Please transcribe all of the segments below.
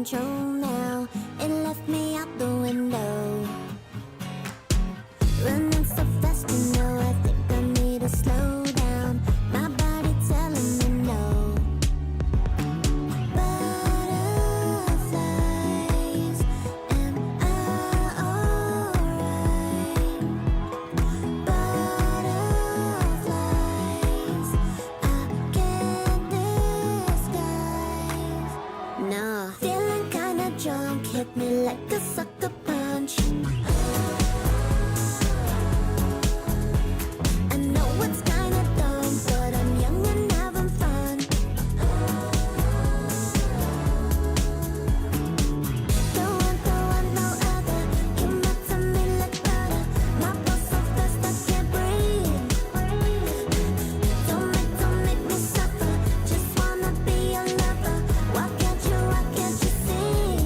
control now. It left me out the window. Running so fast, you know, I think I need to slow down. My body telling me no. Butterflies, am I alright? Butterflies, I can't disguise. Nah, feeling kinda drunk, hit me like a sucker punch. I know it's kinda dumb, but I'm young and having fun. Don't want no other. You melt to me like butter. My pulse so fast I can't breathe. Don't make me suffer. Just wanna be your lover. Why can't you see?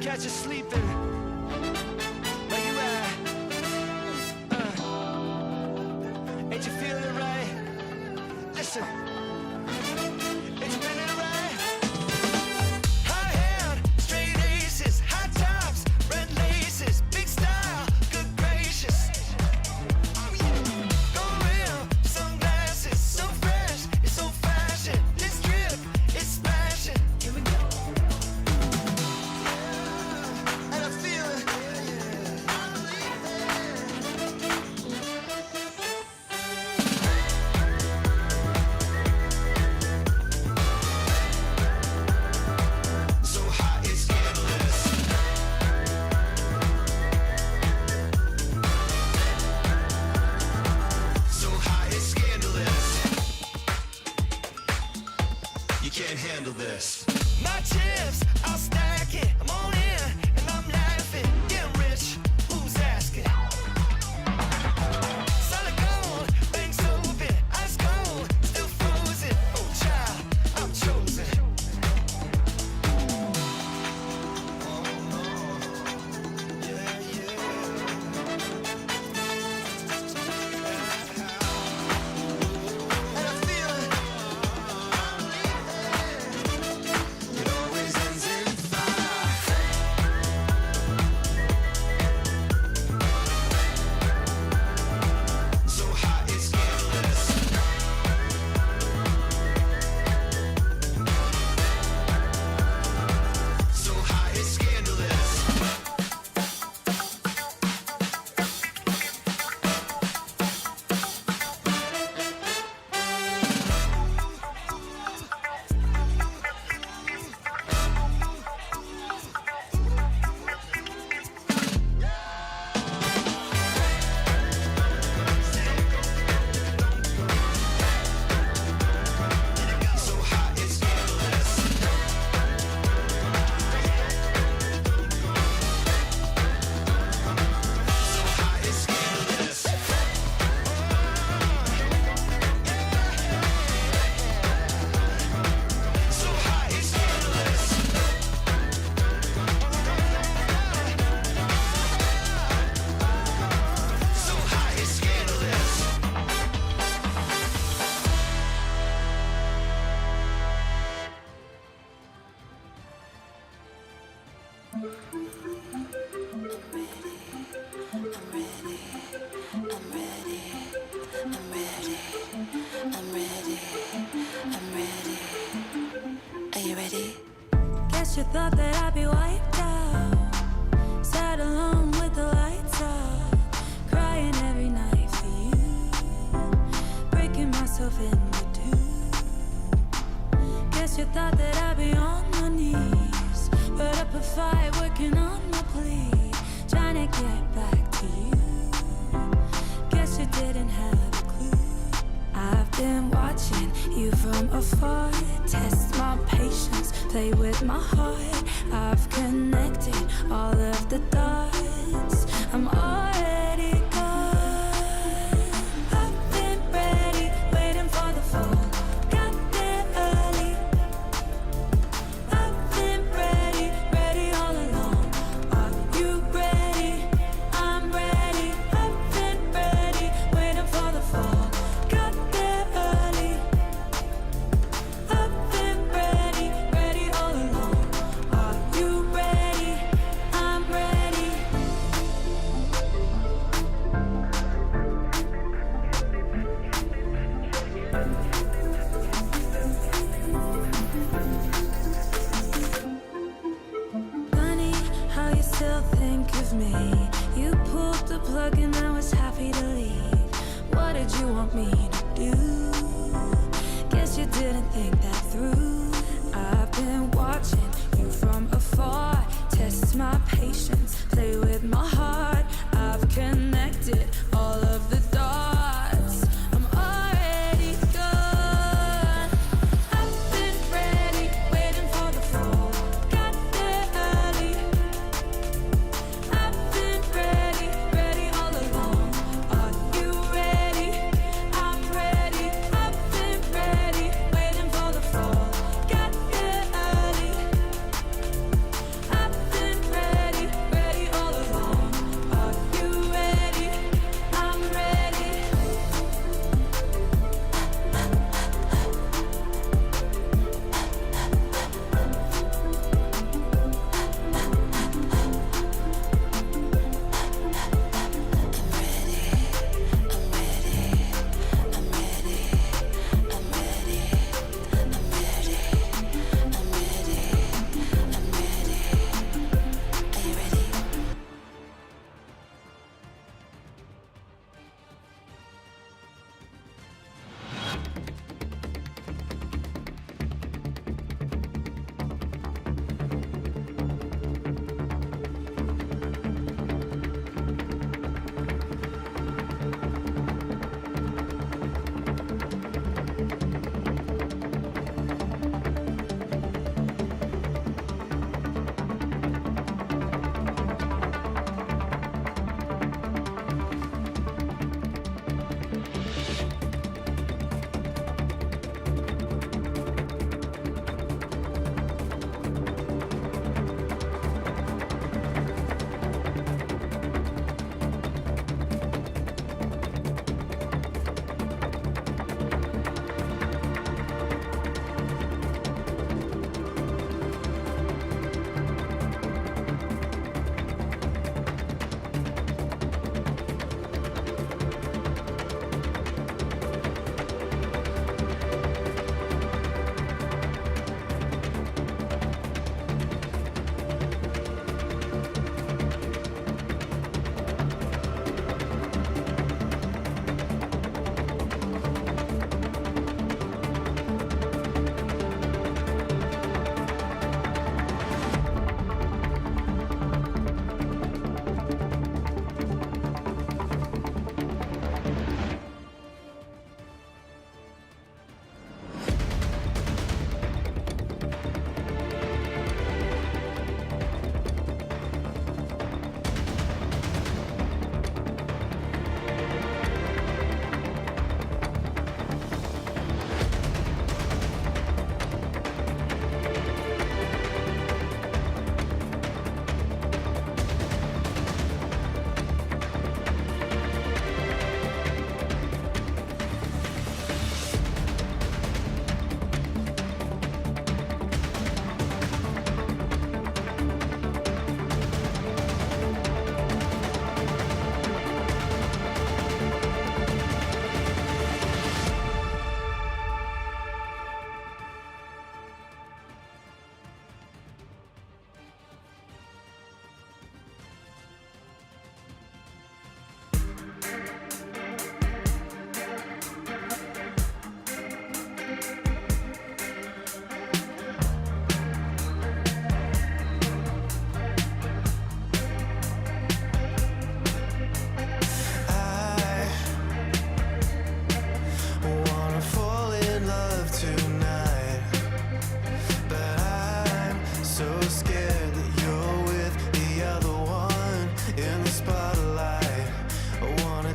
Catch you sleeping. Where you at? Ain't you feeling it right? Listen. Ain't you feeling it right? High hand, straight aces, high tops, red laces, big style, good gracious. Go real, sunglasses, so fresh, it's so fashion. This drip, it's smashing. Here we go. And I feel it. So hot, it's scandalous. So hot, it's scandalous. You can't handle this. My chips, I'll stack it. I'm on in and I'm laughing. Getting rich, who's asking? Solid gold, banks open, ice cold, still frozen. Oh child, I'm chosen. Oh no, yeah, yeah. And I feel it. It always ends in fire. So hot, it's scandalous. So hot, it's scandalous. So hot, it's scandalous. So hot, it's scandalous. So hot, it's scandalous. So hot, it's scandalous. Are you ready? Guess you thought that I'd be wiped out, sat alone with the lights out, crying every night for you, breaking myself into two. Guess you thought that I'd be on my knees, put up a fight, working on my plea, trying to get back to you. Guess you didn't have a clue. I've been watching you from afar, test my patience, play with my heart. I've connected all of the dots. I'm already gone. think of me? You pulled the plug and I was happy to leave. What did you want me to do? Guess you didn't think that through. I've been watching you from afar. Test my patience, play with my heart. I've connected all of the dots. I'm already gone. I've been ready, waiting for the fall. Got there early. I've been ready, ready all along. Are you ready? I'm ready. I've been ready, waiting for the fall. Got there early. I've been ready, ready all along. Are you ready? I'm ready.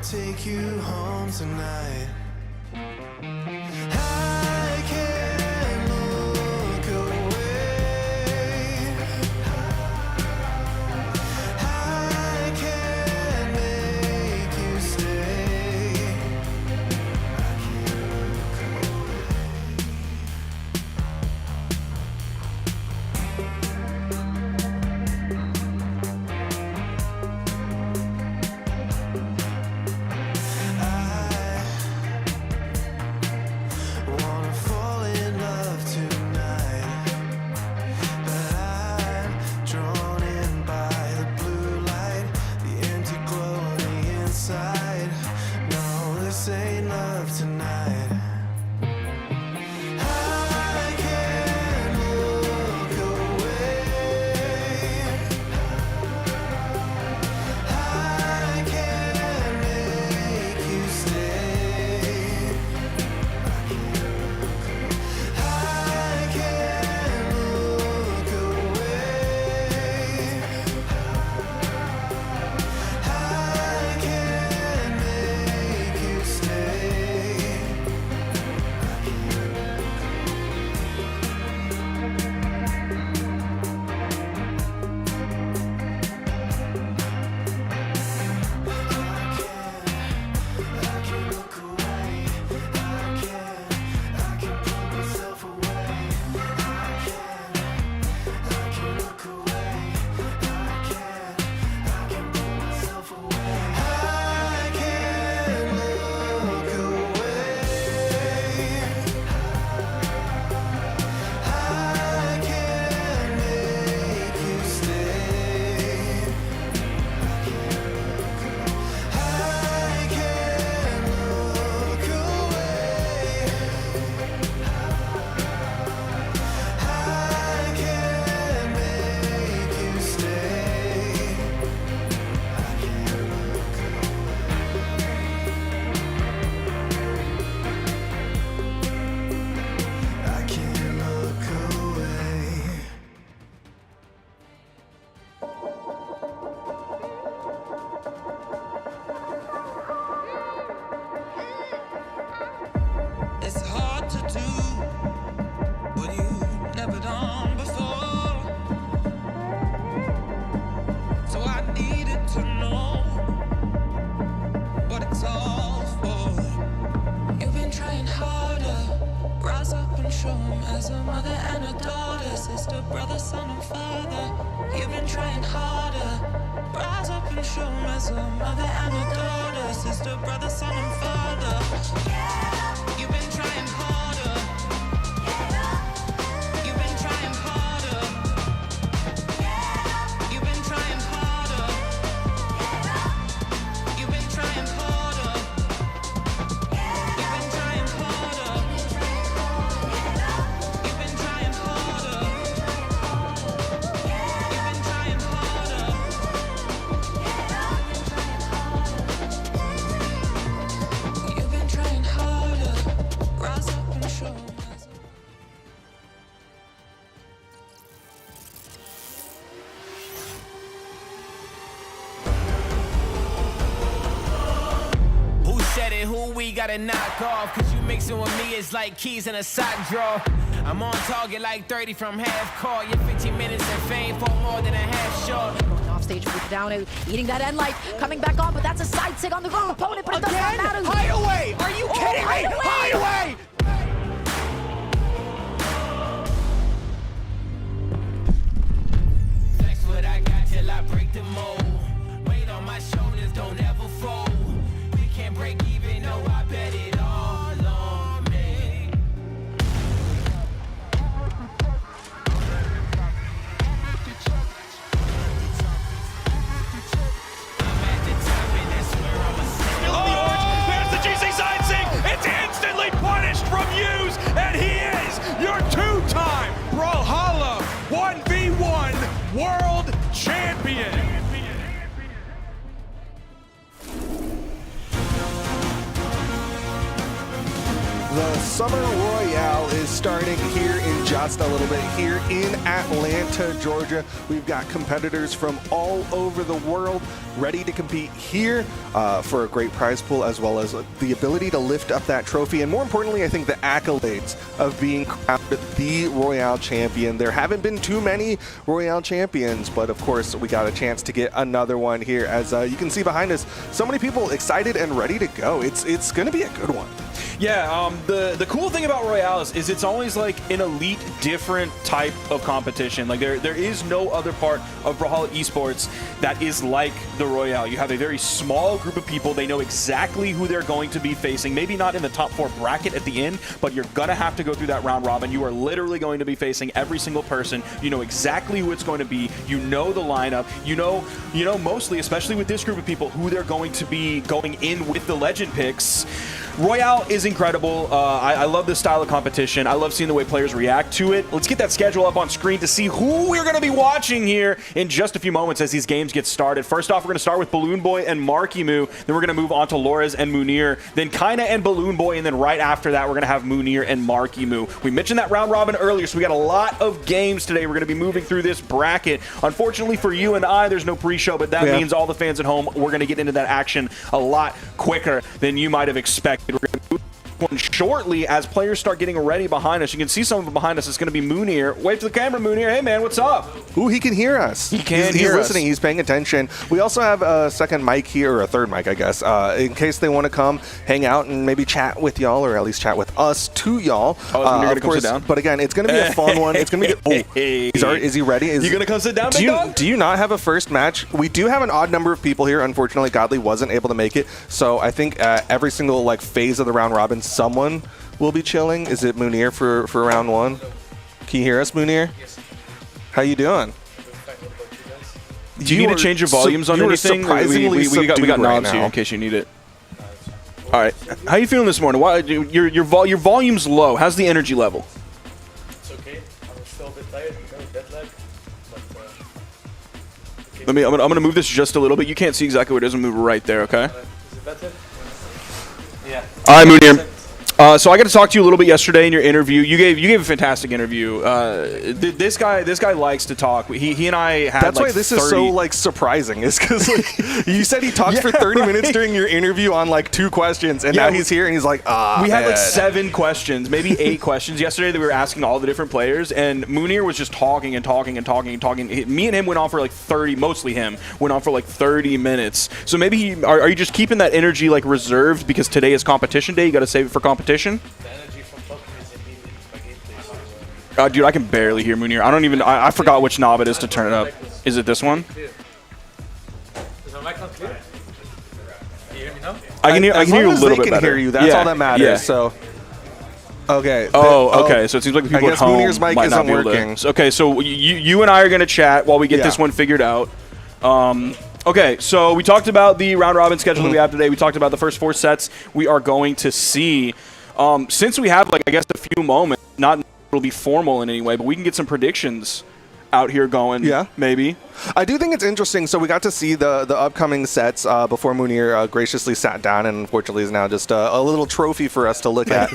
take you home tonight. I can't look away. I can't make you stay. I can't look away. mother and a daughter, sister, brother, son, and father. You've been trying harder. Rise up and show us a mother and a daughter, sister, brother, son, and father. You've been trying harder. You've been trying harder. You've been trying harder. You've been trying harder. You've been trying harder. You've been trying harder. You've been trying harder. You've been trying harder. Rise up and show us. Who said it? Who we gotta knock off? Cause you mixing with me is like keys in a sock drawer. I'm on target like 30 from half court. You're 15 minutes of fame for more than a half short. Going off stage, with down, eating that end light, coming back on, but that's a side sig on the wrong opponent, but it does not matter. Hideaway! Are you kidding me? Hideaway! Flex what I got till I break the mold. Weight on my shoulders, don't ever fold. We can't break even, no, I bet it all on me. I'm at the top and that's where I'ma stay. Oh, there's the GC side sig. It's instantly punished from Hughes, and he is your two-time Brawlhalla 1v1 world champion. The Summer Royale is starting here in just a little bit here in Atlanta, Georgia. We've got competitors from all over the world ready to compete here for a great prize pool, as well as the ability to lift up that trophy, and more importantly, I think the accolades of being crowned the Royale champion. There haven't been too many Royale champions, but of course we got a chance to get another one here. As you can see behind us, so many people excited and ready to go. It's going to be a good one. Yeah, the cool thing about Royale is it's always like an elite, different type of competition. Like there is no other part of Brawlhalla esports that is like the Royale. You have a very small group of people. They know exactly who they're going to be facing. Maybe not in the top 4 bracket at the end, but you're gonna have to go through that round robin. You are literally going to be facing every single person. You know exactly who it's going to be. You know the lineup. You know mostly, especially with this group of people, who they're going to be going in with the legend picks. Royale is incredible. I love this style of competition. I love seeing the way players react to it. Let's get that schedule up on screen to see who we're going to be watching here in just a few moments as these games get started. First off, we're going to start with Balloon Boy and MarkyMoo. Then we're going to move on to Lores and Mounir. Then Kyna and Balloon Boy. And then right after that, we're going to have Mounir and MarkyMoo. We mentioned that round robin earlier, so we got a lot of games today. We're going to be moving through this bracket. Unfortunately for you and I, there's no pre-show, but that means all the fans at home, we're going to get into that action a lot quicker than you might have expected. We're going to move one shortly as players start getting ready behind us. You can see some of them behind us. It's going to be Mounir. Wave to the camera, Mounir. Hey, man, what's up? Ooh, he can hear us. He can he's hear listening. us. He's paying attention. We also have a second mic here, or a third mic, I guess, in case they want to come hang out and maybe chat with y'all, or at least chat with us to y'all. Oh, is Mounir going to come sit down? But again, it's going to be a fun one. It's going to be is he ready? You going to come sit down, big dog? Do you not have a first match? We do have an odd number of people here. Unfortunately, Godly wasn't able to make it. So I think every single phase of the round robin, someone will be chilling. Is it Mounir for round one? Can you hear us, Mounir? Yes. How you doing? Do you need to change your volumes on anything? We got knobs here in case you need it. All right. How you feeling this morning? Why your volume's low? How's the energy level? It's okay. I'm still a bit tired, jet lag. But I'm gonna move this just a little bit. You can't see exactly where it is. I'm gonna move right there. Okay. is it better? Yeah. All right, Mounir. So I got to talk to you a little bit yesterday in your interview. You gave a fantastic interview. This guy likes to talk. He and I had That's why this is so surprising. Is because you said he talked for 30 minutes during your interview on 2 questions, and now he's here and he's like, we had 7 questions, maybe 8 questions yesterday that we were asking all the different players, and Mounir was just talking and talking and talking and talking. Me and him went on for 30, mostly him went on for 30 minutes. So maybe are you just keeping that energy reserved because today is competition day? You got to save it for competition. The energy from talking is immediate. My gameplay, Dude, I can barely hear Mounir. I don't even. I forgot which knob it is to turn it up. Is it this one? Is my mic not clear? Can you hear me now? I can hear. I can hear you a little bit They can better. hear you. That's all that matters. Yeah. So. Okay. Oh, okay. So it seems like the people I at guess home Mounir's mic might not isn't be able to. working. Okay, so you and I are gonna chat while we get this one figured out. Okay, so we talked about the round robin schedule that we have today. We talked about the first 4 sets we are going to see. Since we have, like, I guess, a few moments, not it'll be formal in any way, but we can get some predictions out here going. Yeah, maybe. I do think it's interesting. So we got to see the upcoming sets before Mounir graciously sat down, and unfortunately is now just a little trophy for us to look at.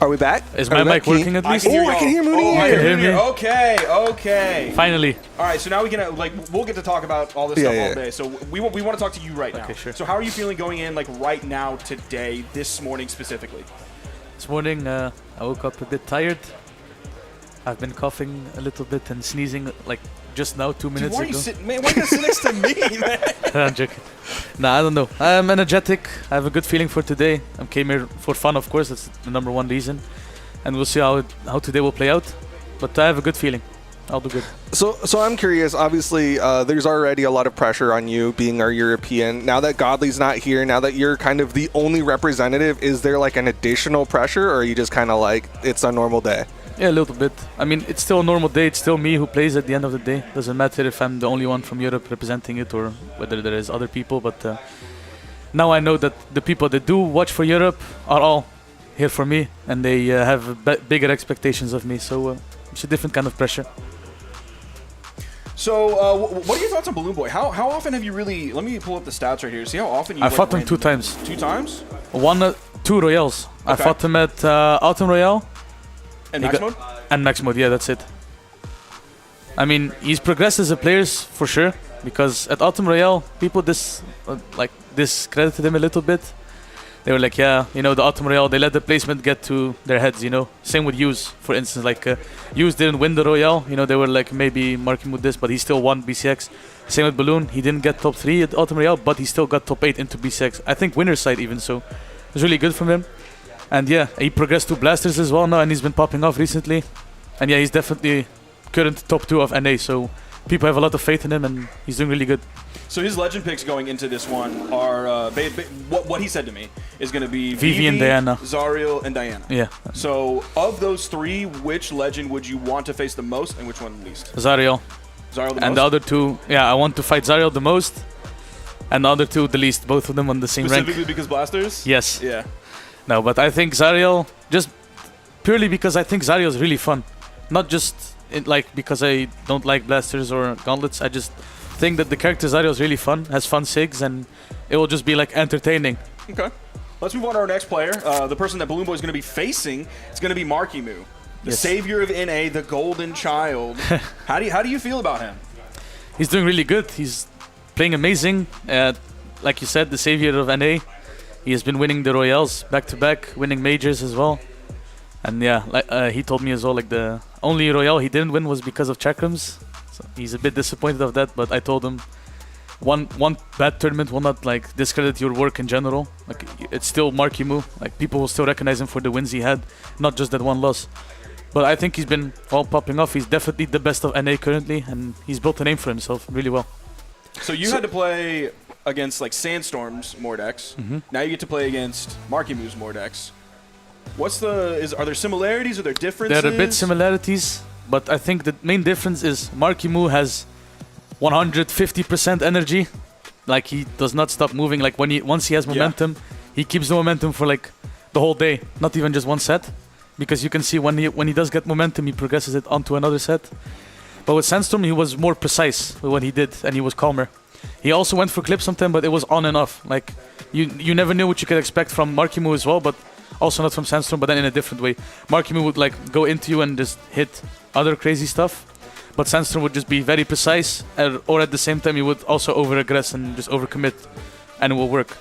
Are we back? Is Are my we mic back? working at least? Oh, I can hear Mounir. I can hear me. Okay, okay. Finally. All right, so now we can we'll get to talk about all this stuff all day. So we want to talk to you right now. Okay, sure. So how are you feeling going in right now today, this morning specifically? This morning I woke up a bit tired. I've been coughing a little bit and sneezing like just now, 2 minutes Why are you ago. sitting, man? Why are you sitting next to me, man? I'm joking. Nah, I don't know. I'm energetic. I have a good feeling for today. I came here for fun, of course. That's the #1 reason. And we'll see how today will play out. But I have a good feeling. I'll do good. So I'm curious. Obviously, there's already a lot of pressure on you being our European. Now that Godly's not here, now that you're kind of the only representative, is there like an additional pressure, or are you just kind of like it's a normal day? Yeah, a little bit. I mean, it's still a normal day. It's still me who plays at the end of the day. Doesn't matter if I'm the only one from Europe representing it or whether there is other people. But now I know that the people that do watch for Europe are all here for me, and they have bigger expectations of me. So it's a different kind of pressure. So what are your thoughts on Balloon Boy? How often have you really? Let me pull up the stats right here. See how often you. I fought him 2 times. 2 times? 2 Royales. Okay. I fought him at Autumn Royale. And max mode? And max mode, yeah, that's it. I mean, he's progressed as a player for sure, because at Autumn Royale, people discredited him a little bit. They were like, yeah, you know, the Autumn Royale, they let the placement get to their heads, you know. Same with Hughes, for instance. Like, Hughes didn't win the Royale. You know, they were like, maybe MarkyMoo this, but he still won BCX. Same with Balloon. He didn't get top 3 at Autumn Royale, but he still got top 8 into BCX. I think winner's side even, so it was really good from him. And yeah, he progressed to Blasters as well now, and he's been popping off recently. And yeah, he's definitely current top 2 of NA, so people have a lot of faith in him, and he's doing really good. So his legend picks going into this one are, what he said to me is going to be Vivi and Diana. Zariel, and Diana. Yeah. So of those 3, which legend would you want to face the most, and which one the least? Zariel. Zariel the and most? the other 2, yeah, I want to fight Zariel the most, and the other 2 the least. Both of them on the same rank. Specifically because Blasters? Yes. Yeah. No, but I think Zariel, just purely because I think Zariel is really fun. Not just because I don't like Blasters or Gauntlets. I just think that the character Zariel is really fun, has fun SIGs, and it will just be like entertaining. Okay. Let's move on to our next player. The person that Balloon Boy is going to be facing is going to be MarkyMoo, the savior of NA, the golden child. How do you feel about him? He's doing really good. He's playing amazing. Like you said, the savior of NA. He has been winning the Royales back-to-back, winning majors as well. And yeah, he told me as well, like the only Royale he didn't win was because of chakrams. So he's a bit disappointed of that, but I told him one bad tournament will not like discredit your work in general. Like it's still MarkyMoo. Like people will still recognize him for the wins he had, not just that one loss. But I think he's been all popping off. He's definitely the best of NA currently, and he's built a name for himself really well. So you had to play against like Sandstorm's Mordex. Now you get to play against MarkyMoo's Mordex. Are there similarities? Are there differences? There are a bit similarities. but I think the main difference is MarkyMoo has 150% energy. Like he does not stop moving. Like once he has momentum, he keeps the momentum for like the whole day, not even just one set. Because you can see when he does get momentum, he progresses it onto another set. But with Sandstorm, he was more precise with what he did, and he was calmer. He also went for clips sometimes, but it was on and off. Like you never knew what you could expect from MarkyMoo as well, but also not from Sandstorm, but then in a different way. MarkyMoo would like go into you and just hit other crazy stuff, but Sandstorm would just be very precise, or at the same time he would also over-aggress and just overcommit, and it will work.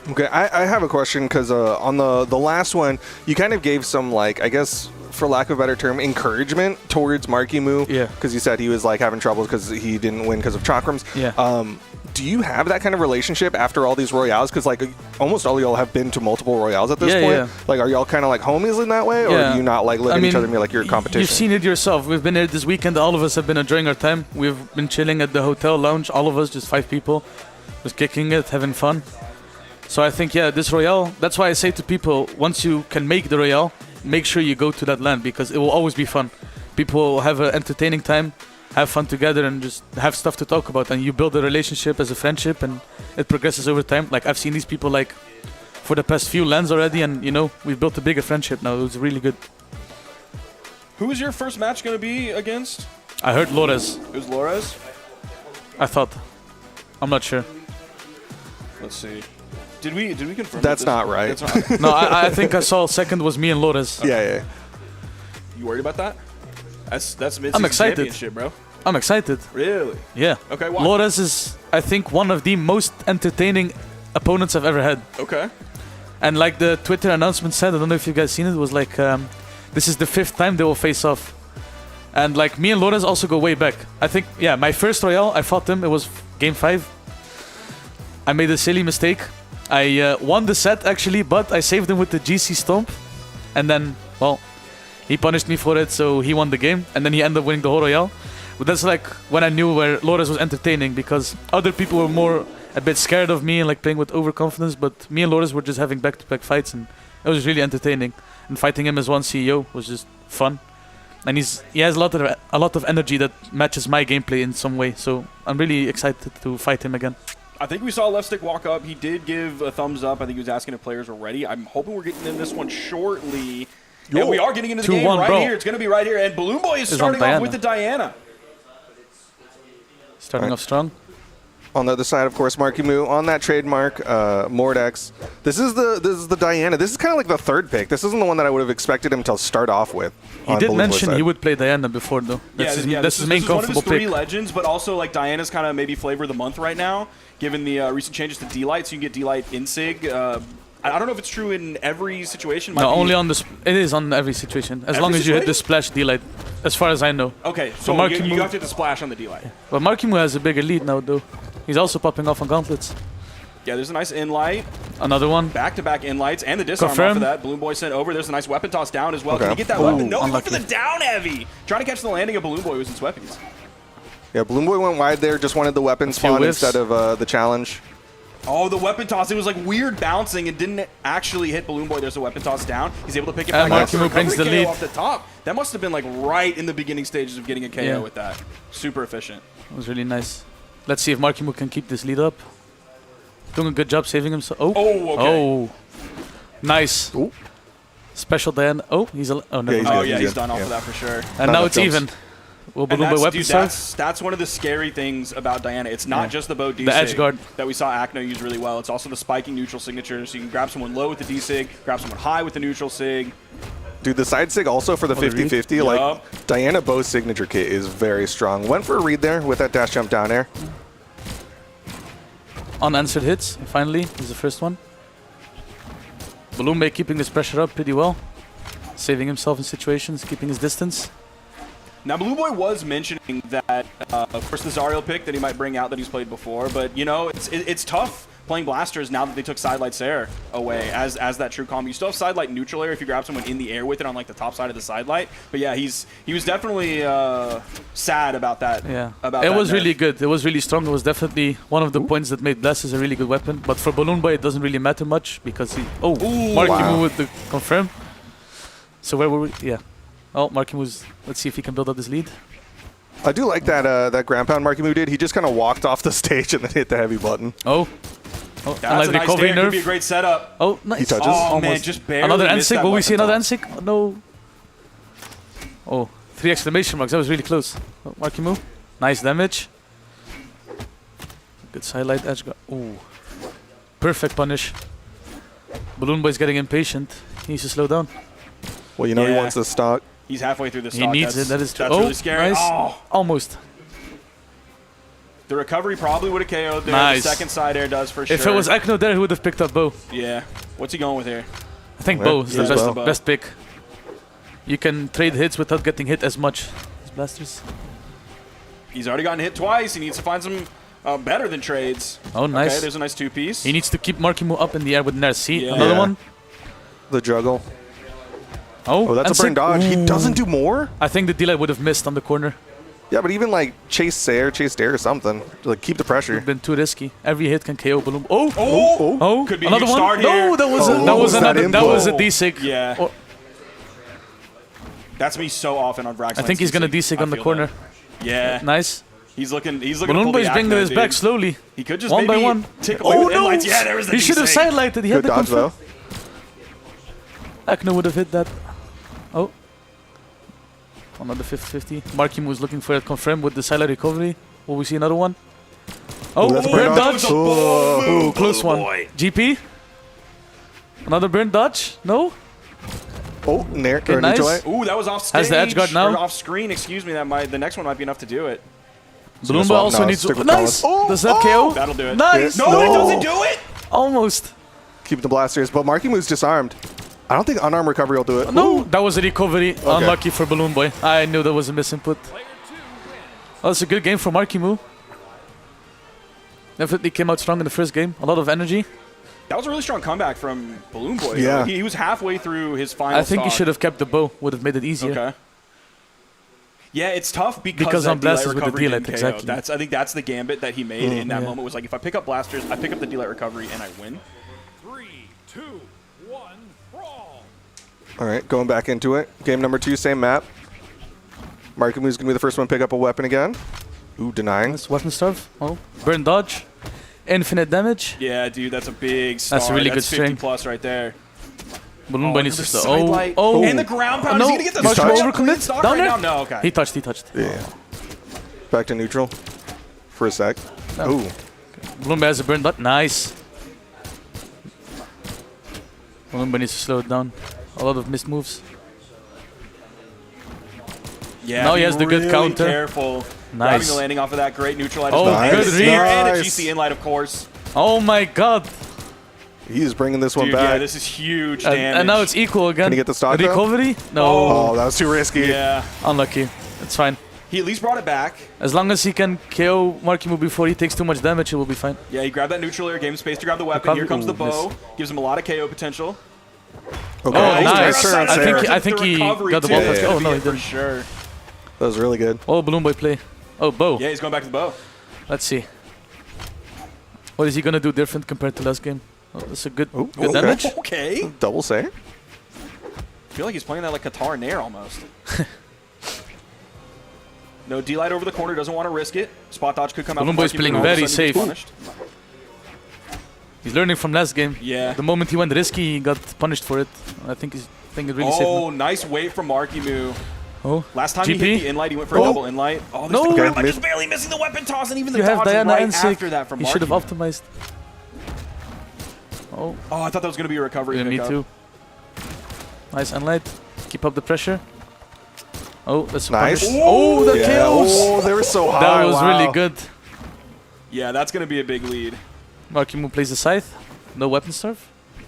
Okay, I have a question because on the last one, you kind of gave some, like, I guess, for lack of a better term, encouragement towards MarkyMoo. Yeah. Because you said he was like having trouble because he didn't win because of chakrams. Yeah. Do you have that kind of relationship after all these Royales? Because like almost all of y'all have been to multiple Royales at this point. Yeah. Like, are y'all kind of like homies in that way, or do you not like look at each other and be like, you're competition? You've seen it yourself. We've been here this weekend. All of us have been enjoying our time. We've been chilling at the hotel lounge. All of us, just 5 people, just kicking it, having fun. So I think, yeah, this Royale, that's why I say to people, once you can make the Royale, make sure you go to that land, because it will always be fun. People will have an entertaining time, have fun together, and just have stuff to talk about. And you build a relationship as a friendship, and it progresses over time. Like, I've seen these people, like, for the past few lands already, and, you know, we've built a bigger friendship now. It was really good. Who is your first match going to be against? I heard Lores. It was Lores? I thought. I'm not sure. Let's see. Did we confirm That's not right. That's not. No, I think I saw second was me and Lores. Yeah. You worried about that? That's mid-season I'm excited. championship, bro. I'm excited. Really? Yeah. Okay, why? Lores is, I think, one of the most entertaining opponents I've ever had. Okay. And like the Twitter announcement said, I don't know if you guys seen it, was like, this is the 5th time they will face off. And like me and Lores also go way back. I think, yeah, my first Royale, I fought him. It was game 5. I made a silly mistake. I won the set actually, but I saved him with the GC Stomp. And then, well, he punished me for it, so he won the game. And then he ended up winning the whole Royale. But that's like when I knew where Lores was entertaining, because other people were more a bit scared of me and like playing with overconfidence. But me and Lores were just having back-to-back fights, and it was really entertaining. And fighting him as one CEO was just fun. And he has a lot of energy that matches my gameplay in some way. So I'm really excited to fight him again. I think we saw Left Stick walk up. He did give a thumbs up. I think he was asking if players were ready. I'm hoping we're getting in this one shortly. And we are getting into the game right here. It's going to be right here. And Balloon Boy is starting off with the Diana. Starting off strong. On the other side, of course, MarkyMoo on that trademark, Mordex. This is the Diana. This is kind of like the 3rd pick. This isn't the one that I would have expected him to start off with. He did mention he would play Diana before, though. That's his main comfortable pick. This is one of his 3 legends, but also like Diana's kind of maybe flavor of the month right now, given the recent changes to D-Light. So you can get D-Light in SIG. I don't know if it's true in every situation. No, only on the. It is on every situation, as long as you hit the splash D-Light, as far as I know. Okay, so you have to hit the splash on the D-Light. But MarkyMoo has a bigger lead now, though. He's also popping off on gauntlets. Yeah, there's a nice in-light. Another one. Back-to-back in-lights and the disarm off of that. Balloon Boy sent over. There's a nice weapon toss down as well. Okay. Can he get that weapon? No, he went for the down heavy. Trying to catch the landing of Balloon Boy with his weapons. Yeah, Balloon Boy went wide there. Just wanted the weapon spawn instead of the challenge. Oh, the weapon toss. It was like weird bouncing. It didn't actually hit Balloon Boy. There's a weapon toss down. He's able to pick it back up. MarkyMoo brings the lead off the top. That must have been like right in the beginning stages of getting a KO with that. Super efficient. It was really nice. Let's see if MarkyMoo can keep this lead up. Doing a good job saving himself. Oh, okay. Oh, nice. Ooh. Special Diana. Oh, he's a. Oh, no. He's done off of that for sure. And now it's even. Will Balloon Boy weapon that's one of the scary things about Diana. It's not just the bow D-Sig edge guard that we saw Akno use really well. It's also the spiking neutral signature. So you can grab someone low with the D-Sig, grab someone high with the neutral Sig. Dude, the side sig also for the 50-50. Like, Diana Bow's signature kit is very strong. Went for a read there with that dash jump down air. Unanswered hits, finally, is the first one. Balloon Boy keeping this pressure up pretty well. Saving himself in situations, keeping his distance. Now, Balloon Boy was mentioning that, of course, the Zariel pick that he might bring out that he's played before. But, you know, it's tough playing blasters now that they took Sidelights Air away as that true combo. You still have Sidelight neutral air if you grab someone in the air with it on, like, the top side of the Sidelight. But, yeah, he was definitely sad about that. Yeah. It was really good. It was really strong. It was definitely one of the points that made blasters a really good weapon. But for Balloon Boy, it doesn't really matter much because he... Oh, MarkyMoo with the confirm. So where were we? Yeah. Oh, MarkyMoo's. Let's see if he can build up this lead. I do like that that ground pound MarkyMoo did. He just kind of walked off the stage and then hit the heavy button. Oh. Oh, That's a nice recovery dare. nerf. Could be a great setup. Oh, nice. He touches. Oh, Almost. man, just barely Another missed N-sig. that Will we see weapon another toss. N-sig? No. Oh, 3 exclamation marks. That was really close. Oh, MarkyMoo. Nice damage. Good sidelight edge guard. Ooh. Perfect punish. Balloon Boy's getting impatient. He needs to slow down. Well, you know he Yeah. wants the stock. He's halfway through the He stock. needs it. That is true. That's Oh, really scary. nice. Oh, Almost. the recovery probably would have KO'd there. Nice. The second side air does for sure. If it was Ekno there, he would have picked up Bo. Yeah. What's he going with here? I think Yeah, Bo is yeah, the Bo. best pick. You can trade hits without getting hit as much as blasters. He's already gotten hit twice. He needs to find some better than trades. Oh, nice. Okay, there's a nice two-piece. He needs to keep MarkyMoo up in the air with Nair. See, Yeah. another Yeah. one. The juggle. Oh, Oh, that's a N-sig. burn dodge. He Ooh. doesn't do more? I think the delay would have missed on the corner. Yeah, but even like chase dare or something. Like keep the pressure. Been too risky. Every hit can KO Balloon. Oh, Oh! oh, Could be a another huge one. start No, here. that was Oh, that was that another. That was a info. D-sig. Yeah. Oh, That's me so often on Vrax. I think he's gonna D-sig on the corner. Yeah. Nice. He's looking. He's looking. Balloon to pull Boy's the bringing Acno, his dude. back slowly. He could just One by maybe one. Take away Oh with no! inlights. Yeah, there was the He should have D-sig. sidelighted. He had Good the dodge confirm. though. Ekno would have hit that. Oh. Another 50-50. MarkyMoo is looking for it confirmed with the silent recovery. Will we see another one? Oh, that's a burn burn dodge. dodge. Oh. Ooh, close one. GP. Another burn dodge? No? Oh, Nair. Okay, or nice. neutral light. Ooh, that was off stage. Has the edge guard now? Or off screen. Excuse me. That might. The next one might be enough to do it. Balloon Boy swap also now, needs stick to. with Nice! Colin. Does that Oh, KO? That'll do it. Nice! Yeah. No, that No. doesn't do it. Almost. Keep the blasters. But MarkyMoo's disarmed. I don't think unarmed recovery will do it. No, Ooh. that was a recovery. Unlucky for Balloon Boy. I knew that was a misinput. Oh, it's a good game for MarkyMoo. Definitely came out strong in the first game. A lot of energy. That was a really strong comeback from Balloon Boy. Yeah. He was halfway through his final. I think he stock. should have kept the bow. Would have made it easier. Okay. Yeah, it's tough Because that on blasters delay with the recovery delay, didn't KO. exactly. I think that's the gambit that he made in that yeah. moment. Was like, if I pick up blasters, I pick up the delay recovery, and I win. 3, 2, 1, brawl. All right, going back into it. Game number 2, same map. MarkyMoo's going to be the first one to pick up a weapon again. Ooh, denying. Nice weapon starve. Oh, burn dodge. Infinite damage. Yeah, dude, that's a big star. That's a really good 50 string. plus right there. Balloon Boy needs to stop. Oh, Sidelight. oh. And the ground pound. No. Is he gonna get the Much straight more up overcommit? clean stock Down right there? now? No, okay. He touched. Yeah. Back to neutral for a sec. Ooh. Balloon Boy has a burn dodge. Nice. Balloon Boy needs to slow it down. A lot of missed moves. Yeah, Now he be has the good really counter. Careful. Grabbing Nice. the landing off of that great neutral light. Oh, good read. And a Nice. GC inlight, of course. Oh my god. He's bringing this one Dude, back. yeah, this is huge damage. And now it's equal again. Can he get the stock, though? recovery? No. Oh, that was too risky. Yeah. Unlucky. It's fine. He at least brought it back. As long as he can KO MarkyMoo before he takes too much damage, he will be fine. Yeah, he grabbed that neutral air, gave him space to grab the weapon. Recovery- Here comes the Ooh, bow. miss. Gives him a lot of KO potential. Okay. Oh, Ooh, nice. turn on I think Sarah. he got the ball. ball touch. Oh, no, he For didn't. sure. That was really good. Oh, Balloon Boy play. Oh, bow. Yeah, he's going back to the bow. Let's see. What is he gonna do different compared to last game? Oh, that's a good, Ooh, good okay. damage. Okay. Double say. I feel like he's playing that like Qatar Nair almost. No D-light over the corner, doesn't want to risk it. Spot dodge could come out. Balloon from Boy's MarkyMoo, playing all of a very sudden he's safe. punished. He's learning from last game. Yeah. The moment he went risky, he got punished for it. I think he's playing it really Oh, safe. nice wait from MarkyMoo. Oh, Last time he GP? hit the inlight, he went for a Oh. double inlight. Oh, No. this Okay, okay, miss. just barely missing the weapon toss, and even the you have dodge Diana right and Sig. after that from He should have MarkyMoo. optimized. Oh, Oh, I thought that was going to be a recovery yeah, me pickup. too. Nice unlight. Keep up the pressure. Oh, that's a Nice. punish. Oh, the Yeah. kills! Oh, they were so high. That was Wow. really good. Yeah, that's going to be a big lead. MarkyMoo plays the scythe. No weapon starve.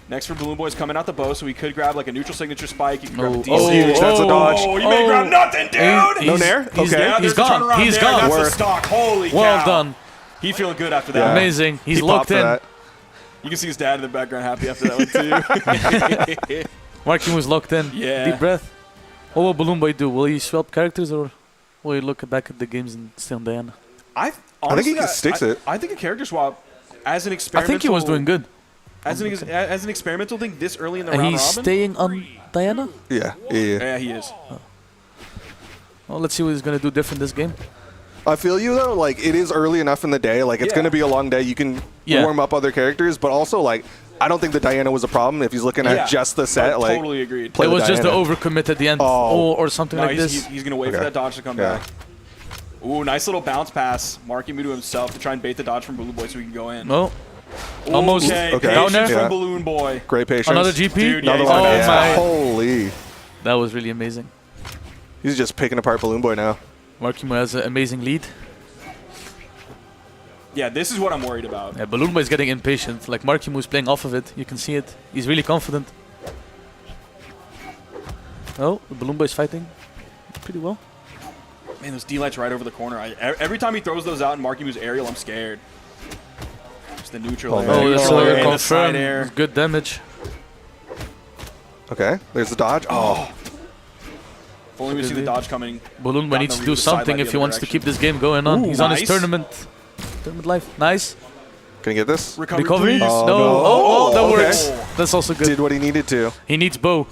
Next for Balloon Boy's coming out the bow, so he could grab like a neutral signature spike. He could grab a Oh, DC. oh, Huge. That's a dodge. Oh, you may grab nothing, dude! No nair? He's, Okay. Yeah, he's there's a gone. turnaround He's there. gone. That's the stock. Holy cow. Well done. He feeling good after Yeah. that. Amazing. He's He locked popped for in. that. You can see his dad in the background happy after that one, too. MarkyMoo's locked in. Yeah. Deep breath. What will Balloon Boy do? Will he swap characters or will he look back at the games and stay on Diana? I think he sticks it. I think a character swap as an I experimental. think he was doing good. As an experimental thing this early in the And round he's robin. staying on Diana? Yeah. Yeah. Yeah, he is. Well, let's see what he's gonna do different this game. I feel you though. Like it is early enough in the day. Like it's going to be a long day. You can warm up other characters, but also like I don't think the Diana was a problem if he's looking at just the set. I totally agreed. It was just the overcommit at the end, or something like this. He's going to wait for that dodge to come back. Ooh, nice little bounce pass. MarkyMoo to himself to try and bait the dodge from Balloon Boy so he can go in. No. Almost. Okay. Down there. From Balloon Boy. Great patience. Another GP. Dude, Another he's one. got my. Holy. That was really amazing. He's just picking apart Balloon Boy now. MarkyMoo has an amazing lead. Yeah, this is what I'm worried about. Yeah, Balloon Boy is getting impatient. Like MarkyMoo is playing off of it. You can see it. He's really confident. Oh, Balloon Boy is fighting pretty well. Man, those D-lights right over the corner. Every time he throws those out in MarkyMoo's aerial, I'm scared. Just the neutral air. Oh, that's and the side confirmed. air. Good damage. Okay, there's the dodge. Oh. If only we see the dodge coming. Balloon Boy needs to do something if he wants to keep this game going on. Ooh, He's on his nice. tournament life. Nice. Can you get this? Recovery? please. No. no. Oh, that okay. works. That's also good. Did what he needed to. He needs bow.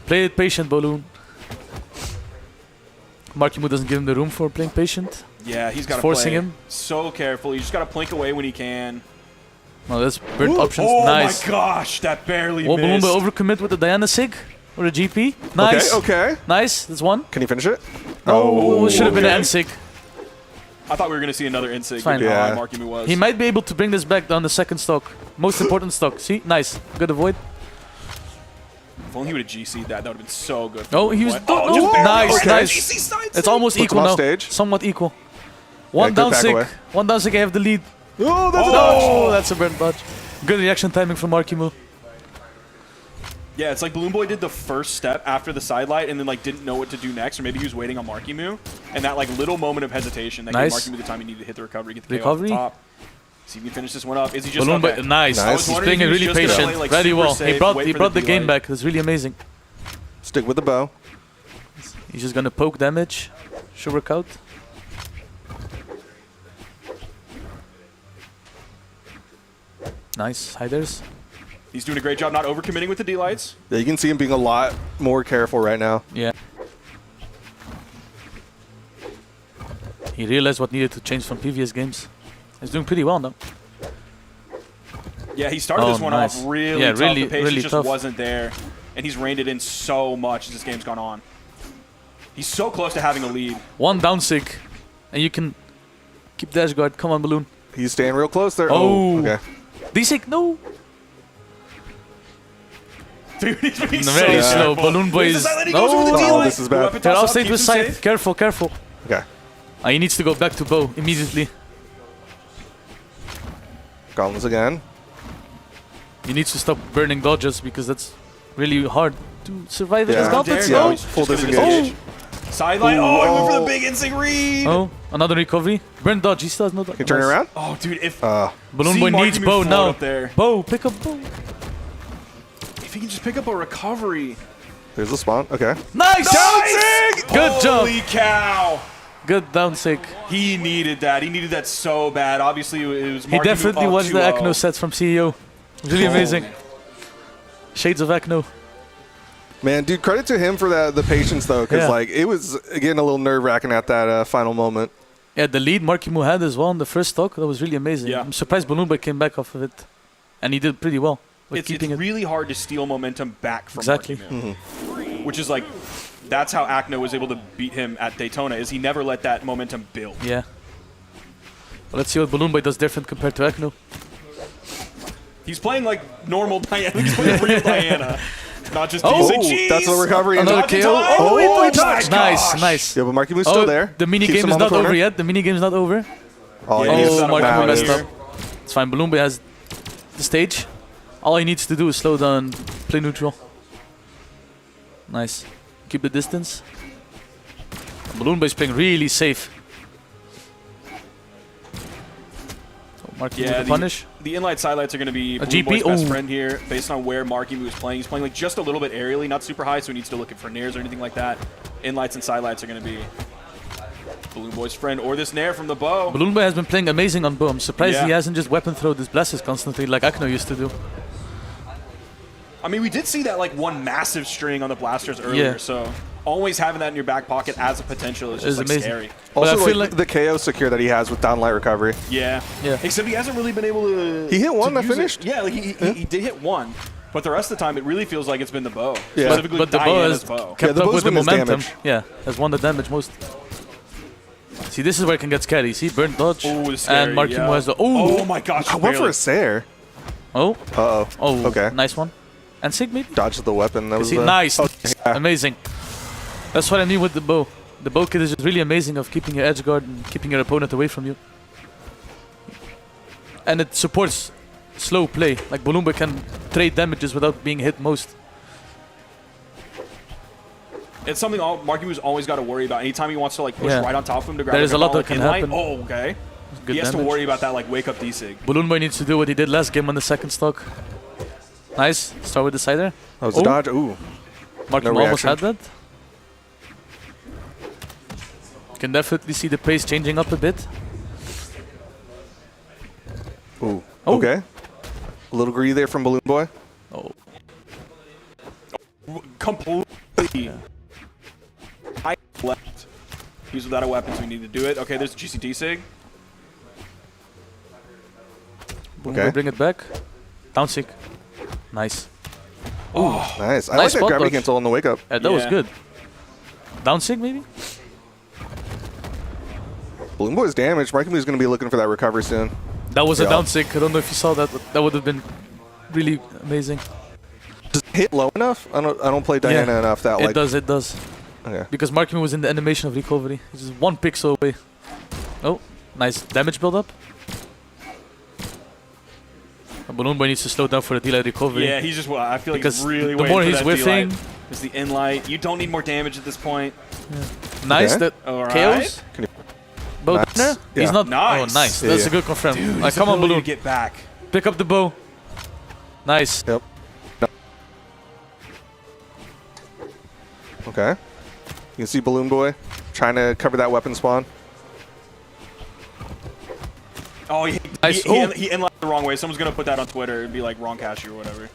Play it patient, Balloon. MarkyMoo doesn't give him the room for playing patient. Yeah, he's got to Forcing play him. so carefully. You just got to plink away when he can. No, that's burnt options. Oh Nice. my gosh, that barely Oh, Balloon missed. Boy overcommit with the Diana Sig or a GP. Nice. Okay. Nice. That's one. Can he finish it? Oh, should have been an okay. N Sig. I thought we were going to see another insig. Fine. Given how Yeah. high MarkyMoo was. He might be able to bring this back down the second stock. Most important stock. See? Nice. Good avoid. If only he would have GC'd that, that would have been so good. Oh, he was. What? Oh, just barely. nice, Okay. nice. GC side It's stick. almost Puts him equal off now. stage. Somewhat equal. One good down back sick. away. One down sick. I have the lead. Oh, that's Oh, that's a burnt dodge. Good reaction timing from MarkyMoo. Yeah, it's like Balloon Boy did the first step after the side light and then like didn't know what to do next, or maybe he was waiting on MarkyMoo, and that like little moment of hesitation that Nice. gave MarkyMoo the time he needed to hit the recovery, get the KO Recovery. off the top. See if he can finish this one up. Is he just Balloon okay? Boy, nice. Nice. I was He's wondering playing if it he was really just gonna patient. play, like, Very super well. safe, wait He for brought the the game D-light. back. That's really amazing. Stick with the bow. He's just gonna poke damage. Should work out. Nice. Hiders. He's doing a great job not overcommitting with the D-lights. Yeah, you can see him being a lot more careful right now. Yeah. He realized what needed to change from previous games. He's doing pretty well now. Yeah, he started Oh, this one nice. off really Yeah, tough. really- the patience really just tough. wasn't there, and he's reined it in so much as this game's gone on. He's so close to having a lead. One down sick, and you can keep dash guard. Come on, Balloon. He's staying real close there. Oh. Okay. D sick, no. Dude, he's being Very so slow. careful. Balloon Boy There's the is. side lane, he goes with the No. D-light. this is bad. Weapon They're toss off up, stage with keeps him side. safe. Careful, careful. Okay. He needs to go back to bow immediately. Gauntlets again. He needs to stop burning dodges because that's really hard to survive it Yeah. as gauntlets. There, Yeah. no, No. he's Full just gonna disengage. disengage. Sideline. Oh, he went for the big instinct read. Oh, another recovery. Burn dodge. He still has no dodge. Can you turn it around? Oh, dude, if Balloon See Boy needs MarkyMoo bow float now. up there. Bow, pick up bow. he can just pick up a recovery. There's the spawn. Okay. Nice! Good job. Holy cow! Good down sick. He needed that. He needed that so bad. Obviously, it was. He MarkyMoo definitely up watched the 2-0. Acno sets from CEO. Really amazing. Shades of Acno. Man, dude, credit to him for the patience, though, because Yeah. like it was getting a little nerve-wracking at that final moment. Yeah, the lead MarkyMoo had as well in the first stock. That was really amazing. Yeah. I'm surprised Balloon Boy came back off of it. And he did pretty well with It's keeping it. really hard to steal momentum back from Exactly. MarkyMoo. Which is like, that's how Acno was able to beat him at Daytona, is he never let that momentum build. Yeah. Well, let's see what Balloon Boy does different compared to Acno. He's playing like normal Diana. He's playing real Diana. Not just Oh, DC. that's the recovery. Another Dodge in KO. time. Oh, Oh, wait, my nice, gosh. nice. Yeah, but MarkyMoo's still there. The mini Keeps game him is on the not over corner. yet. The mini game is not over. Oh, Yeah, he's he's Oh, not MarkyMoo around messed here. up. It's fine. Balloon Boy has the stage. All he needs to do is slow down and play neutral. Nice. Keep the distance. Balloon Boy is playing really safe. So MarkyMoo Yeah, to punish. the in-light sidelights are going to be Balloon GP? Boy's best Ooh. friend here, based on where MarkyMoo is playing. He's playing like just a little bit aerially, not super high, so he needs to look for nairs or anything like that. In-lights and sidelights are going to be Balloon Boy's friend, or this nair from the bow. Balloon Boy has been playing amazing on bow. I'm surprised Yeah. he hasn't just weapon thrown his blasters constantly like Acno used to do. I mean, we did see that like one massive string on the blasters earlier, Yeah. so always having that in your back pocket as a potential is just like amazing. scary. But I Also, feel like the KO secure that he has with down light recovery. Yeah. Yeah. Except he hasn't really been able to. He hit one to that use it. finished? Yeah, like he did hit one, but the rest of the time it really feels like it's been the bow. Yeah. Specifically But the bow Diana's has bow. kept the up bow's with the been his momentum. damage. Yeah, has won the damage most. See, this is where it can get scary. See, burn dodge. Ooh, it's scary, And MarkyMoo yeah. has the. Oh my gosh! I went for a Sair. Oh. Uh-oh. Oh. Okay. Nice one. And Sig maybe? Dodged the weapon. That was See, the... nice. Oh, yeah. Amazing. That's what I mean with the bow. The bow kit is just really amazing of keeping your edge guard and keeping your opponent away from you. And it supports slow play. Like Balloon can trade damages without being hit most. It's something MarkyMoo's always got to worry about. Anytime he wants to like push Yeah. right on top of him to grab. There is like, a lot that solid can inline. happen. Oh, okay. Good He has damage. to worry about that like wake up D-Sig. Balloon Boy needs to do what he did last game on the second stock. Nice. Start with the sider. That was a dodge. Ooh. MarkyMoo No almost reaction. had that. Can definitely see the pace changing up a bit. Ooh. Oh. Okay. A little greedy there from Balloon Boy. Oh. Completely. I left. He's without a weapon, so we need to do it. Okay, there's the GCD Sig. Balloon Okay. Boy bring it back. Down sick. Nice. Nice. I Nice like that spot gravity dodge. cancel on the wake up. That was Yeah. good. Down sick maybe? Balloon Boy's damaged. MarkyMoo's going to be looking for that recovery soon. That was a Yeah. down sick. I don't know if you saw that, but that would have been really amazing. Does it hit low enough? I don't play Diana Yeah. enough that It like. does, it does. Okay. Because MarkyMoo was in the animation of recovery. He's just one pixel away. Oh, nice damage build up. Balloon Boy needs to slow down for the delay recovery. Yeah, he's just. I feel like Because he's really the waiting more for he's that whiffing- D-light. It's the in-light. You don't need more damage at this point. Nice, Okay. that All right. KOs. Can you- Bow Nice. there? Yeah. He's not. Nice. Oh, nice. Yeah, That's yeah. a good confirm. Dude, Like, his come on, ability Balloon. to get back. Pick up the bow. Nice. Yep. No. Okay. You can see Balloon Boy trying to cover that weapon spawn. Oh, Nice. he in-light the wrong way. Someone's gonna put that on Twitter. It'd be like wrong cashier or whatever.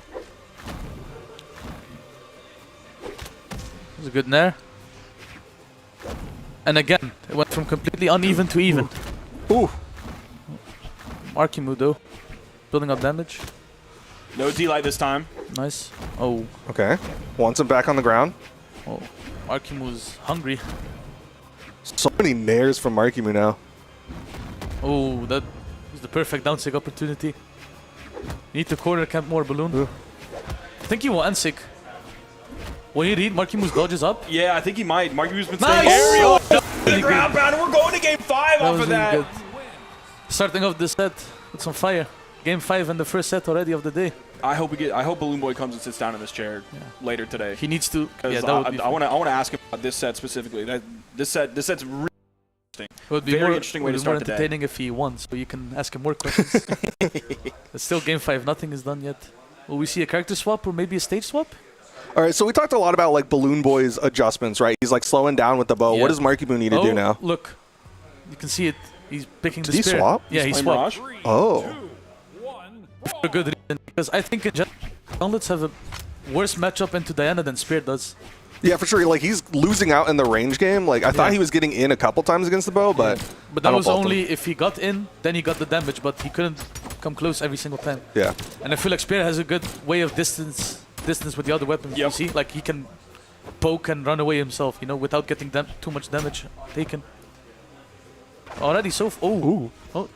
It was a good nair. And again, it went from completely uneven to even. Ooh. MarkyMoo though, building up damage. No D-light this time. Nice. Oh, Okay. Wants him back on the ground. oh. MarkyMoo's hungry. So many nairs from MarkyMoo now. Oh, that was the perfect down sick opportunity. Need to corner camp more Balloon. Ooh. I think he will end sick. When you read MarkyMoo's dodges up, Yeah, I think he might. MarkyMoo's been Nice! saying aerial Oh, to the ground pound, and we're going to game 5 that off was of really that. good. Starting off the set with some fire. Game 5 and the first set already of the day. I hope Balloon Boy comes and sits down in this chair later today. He needs to. Because Yeah, that would be. I want to ask him about this set specifically. This set's really It would be very more, interesting way would to be more start the day. entertaining if he won, so you can ask him more questions. It's still game 5, nothing is done yet. Will we see a character swap or maybe a stage swap? All right, so we talked a lot about like Balloon Boy's adjustments, right? He's like slowing down with the bow. Yeah. What does MarkyMoo need to do now? Look, you can see it. He's picking Did the he spear. swap? Yeah, he playing swapped. Mirage. Oh. 1. For a good reason, because I think in general, Gauntlets have a worse matchup into Diana than Spear does. Yeah, for sure. Like he's losing out in the range game. Like I thought Yeah. he was getting in a couple times against the bow, but But I that don't was fault him. only if he got in, then he got the damage, but he couldn't come close every single time. Yeah. And I feel like Spear has a good way of distance with the other weapons. You Yep. see, like he can poke and run away himself, you know, without getting too much damage taken. Already so. Oh,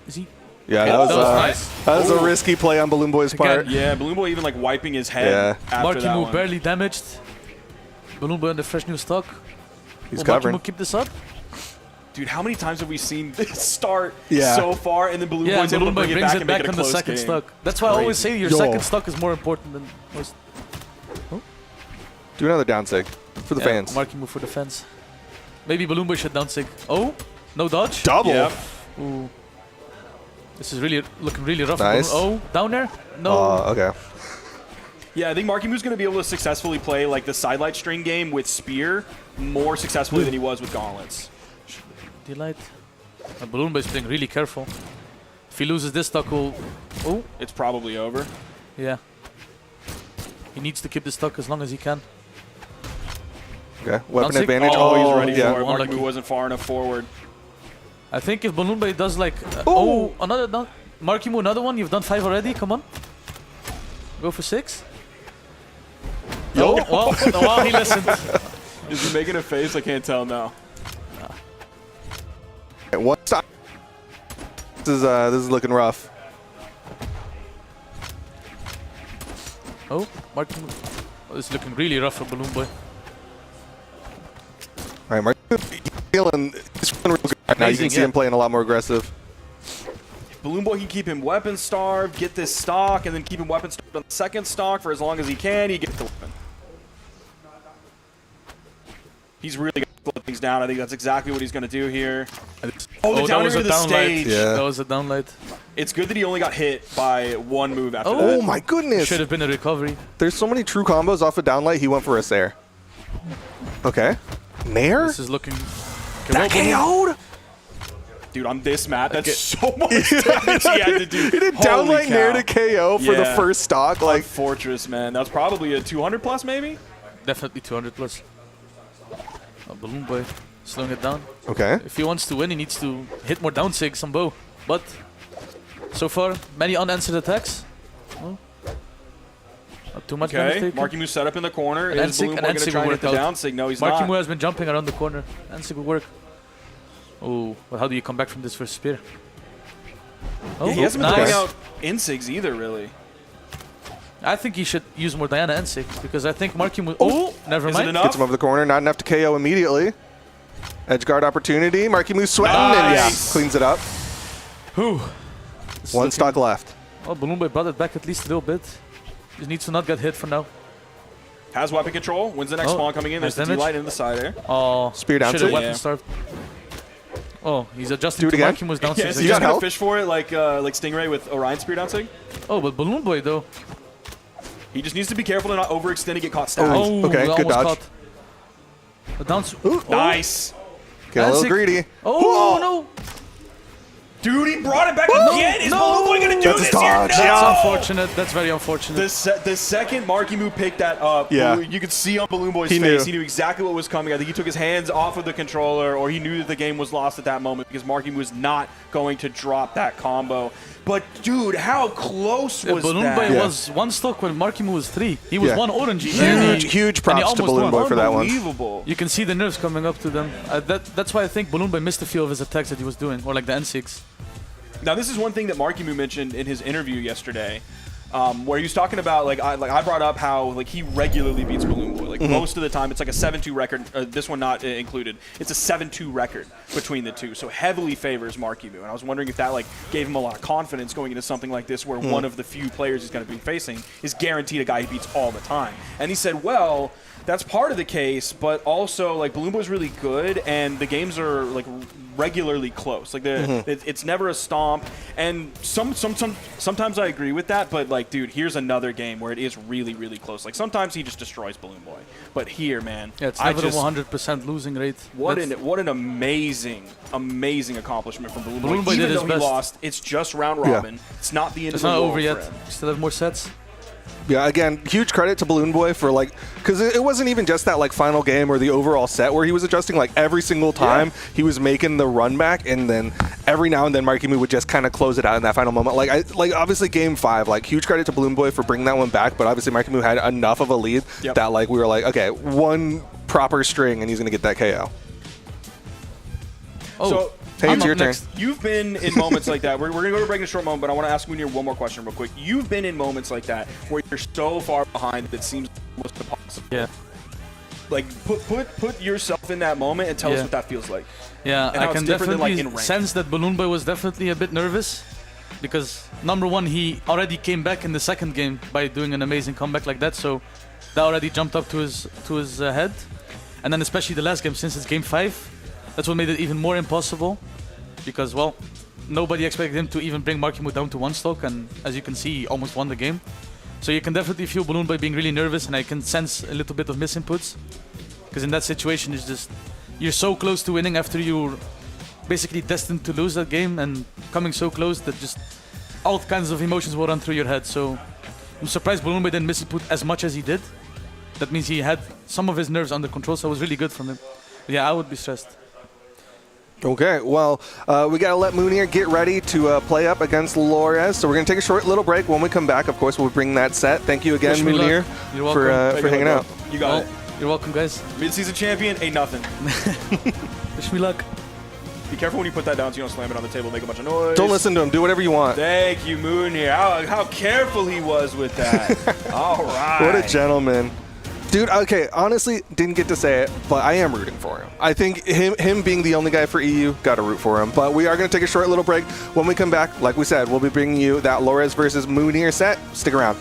is he? Yeah, Yeah, that was, that was nice. That was a risky play on Balloon Boy's part. Again, Yeah, Balloon Boy even like wiping his head Yeah. after that MarkyMoo one. barely damaged. Balloon Boy on the fresh new stock. He's Will covering. MarkyMoo keep this up? Dude, how many times have we seen this start Yeah. so far, and then Balloon Yeah, Boy's able to Balloon Boy bring it brings back it and make back it a on the close second game. stock. That's why I always say your Yo. second stock is more important than most. Do another down sig for the Yeah, fans. MarkyMoo for the fans. Maybe Balloon Boy should down sig. Oh, no dodge. Double. Yep. Ooh. This is really looking really rough. Nice. Oh, down there? No. Okay. Yeah, I think MarkyMoo's going to be able to successfully play like the sidelight string game with Spear more successfully than he was with Gauntlets. Delight. Balloon Boy is playing really careful. If he loses this stock, will. Oh, It's probably over. yeah. He needs to keep the stock as long as he can. Okay, weapon Down advantage. Oh, he's ready yeah. for it. Unlucky. MarkyMoo wasn't far enough forward. I think if Balloon Boy does like... Oh! another... No, MarkyMoo, another one. You've done 5 already. Come on. Go for 6. Yo. Oh, well, he listened. Is he making a face? I can't tell now. One stop. This is looking rough. Oh, MarkyMoo. Oh, this is looking really rough for Balloon Boy. All right, Mark, he's feeling real good right now. You Amazing, can see yeah. him playing a lot more aggressive. Balloon Boy can keep him weapon starved, get this stock, and then keep him weapon starved on the second stock for as long as he can. He gets the weapon. He's really going to slow things down. I think that's exactly what he's going to do here. Oh, the down air to the stage. Yeah. That was a downlight. It's good that he only got hit by one move after Oh. that. Oh my goodness! Should have been a recovery. There's so many true combos off of downlight. He went for a Sair. Okay. Nair? This is looking... That KO'd? Dude, on this map, that's so much damage he had to do. He did Holy downlight cow. Nair to KO for the Yeah. first stock. Like, Fortress, man. That was probably a 200 plus, maybe? Definitely 200 plus. Oh, Balloon Boy slowing it down. okay. If he wants to win, he needs to hit more down sigs on bow. But so far, many unanswered attacks. Oh. Not too much damage Okay, taken. MarkyMoo set up in the corner. An Is N-sig- Balloon an Boy going to N-sig try and will hit the work out. down sig? No, he's MarkyMoo not. has been jumping around the corner. Ansig will work. Oh, well, how do you come back from this first spear? Oh, Yeah, he hasn't been nice. throwing out insigs either, really. I think he should use more Diana Ensig because I think MarkyMoo... Oh, never Is it mind. enough? Gets him over the corner. Not enough to KO immediately. Edge guard opportunity. MarkyMoo sweating and yeah, Nice. cleans it up. Whew. This is One looking- stock left. Oh, Balloon Boy brought it back at least a little bit. Just needs to not get hit for now. Has weapon control. When's the next Oh, spawn coming in? There's nice the damage. D-light in the side air. Oh, Spear down should have sig? weapon Yeah. starved. Oh, he's adjusting Do it to again? MarkyMoo's down Yeah, six so You he's got going to help? fish for it like Stingray with Orion Spear down sig. Oh, but Balloon Boy though. He just needs to be careful to not overextend and get caught stacked. Oh, okay, good almost dodge. caught. A down. Nice. Get a little Ansig. greedy. Oh no! Dude, he brought it back again. Is Balloon Boy going to do That's this his here? dodge. No! That's unfortunate. That's very unfortunate. The second MarkyMoo picked that up, Yeah. you could see on Balloon Boy's He face, knew. he knew exactly what was coming. I think he took his hands off of the controller, or he knew that the game was lost at that moment because MarkyMoo was not going to drop that combo. But dude, how close was Balloon that? Boy Yeah. was one stock when MarkyMoo was 3. He was Yeah. one orange. Huge props to almost Balloon won. Boy for that one. Unbelievable. You can see the nerves coming up to them. That's why I think Balloon Boy missed a few of his attacks that he was doing, or like the N6. Now, this is one thing that MarkyMoo mentioned in his interview yesterday, where he was talking about, I brought up how, he regularly beats Balloon Boy. Most of the time, it's like a 7-2 record. This one not included. It's a 7-2 record between the two, so heavily favors MarkyMoo. And I was wondering if that, gave him a lot of confidence going into something like this, where one of the few players he's going to be facing is guaranteed a guy he beats all the time. And he said, well, that's part of the case, but also, Balloon Boy's really good, and the games are, regularly close. It's never a stomp, and sometimes I agree with that, but dude, here's another game where it is really, really close. Sometimes he just destroys Balloon Boy, but here, man, Yeah, it's never a 100% losing rate. what That's- an amazing accomplishment from Balloon Boy. Balloon Boy did Even his though he best. lost, it's just round robin. It's not the end It's of the not world over for yet. him. Still have more sets. Yeah, again, huge credit to Balloon Boy for because it wasn't even just that final game or the overall set where he was adjusting every single time he was making the run back, and then every now and then MarkyMoo would just kind of close it out in that final moment. Obviously game 5, huge credit to Balloon Boy for bringing that one back, but obviously MarkyMoo had enough of a lead that we were okay, one proper string and he's gonna get that KO. Oh, So, Hey, I'm it's up your turn. next. you've been in moments like that. We're going to go to break in a short moment, but I want to ask Mounir one more question real quick. You've been in moments like that where you're so far behind that it seems almost impossible. Yeah. Put yourself in that moment and tell us Yeah. what that feels like. Yeah, And how I it's can different than, definitely in ranked. sense that Balloon Boy was definitely a bit nervous because number one, he already came back in the second game by doing an amazing comeback like that, so that already jumped up to his head. And then especially the last game, since it's game 5, that's what made it even more impossible because, well, nobody expected him to even bring MarkyMoo down to 1 stock, and as you can see, he almost won the game. So you can definitely feel Balloon Boy being really nervous, and I can sense a little bit of misinputs because in that situation, it's just you're so close to winning after you're basically destined to lose that game, and coming so close that just all kinds of emotions will run through your head. So I'm surprised Balloon Boy didn't misinput as much as he did. that means he had some of his nerves under control, so it was really good from him. But yeah, I would be stressed. Okay, well, we got to let Mounir get ready to play up against Lores. So we're going to take a short little break. When we come back, of course, we'll bring that set. Thank you again, Wish me Mounir, luck. You're welcome. for hanging out. You got it. You're welcome, guys. Mid-season champion ain't nothing. Wish me luck. Be careful when you put that down so you don't slam it on the table, make a bunch of noise. Don't listen to him. Do whatever you want. Thank you, Mounir. How careful he was with that. All right. What a gentleman. Dude, okay, honestly, didn't get to say it, but I am rooting for him. I think him being the only guy for EU, got to root for him. But we are going to take a short little break. When we come back, like we said, we'll be bringing you that Lores versus Mounir set. Stick around.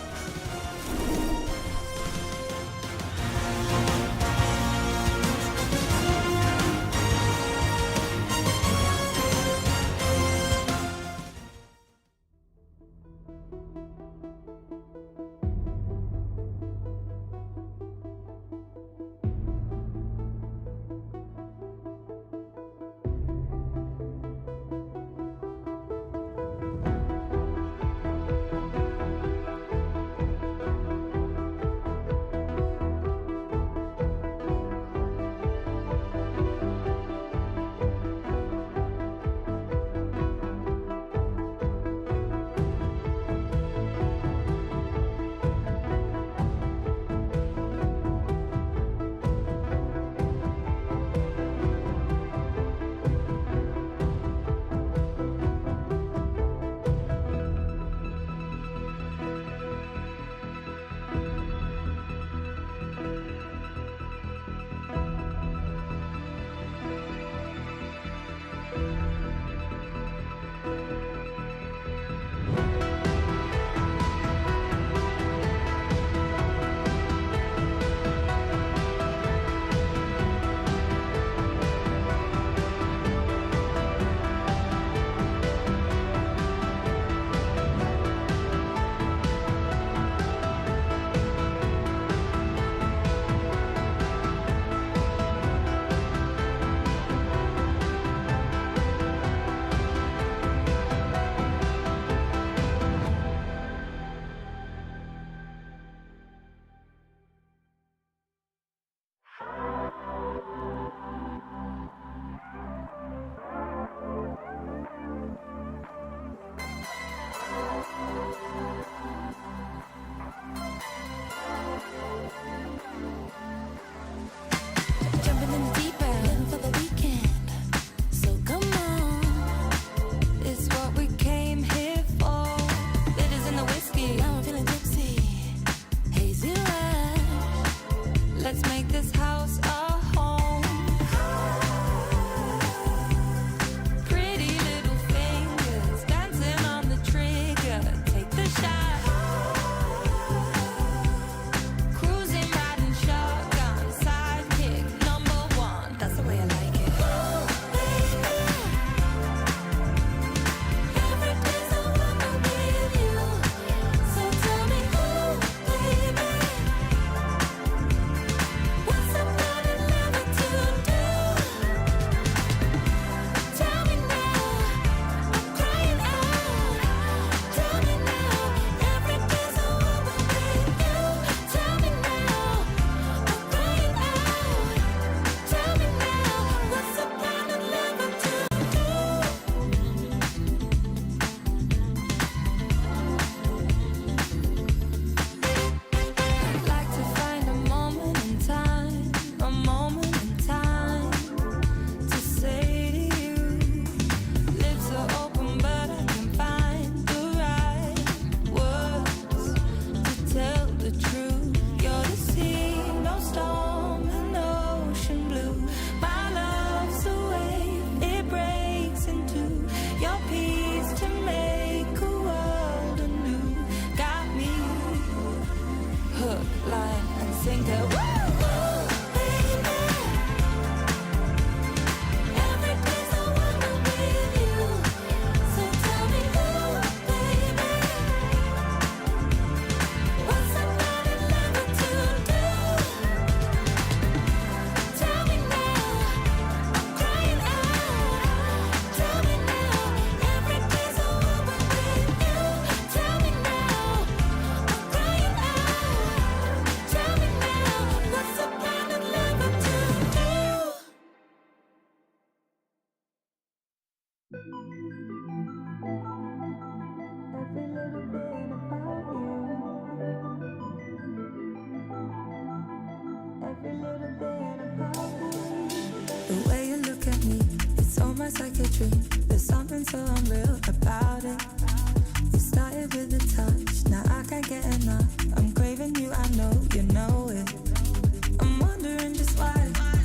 Jumping in the deep end for the weekend. So come on, it's what we came here for. Ladies in the whiskey, now I'm feeling tipsy. Hazy rush, let's make this house our home. Pretty little fingers dancing on the trigger. Take the shot. Cruising, riding shotgun, sidekick number one. That's the way I like it. Oh, baby, every day's a wonder with you. So tell me, oh, baby, what's somebody living to do? Tell me now, I'm crying out. Tell me now, every day's a wonder with you. Tell me now, I'm crying out. Tell me now, what's the planet living to do? I'd like to find a moment in time to say to you. Lips are open, but I can find the right words to tell the truth. You're the sea, no storm, and ocean blue. My love's a wave, it breaks into your peace to make a world anew. Got me hook, line, and sinker. Woo! Baby, every day's a wonder with you. So tell me, oh, baby, what's somebody living to do? Tell me now, I'm crying out. Tell me now, every day's a wonder with you. Tell me now, I'm crying out. Tell me now, chemistry. There's something so unreal about it. You started with a touch, now I can't get enough. I'm craving you, I know you know it. I'm wondering just why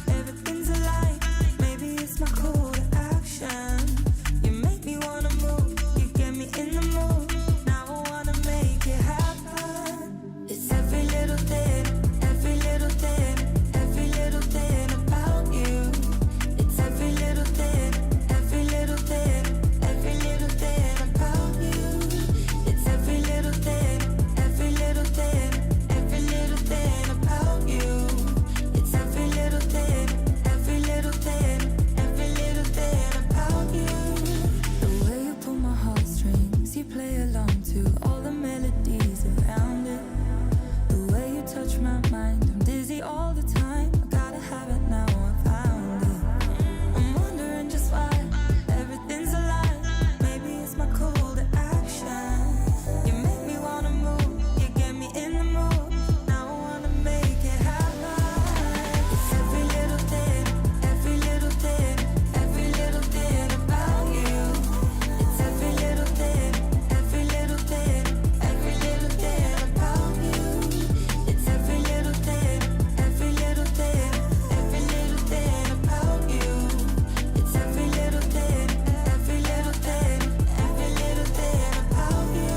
everything's alive. Maybe it's my call to action. You make me wanna move, you get me in the mood. Now I wanna make it happen. It's every little thing, every little thing, every little thing about you. It's every little thing, every little thing, every little thing about you. It's every little thing, every little thing, every little thing about you. It's every little thing, every little thing, every little thing about you. The way you pull my heartstrings, you play along to all the melodies around it. The way you touch my mind, I'm dizzy all the time. I gotta have it now, I found it. I'm wondering just why everything's alive. Maybe it's my call to action. You make me wanna move, you get me in the mood. Now I wanna make it happen. It's every little thing, every little thing, every little thing about you. It's every little thing, every little thing, every little thing about you. It's every little thing, every little thing, every little thing about you. It's every little thing, every little thing, every little thing about you.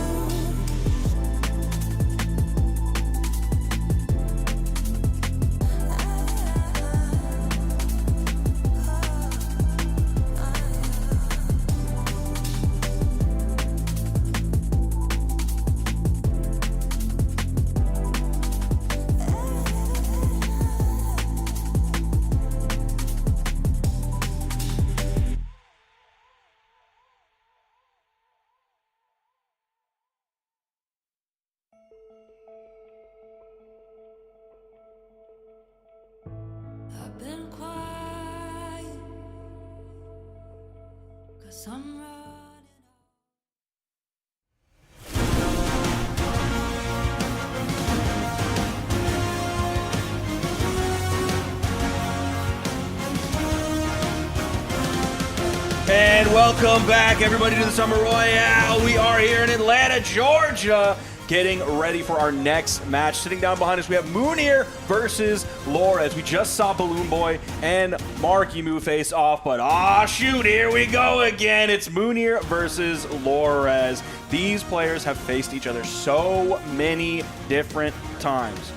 I've been quiet, 'cause I'm running. And welcome back, everybody, to the Summer Royale. We are here in Atlanta, Georgia, getting ready for our next match. Sitting down behind us, we have Mounir versus Lores. We just saw Balloon Boy and MarkyMoo face off, but shoot, here we go again. It's Mounir versus Lores. These players have faced each other so many different times.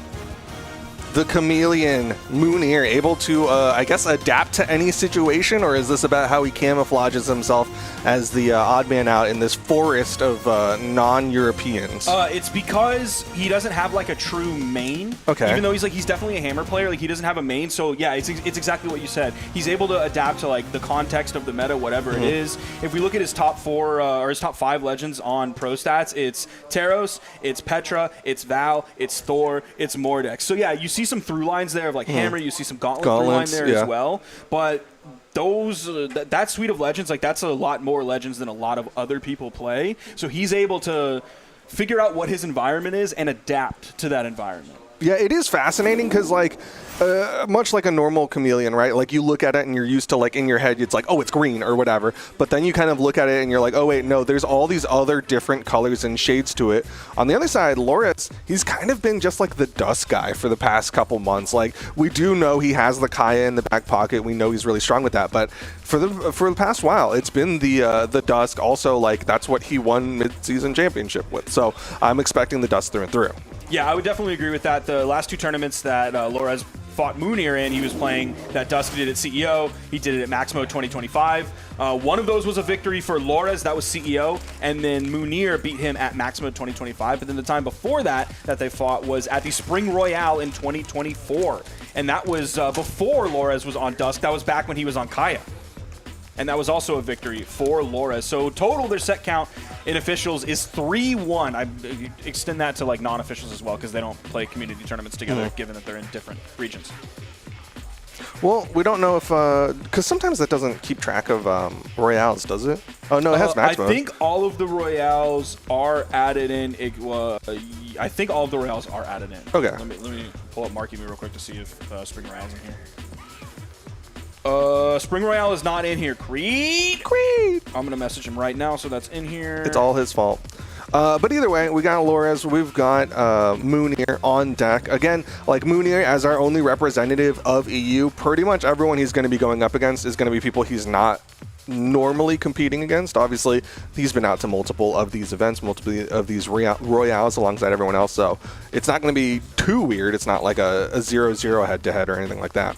The chameleon, Mounir, able to, I guess, adapt to any situation, or is this about how he camouflages himself as the odd man out in this forest of non-Europeans? It's because he doesn't have like a true main. Okay. Even though he's definitely a hammer player, like he doesn't have a main. So yeah, it's exactly what you said. He's able to adapt to like the context of the meta, whatever it is. If we look at his top 4 or his top 5 legends on Pro Stats, it's Taros, it's Petra, it's Val, it's Thor, it's Mordex. So yeah, you see some through lines there of like hammer. You see some gauntlet through line there as well. But those that suite of legends, like that's a lot more legends than a lot of other people play. So he's able to figure out what his environment is and adapt to that environment. Yeah, it is fascinating because, like, much like a normal chameleon, right? Like, you look at it and you're used to, like, in your head, it's like, oh, it's green or whatever. But then you kind of look at it and you're like, oh, wait, no, there's all these other different colors and shades to it. On the other side, Lores, he's kind of been just like the dust guy for the past couple months. Like, we do know he has the Kyna in the back pocket. We know he's really strong with that. But for the past while, it's been the dust. Also, like, that's what he won mid-season championship with. So I'm expecting the dust through and through. Yeah, I would definitely agree with that. The last 2 tournaments that Lores fought Mounir in, he was playing that Dust did at CEO. He did it at MaxMo 2025. One of those was a victory for Lores. That was CEO. And then Mounir beat him at MaxMo 2025. But then the time before that they fought was at the Spring Royale in 2024. And that was before Lores was on Dusk. That was back when he was on Kaya. And that was also a victory for Lores. So total, their set count in officials is 3-1. I extend that to like non-officials as well because they don't play community tournaments together, given that they're in different regions. Well, we don't know if because sometimes that doesn't keep track of Royales, does it? Oh no, it has match mode. I think all of the Royales are added in. I think all of the Royales are added in. Okay. Let me pull up MarkyMoo real quick to see if Spring Royale's in here. Spring Royale is not in here. Creed. I'm going to message him right now, so that's in here. It's all his fault. But either way, we got Lores, we've got Mounir on deck. Again, like Mounir as our only representative of EU, pretty much everyone he's going to be going up against is going to be people he's not normally competing against. Obviously, he's been out to multiple of these events, multiple of these Royales alongside everyone else, so it's not going to be too weird. It's not like a 0-0 head-to-head or anything like that.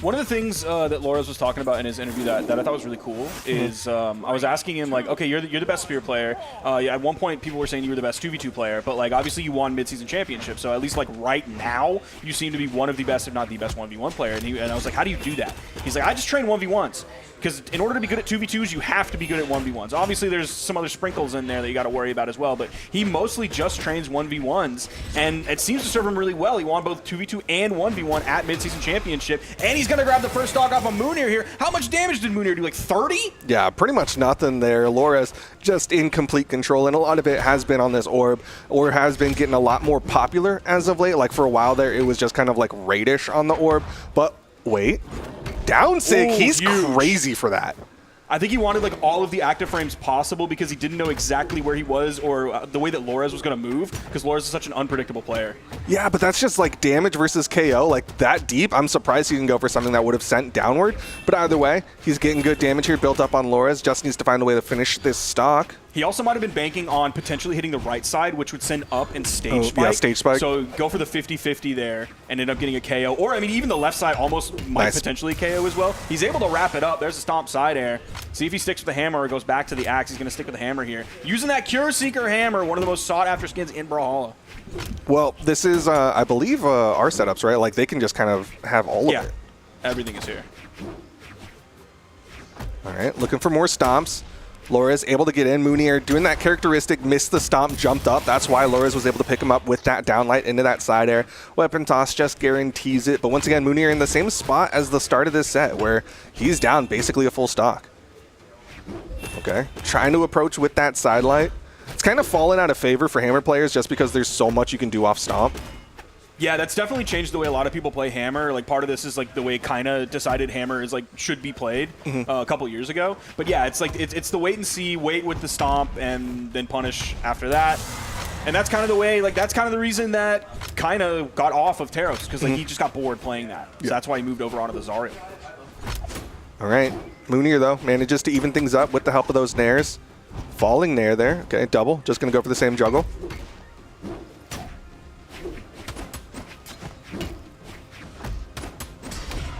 One of the things that Lores was talking about in his interview that I thought was really cool is I was asking him, like, okay, you're the best Spear player. At one point, people were saying you were the best 2v2 player, but, like, obviously you won mid-season championship, so at least, like, right now, you seem to be one of the best, if not the best 1v1 player. And I was like, how do you do that? He's like, I just train 1v1s. Because in order to be good at 2v2s, you have to be good at 1v1s. Obviously, there's some other sprinkles in there that you got to worry about as well, but he mostly just trains 1v1s, and it seems to serve him really well. He won both 2v2 and 1v1 at mid-season championship, and he's going to grab the first stock off of Mounir here. How much damage did Mounir do, like 30? Yeah, pretty much nothing there. Lores just in complete control, and a lot of it has been on this orb, or has been getting a lot more popular as of late. Like for a while there, it was just kind of like raidish on the orb, but wait. Down sig, he's huge. Crazy for that. I think he wanted like all of the active frames possible because he didn't know exactly where he was or the way that Lores was going to move, because Lores is such an unpredictable player. Yeah, but that's just like damage versus KO, like that deep. I'm surprised he can go for something that would have sent downward. But either way, he's getting good damage here built up on Lores. Just needs to find a way to finish this stock. He also might have been banking on potentially hitting the right side, which would send up and stage spike. Yeah, stage spike. So go for the 50-50 there and end up getting a KO. Or, I mean, even the left side almost might potentially KO as well. He's able to wrap it up. There's a stomp side air. See if he sticks with the hammer or goes back to the axe. He's going to stick with the hammer here. Using that Cure Seeker hammer, one of the most sought-after skins in Brawlhalla. Well, this is, I believe, our setups, right? Like, they can just kind of have all of it. Everything is here. All right, looking for more stomps. Lores able to get in. Mounir doing that characteristic, missed the stomp, jumped up. That's why Lores was able to pick him up with that downlight into that side air. Weapon toss just guarantees it. But once again, Mounir in the same spot as the start of this set, where he's down basically a full stock. Okay, trying to approach with that side light. It's kind of fallen out of favor for hammer players just because there's so much you can do off stomp. Yeah, that's definitely changed the way a lot of people play hammer. Like, part of this is like the way Kyna decided hammer is like should be played a couple years ago. But yeah, it's like it's the wait and see, wait with the stomp, and then punish after that. And that's kind of the way, like that's kind of the reason that Kyna got off of Taros, because like he just got bored playing that. So that's why he moved over onto the Zarya. All right, Mounir though manages to even things up with the help of those nairs. Falling nair there. Okay, double. Just gonna go for the same juggle.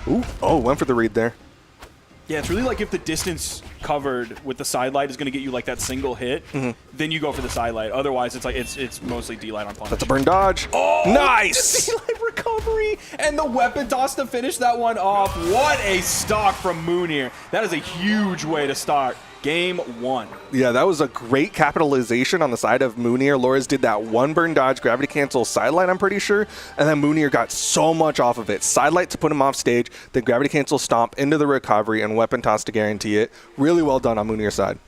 Ooh, oh, went for the read there. Yeah, it's really like if the distance covered with the side light is going to get you like that single hit, then you go for the side light. Otherwise, it's like it's mostly D-light on punish. That's a burn dodge. Oh, nice! D-light recovery and the weapon toss to finish that one off. What a stock from Mounir. That is a huge way to start game one. Yeah, that was a great capitalization on the side of Mounir. Lores did that one burn dodge, gravity cancel, sidelight, I'm pretty sure, and then Mounir got so much off of it. Sidelight to put him off stage, then gravity cancel stomp into the recovery, and weapon toss to guarantee it. Really well done on Mounir's side.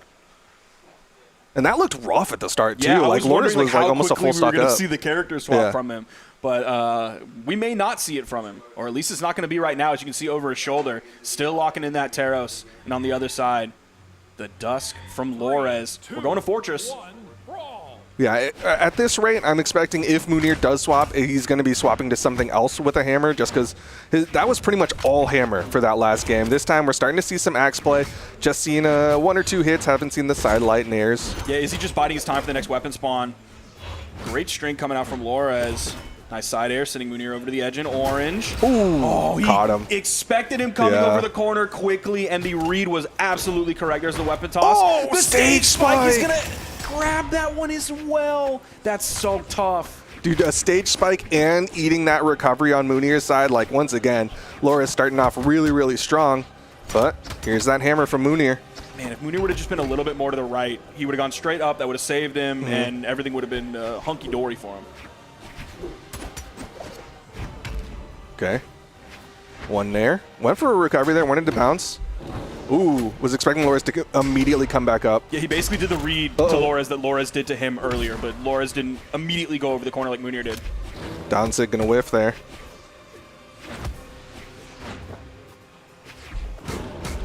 And that looked rough at the start, too. Yeah, like, Lores was like almost a full stock we were up. to see the character swap from him. But we may not see it from him, or at least it's not going to be right now. As you can see over his shoulder, still locking in that Taros, and on the other side, the Dusk from Lores. We're going to Fortress. Yeah, at this rate, I'm expecting if Mounir does swap, he's going to be swapping to something else with a hammer, just because that was pretty much all hammer for that last game. This time, we're starting to see some axe play. Just seeing one or two hits, haven't seen the side light and airs. Yeah, is he just biding his time for the next weapon spawn? Great string coming out from Lores. Nice side air, sending Mounir over to the edge in orange. Ooh, he caught him. Expected him coming over the corner quickly, and the read was absolutely correct. There's the weapon toss. Oh, the stage spike. He's going to grab that one as well. That's so tough. Dude, a stage spike and eating that recovery on Mounir's side. Like, once again, Lores starting off really, really strong. But here's that hammer from Mounir. Man, if Mounir would have just been a little bit more to the right, he would have gone straight up. That would have saved him, and everything would have been hunky-dory for him. Okay. One there. Went for a recovery there. Wanted to bounce. Ooh, was expecting Lores to immediately come back up. Yeah, he basically did the read to Lores that Lores did to him earlier, but Lores didn't immediately go over the corner like Mounir did. Downsig gonna whiff there.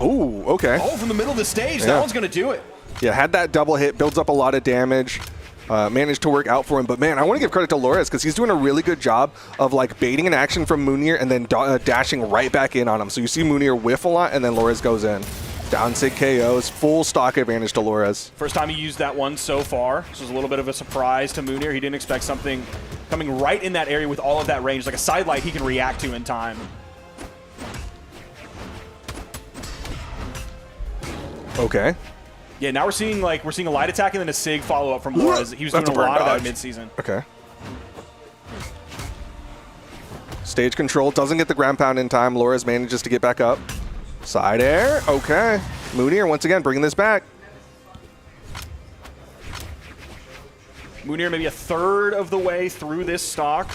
Ooh, okay. Oh, from the middle of the stage. Yeah. That one's going to do it. Yeah, had that double hit, builds up a lot of damage. Managed to work out for him. But man, I want to give credit to Lores because he's doing a really good job of like baiting an action from Mounir and then dashing right back in on him. So you see Mounir whiff a lot and then Lores goes in. Down sig KOs, full stock advantage to Lores. First time he used that one so far. This was a little bit of a surprise to Mounir. He didn't expect something coming right in that area with all of that range, like a side light he can react to in time. Okay. Yeah, now we're seeing a light attack and then a sig follow up from Lores. He was doing a lot of that mid-season. Okay. Stage control, doesn't get the ground pound in time. Lores manages to get back up. Side air, okay. Mounir once again bringing this back. Mounir maybe a third of the way through this stock.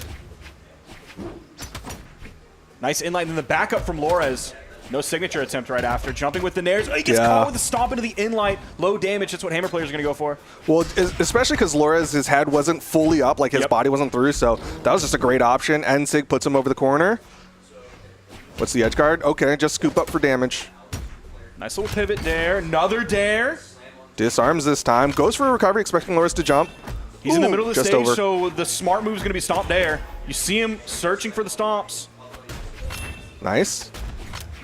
Nice inlight, and then the backup from Lores. No signature attempt right after. Jumping with the nairs. He gets caught with a stomp into the inlight. Low damage. That's what Hammer players are going to go for. Well, especially because Lores, his head wasn't fully up, like his body wasn't through, so that was just a great option. Ensig puts him over the corner. What's the edge guard? Okay, just scoop up for damage. Nice little pivot dare. Another dare. Disarms this time. Goes for a recovery, expecting Lores to jump. He's in the middle of the stage, so the smart move is going to be stomp dare. You see him searching for the stomps. Nice.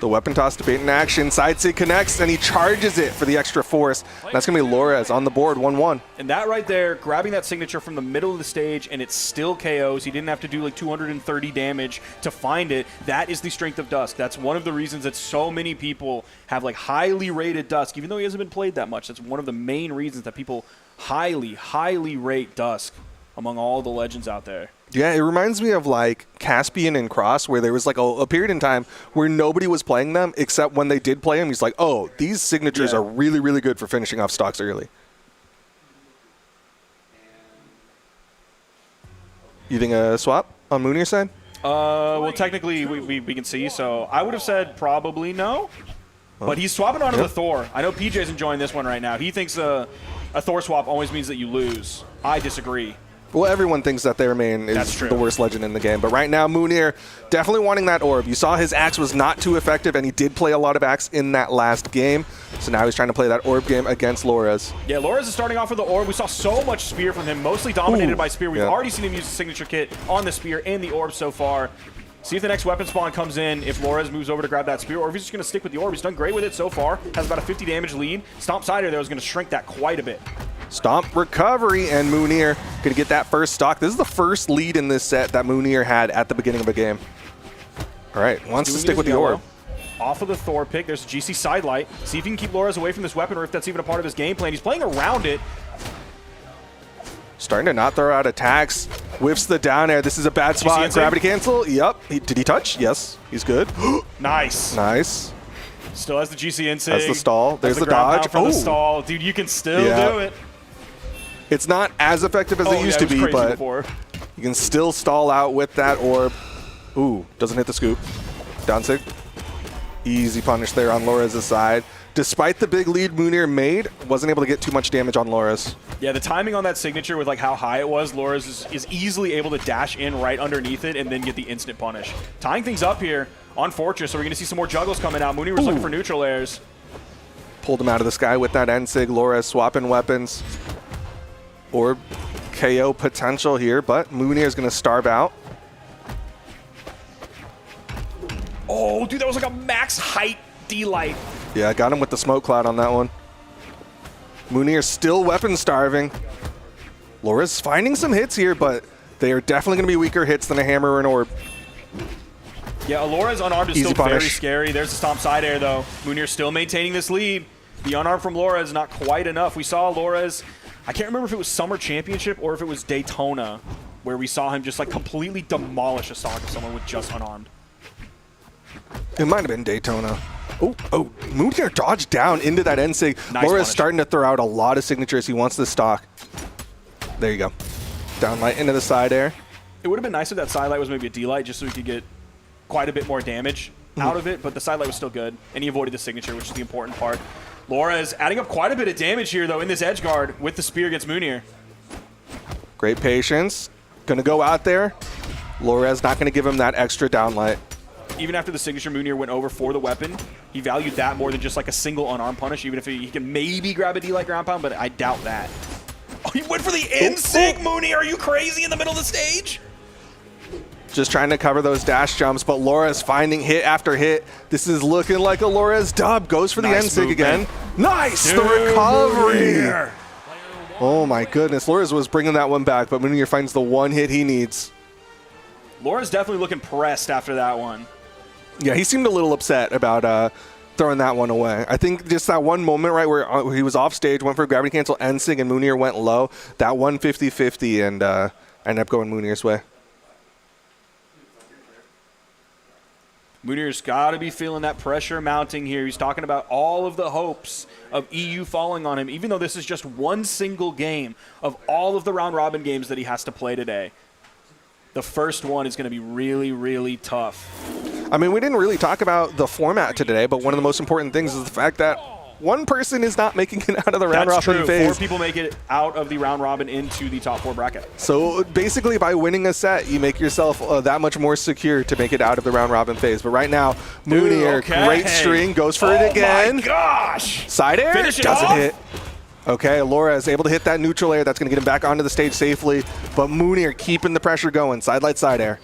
The weapon toss debate in action. Side sig connects, and he charges it for the extra force. That's going to be Lores on the board, 1-1. And that right there, grabbing that signature from the middle of the stage, and it's still KOs. He didn't have to do like 230 damage to find it. That is the strength of Dusk. That's one of the reasons that so many people have like highly rated Dusk, even though he hasn't been played that much. That's one of the main reasons that people highly, highly rate Dusk among all the legends out there. Yeah, it reminds me of like Caspian and Cross, where there was like a period in time where nobody was playing them, except when they did play them, he's like, oh, these signatures are really, really good for finishing off stocks early. You think a swap on Mounir's side? Well, technically, we can see, so I would have said probably no. But he's swapping onto the Thor. I know PJ's enjoying this one right now. He thinks a Thor swap always means that you lose. I disagree. Well, everyone thinks that their main is the worst legend in the game. But right now, Mounir definitely wanting that orb. You saw his axe was not too effective, and he did play a lot of axe in that last game. So now he's trying to play that orb game against Lores. Yeah, Lores is starting off with the orb. We saw so much spear from him, mostly dominated by spear. We've already seen him use the signature kit on the spear and the orb so far. See if the next weapon spawn comes in, if Lores moves over to grab that spear, or if he's just going to stick with the orb. He's done great with it so far. Has about a 50 damage lead. Stomp side air, though, is going to shrink that quite a bit. Stomp recovery, and Mounir going to get that first stock. This is the first lead in this set that Mounir had at the beginning of the game. All right, wants to stick with the orb. Off of the Thor pick, there's a GC sidelight. See if he can keep Lores away from this weapon, or if that's even a part of his game plan. He's playing around it. Starting to not throw out attacks. Whiffs the down air. This is a bad spot. Gravity cancel. Yep. Did he touch? Yes. He's good. Nice. Nice. Still has the GC insig. That's the stall. There's the dodge. From the stall. Dude, you can still do it. It's not as effective as it used to be, but you can still stall out with that orb. Ooh, doesn't hit the scoop. Down sig. Easy punish there on Lores' side. Despite the big lead Mounir made, wasn't able to get too much damage on Lores. Yeah, the timing on that signature with like how high it was, Lores is easily able to dash in right underneath it and then get the instant punish. Tying things up here on Fortress, so we're going to see some more juggles coming out. Mounir was looking for neutral airs. Pulled him out of the sky with that Ensig. Lores swapping weapons. Orb KO potential here, but Mounir is going to starve out. Oh, dude, that was like a max height D-light. Yeah, got him with the smoke cloud on that one. Mounir still weapon starving. Lores finding some hits here, but they are definitely going to be weaker hits than a hammer or an orb. Yeah, Alora's unarmed is Easy still punish. very scary. There's the stomp side air, though. Mounir still maintaining this lead. The unarmed from Lora is not quite enough. We saw Lores, I can't remember if it was Summer Championship or if it was Daytona, where we saw him just like completely demolish a stock of someone with just unarmed. It might have been Daytona. Oh, Mounir dodged down into that Ensig. Nice Lores punish. starting to throw out a lot of signatures. He wants this stock. There you go. Down light into the side air. It would have been nice if that sidelight was maybe a D-light just so we could get quite a bit more damage out of it, but the sidelight was still good, and he avoided the signature, which is the important part. Lora is adding up quite a bit of damage here, though, in this edge guard with the spear against Mounir. Great patience. Going to go out there. Lores not going to give him that extra downlight. even after the signature Mounir went over for the weapon, he valued that more than just like a single unarmed punish, even if he can maybe grab a D-like ground pound, but I doubt that. Oh, he went for the in-sig, Mounir. Are you crazy in the middle of the stage? Just trying to cover those dash jumps, but Laura's finding hit after hit. This is looking like a Laura's dub. Goes for the N-sig again. Nice! Dude, the recovery! Mounir. Oh my goodness. Laura's was bringing that one back, but Mounir finds the one hit he needs. Laura's definitely looking pressed after that one. Yeah, he seemed a little upset about throwing that one away. I think just that one moment, right, where he was off stage, went for a gravity cancel N-sig, and Mounir went low. That 150-50 and ended up going Mounir's way. Mounir's got to be feeling that pressure mounting here. He's talking about all of the hopes of EU falling on him, even though this is just one single game of all of the round-robin games that he has to play today. The first one is going to be really, really tough. I mean, we didn't really talk about the format today, but one of the most important things is the fact that one person is not making it out of the round-robin phase. 4 people make it out of the round-robin into the top 4 bracket. So basically, by winning a set, you make yourself that much more secure to make it out of the round-robin phase. But right now, Mounir, great string, goes for it again. Oh my gosh! Side air, Finish it doesn't off. hit. Okay, Laura is able to hit that neutral air. That's going to get him back onto the stage safely. But Mounir keeping the pressure going. Side light, side air.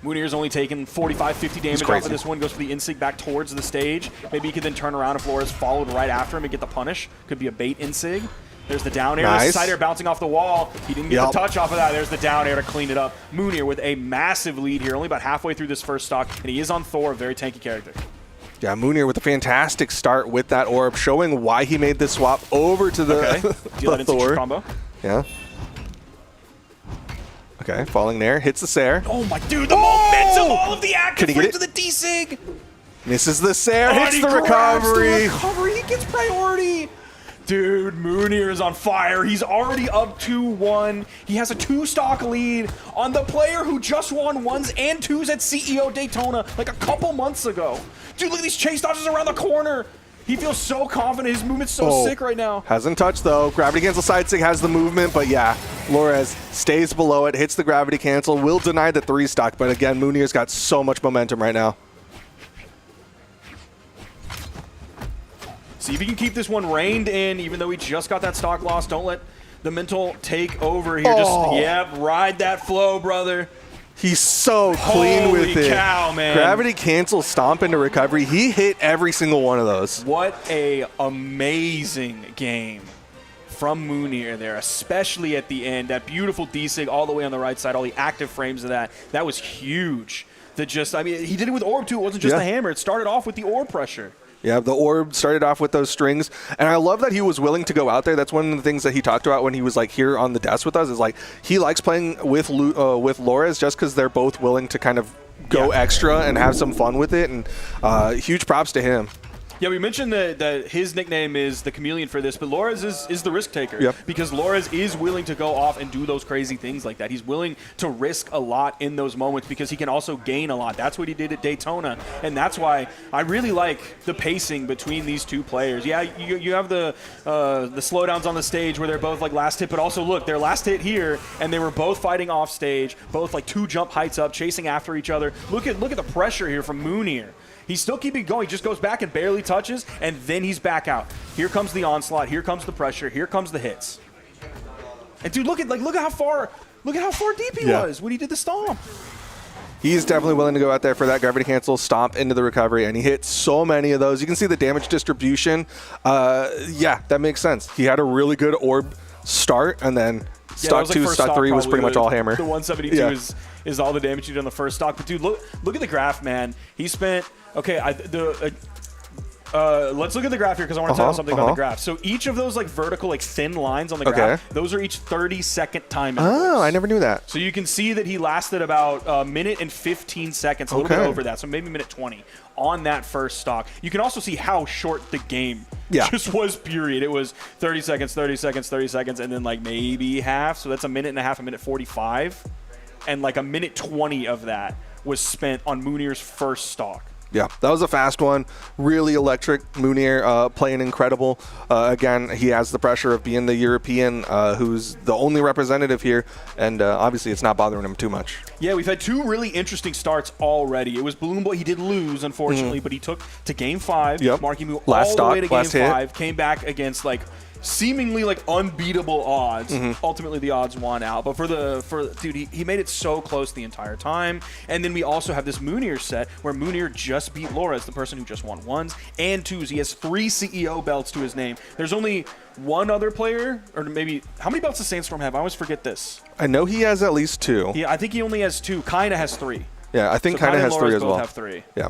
Mounir's only taken 45-50 damage off of this one. Goes for the in-sig back towards the stage. Maybe he could then turn around if Laura's followed right after him and get the punish. Could be a bait in-sig. There's the down air. Nice. There's the side air bouncing off the wall. He didn't get the touch off of that. There's the down air to clean it up. Mounir with a massive lead here. Only about halfway through this first stock. And he is on Thor, a very tanky character. Yeah, Mounir with a fantastic start with that orb, showing why he made this swap over to the, Deal that the Thor. combo. Yeah. Okay, falling there, hits the Sair. Oh my dude, the momentum, all of the active Can he get frames it? of the D-Sig. Misses the Sair, Oh, hits and the he grabs recovery. the recovery. He gets priority. Dude, Mounir is on fire. He's already up 2-1. He has a 2-stock lead on the player who just won 1s and 2s at CEO Daytona like a couple months ago. Dude, look at these chase dodges around the corner. He feels so confident. His movement's so sick right now. Hasn't touched though. Gravity cancel side sig has the movement, but yeah, Flores stays below it, hits the gravity cancel, will deny the 3-stock, but again, Mounir's got so much momentum right now. See if he can keep this one reined in, even though he just got that stock loss. Don't let the mental take over here. Just, ride that flow, brother. He's so clean with it. Holy cow, man. Gravity cancel, stomp into recovery. He hit every single one of those. What a amazing game from Mounir there, especially at the end. That beautiful D-Sig all the way on the right side, all the active frames of that. That was huge. I mean, he did it with orb too. It wasn't just the hammer. It started off with the orb pressure. Yeah, the orb started off with those strings, and I love that he was willing to go out there. That's one of the things that he talked about when he was like here on the desk with us, is like he likes playing with Lores just because they're both willing to kind of go extra and have some fun with it, and huge props to him. Yeah, we mentioned that his nickname is the Chameleon for this, but Lores is the risk taker. Because Lores is willing to go off and do those crazy things like that. He's willing to risk a lot in those moments because he can also gain a lot. That's what he did at Daytona, and that's why I really like the pacing between these two players. Yeah, you have the slowdowns on the stage where they're both like last hit, but also look, their last hit here, and they were both fighting off stage, both like 2 jump heights up, chasing after each other. Look at the pressure here from Mounir. He's still keeping going. He just goes back and barely touches, and then he's back out. Here comes the onslaught. Here comes the pressure. Here comes the hits. And dude, look at how far deep he was when he did the stomp. He's definitely willing to go out there for that gravity cancel, stomp into the recovery, and he hit so many of those. You can see the damage distribution. Yeah, that makes sense. He had a really good orb start, and then stock 2, stock 3 was pretty much all hammer. The 172 is all the damage he did on the first stock. But dude, look at the graph, man. He spent let's look at the graph here because I want to tell you something about the graph. So each of those like vertical, like thin lines on the graph, those are each 30-second time intervals. Oh, I never knew that. So you can see that he lasted about a minute and 15 seconds, a little bit over that, so maybe a minute 20 on that first stock. You can also see how short the game just was, period. It was 30 seconds, 30 seconds, 30 seconds, and then like maybe half. So that's a minute and a half, a minute 45. And like a minute 20 of that was spent on Mounir's first stock. Yeah, that was a fast one. Really electric. Mounir playing incredible. Again, he has the pressure of being the European who's the only representative here, and obviously it's not bothering him too much. Yeah, we've had two really interesting starts already. It was Balloon Boy. He did lose, unfortunately, but he took to Game 5. Yep. MarkyMoo Last all stock, the way to Game last hit. 5. Came back against like seemingly like unbeatable odds. Ultimately, the odds won out. But dude, he made it so close the entire time. And then we also have this Mounir set where Mounir just beat Laura as the person who just won 1s and 2s. He has 3 CEO belts to his name. There's only one other player, or maybe how many belts does Sandstorm have? I always forget this. I know he has at least 2. Yeah, I think he only has 2. Kyna has 3. Yeah, I think So Kyna has and 3 Laura's as both well. have 3. Yeah.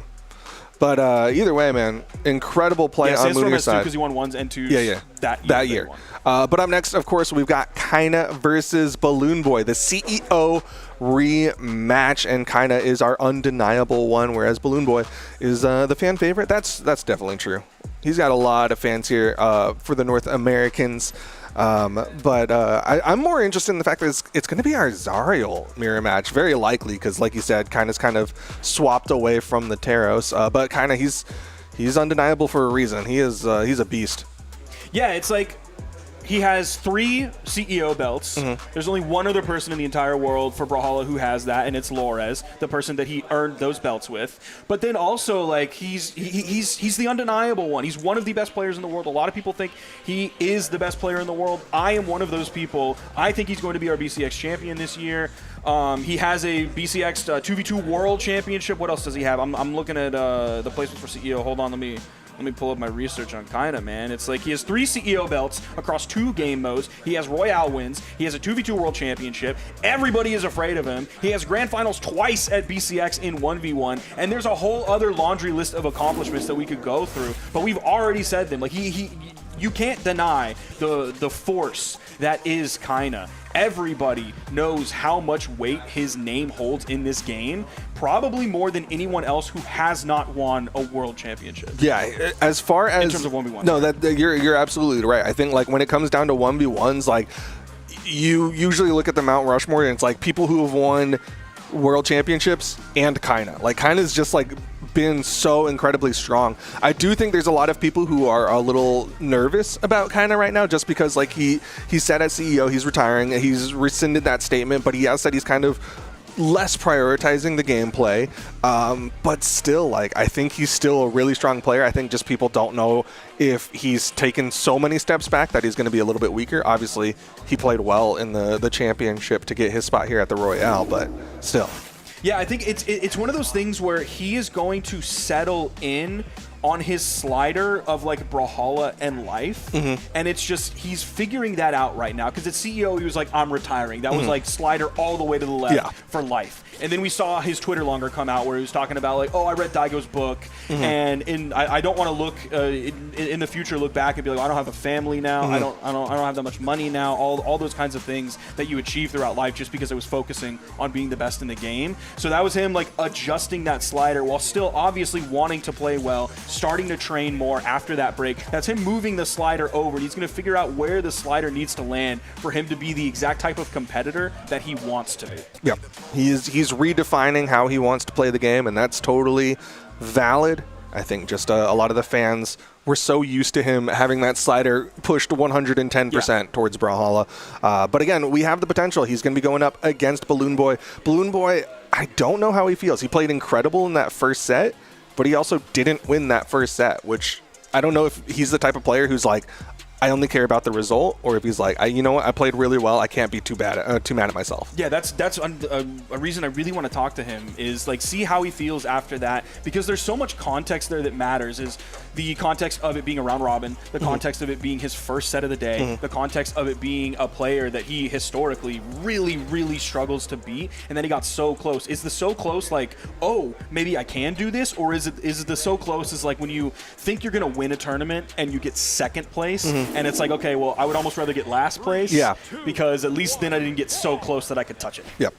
But either way, man, incredible play on Sandstorm Mounir's has 2 side. because he won 1s and 2s that year. But up next, of course, we've got Kyna versus Balloon Boy, the CEO rematch, and Kyna is our undeniable one, whereas Balloon Boy is the fan favorite. That's definitely true. He's got a lot of fans here for the North Americans. But I'm more interested in the fact that it's going to be our Zariel mirror match, very likely, because like you said, Kyna's kind of swapped away from the Taros. But Kyna, he's undeniable for a reason. He's a beast. Yeah, it's like he has 3 CEO belts. There's only one other person in the entire world for Brawlhalla who has that, and it's Lores, the person that he earned those belts with. But then also, like, he's the undeniable one. He's one of the best players in the world. A lot of people think he is the best player in the world. I am one of those people. I think he's going to be our BCX champion this year. He has a BCX 2v2 World Championship. What else does he have? I'm looking at the placements for CEO. Hold on, let me pull up my research on Kyna, man. It's like he has 3 CEO belts across 2 game modes. He has Royale wins. He has a 2v2 World Championship. Everybody is afraid of him. He has Grand Finals twice at BCX in 1v1. And there's a whole other laundry list of accomplishments that we could go through. But we've already said them. Like you can't deny the force that is Kyna. Everybody knows how much weight his name holds in this game, probably more than anyone else who has not won a world championship. Yeah, as far as in terms of 1v1. No, you're absolutely right. I think like when it comes down to 1v1s, like you usually look at the Mount Rushmore and it's like people who have won world championships and Kyna. Like Kyna's just like been so incredibly strong. I do think there's a lot of people who are a little nervous about Kyna right now, just because like he said as CEO he's retiring. He's rescinded that statement, but he has said he's kind of less prioritizing the gameplay. But still, like I think he's still a really strong player. I think just people don't know if he's taken so many steps back that he's going to be a little bit weaker. Obviously, he played well in the championship to get his spot here at the Royale, but still. Yeah, I think it's one of those things where he is going to settle in on his slider of like Brawlhalla and life, and it's just he's figuring that out right now, because at CEO he was like, I'm retiring. That was like slider all the way to the left for life. And then we saw his Twitter longer come out where he was talking about like, oh, I read Daigo's book, and I don't want to look in the future, look back and be like, I don't have a family now. I don't have that much money now. All those kinds of things that you achieve throughout life just because I was focusing on being the best in the game. So that was him like adjusting that slider while still obviously wanting to play well, starting to train more after that break. That's him moving the slider over. He's going to figure out where the slider needs to land for him to be the exact type of competitor that he wants to be. Yeah, he's redefining how he wants to play the game, and that's totally valid. I think just a lot of the fans were so used to him having that slider pushed 110% towards Brawlhalla. But again, we have the potential. He's going to be going up against Balloon Boy. Balloon Boy, I don't know how he feels. He played incredible in that first set, but he also didn't win that first set, which I don't know if he's the type of player who's like, I only care about the result, or if he's like, you know what, I played really well, I can't be too mad at myself. Yeah, that's a reason I really want to talk to him, is like see how he feels after that, because there's so much context there that matters. Is the context of it being a round robin, the context of it being his first set of the day, the context of it being a player that he historically really struggles to beat, and then he got so close. Is the so close like, oh, maybe I can do this, or is the so close is like when you think you're gonna win a tournament and you get second place, and it's like, okay, well, I would almost rather get last place, because at least then I didn't get so close that I could touch it. Yep.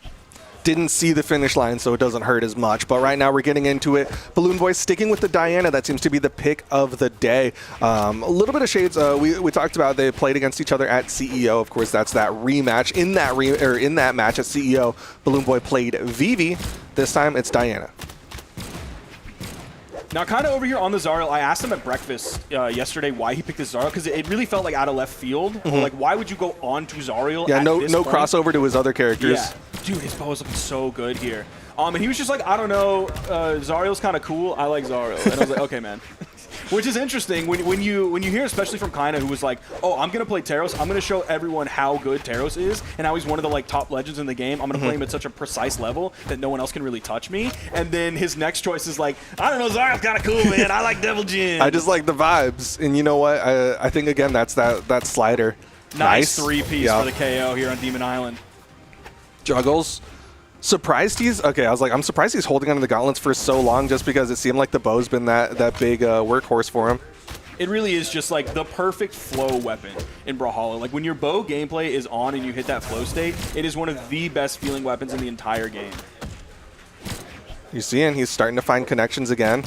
Didn't see the finish line, so it doesn't hurt as much. But right now we're getting into it. Balloon Boy sticking with the Diana. That seems to be the pick of the day. A little bit of shades. We talked about they played against each other at CEO. Of course, that's that rematch. In that match at CEO, Balloon Boy played Vivi. This time it's Diana. Now, kind of over here on the Zariel, I asked him at breakfast yesterday why he picked this Zariel, because it really felt like out of left field. Like, why would you go on to Zariel? Yeah, at no this point? crossover to his other characters. Yeah. Dude, his bow is looking so good here. And he was just like, I don't know, Zariel's kind of cool. I like Zariel. And I was like, okay, man. Which is interesting when you hear, especially from Kyna, who was like, oh, I'm going to play Taros. I'm going to show everyone how good Taros is and how he's one of the like top legends in the game. I'm going to play him at such a precise level that no one else can really touch me. And then his next choice is like, I don't know, Zariel's kind of cool, man. I like Devil Jin. I just like the vibes. And you know what? I think, again, that's that slider. Nice 3-piece for the KO here on Demon Island. Juggles. Surprised he's okay. I was like, I'm surprised he's holding onto the gauntlets for so long, just because it seemed like the bow's been that big workhorse for him. It really is just like the perfect flow weapon in Brawlhalla. Like when your bow gameplay is on and you hit that flow state, it is one of the best feeling weapons in the entire game. You see, and he's starting to find connections again.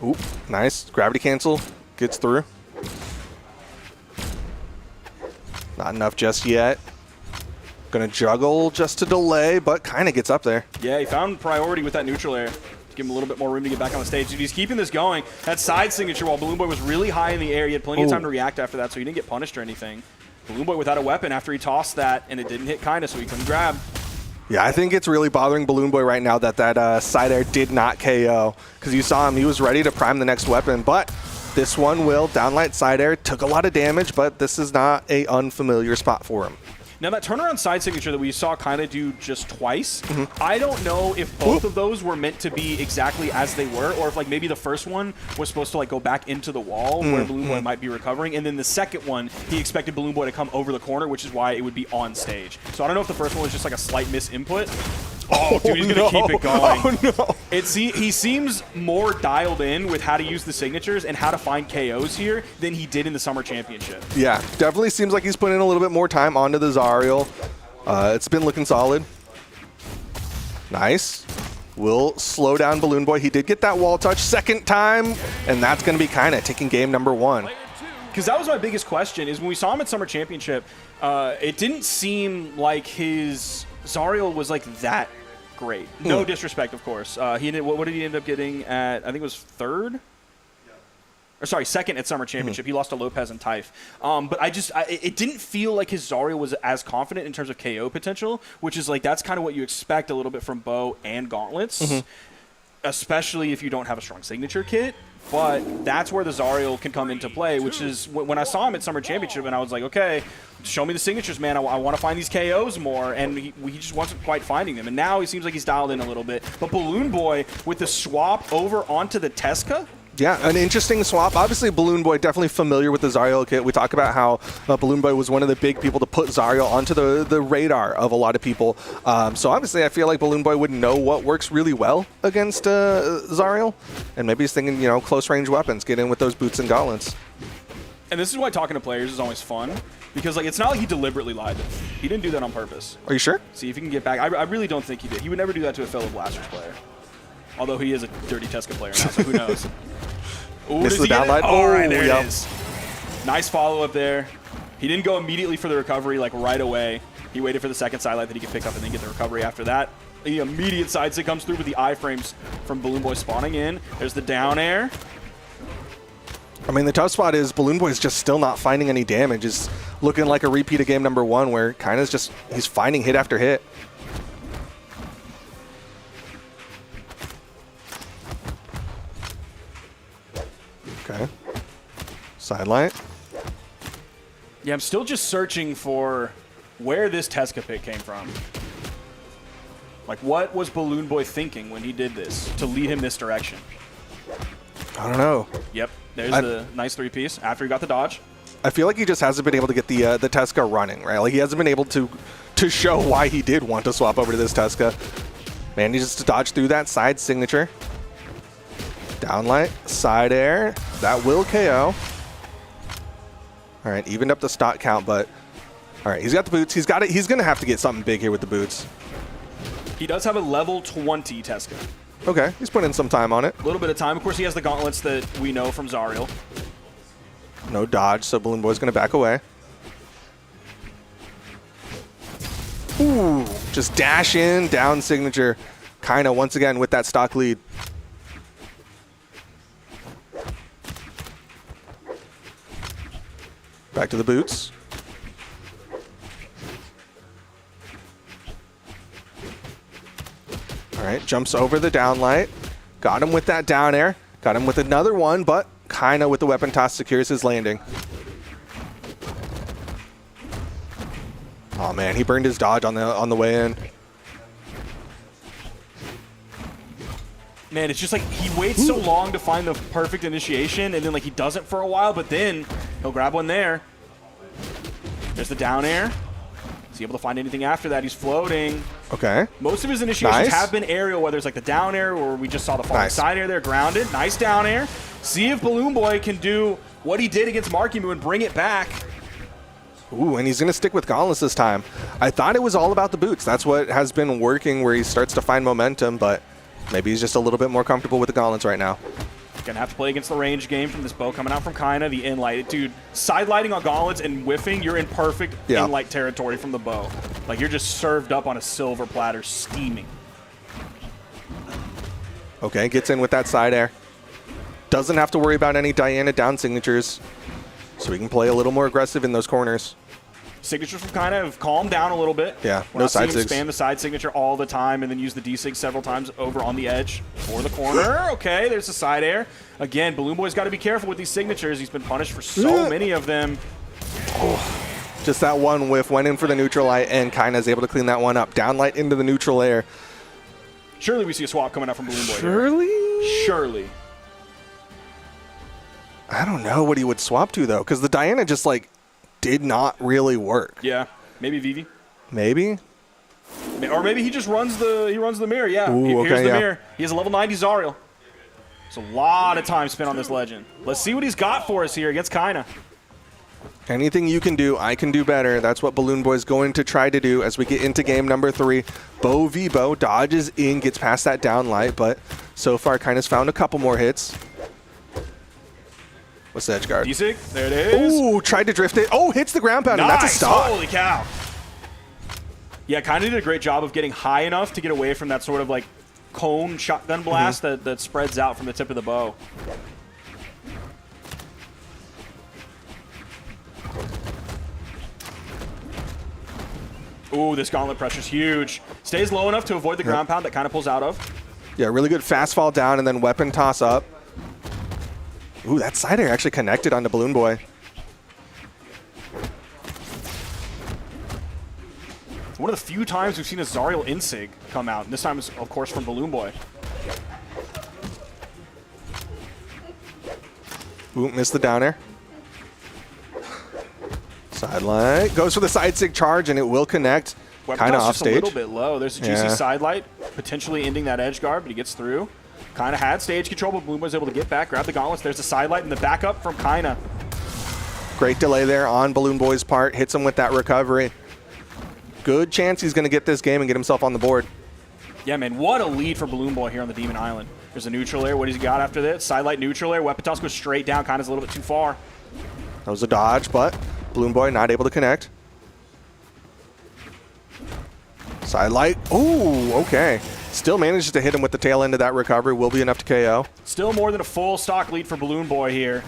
Oop, nice. Gravity cancel gets through. Not enough just yet. Gonna juggle just to delay, but kind of gets up there. Yeah, he found priority with that neutral air. Give him a little bit more room to get back on the stage. Dude, he's keeping this going. That side signature while Balloon Boy was really high in the air. He had plenty of time to react after that, so he didn't get punished or anything. Balloon Boy without a weapon after he tossed that, and it didn't hit Kyna, so he couldn't grab. Yeah, I think it's really bothering Balloon Boy right now that side air did not KO, because you saw him. He was ready to prime the next weapon, but this one will. Downlight side air took a lot of damage, but this is not a unfamiliar spot for him. Now, that turnaround side signature that we saw Kyna do just twice, I don't know if both of those were meant to be exactly as they were, or if like maybe the first one was supposed to like go back into the wall where Balloon Boy might be recovering, and then the second one, he expected Balloon Boy to come over the corner, which is why it would be on stage. So I don't know if the first one was just like a slight misinput. Oh, dude, he's going to keep it going. Oh, no. He seems more dialed in with how to use the signatures and how to find KOs here than he did in the Summer Championship. Yeah, definitely seems like he's putting in a little bit more time onto the Zariel. It's been looking solid. Nice. Will slow down Balloon Boy. He did get that wall touch second time, and that's going to be Kyna taking game number 1. Because that was my biggest question, is when we saw him at Summer Championship, it didn't seem like his Zariel was like that great. No disrespect, of course. What did he end up getting at? I think it was third? Or sorry, second at Summer Championship. He lost to Lopez and Typh. But it didn't feel like his Zariel was as confident in terms of KO potential, which is like, that's kind of what you expect a little bit from bow and gauntlets, especially if you don't have a strong signature kit. But that's where the Zariel can come into play, which is when I saw him at Summer Championship, and I was like, okay, show me the signatures, man. I want to find these KOs more, and he just wasn't quite finding them. And now he seems like he's dialed in a little bit. But Balloon Boy, with the swap over onto the Tesca, yeah, an interesting swap. Obviously, Balloon Boy definitely familiar with the Zariel kit. We talk about how Balloon Boy was one of the big people to put Zariel onto the radar of a lot of people. So obviously, I feel like Balloon Boy would know what works really well against Zariel. And maybe he's thinking, close range weapons, get in with those boots and gauntlets. And this is why talking to players is always fun, because like it's not like he deliberately lied to them. He didn't do that on purpose. Are you sure? See if he can get back. I really don't think he did. He would never do that to a fellow Blasters player. Although he is a dirty Tesca player now, so who knows? Ooh, Missed the downlight. All right, there it is. Nice follow-up there. He didn't go immediately for the recovery, like right away. He waited for the second sidelight that he could pick up and then get the recovery after that. The immediate side stick comes through with the iframes from Balloon Boy spawning in. There's the down air. I mean, the tough spot is Balloon Boy's just still not finding any damage. It's looking like a repeat of game number 1 where Kyna's just, he's finding hit after hit. Okay. Sidelight. Yeah, I'm still just searching for where this Tesca pick came from. Like, what was Balloon Boy thinking when he did this to lead him this direction? I don't know. Yep, there's the nice 3-piece after he got the dodge. I feel like he just hasn't been able to get the Tesca running, right? Like, he hasn't been able to show why he did want to swap over to this Tesca. Manages to dodge through that side signature. Downlight, side air. That will KO. All right, evened up the stock count, but all right, he's got the boots. He's got it. He's going to have to get something big here with the boots. He does have a level 20 Tesca. Okay, he's putting in some time on it. A little bit of time. Of course, he has the gauntlets that we know from Zariel. No dodge, so Balloon Boy's going to back away. Ooh, just dash in, down signature. Kyna once again with that stock lead. Back to the boots. All right, jumps over the downlight. Got him with that down air. Got him with another one, but Kyna with the weapon toss secures his landing. Oh man, he burned his dodge on the way in. Man, it's just like he waits so long to find the perfect initiation, and then like he doesn't for a while, but then he'll grab one there. There's the down air. Is he able to find anything after that? He's floating. Okay. Most of his initiations Nice. have been aerial, whether it's like the down air or we just saw the falling side air there, grounded. Nice down air. See if Balloon Boy can do what he did against MarkyMoo and bring it back. Ooh, and he's going to stick with Gauntless this time. I thought it was all about the boots. That's what has been working, where he starts to find momentum, but maybe he's just a little bit more comfortable with the Gauntlets right now. Gonna have to play against the range game from this bow coming out from Kyna, the in-light. Dude, side lighting on gauntlets and whiffing, you're in perfect in-light territory from the bow. Like, you're just served up on a silver platter, steaming. Okay, gets in with that side air. Doesn't have to worry about any Diana down signatures, so he can play a little more aggressive in those corners. Signatures from Kyna have calmed down a little bit. Yeah, We're no not seeing side him sigs. spam the side signature all the time and then use the D-sig several times over on the edge for the corner. Okay, there's the side air. Again, Balloon Boy's got to be careful with these signatures. He's been punished for so many of them. Just that one whiff, went in for the neutral light, and Kyna's able to clean that one up. Downlight into the neutral air. Surely we see a swap coming out from Balloon Boy Surely? here. Surely. I don't know what he would swap to, though, because the Diana just, like, did not really work. Yeah, maybe Vivi. Maybe? Or maybe he just runs the mirror. Yeah, Ooh, here's okay, the yeah. mirror. He has a level 90 Zariel. It's a lot of time spent on this legend. Let's see what he's got for us here against Kyna. Anything you can do, I can do better. That's what Balloon Boy's going to try to do as we get into game number 3. Bo v Bo dodges in, gets past that down light, but so far Kyna's found a couple more hits. What's the edge guard? D-sig, there it is. Ooh, tried to drift it. Oh, hits the ground pound, and Nice. that's a stock. Holy cow. Yeah, Kyna did a great job of getting high enough to get away from that sort of like cone shotgun blast that spreads out from the tip of the bow. Ooh, this gauntlet pressure's huge. Stays low enough to avoid the ground pound that kind of pulls out of. Yeah, really good fast fall down and then weapon toss up. Ooh, that side air actually connected onto Balloon Boy. One of the few times we've seen a Zariel Insig come out, and this time is, of course, from Balloon Boy. Ooh, missed the down air. Sidelight. Goes for the side sig charge, and it will connect. Kind of off just a stage. little bit low. There's a juicy Yeah. side light, potentially ending that edge guard, but he gets through. Kyna had stage control, but Balloon Boy's able to get back, grab the gauntlets. There's the side light and the backup from Kyna. Great delay there on Balloon Boy's part. Hits him with that recovery. Good chance he's going to get this game and get himself on the board. Yeah, man, what a lead for Balloon Boy here on the Demon Island. There's a neutral air. What has he got after that? Side light, neutral air. Weapon toss goes straight down. Kyna's a little bit too far. That was a dodge, but Balloon Boy not able to connect. Side light. Ooh, okay. Still manages to hit him with the tail end of that recovery. Will be enough to KO. Still more than a full stock lead for Balloon Boy here.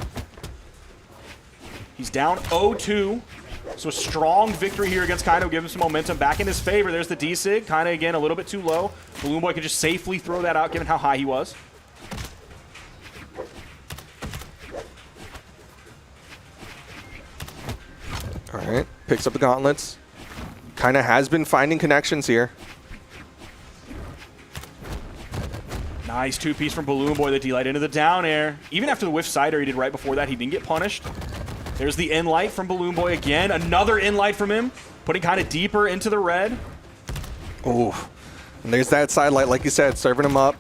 He's down 0-2. So a strong victory here against Kyna will give him some momentum back in his favor. There's the D-sig. Kyna, again, a little bit too low. Balloon Boy can just safely throw that out given how high he was. All right. Picks up the gauntlets. Kyna has been finding connections here. Nice two-piece from Balloon Boy, the D-light into the down air. Even after the whiff side air he did right before that, he didn't get punished. There's the in-light from Balloon Boy again. Another in-light from him, putting kind of deeper into the red. Ooh. And there's that side light, like you said, serving him up.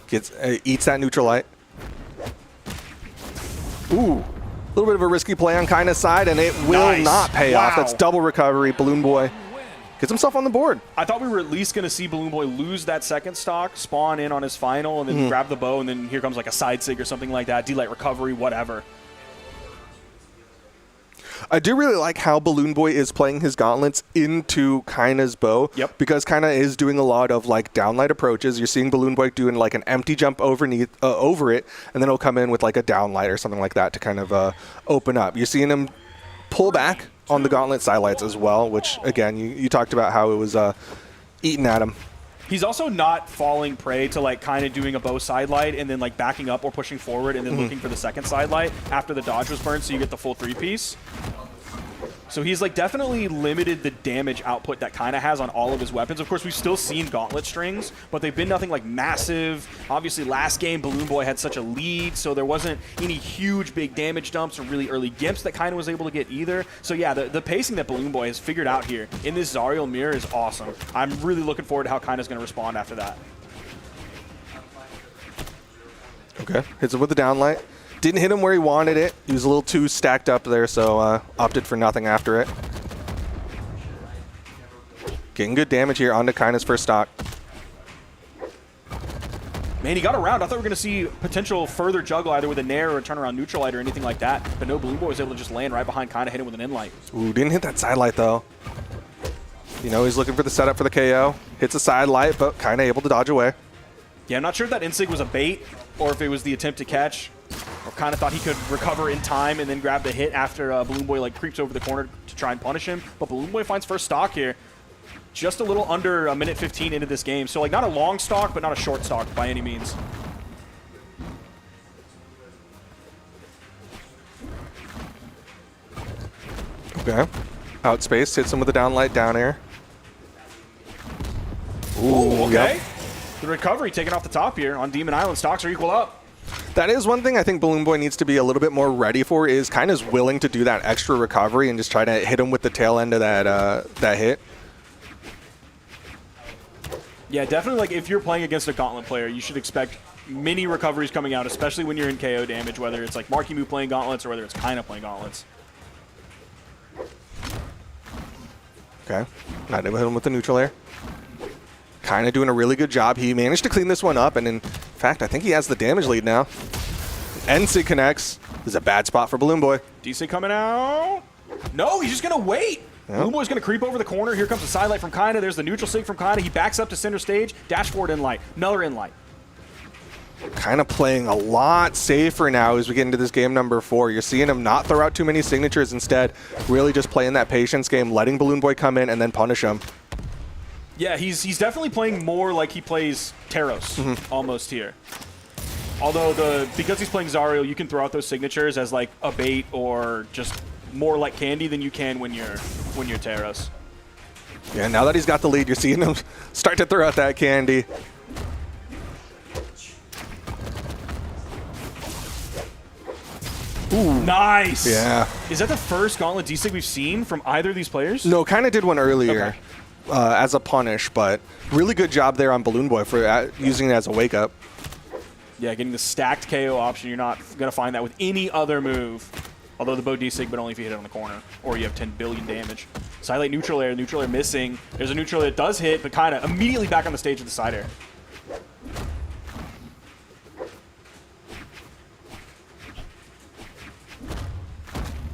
Gets eats that neutral light. Ooh. A little bit of a risky play on Kyna's side, and it will Nice. not pay off. Wow. That's double recovery. Balloon Boy gets himself on the board. I thought we were at least going to see Balloon Boy lose that second stock, spawn in on his final, and then grab the bow, and then here comes like a side sig or something like that, D-light recovery, whatever. I do really like how Balloon Boy is playing his gauntlets into Kyna's bow. Yep. Because Kyna is doing a lot of like downlight approaches. You're seeing Balloon Boy doing like an empty jump over it, and then he'll come in with like a downlight or something like that to kind of open up. You're seeing him pull back on the gauntlet sidelights as well, which, again, you talked about how it was eating at him. He's also not falling prey to like kind of doing a bow sidelight and then like backing up or pushing forward and then looking for the second sidelight after the dodge was burned so you get the full 3-piece. So he's like definitely limited the damage output that Kyna has on all of his weapons. Of course, we've still seen gauntlet strings, but they've been nothing like massive. Obviously, last game, Balloon Boy had such a lead, so there wasn't any huge big damage dumps or really early gimps that Kyna was able to get either. So yeah, the pacing that Balloon Boy has figured out here in this Zariel mirror is awesome. I'm really looking forward to how Kyna's going to respond after that. Okay, hits him with the downlight. Didn't hit him where he wanted it. He was a little too stacked up there, so opted for nothing after it. Getting good damage here onto Kyna's first stock. Man, he got around. I thought we were going to see potential further juggle either with a Nair or a turnaround neutral light or anything like that. But no, Balloon Boy was able to just land right behind Kyna, hit him with an in-light. Ooh, didn't hit that side light though. You know, he's looking for the setup for the KO. Hits a side light, but Kyna able to dodge away. Yeah, I'm not sure if that insig was a bait or if it was the attempt to catch. Or kind of thought he could recover in time and then grab the hit after Balloon Boy like creeps over the corner to try and punish him. But Balloon Boy finds first stock here. Just a little under a minute 15 into this game. So like not a long stock, but not a short stock by any means. Okay. Outspace, hits him with a downlight down air. Ooh, okay. Yep. The recovery taken off the top here on Demon Island. Stocks are equal up. That is one thing I think Balloon Boy needs to be a little bit more ready for, is kind of willing to do that extra recovery and just try to hit him with the tail end of that hit. Yeah, definitely like if you're playing against a Gauntlet player, you should expect many recoveries coming out, especially when you're in KO damage, whether it's like MarkyMoo playing Gauntlets or whether it's Kyna playing Gauntlets. Okay. Not able to hit him with the neutral air. Kyna doing a really good job. He managed to clean this one up, and in fact, I think he has the damage lead now. NC connects. This is a bad spot for Balloon Boy. DC coming out. No, he's just going to wait. Yep. Balloon Boy's going to creep over the corner. Here comes the side light from Kyna. There's the neutral sig from Kyna. He backs up to center stage. Dash forward in light. Another in light. Kind of playing a lot safer now as we get into this game number 4. You're seeing him not throw out too many signatures. Instead, really just playing that patience game, letting Balloon Boy come in and then punish him. Yeah, he's definitely playing more like he plays Taros almost here. Although because he's playing Zariel, you can throw out those signatures as like a bait or just more like candy than you can when you're Taros. Yeah, now that he's got the lead, you're seeing him start to throw out that candy. Ooh, nice. Yeah. Is that the first Gauntlet D-Sig we've seen from either of these players? No, kind of did one earlier. Okay. As a punish, but really good job there on Balloon Boy for using it as a wake-up. Yeah, getting the stacked KO option. You're not going to find that with any other move. Although the bow D-Sig, but only if you hit it on the corner. Or you have 10 billion damage. Sidelight neutral air missing. There's a neutral air that does hit, but kind of immediately back on the stage with the side air.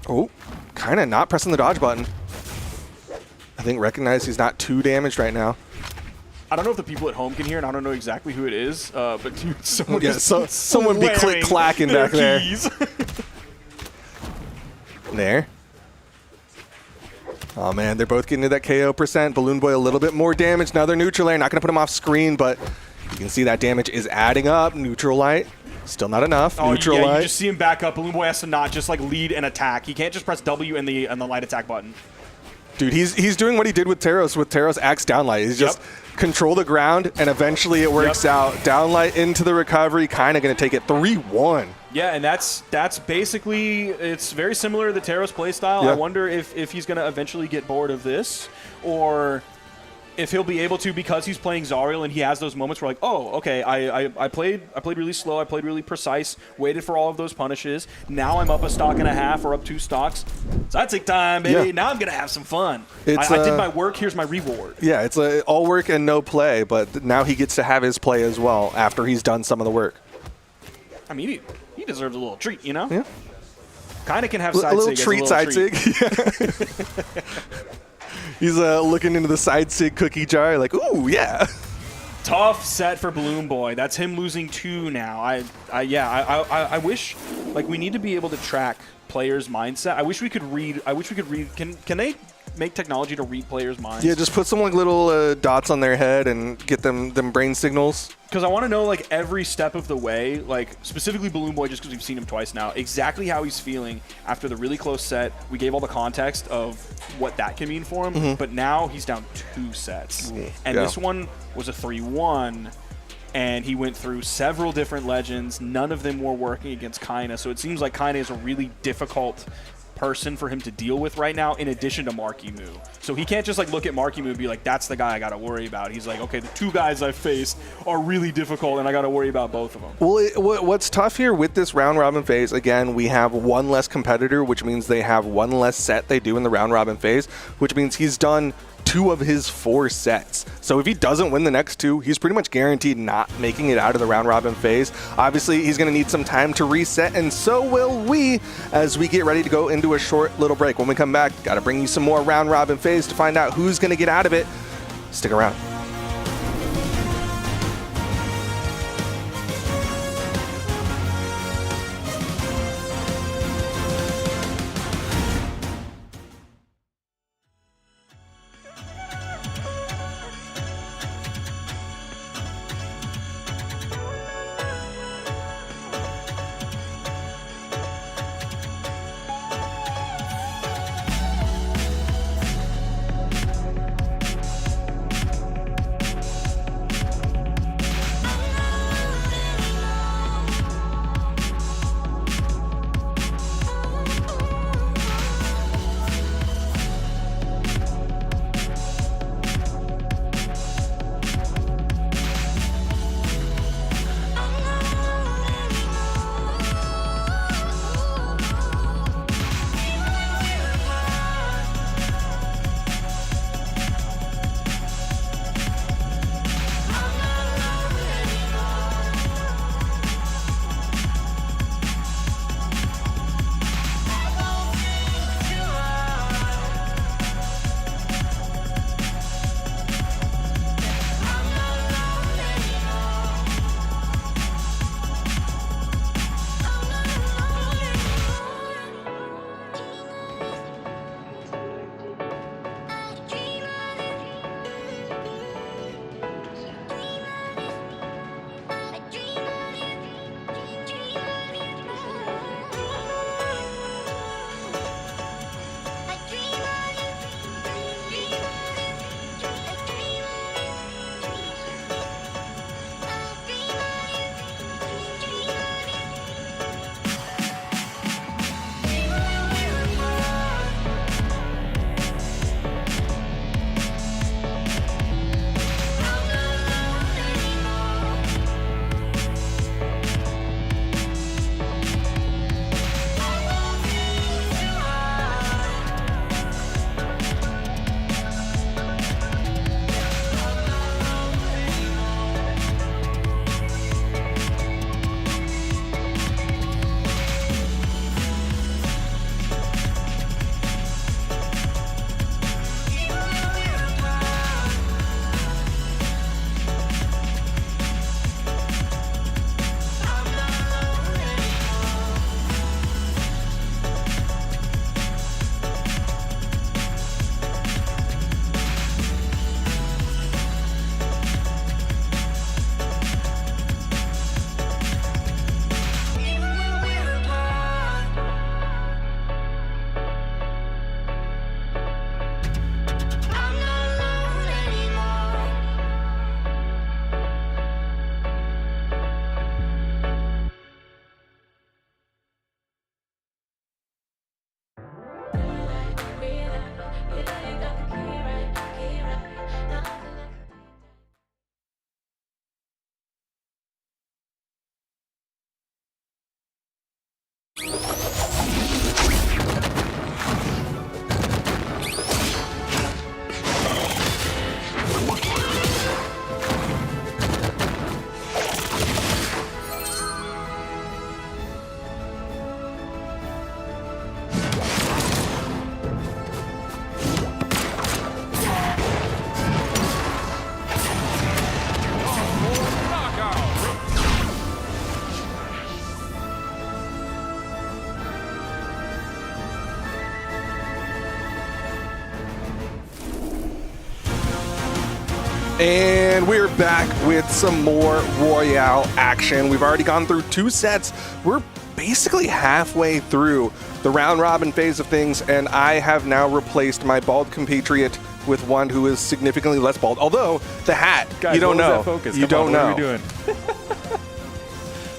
Oh, kind of not pressing the dodge button. I think recognize he's not too damaged right now. I don't know if the people at home can hear, and I don't know exactly who it is, but dude, someone, someone be click-clacking back there. There. Oh, man, they're both getting to that KO percent. Balloon Boy a little bit more damage. Another neutral air. Not going to put him off screen, but you can see that damage is adding up. Neutral light. Still not enough. Oh, neutral yeah, light. you just see him back up. Balloon Boy has to not just like lead and attack. He can't just press W and the light attack button. Dude, he's doing what he did with Taros Axe downlight. He's just control the ground, and eventually it works out. Downlight into the recovery, kind of going to take it 3-1. Yeah, and that's basically, it's very similar to the Taros playstyle. I wonder if he's going to eventually get bored of this, or if he'll be able to, because he's playing Zariel and he has those moments where like, oh, okay, I played really slow, I played really precise, waited for all of those punishes. Now I'm up a stock and a half or up 2 stocks. So I take time, baby. Yeah. Now I'm gonna have some fun. I did my work. Here's my reward. Yeah, it's all work and no play, but now he gets to have his play as well after he's done some of the work. I mean, he deserves a little treat, you know? Yeah. Kind of can have side a little sig treat, as a little side sig. He's looking into the side sig cookie jar like, ooh, yeah. Tough set for Balloon Boy. That's him losing 2 now. I wish, like, we need to be able to track players' mindset. I wish we could read. Can they make technology to read players' minds? Yeah, just put some like little dots on their head and get them brain signals. Because I want to know like every step of the way, like specifically Balloon Boy, just because we've seen him twice now, exactly how he's feeling after the really close set. We gave all the context of what that can mean for him, but now he's down 2 sets. And this one was a 3-1. And he went through several different legends. None of them were working against Kyna. So it seems like Kyna is a really difficult person for him to deal with right now, in addition to MarkyMoo. So he can't just like look at MarkyMoo and be like, that's the guy I got to worry about. He's like, okay, the 2 guys I've faced are really difficult, and I got to worry about both of them. Well, what's tough here with this round robin phase, again, we have 1 less competitor, which means they have 1 less set they do in the round robin phase, which means he's done 2 of his 4 sets. So if he doesn't win the next 2, he's pretty much guaranteed not making it out of the round robin phase. Obviously, he's going to need some time to reset, and so will we as we get ready to go into a short little break. When we come back, got to bring you some more round robin phase to find out who's going to get out of it. Stick around. And we're back with some more Royale action. We've already gone through 2 sets. We're basically halfway through the round robin phase of things, and I have now replaced my bald compatriot with one who is significantly less bald. Although the hat, Guys, you don't what was know. that focus? You Come don't on, know. What are we doing?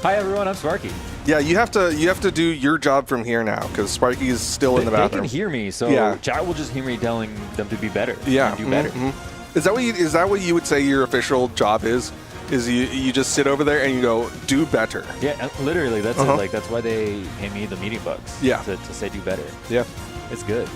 Hi everyone, I'm Sparky. Yeah, you have to do your job from here now because Sparky is still in the They bathroom. can hear me, so Yeah. chat will just hear me telling them to be better. Yeah, and do better. Is that what you would say your official job is? Is you just sit over there and you go do better? Yeah, literally, that's it. Like that's why they pay me the meeting bucks. Yeah. To say do better. Yeah. It's good.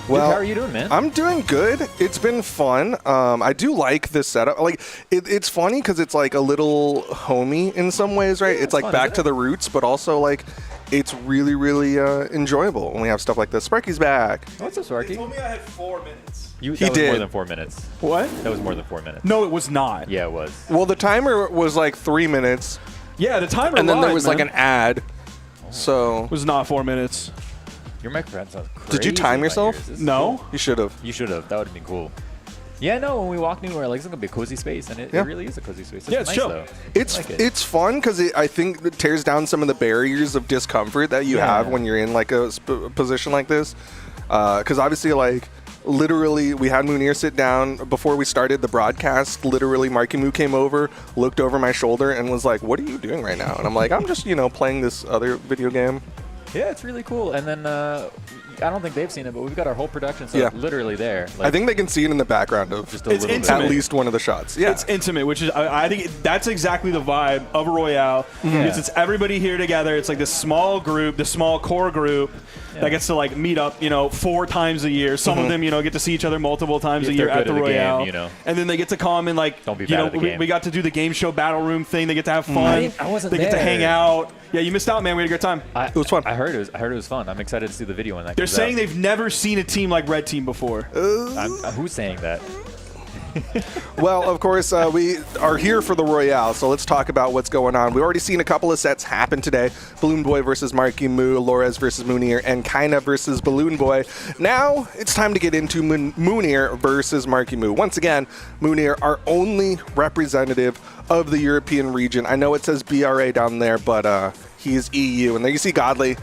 Well, Dude, how are you doing, man? I'm doing good. It's been fun. I do like this setup. Like, it's funny because it's like a little homey in some ways, right? Yeah, it's like fun, back isn't to it? the roots, but also like it's really, really enjoyable when we have stuff like this. Sparky's back. What's up, Sparky? Told me I had 4 minutes. That was did. more than 4 minutes. What? That was more than 4 minutes. No, it was not. Yeah, it was. Well, the timer was like 3 minutes, Yeah, the timer and then there lied, was like man. an ad. So It was not 4 minutes. Your microphone sounds crazy. Did you time in my yourself? ears. This is No. cool. you should have. You should have. That would have been cool. Yeah, no, when we walked in, we were like, this is going to be a cozy space, and it Yeah. really is a cozy space. Yeah, it's nice, chill. though. It's I like it. it's fun because I think it tears down some of the barriers of discomfort that you Yeah. have when you're in like a position like this. Because obviously, like literally, we had Mounir sit down before we started the broadcast. Literally, MarkyMoo came over, looked over my shoulder, and was like, "What are you doing right now?" And I'm like, "I'm just playing this other video game." Yeah, it's really cool. And then I don't think they've seen it, but we've got our whole production set Yeah. literally there. I think they can see it in the background of just a It's little intimate. at least one of the shots. Yeah, It's intimate, which is I think that's exactly the vibe of a Royale. Because it's everybody here together. It's like this small group, this small core group that gets to like meet up, 4 times a year. Some of them, get to see each other multiple times If a year they're at good the at the game, Royale. And then they get to come and like, Don't be bad at the game. we got to do the game show battle room thing. They get to have fun. I wasn't They get to there. hang out. Yeah, you missed out, man. We had a good time. it was fun. I heard it was fun. I'm excited to see the video when that They're comes saying out. they've never seen a team like Red Team before. Who's saying that? Well, of course, we are here for the Royale, so let's talk about what's going on. We've already seen a couple of sets happen today. Balloon Boy versus MarkyMoo, Lores versus Mounir, and Kyna versus Balloon Boy. Now, it's time to get into Mounir versus MarkyMoo. Once again, Mounir, our only representative of the European region. I know it says BRA down there, but he is EU. And there you see Godly.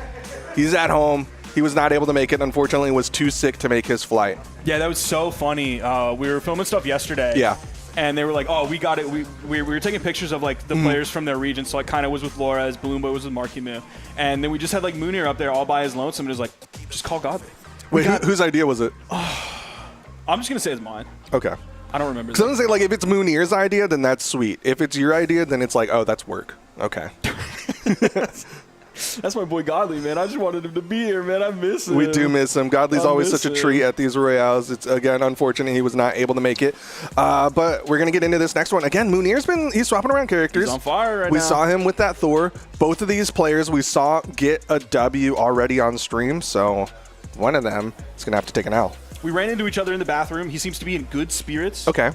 He's at home. He was not able to make it, unfortunately, was too sick to make his flight. Yeah, that was so funny. We were filming stuff yesterday. Yeah. And they were like, oh, we got it. We were taking pictures of like the players from their region. So I kind of was with Lores, Balloon Boy was with MarkyMoo. And then we just had like Mounir up there all by his lonesome and was like, just call Godly. Wait, whose idea was it? I'm just going to say it's mine. Okay. I don't remember. Because I'm gonna say, like, if it's Mounir's idea, then that's sweet. If it's your idea, then it's like, oh, that's work. Okay. That's my boy Godly, man. I just wanted him to be here, man. I miss him. We do miss him. Godly's I always miss such a him. treat at these Royales. It's, again, unfortunate he was not able to make it. But we're going to get into this next one. Again, he's swapping around characters. He's on fire right We now. saw him with that Thor. Both of these players we saw get a W already on stream, so one of them is going to have to take an L. We ran into each other in the bathroom. He seems to be in good spirits. Okay.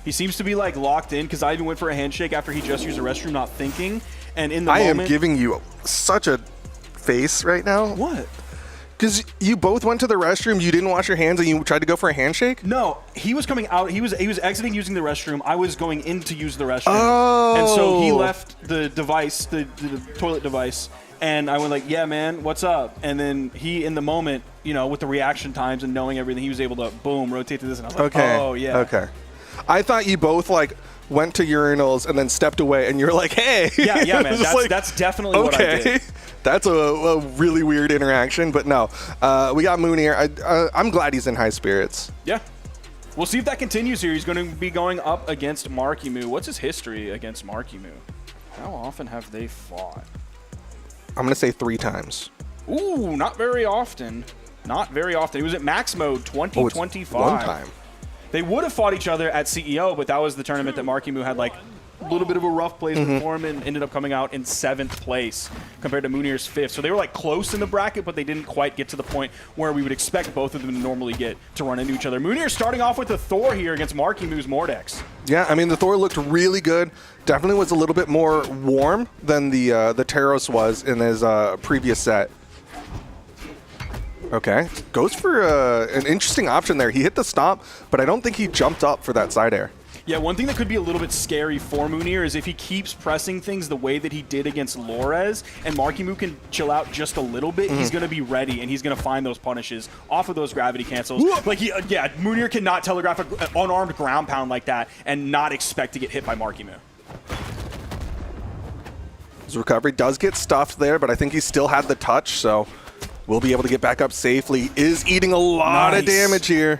He seems to be like locked in because I even went for a handshake after he just used the restroom, not thinking. And in the I moment, am giving you such a face right now. what? Because you both went to the restroom, you didn't wash your hands, and you tried to go for a handshake? No, he was coming out. He was exiting using the restroom. I was going in to use the restroom. Oh. And so he left the device, the toilet device, and I went like, yeah, man, what's up? And then he, in the moment, with the reaction times and knowing everything, he was able to, boom, rotate to this. And I was like, Okay. oh, yeah. Okay. I thought you both, like, went to urinals and then stepped away, and you're like, hey. Yeah, man. Just That's definitely what I did. That's a really weird interaction, but no. We got Mounir. I'm glad he's in high spirits. Yeah. We'll see if that continues here. He's going to be going up against MarkyMoo. What's his history against MarkyMoo? How often have they fought? I'm going to say 3 times. Ooh, not very often. Not very often. It was at Max Mode 2025. One time. They would have fought each other at CEO, but that was the tournament that MarkyMoo had like a little bit of a rough placement for him and ended up coming out in 7th place compared to Mounir's 5th. So they were like close in the bracket, but they didn't quite get to the point where we would expect both of them to normally get to run into each other. Mounir starting off with the Thor here against MarkyMoo's Mordex. Yeah, I mean, the Thor looked really good. Definitely was a little bit more warm than the Taros was in his previous set. Okay, goes for an interesting option there. He hit the stomp, but I don't think he jumped up for that side air. Yeah, one thing that could be a little bit scary for Mounir is if he keeps pressing things the way that he did against Lores, and MarkyMoo can chill out just a little bit, he's going to be ready, and he's going to find those punishes off of those gravity cancels. Like, yeah, Mounir cannot telegraph an unarmed ground pound like that and not expect to get hit by MarkyMoo. His recovery does get stuffed there, but I think he still had the touch, so we'll be able to get back up safely. Is eating a lot of damage here.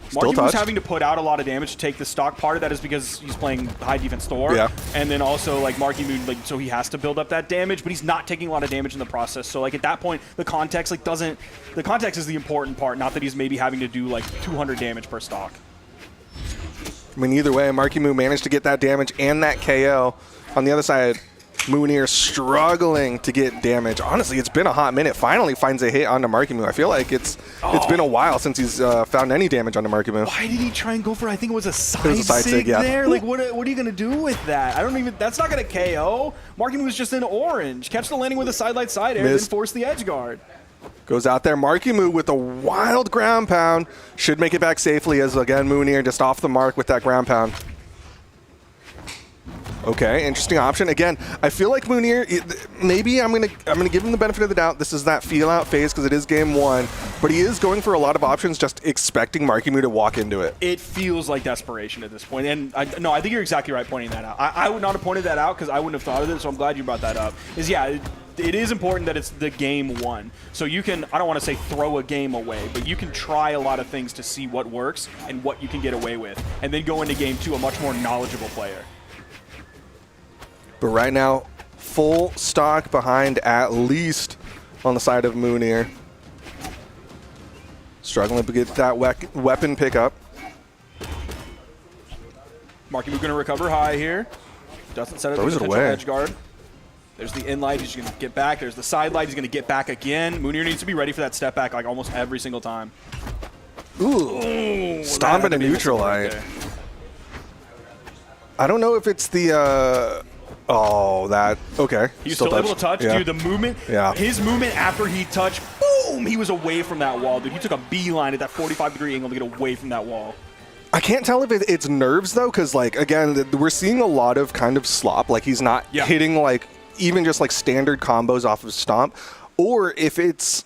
MarkyMoo's having to put out a lot of damage to take the stock. Part of that is because he's playing high defense Thor. Yeah. And then also, like, MarkyMoo, like, so he has to build up that damage, but he's not taking a lot of damage in the process. So, like, at that point, the context, like, doesn't... The context is the important part, not that he's maybe having to do, like, 200 damage per stock. I mean, either way, MarkyMoo managed to get that damage and that KO. On the other side, Mounir struggling to get damage. Honestly, it's been a hot minute. Finally finds a hit onto MarkyMoo. I feel like it's been a while since he's found any damage onto MarkyMoo. Why did he try and go for, I think it was a side sig there? Like, what are you going to do with that? I don't even, that's not going to KO. MarkyMoo was just in orange. Catch the landing with a side-light side air, then force the edge guard. Goes out there. MarkyMoo with a wild ground pound. Should make it back safely as, again, Mounir just off the mark with that ground pound. Okay, interesting option. Again, I feel like Mounir, maybe I'm gonna give him the benefit of the doubt. This is that feel-out phase because it is game one, but he is going for a lot of options, just expecting MarkyMoo to walk into it. It feels like desperation at this point, and I think you're exactly right pointing that out. I would not have pointed that out because I wouldn't have thought of it, so I'm glad you brought that up. It is important that it's the game one. So you can, I don't want to say throw a game away, but you can try a lot of things to see what works and what you can get away with, and then go into game two a much more knowledgeable player. But right now, full stock behind at least on the side of Mounir. Struggling to get that weapon pickup. MarkyMoo going to recover high here. Doesn't set up the potential edge guard. There's the in light. He's going to get back. There's the side light. He's going to get back again. Mounir needs to be ready for that step back like almost every single time. Ooh, stomping a neutral light. I don't know if it's the... okay. He's still able to touch. Yeah. Dude, the movement, his movement after he touched, boom, he was away from that wall. Dude, he took a beeline at that 45-degree angle to get away from that wall. I can't tell if it's nerves, though, because, like, again, we're seeing a lot of kind of slop. Like, he's not hitting, like, even just, like, standard combos off of Stomp. Or if it's...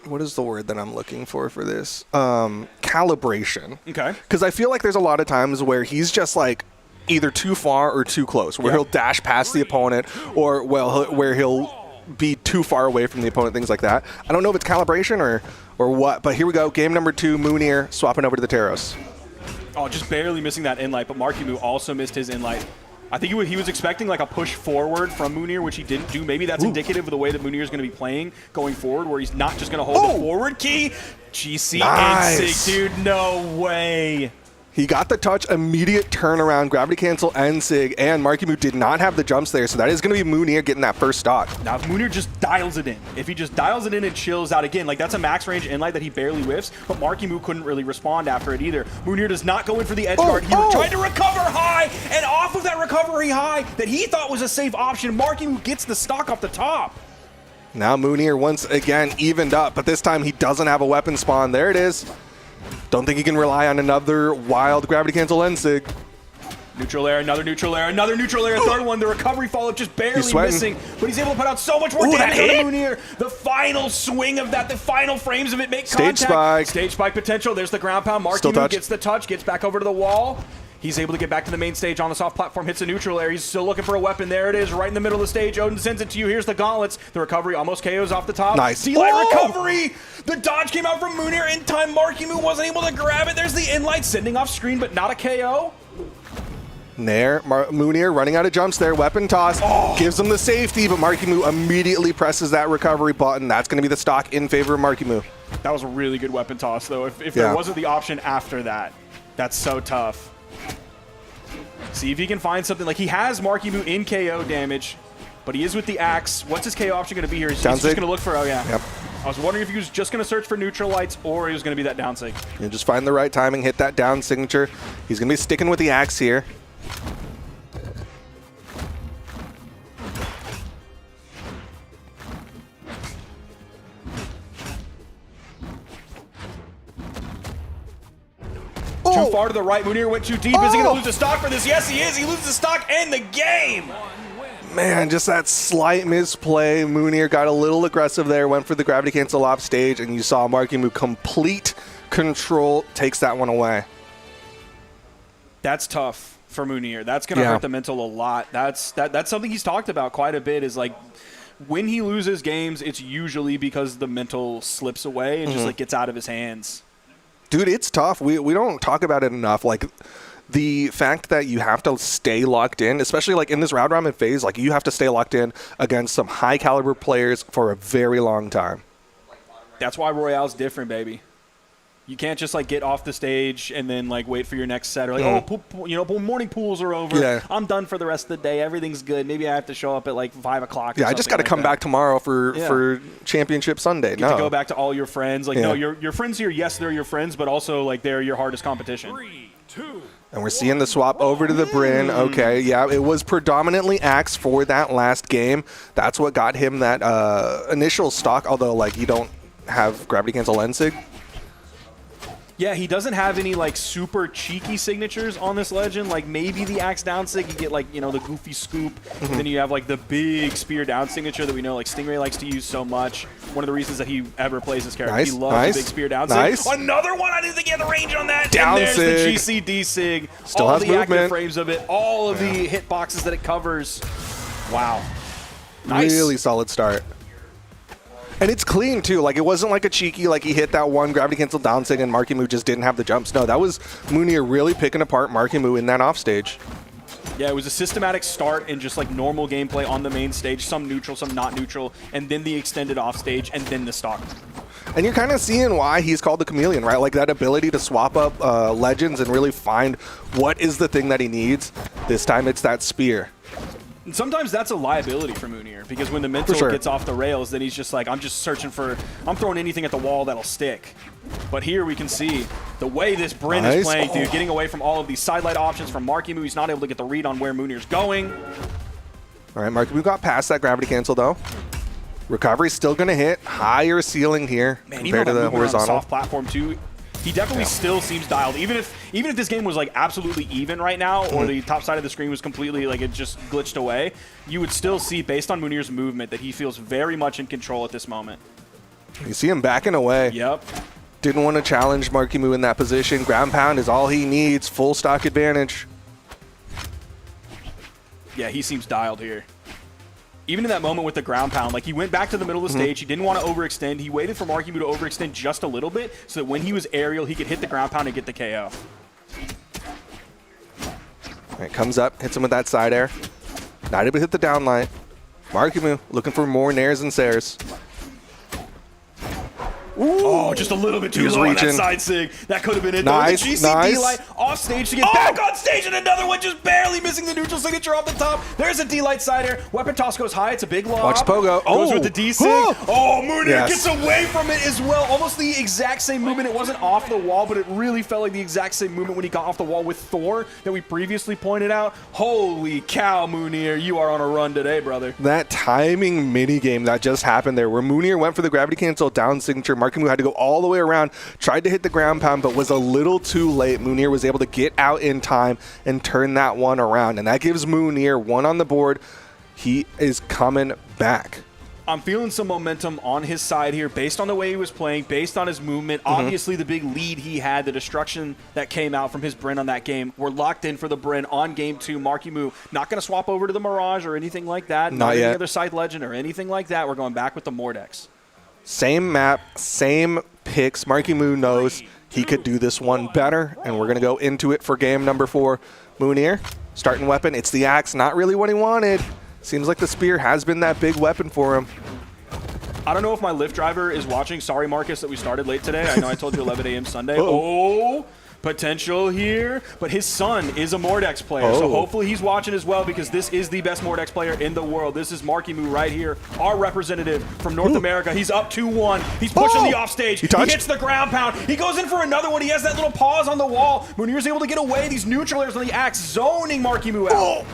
What is the word that I'm looking for this? Calibration. Okay. Because I feel like there's a lot of times where he's just, like, either too far or too close, where he'll dash past the opponent, or where he'll be too far away from the opponent, things like that. I don't know if it's calibration or what, but here we go. Game number 2, Mounir swapping over to the Taros. Oh, just barely missing that in light, but MarkyMoo also missed his in light. I think he was expecting like a push forward from Mounir, which he didn't do. Maybe that's indicative of the way that Mounir is going to be playing going forward, where he's not just going to hold the forward key. GC and Sig, dude, no way. He got the touch, immediate turnaround, gravity cancel, and Sig, and MarkyMoo did not have the jumps there, so that is going to be Mounir getting that first stock. Now, if Mounir just dials it in, if he just dials it in and chills out again, like that's a max range inlight that he barely whiffs, but MarkyMoo couldn't really respond after it either. Mounir does not go in for the edge guard. He tried to recover high, and off of that recovery high that he thought was a safe option, MarkyMoo gets the stock off the top. Now Mounir once again evened up, but this time he doesn't have a weapon spawn. There it is. Don't think he can rely on another wild gravity cancel end Sig. Neutral air, another neutral air, another neutral air, third one. The recovery follow-up just barely missing, but he's able to put out so much more damage on Mounir. The final swing of that, the final frames of it make contact. Stage spike potential. There's the ground pound. MarkyMoo gets the touch, gets back over to the wall. He's able to get back to the main stage on the soft platform, hits a neutral air. He's still looking for a weapon. There it is, right in the middle of the stage. Odin sends it to you. Here's the gauntlets. The recovery almost KOs off the top. Nice. D-light recovery. The dodge came out from Mounir in time. MarkyMoo wasn't able to grab it. There's the in-light sending off screen, but not a KO. There, Mounir running out of jumps there. Weapon toss gives him the safety, but MarkyMoo immediately presses that recovery button. That's going to be the stock in favor of MarkyMoo. That was a really good weapon toss, though. If there wasn't the option after that, that's so tough. See if he can find something. Like, he has MarkyMoo in KO damage, but he is with the axe. What's his KO option going to be here? He's just going to look for, Yep. I was wondering if he was just going to search for neutral lights or he was going to be that down sig. You just find the right timing, hit that down signature. He's going to be sticking with the axe here. far to the right. Mounir went too deep. Is he going to Oh! lose the stock for this? Yes, he is. He loses the stock and the game. Man, just that slight misplay. Mounir got a little aggressive there, went for the gravity cancel off stage, and you saw MarkyMoo complete control, takes that one away. That's tough for Mounir. That's going to hurt the mental a lot. That's something he's talked about quite a bit, is like when he loses games, it's usually because the mental slips away and just like gets out of his hands. Dude, it's tough. We don't talk about it enough. Like, the fact that you have to stay locked in, especially like in this round robin phase, like you have to stay locked in against some high caliber players for a very long time. That's why Royale's different, baby. You can't just like get off the stage and then like wait for your next set, or like morning pools are over. Yeah. I'm done for the rest of the day. Everything's good. Maybe I have to show up at like 5 o'clock. Yeah, I just got to come back tomorrow for Championship Sunday. To go back to all your friends. Like no, your friends here. Yes, they're your friends, but also like they're your hardest competition. 3, 2. And we're seeing the swap over to the Bryn. Okay, yeah, it was predominantly Axe for that last game. That's what got him that initial stock, although like you don't have gravity cancel Lensig. Yeah, he doesn't have any like super cheeky signatures on this legend. Like maybe the axe down sig, you get like, you know, the goofy scoop. And then you have like the big spear down signature that we know like Stingray likes to use so much. One of the reasons that he ever plays this character. He loves the big spear down sig. Another one, I didn't think he had the range on that. Down and there's sig. the GCD sig. Still all has the movement. active frames of it, all of the hit boxes that it covers. Wow. Nice. Really solid start. And it's clean, too. Like, it wasn't like a cheeky, like he hit that one gravity cancel down sig and MarkyMoo just didn't have the jumps. No, that was Mounir really picking apart MarkyMoo in that offstage. Yeah, it was a systematic start and just like normal gameplay on the main stage, some neutral, some not neutral, and then the extended offstage, and then the stock. And you're kind of seeing why he's called the chameleon, right? Like that ability to swap up legends and really find what is the thing that he needs. This time it's that spear. And sometimes that's a liability for Mounir, because when the mental gets off the rails, then he's just like, I'm just searching for, I'm throwing anything at the wall that'll stick. But here we can see the way this Bryn is playing, dude, getting away from all of these sidelight options from MarkyMoo. He's not able to get the read on where Mounir's going. All right, MarkyMoo got past that gravity cancel, though. Recovery's still going to hit. Higher ceiling here compared to the horizontal. On the soft platform, too. He definitely still seems dialed. Even if this game was like absolutely even right now, or the top side of the screen was completely like it just glitched away, you would still see, based on Mounir's movement, that he feels very much in control at this moment. You see him backing away. Yep. Didn't want to challenge MarkyMoo in that position. Ground pound is all he needs. Full stock advantage. Yeah, he seems dialed here. Even in that moment with the ground pound, like he went back to the middle of the stage. He didn't want to overextend. He waited for MarkyMoo to overextend just a little bit so that when he was aerial, he could hit the ground pound and get the KO. All right, comes up, hits him with that side air. Not able to hit the down line. MarkyMoo looking for more nairs and sairs. Oh, just a little bit too low on that side sig. That could have been it. Nice, The GC D-Light off stage to get back on stage, and another one just barely missing the neutral signature off the top. There's a D-Light side air. Weapon toss goes high. It's a big lob. Watch Pogo. Goes with the D-Sig. Oh, Mounir Yes. gets away from it as well. Almost the exact same movement. It wasn't off the wall, but it really felt like the exact same movement when he got off the wall with Thor that we previously pointed out. Holy cow, Mounir. You are on a run today, brother. That timing mini game that just happened there, where Mounir went for the gravity cancel down signature. MarkyMoo had to go all the way around, tried to hit the ground pound, but was a little too late. Mounir was able to get out in time and turn that one around, and that gives Mounir one on the board. He is coming back. I'm feeling some momentum on his side here based on the way he was playing, based on his movement. Obviously, the big lead he had, the destruction that came out from his Bryn on that game. We're locked in for the Bryn on game 2. MarkyMoo not going to swap over to the Mirage or anything like that. Not yet. Any other side legend or anything like that. We're going back with the Mordex. Same map, same picks. MarkyMoo knows he could do this one better, and we're going to go into it for game number 4. Mounir, starting weapon. It's the axe, not really what he wanted. Seems like the spear has been that big weapon for him. I don't know if my Lyft driver is watching. Sorry, Marcus, that we started late today. I know I told you 11 a.m. Sunday. Oh, potential here. But his son is a Mordex player, so hopefully he's watching as well, because this is the best Mordex player in the world. This is MarkyMoo right here, our representative from North America. He's up 2-1. He's pushing the offstage. He hits the ground pound. He goes in for another one. He has that little pause on the wall. Mounir's able to get away. These neutral airs on the axe, zoning MarkyMoo out.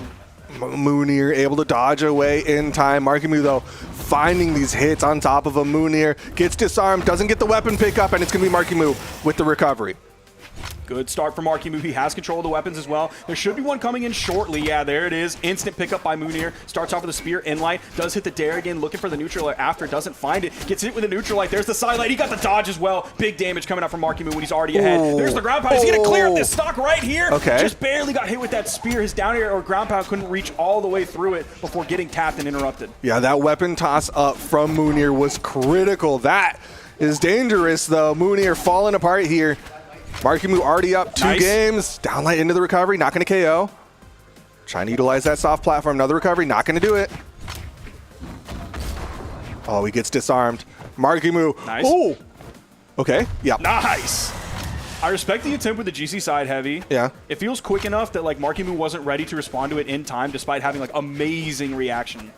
Mounir able to dodge away in time. MarkyMoo, though, finding these hits on top of a Mounir. Gets disarmed, doesn't get the weapon pick up, and it's going to be MarkyMoo with the recovery. Good start for MarkyMoo. He has control of the weapons as well. There should be one coming in shortly. Yeah, there it is. Instant pickup by Mounir. Starts off with a spear in light. Does hit the dare again, looking for the neutral light after. Doesn't find it. Gets hit with a neutral light. There's the side light. He got the dodge as well. Big damage coming out from MarkyMoo when he's already ahead. Ooh. There's the ground pound. He's going to clear this stock right here. Okay. Just barely got hit with that spear. His down air or ground pound couldn't reach all the way through it before getting tapped and interrupted. Yeah, that weapon toss up from Mounir was critical. That is dangerous, though. Mounir falling apart here. MarkyMoo already up 2 games. Downlight into the recovery, not going to KO. Trying to utilize that soft platform. Another recovery, not going to do it. Oh, he gets disarmed. MarkyMoo. Nice. Oh, okay. Yeah. Nice. I respect the attempt with the GC side heavy. Yeah. It feels quick enough that like MarkyMoo wasn't ready to respond to it in time despite having like amazing reaction.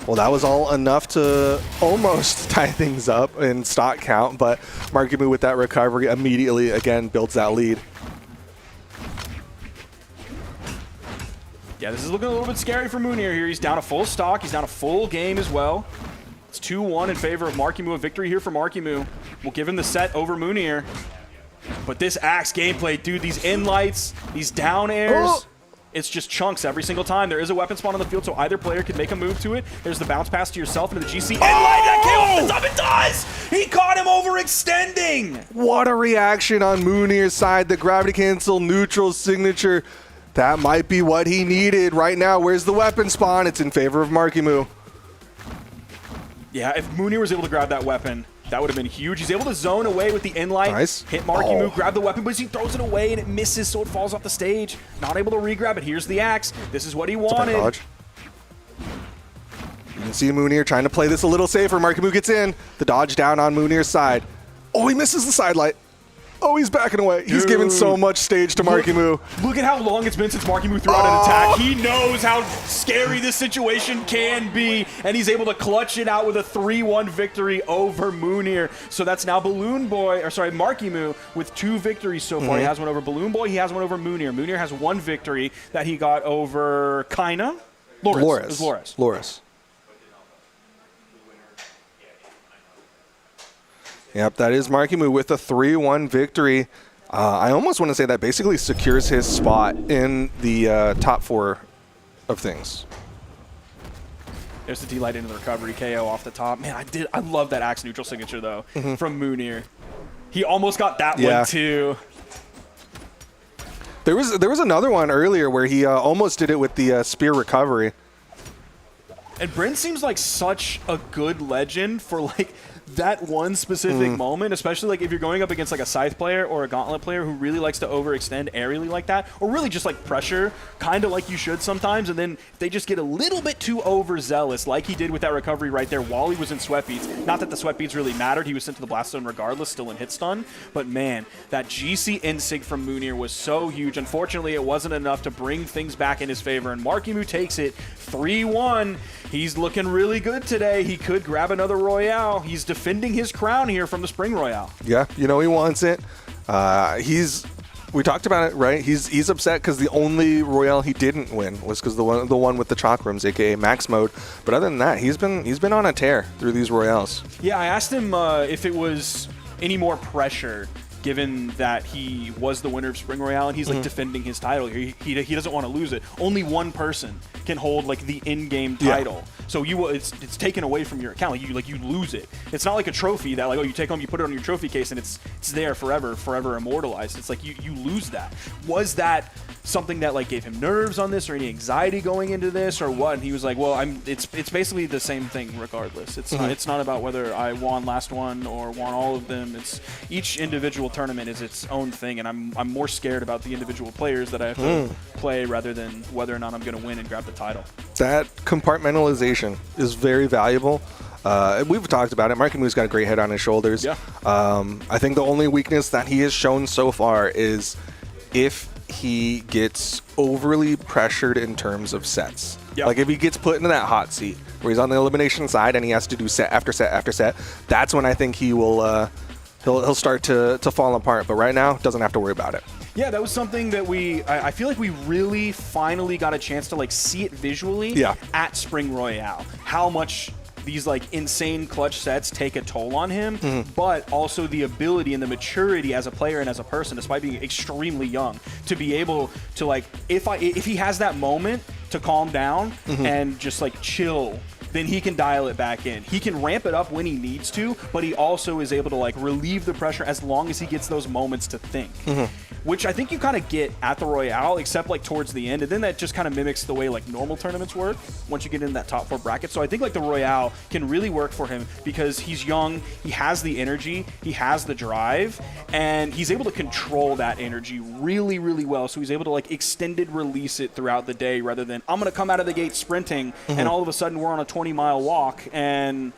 Well, that was all enough to almost tie things up in stock count, but MarkyMoo with that recovery immediately, again, builds that lead. Yeah, this is looking a little bit scary for Mounir here. He's down a full stock. He's down a full game as well. It's 2-1 in favor of MarkyMoo. A victory here for MarkyMoo. We'll give him the set over Mounir. But this Axe gameplay, dude, these in-lights, these down airs, it's just chunks every single time. There is a weapon spawn on the field, so either player can make a move to it. There's the bounce pass to yourself into the GC in-light. That KO off the top, it does! He caught him overextending! What a reaction on Mounir's side. The gravity cancel neutral signature. That might be what he needed right now. Where's the weapon spawn? It's in favor of MarkyMoo. Yeah, if Mounir was able to grab that weapon, that would have been huge. He's able to zone away with the in-light, Nice. hit MarkyMoo, grab the weapon, but he throws it away and it misses, so it falls off the stage. Not able to re-grab it. Here's the Axe. This is what he wanted. Dodge. You can see Mounir trying to play this a little safer. MarkyMoo gets in. The dodge down on Mounir's side. Oh, he misses the side light. Oh, he's backing away. He's giving so much stage to MarkyMoo. Look at how long it's been since MarkyMoo threw out an attack. He knows how scary this situation can be, and he's able to clutch it out with a 3-1 victory over Mounir. So that's now MarkyMoo with 2 victories so far. He has one over Balloon Boy. He has one over Mounir. Mounir has 1 victory that he got over Kyna. Loris. Yep, that is MarkyMoo with a 3-1 victory. I almost want to say that basically secures his spot in the top 4 of things. There's the D-Light into the recovery, KO off the top. Man, I love that Axe neutral signature, though, from Mounir. He almost got that one, too. There was another one earlier where he almost did it with the spear recovery. And Bryn seems like such a good legend for, like, that one specific moment, especially like if you're going up against like a Scythe player or a Gauntlet player who really likes to overextend aerially like that, or really just like pressure, kind of like you should sometimes, and then if they just get a little bit too overzealous, like he did with that recovery right there while he was in sweat beats. Not that the sweat beats really mattered, he was sent to the blast zone regardless, still in hit stun, but man, that GC insig from Mounir was so huge. Unfortunately, it wasn't enough to bring things back in his favor, and MarkyMoo takes it 3-1. He's looking really good today. He could grab another Royale. He's defending his crown here from the Spring Royale. Yeah, you know he wants it. We talked about it, right? He's upset because the only Royale he didn't win was because the one with the chalk rooms, aka Max Mode. But other than that, he's been on a tear through these Royales. Yeah, I asked him if it was any more pressure given that he was the winner of Spring Royale and he's like defending his title here. He doesn't want to lose it. Only one person can hold like the in-game title. So it's taken away from your account. Like you lose it. It's not like a trophy that like, oh, you take home, you put it on your trophy case and it's there forever immortalized. It's like you lose that. Was that something that like gave him nerves on this or any anxiety going into this or what? And he was like, well, it's basically the same thing regardless. It's not about whether I won last one or won all of them. It's each individual tournament is its own thing, and I'm more scared about the individual players that I have to play rather than whether or not I'm going to win and grab the title. That compartmentalization is very valuable. We've talked about it. MarkyMoo's got a great head on his shoulders. Yeah. I think the only weakness that he has shown so far is if he gets overly pressured in terms of sets. Yep. Like if he gets put into that hot seat where he's on the elimination side and he has to do set after set after set, that's when I think he will he'll start to fall apart. But right now, doesn't have to worry about it. Yeah, that was something that I feel like we really finally got a chance to like see it visually at Spring Royale. How much these like insane clutch sets take a toll on him, but also the ability and the maturity as a player and as a person, despite being extremely young, to be able to like, if he has that moment to calm down and just like chill, then he can dial it back in. He can ramp it up when he needs to, but he also is able to like relieve the pressure as long as he gets those moments to think. Which I think you kind of get at the Royale, except like towards the end, and then that just kind of mimics the way like normal tournaments work once you get in that top 4 bracket. So I think like the Royale can really work for him because he's young, he has the energy, he has the drive, and he's able to control that energy really, really well. So he's able to like extended release it throughout the day rather than I'm going to come out of the gate sprinting and all of a sudden we're on a 20-mile walk and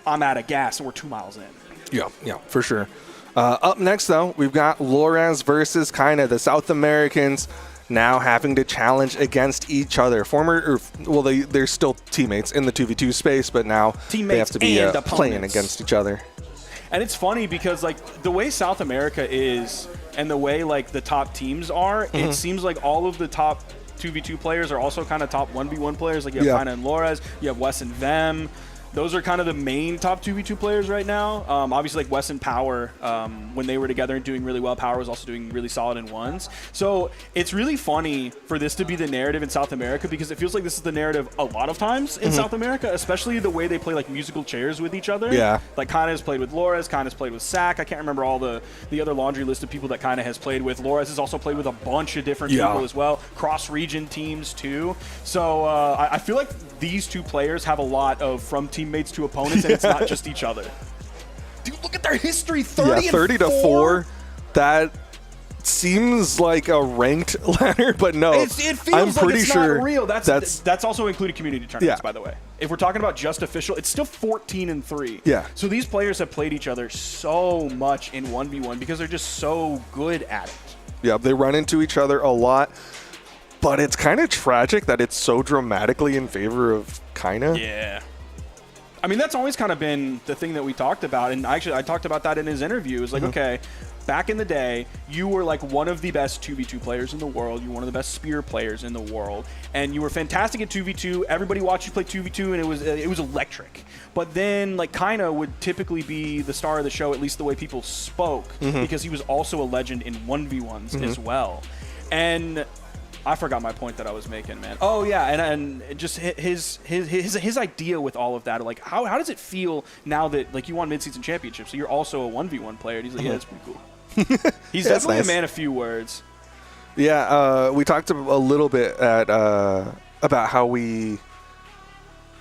I'm out of gas and we're 2 miles in. Yeah, for sure. Up next, though, we've got Lores versus Kyna, the South Americans now having to challenge against each other. They're still teammates in the 2v2 space, but now they have to be playing against each other. And it's funny because like the way South America is and the way like the top teams are, it seems like all of the top 2v2 players are also kind of top 1v1 players. Like you have Kyna and Lores, you have Wes and Vem. Those are kind of the main top 2v2 players right now. Obviously, like Wes and Power, when they were together and doing really well, Power was also doing really solid in ones. So it's really funny for this to be the narrative in South America because it feels like this is the narrative a lot of times in South America, especially the way they play like musical chairs with each other. Yeah. Like Kyna has played with Lores, Kyna has played with Sack. I can't remember all the other laundry list of people that Kyna has played with. Lores has also played with a bunch of different people as well, cross-region teams too. So I feel like these two players have a lot of from teammates to opponents, and it's not just each other. Dude, look at their history, 30 to 4. That seems like a ranked ladder, but no, it feels I'm like pretty it's sure not real. That's also included community tournaments, by the way. If we're talking about just official, it's still 14-3. Yeah. So these players have played each other so much in 1v1 because they're just so good at it. Yeah, they run into each other a lot, but it's kind of tragic that it's so dramatically in favor of Kyna. Yeah. I mean, that's always kind of been the thing that we talked about, and actually I talked about that in his interview. It was like, okay, back in the day, you were like one of the best 2v2 players in the world. You were one of the best spear players in the world, and you were fantastic at 2v2. Everybody watched you play 2v2, and it was electric. But then, like, Kyna would typically be the star of the show, at least the way people spoke, because he was also a legend in 1v1s as well. And I forgot my point that I was making, man. Oh yeah, and just his idea with all of that, like how does it feel now that like you won midseason championships, so you're also a 1v1 player? And he's like, yeah, that's pretty cool. He's definitely a man of few words. Yeah, we talked a little bit about how we.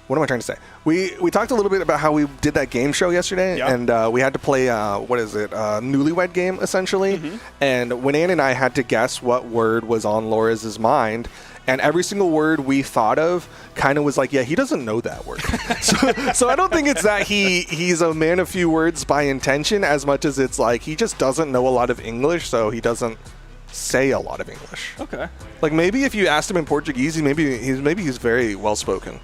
What am I trying to say? We talked a little bit about how we did that game show yesterday, and we had to play, Newlywed Game, essentially. And when Ann and I had to guess what word was on Lores' mind, and every single word we thought of kind of was like, yeah, he doesn't know that word. so I don't think it's that he's a man of few words by intention as much as it's like he just doesn't know a lot of English, so he doesn't say a lot of English. Okay. Like maybe if you asked him in Portuguese, maybe he's very well spoken.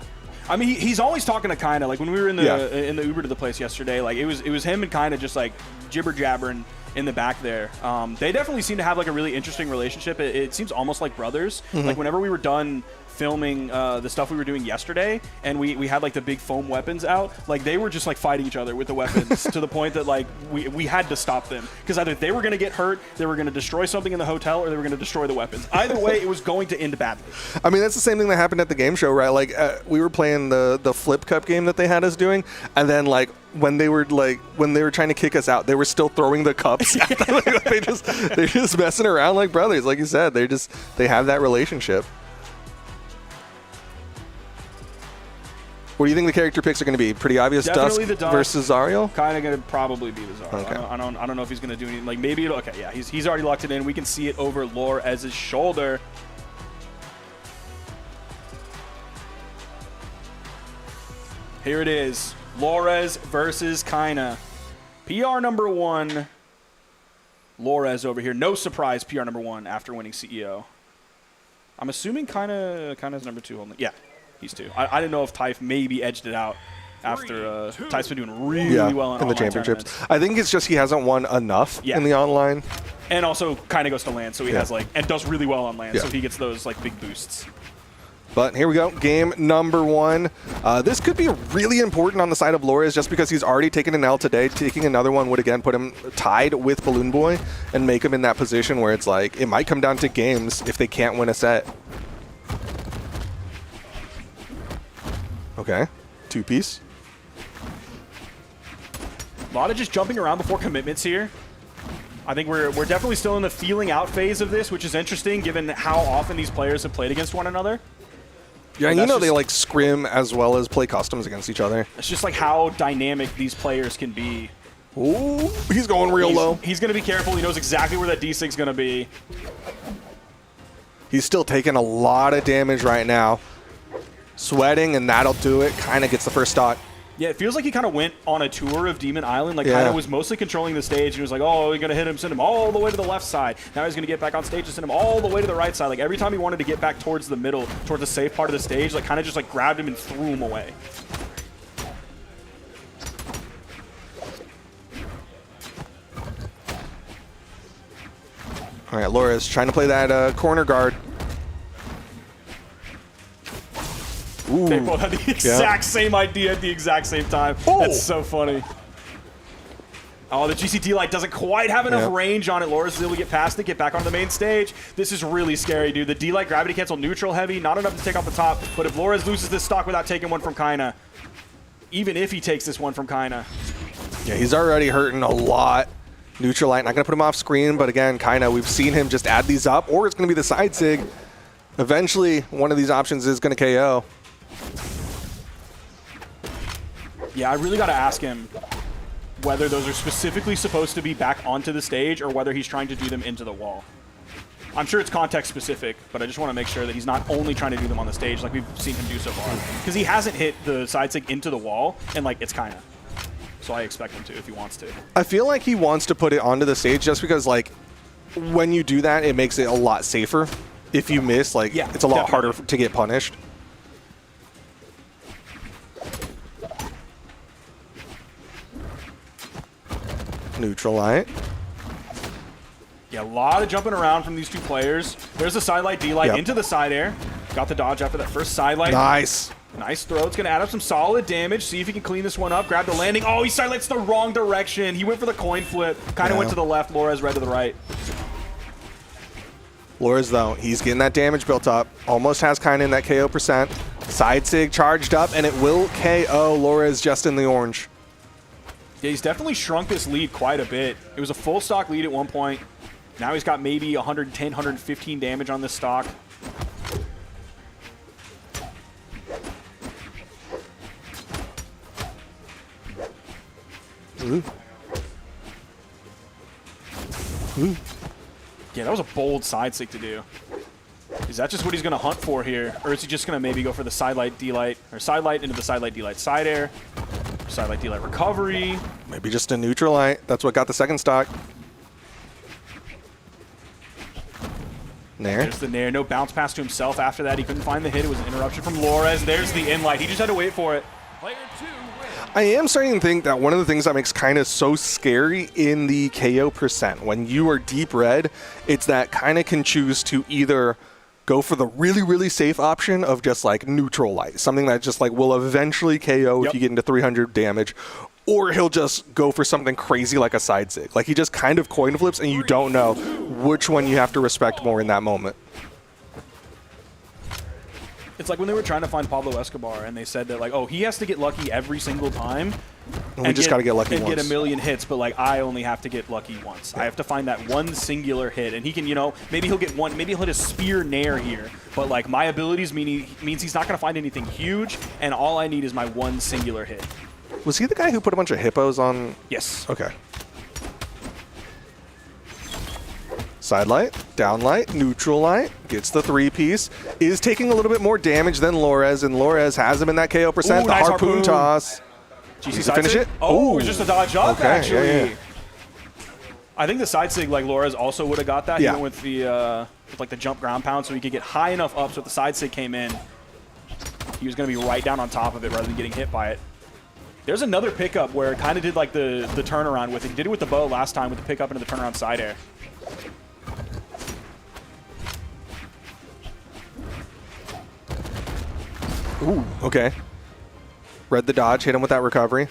I mean, he's always talking to Kyna. Like when we were in the Uber to the place yesterday, like it was him and Kyna just like jibber jabbering in the back there. They definitely seem to have like a really interesting relationship. It seems almost like brothers. Like whenever we were done filming the stuff we were doing yesterday, and we had like the big foam weapons out, like they were just like fighting each other with the weapons to the point that like we had to stop them because either they were going to get hurt, they were going to destroy something in the hotel, or they were going to destroy the weapons. Either way, it was going to end badly. I mean, that's the same thing that happened at the game show, right? Like we were playing the Flip Cup game that they had us doing, and then like when they were trying to kick us out, they were still throwing the cups at them. Like, they're just messing around like brothers, like you said. They have that relationship. What do you think the character picks are going to be? Pretty obvious. Definitely Dusk the Dusk versus Zariel? Kind of going to probably be the Zariel. Okay. I don't know if he's going to do anything. Like maybe okay, yeah, he's already locked it in. We can see it over Lores' shoulder. Here it is. Lores versus Kyna. PR number 1. Lores over here. No surprise, PR number 1 after winning CEO. I'm assuming Kyna's number 2 only. Yeah. He's 2. I didn't know if Typh maybe edged it out after Typh's been doing really well in the championships. Tournaments. I think it's just he hasn't won enough in the online. And also kind of goes to land, so he has like and does really well on land, so he gets those like big boosts. But here we go, game number 1. This could be really important on the side of Lores just because he's already taken an L today. Taking another one would again put him tied with Balloon Boy and make him in that position where it's like, it might come down to games if they can't win a set. Okay, 2-piece. A lot of just jumping around before commitments here. I think we're definitely still in the feeling out phase of this, which is interesting given how often these players have played against one another. Yeah, and you know they like scrim as well as play customs against each other. It's just like how dynamic these players can be. Ooh, he's going real low. He's going to be careful. He knows exactly where that D6 is going to be. He's still taking a lot of damage right now. Sweating, and that'll do it. Kyna gets the first stock. Yeah, it feels like he kind of went on a tour of Demon Island. Like, Yeah. Kyna was mostly controlling the stage. He was like, oh, you're going to hit him, send him all the way to the left side. Now he's going to get back on stage and send him all the way to the right side. Like, every time he wanted to get back towards the middle, towards the safe part of the stage, like, kind of just, like, grabbed him and threw him away. All right, Laura's trying to play that corner guard. Ooh. They both had the exact same idea at the exact same time. Oh. That's so funny. Oh, the GCT light doesn't quite have enough range on it. Loris is able to get past it, get back onto the main stage. This is really scary, dude. The D-light gravity cancel neutral heavy, not enough to take off the top. But if Loris loses this stock without taking one from Kyna, even if he takes this one from Kyna. Yeah, he's already hurting a lot. Neutral light, not going to put him off screen, but again, Kyna, we've seen him just add these up, or it's going to be the side sig. Eventually, one of these options is going to KO. Yeah, I really got to ask him whether those are specifically supposed to be back onto the stage or whether he's trying to do them into the wall. I'm sure it's context specific, but I just want to make sure that he's not only trying to do them on the stage like we've seen him do so far. Because he hasn't hit the side sig into the wall, and like it's Kyna. So I expect him to if he wants to. I feel like he wants to put it onto the stage just because, like, when you do that, it makes it a lot safer. If you miss, like, Yeah, it's a lot definitely. harder to get punished. Neutral light. Yeah, a lot of jumping around from these two players. There's the side light, D-light Yep. into the side air. Got the dodge after that first side light. Nice. Nice throw. It's going to add up some solid damage. See if he can clean this one up. Grab the landing. Oh, he side lights the wrong direction. He went for the coin flip. Kind of went to the left. Lores red to the right. Lores, though, he's getting that damage built up. Almost has Kyna in that KO percent. Side sig charged up, and it will KO. Lores just in the orange. Yeah, he's definitely shrunk this lead quite a bit. It was a full stock lead at one point. Now he's got maybe 110, 115 damage on this stock. Ooh. Ooh. Yeah, that was a bold side sig to do. Is that just what he's going to hunt for here? Or is he just going to maybe go for the side light, D-light, or side light into the side light, D-light side air? Side light, D-light recovery. Maybe just a neutral light. That's what got the second stock. Nair. There's the Nair. No bounce pass to himself after that. He couldn't find the hit. It was an interruption from Lores. There's the in light. He just had to wait for it. Player 2 wins. I am starting to think that one of the things that makes Kyna so scary in the KO percent, when you are deep red, it's that Kyna can choose to either go for the really, really safe option of just like neutral light, something that just like will eventually KO if you get into 300 damage, or he'll just go for something crazy like a side sig. Like he just kind of coin flips and you don't know which one you have to respect more in that moment. It's like when they were trying to find Pablo Escobar and they said that like, oh, he has to get lucky every single time. And we just got to get lucky and once. get a million hits, but like I only have to get lucky once. I have to find that one singular hit, and he can, you know, maybe he'll get one, maybe he'll hit a spear Nair here, but like my abilities means he's not going to find anything huge, and all I need is my one singular hit. Was he the guy who put a bunch of hippos on? Yes. Okay. Side light, down light, neutral light, gets the 3-piece, is taking a little bit more damage than Lores, and Lores has him in that KO percent. Ooh, The nice harpoon harpoon. toss. GC Needs to side finish sig? it? Oh, it Ooh. was just a dodge up, Okay, actually. yeah. I think the side sig, like Lores also would have got that. Yeah. He went with the with like the jump ground pound, so he could get high enough up. So if the side sig came in, he was going to be right down on top of it rather than getting hit by it. There's another pickup where it kind of did like the turnaround with it. He did it with the bow last time with the pickup into the turnaround side air. Ooh, okay. Read the dodge, hit him with that recovery.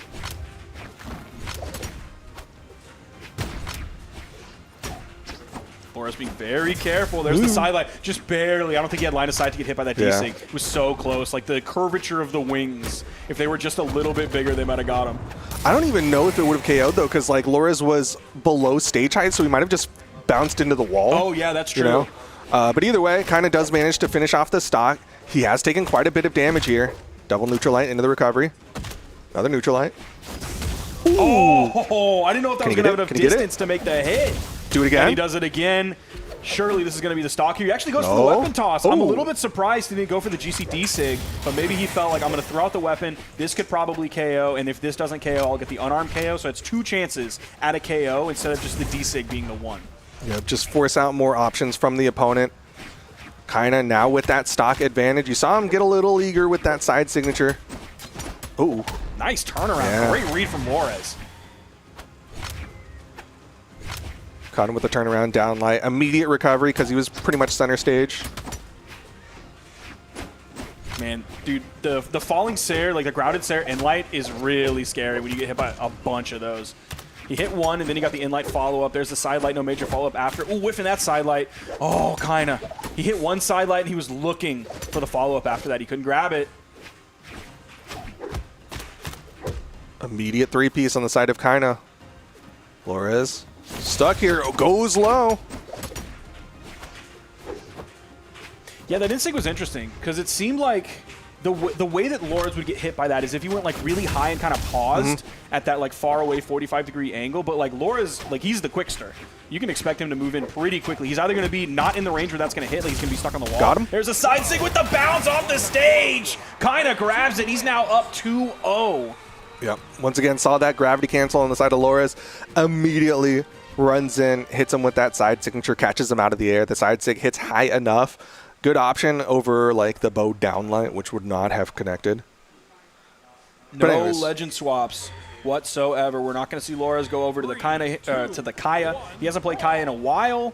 Laura's being very careful. There's the sidelight. Just barely. I don't think he had line of sight to get hit by that D-Sig. It was so close. Like the curvature of the wings. If they were just a little bit bigger, they might have got him. I don't even know if it would have KO'd though, because like Laura's was below stage height, so he might have just bounced into the wall. Oh yeah, that's true. You know? But either way, Kyna does manage to finish off the stock. He has taken quite a bit of damage here. Double neutral light into the recovery. Another neutral light. Oh, I didn't know if that was going to have enough distance to make the hit. Do it again. And he does it again. Surely this is going to be the stock here. He actually goes for the weapon toss. I'm a little bit surprised he didn't go for the GCD sig, but maybe he felt like I'm going to throw out the weapon. This could probably KO, and if this doesn't KO, I'll get the unarmed KO. So it's 2 chances at a KO instead of just the D sig being the 1. Yeah, just force out more options from the opponent. Kyna now with that stock advantage. You saw him get a little eager with that side signature. Ooh. Nice turnaround. Yeah. Great read from Juarez. Caught him with the turnaround down light. Immediate recovery because he was pretty much center stage. Man, dude, the falling Sair, like the grounded Sair in light is really scary when you get hit by a bunch of those. He hit one, and then he got the in-light follow-up. There's the side light, no major follow-up after. Ooh, whiffing that side light. Oh, Kyna. He hit one side light, and he was looking for the follow-up after that. He couldn't grab it. Immediate 3-piece on the side of Kyna. Flores stuck here. Goes low. Yeah, that instinct was interesting, because it seemed like the way that Lawrence would get hit by that is if he went like really high and kind of paused at that like far away 45-degree angle. But like Laura's, like he's the quickster. You can expect him to move in pretty quickly. He's either going to be not in the range where that's going to hit, like he's going to be stuck on the wall. Got him. There's a side sig with the bounce off the stage. Kyna grabs it. He's now up 2-0. Yep. Once again, saw that gravity cancel on the side of Lores. Immediately runs in, hits him with that side signature, catches him out of the air. The side sig hits high enough. Good option over like the bow downlight, which would not have connected. No legend swaps whatsoever. We're not going to see Lores go over to the Kaya. He hasn't played Kaya in a while.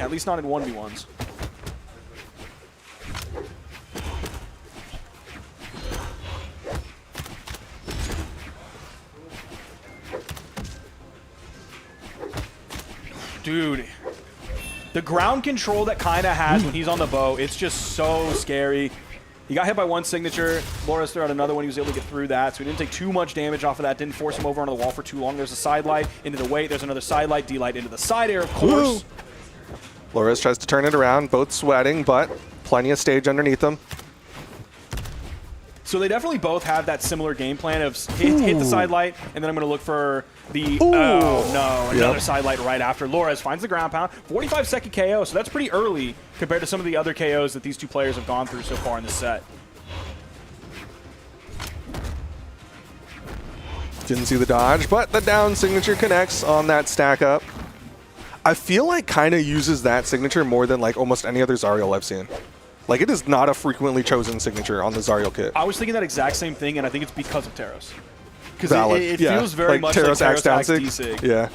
At least not in 1v1s. Dude, the ground control that Kyna has when he's on the bow, it's just so scary. He got hit by one signature. Lores threw out another one. He was able to get through that, so he didn't take too much damage off of that. Didn't force him over onto the wall for too long. There's a side light into the weight. There's another side light, D-light into the side air, of course. Lores tries to turn it around, both sweating, but plenty of stage underneath them. So they definitely both have that similar game plan of hit the side light, and then I'm going to look for the, oh no, another side light right after. Lores finds the ground pound, 45-second KO, so that's pretty early compared to some of the other KOs that these two players have gone through so far in this set. Didn't see the dodge, but the down signature connects on that stack up. I feel like Kyna uses that signature more than like almost any other Zariel I've seen. Like, it is not a frequently chosen signature on the Zariel kit. I was thinking that exact same thing, and I think it's because of Taros. Because it yeah. feels very much like Taros Axe D-Sig. Yeah.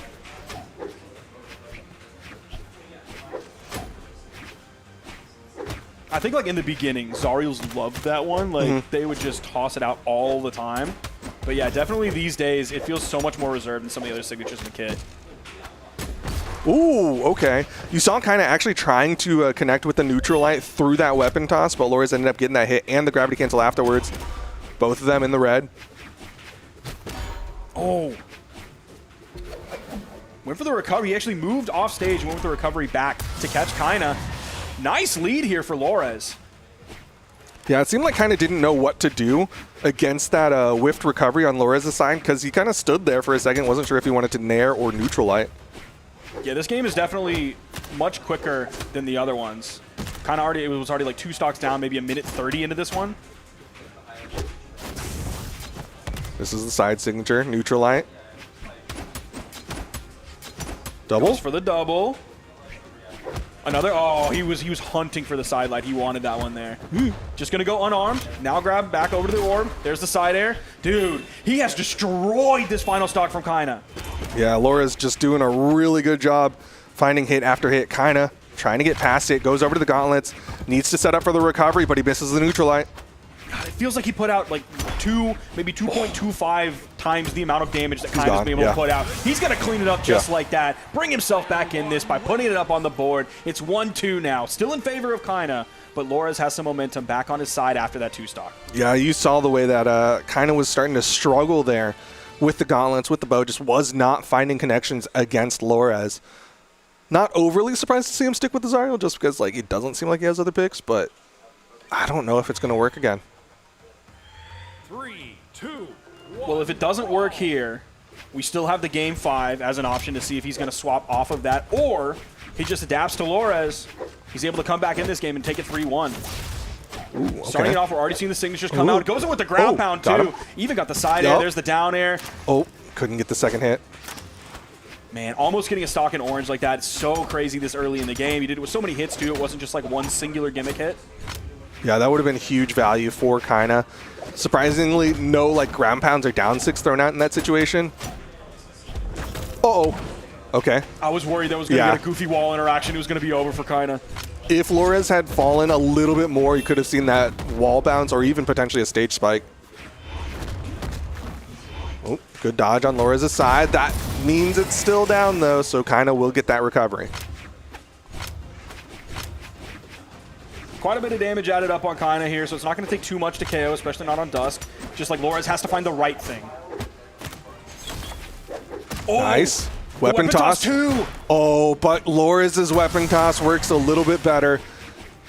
I think, like, in the beginning, Zariels loved that one. Like, they would just toss it out all the time. But, yeah, definitely these days, it feels so much more reserved than some of the other signatures in the kit. Ooh, okay. You saw Kyna actually trying to connect with the neutral light through that weapon toss, but Lores ended up getting that hit and the gravity cancel afterwards. Both of them in the red. Oh. Went for the recovery. He actually moved off stage and went with the recovery back to catch Kyna. Nice lead here for Lores. Yeah, it seemed like Kyna didn't know what to do against that whiffed recovery on Lores' side because he kind of stood there for a second, wasn't sure if he wanted to nair or neutral light. Yeah, this game is definitely much quicker than the other ones. It was already like 2 stocks down, maybe a minute 30 into this one. This is the side signature, neutral light. Double? Goes for the double. Another, oh, he was hunting for the side light. He wanted that one there. Just gonna go unarmed. Now grab back over to the orb. There's the side air. Dude, he has destroyed this final stock from Kyna. Yeah, Laura's just doing a really good job finding hit after hit. Kyna trying to get past it, goes over to the gauntlets, needs to set up for the recovery, but he misses the neutral light. God, it feels like he put out like maybe 2.25 times the amount of damage that Kyna's gone, been able yeah. to put out. He's going to clean it up just Yeah. like that, bring himself back in this by putting it up on the board. It's 1-2 now, still in favor of Kyna, but Lores has some momentum back on his side after that 2-stock. Yeah, you saw the way that Kyna was starting to struggle there with the gauntlets, with the bow, just was not finding connections against Lores. Not overly surprised to see him stick with the Zariel just because like it doesn't seem like he has other picks, but I don't know if it's going to work again. 3, 2, 1. Well, if it doesn't work here, we still have the Game 5 as an option to see if he's going to swap off of that, or he just adapts to Lores. He's able to come back in this game and take it 3-1. Ooh, Starting it off, we're already seeing the signatures come out. Goes in with the ground pound, got too. him. Even got the side Yup. air. There's the down air. Oh, couldn't get the second hit. Man, almost getting a stock in orange like that. It's so crazy this early in the game. He did it with so many hits, too. It wasn't just like one singular gimmick hit. Yeah, that would have been huge value for Kyna. Surprisingly, no like ground pounds or down 6 thrown out in that situation. Uh-oh. Okay. I was worried that was going to Yeah. get a goofy wall interaction. It was going to be over for Kyna. If Lores had fallen a little bit more, you could have seen that wall bounce or even potentially a stage spike. Oh, good dodge on Lores' side. That means it's still down, though, so Kyna will get that recovery. Quite a bit of damage added up on Kyna here, so it's not going to take too much to KO, especially not on Dusk. Just like Lores has to find the right thing. Oh, Nice. the Weapon toss. too. Oh, but Lores' weapon toss works a little bit better.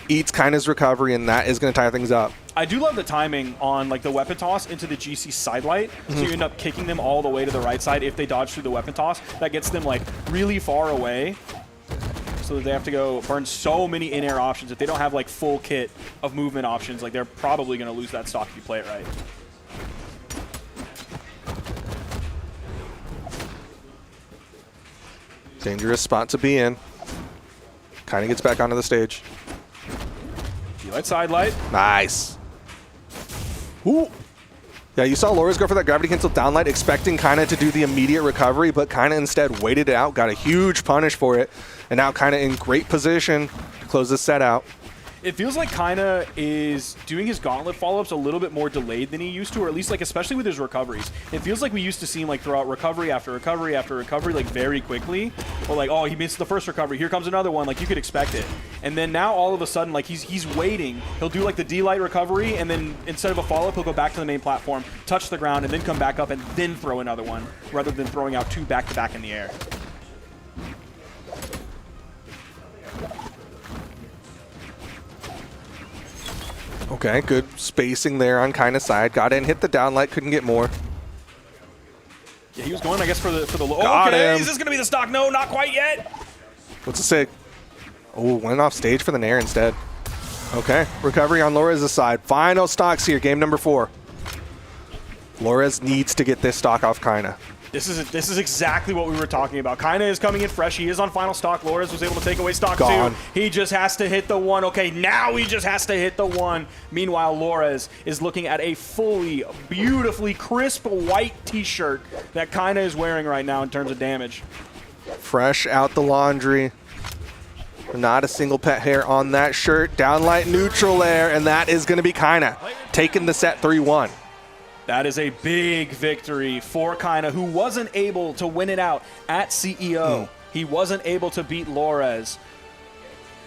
Eats Kyna's recovery, and that is going to tie things up. I do love the timing on like the weapon toss into the GC sidelight. So you end up kicking them all the way to the right side if they dodge through the weapon toss. That gets them like really far away, so that they have to go burn so many in-air options. If they don't have like full kit of movement options, like they're probably going to lose that stock if you play it right. Dangerous spot to be in. Kyna gets back onto the stage. D-light sidelight. Nice. Ooh. Yeah, you saw Lores go for that gravity cancel downlight, expecting Kyna to do the immediate recovery, but Kyna instead waited it out, got a huge punish for it, and now Kyna in great position to close this set out. It feels like Kyna is doing his gauntlet follow-ups a little bit more delayed than he used to, or at least like especially with his recoveries. It feels like we used to see him like throw out recovery after recovery after recovery like very quickly. Or like, oh, he missed the first recovery, here comes another one, like you could expect it. And then now all of a sudden like he's waiting. He'll do like the D-light recovery, and then instead of a follow-up, he'll go back to the main platform, touch the ground, and then come back up and then throw another one, rather than throwing out two back-to-back in the air. Okay, good spacing there on Kyna's side. Got in, hit the downlight, couldn't get more. Yeah, he was going, I guess, for the low. Got Okay, him. is this going to be the stock? No, not quite yet. What's a sig? Oh, went off stage for the nair instead. Okay, recovery on Lores' side. Final stocks here, game number 4. Lores needs to get this stock off Kyna. This is exactly what we were talking about. Kyna is coming in fresh. He is on final stock. Lores was able to take away stock Gone. 2. He just has to hit the 1. Okay, now he just has to hit the 1. Meanwhile, Lores is looking at a fully, beautifully crisp white t-shirt that Kyna is wearing right now in terms of damage. Fresh out the laundry. Not a single pet hair on that shirt. Downlight neutral air, and that is going to be Kyna taking the set 3-1. That is a big victory for Kyna, who wasn't able to win it out at CEO. He wasn't able to beat Lores.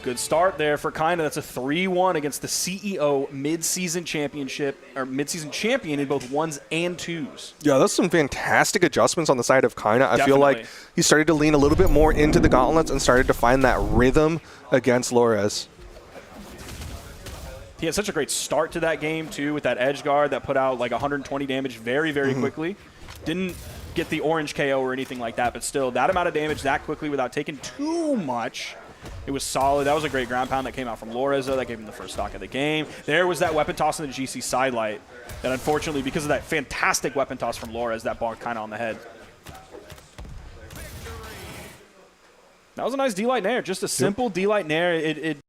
Good start there for Kyna. That's a 3-1 against the CEO mid-season championship, or mid-season champion in both 1s and 2s. Yeah, that's some fantastic adjustments on the side of Kyna. I feel like Definitely. he started to lean a little bit more into the gauntlets and started to find that rhythm against Lores. He had such a great start to that game, too, with that edge guard that put out like 120 damage very, very quickly. Didn't get the orange KO or anything like that, but still, that amount of damage that quickly without taking too much, it was solid. That was a great ground pound that came out from Lores, though. That gave him the first stock of the game. There was that weapon toss in the GC sidelight that, unfortunately, because of that fantastic weapon toss from Lores, that bonked kind of on the head. That was a nice D-light nair, just a simple D-light nair. It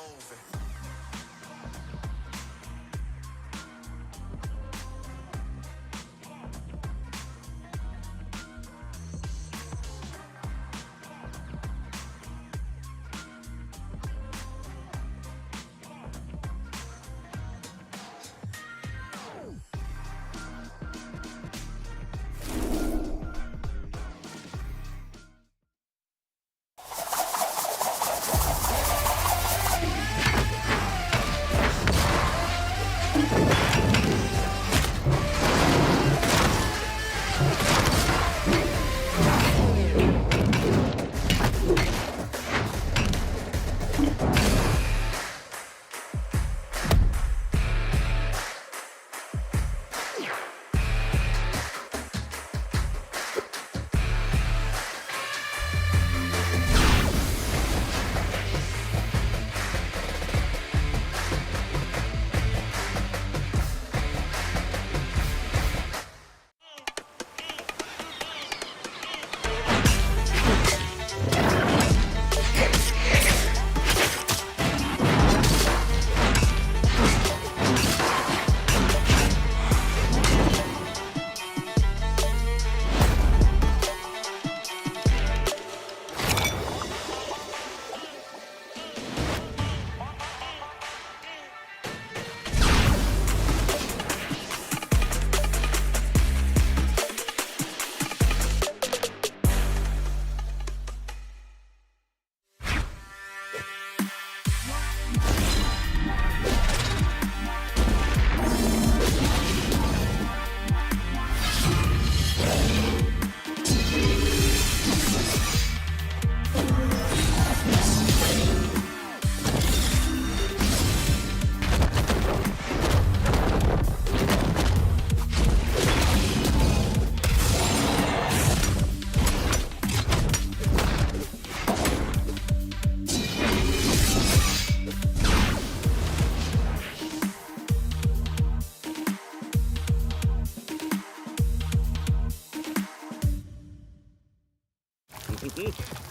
moving.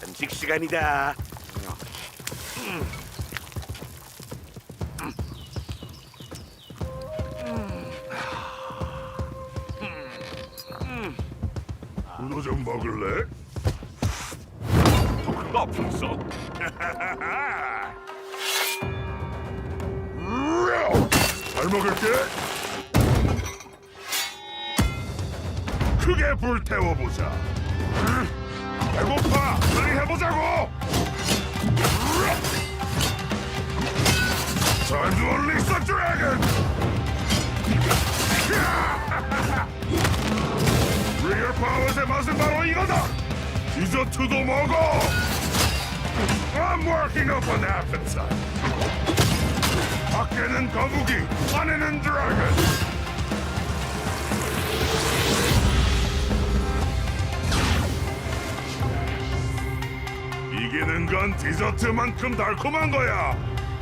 간식 시간이다. 너 좀 먹을래? 아팠어. 잘 먹을게. 크게 불태워보자. 배고파! 빨리 해보자고! Time to unleash the dragon! Real Powers의 맛은 바로 이거다! 디저트도 먹어! I'm working up an appetite! 밖에는 거북이, 안에는 드래곤! 이기는 건 디저트만큼 달콤한 거야.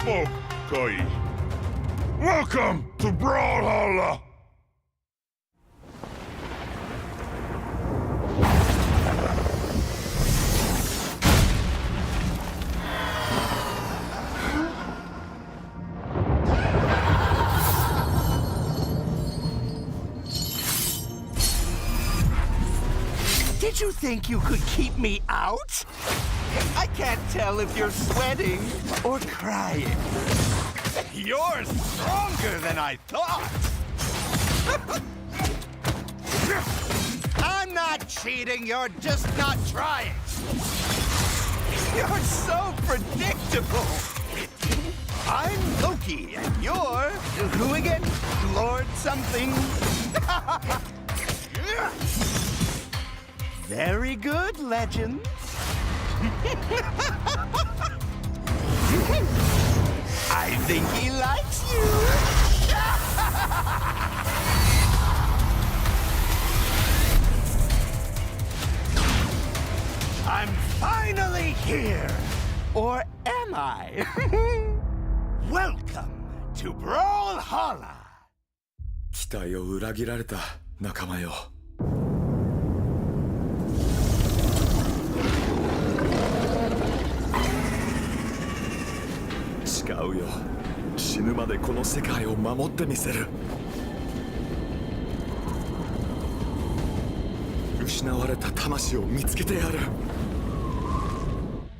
뭐 거의. Welcome to Brawlhalla. Did you think you could keep me out? I can't tell if you're sweating or crying. You're stronger than I thought. I'm not cheating, you're just not trying. You're so predictable. I'm Loki, and you're who again? Lord something. Very good, legend. I think he likes you. I'm finally here. Or am I? Welcome to Brawlhalla. 期待を裏切られた仲間よ。使うぬまでこの世界を守ってみせる。失われた魂を見つけてやる。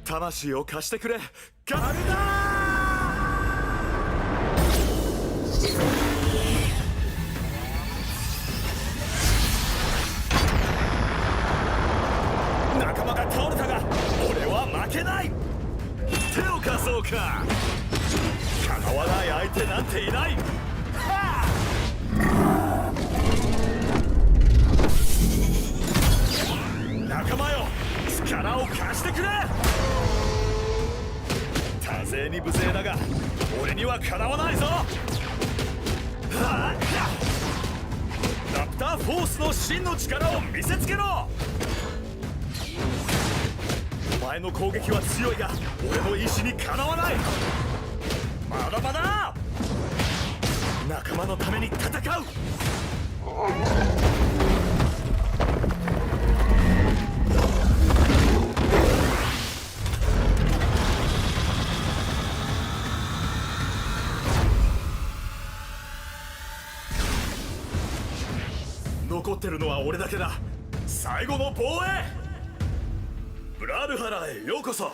魂を貸してくれ、カルダー。仲間が倒れたが俺は負けない。手を貸そうか。かなわない相手なんていない。仲間よ、力を貸してくれ。多勢に無勢だが俺にはかなわないぞ。ラプターフォースの真の力を見せつけろ。お前の攻撃は強いが俺の意志にかなわない。まだまだ仲間のために戦う。残ってるのは俺だけだ。最後の防衛。ブラルハラへようこそ。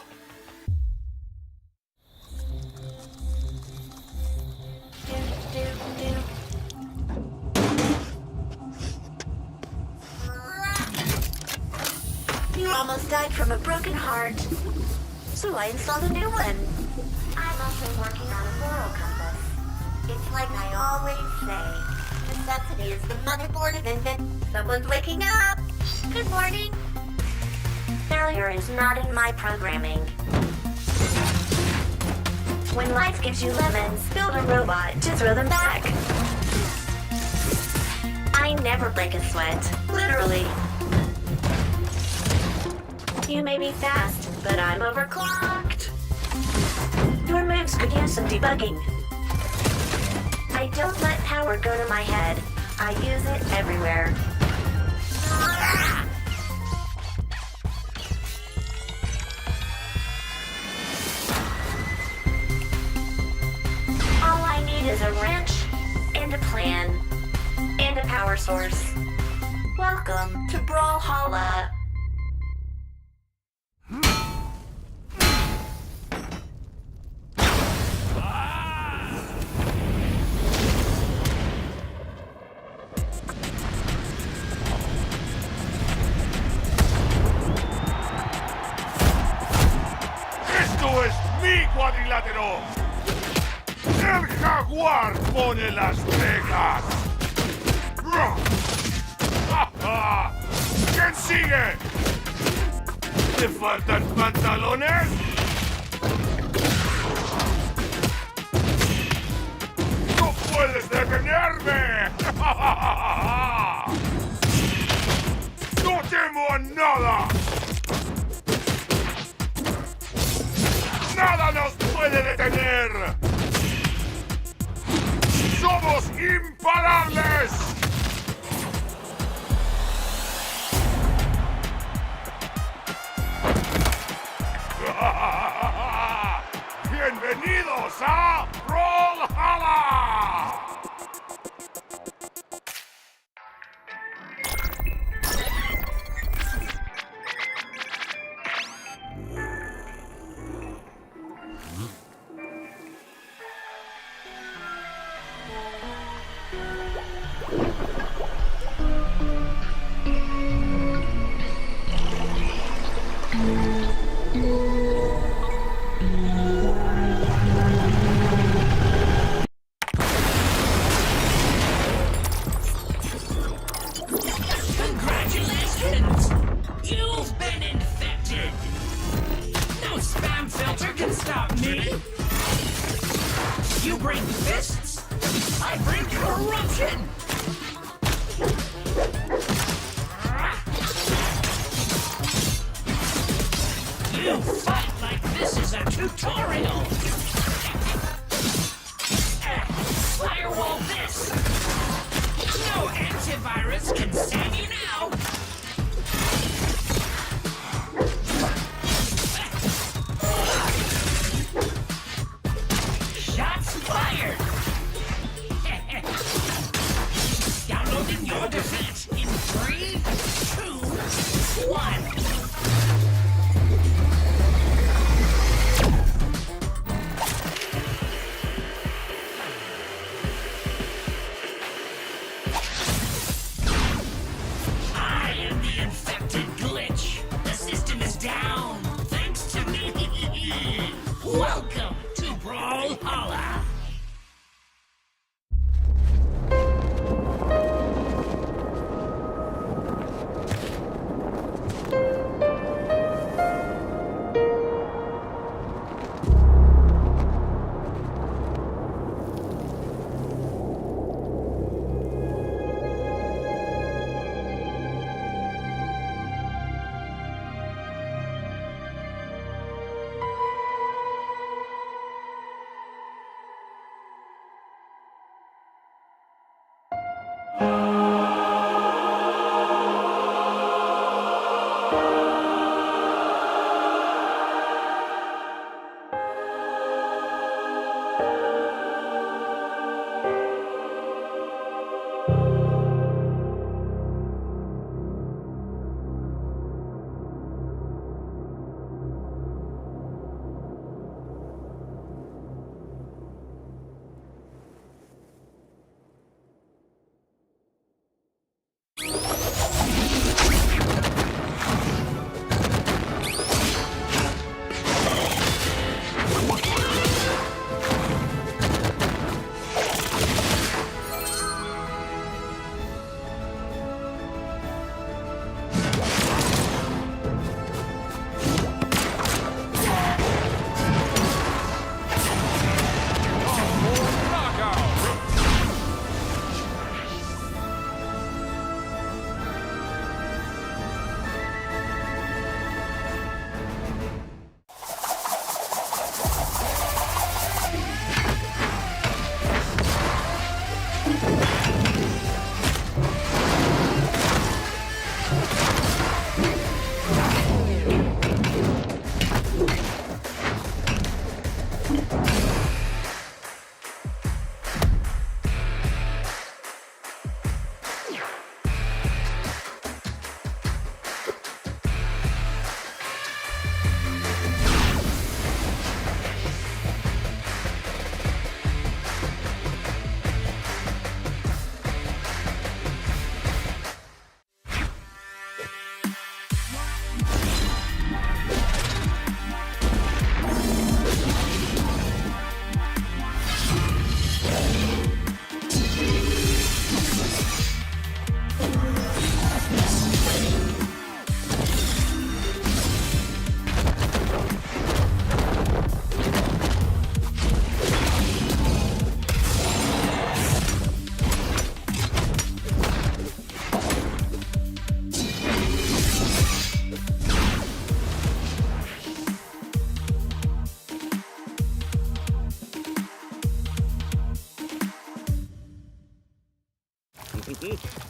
You almost died from a broken heart, so I installed a new one. I'm also working on a moral compass. It's like I always say, necessity is the motherboard of invention. Someone's waking up. Good morning. Failure is not in my programming. When life gives you lemons, build a robot to throw them back. I never break a sweat, literally. You may be fast, but I'm overclocked. Your moves could use some debugging. I don't let power go to my head. I use it everywhere. All I need is a wrench, and a plan, and a power source. Welcome to Brawlhalla. ¡Esto es mi cuadrilátero! ¡El jaguar pone las reglas! ¿Quién sigue? ¿Te faltan pantalones? ¡No puedes detenerme! ¡No temo a nada! ¡Nada nos puede detener! ¡Somos imparables! ¡Bienvenidos a Brawlhalla! Congratulations! You've been infected! No spam filter can stop me! You bring fists, I bring corruption! You fight like this is a tutorial! Firewall this! No antivirus can save you now! Shots fired! Welcome to Brawlhalla.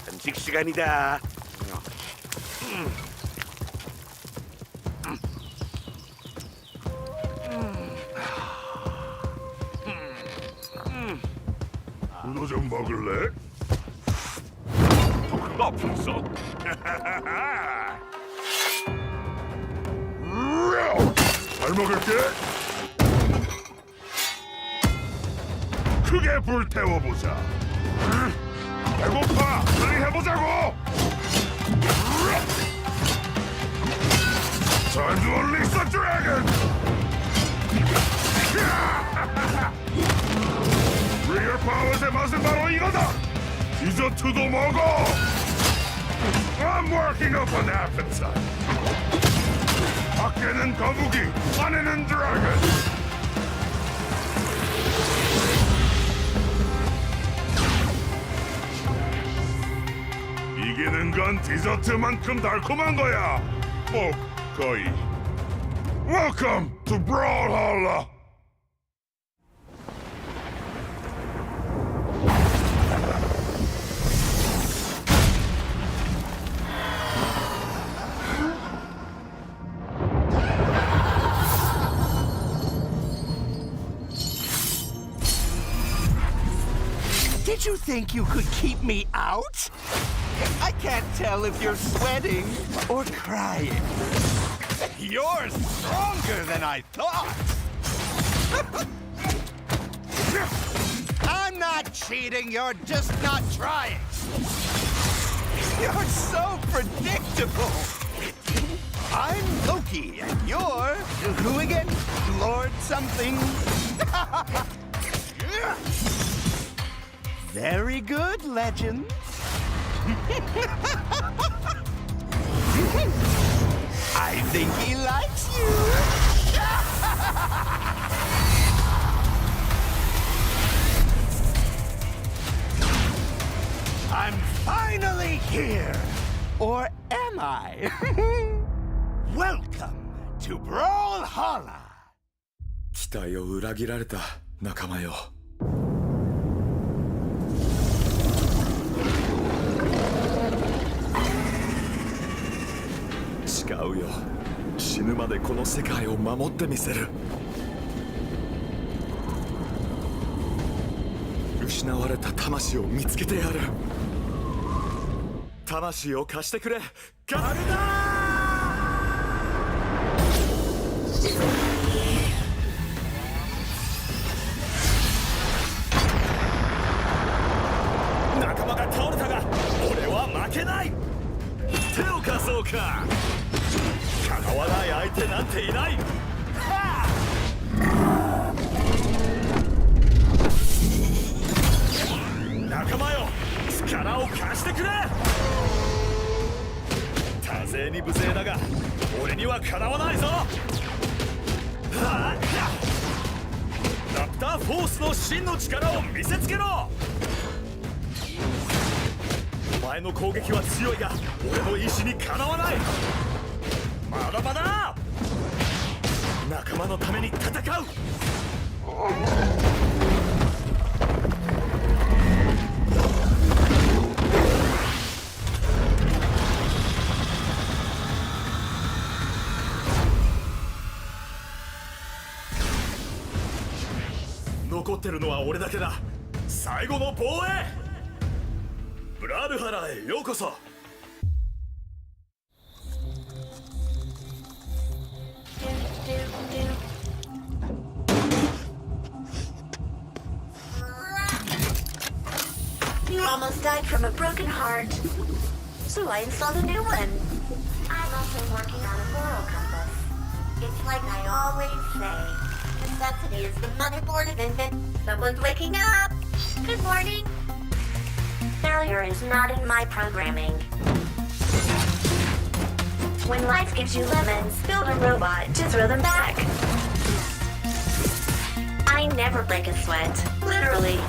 간식 시간이다. 문어 좀 먹을래? 나 불써. 잘 먹을게. 크게 불태워보자. 배고파! 빨리 해보자고! Time to unleash the dragon! Real Powers의 맛은 바로 이거다! 디저트도 먹어! I'm working up an appetite! 밖에는 거북이, 안에는 드래곤! 이기는 건 디저트만큼 달콤한 거야. 뭐 거의. Welcome to Brawlhalla. Did you think you could keep me out? I can't tell if you're sweating or crying. You're stronger than I thought. I'm not cheating, you're just not trying. You're so predictable. I'm Loki, and you're who again? Lord something. Very good, legend. I think he likes you. I'm finally here. Or am I? Welcome to Brawlhalla. 期待を裏切られた仲間よ。違うよ。死ぬまでこの世界を守ってみせる。失われた魂を見つけてやる。魂を貸してくれ。カルダ仲間が倒れたが俺は負けない。手を貸そうか。かなわない相手なんていない。仲間よ、力を貸してくれ。多勢に無勢だが俺にはかなわないぞ。ラプターフォースの真の力を見せつけろ。お前の攻撃は強いが俺の意志にかなわない。まだまだ仲間のために戦う。残ってるのは俺だけだ。最後の防衛。ブラルハラへようこそ。You almost died from a broken heart, so I installed a new one. I'm also working on a moral compass. It's like I always say, necessity is the motherboard of invention. Someone's waking up. Good morning. Failure is not in my programming. When life gives you lemons, build a robot to throw them back. I never break a sweat, literally.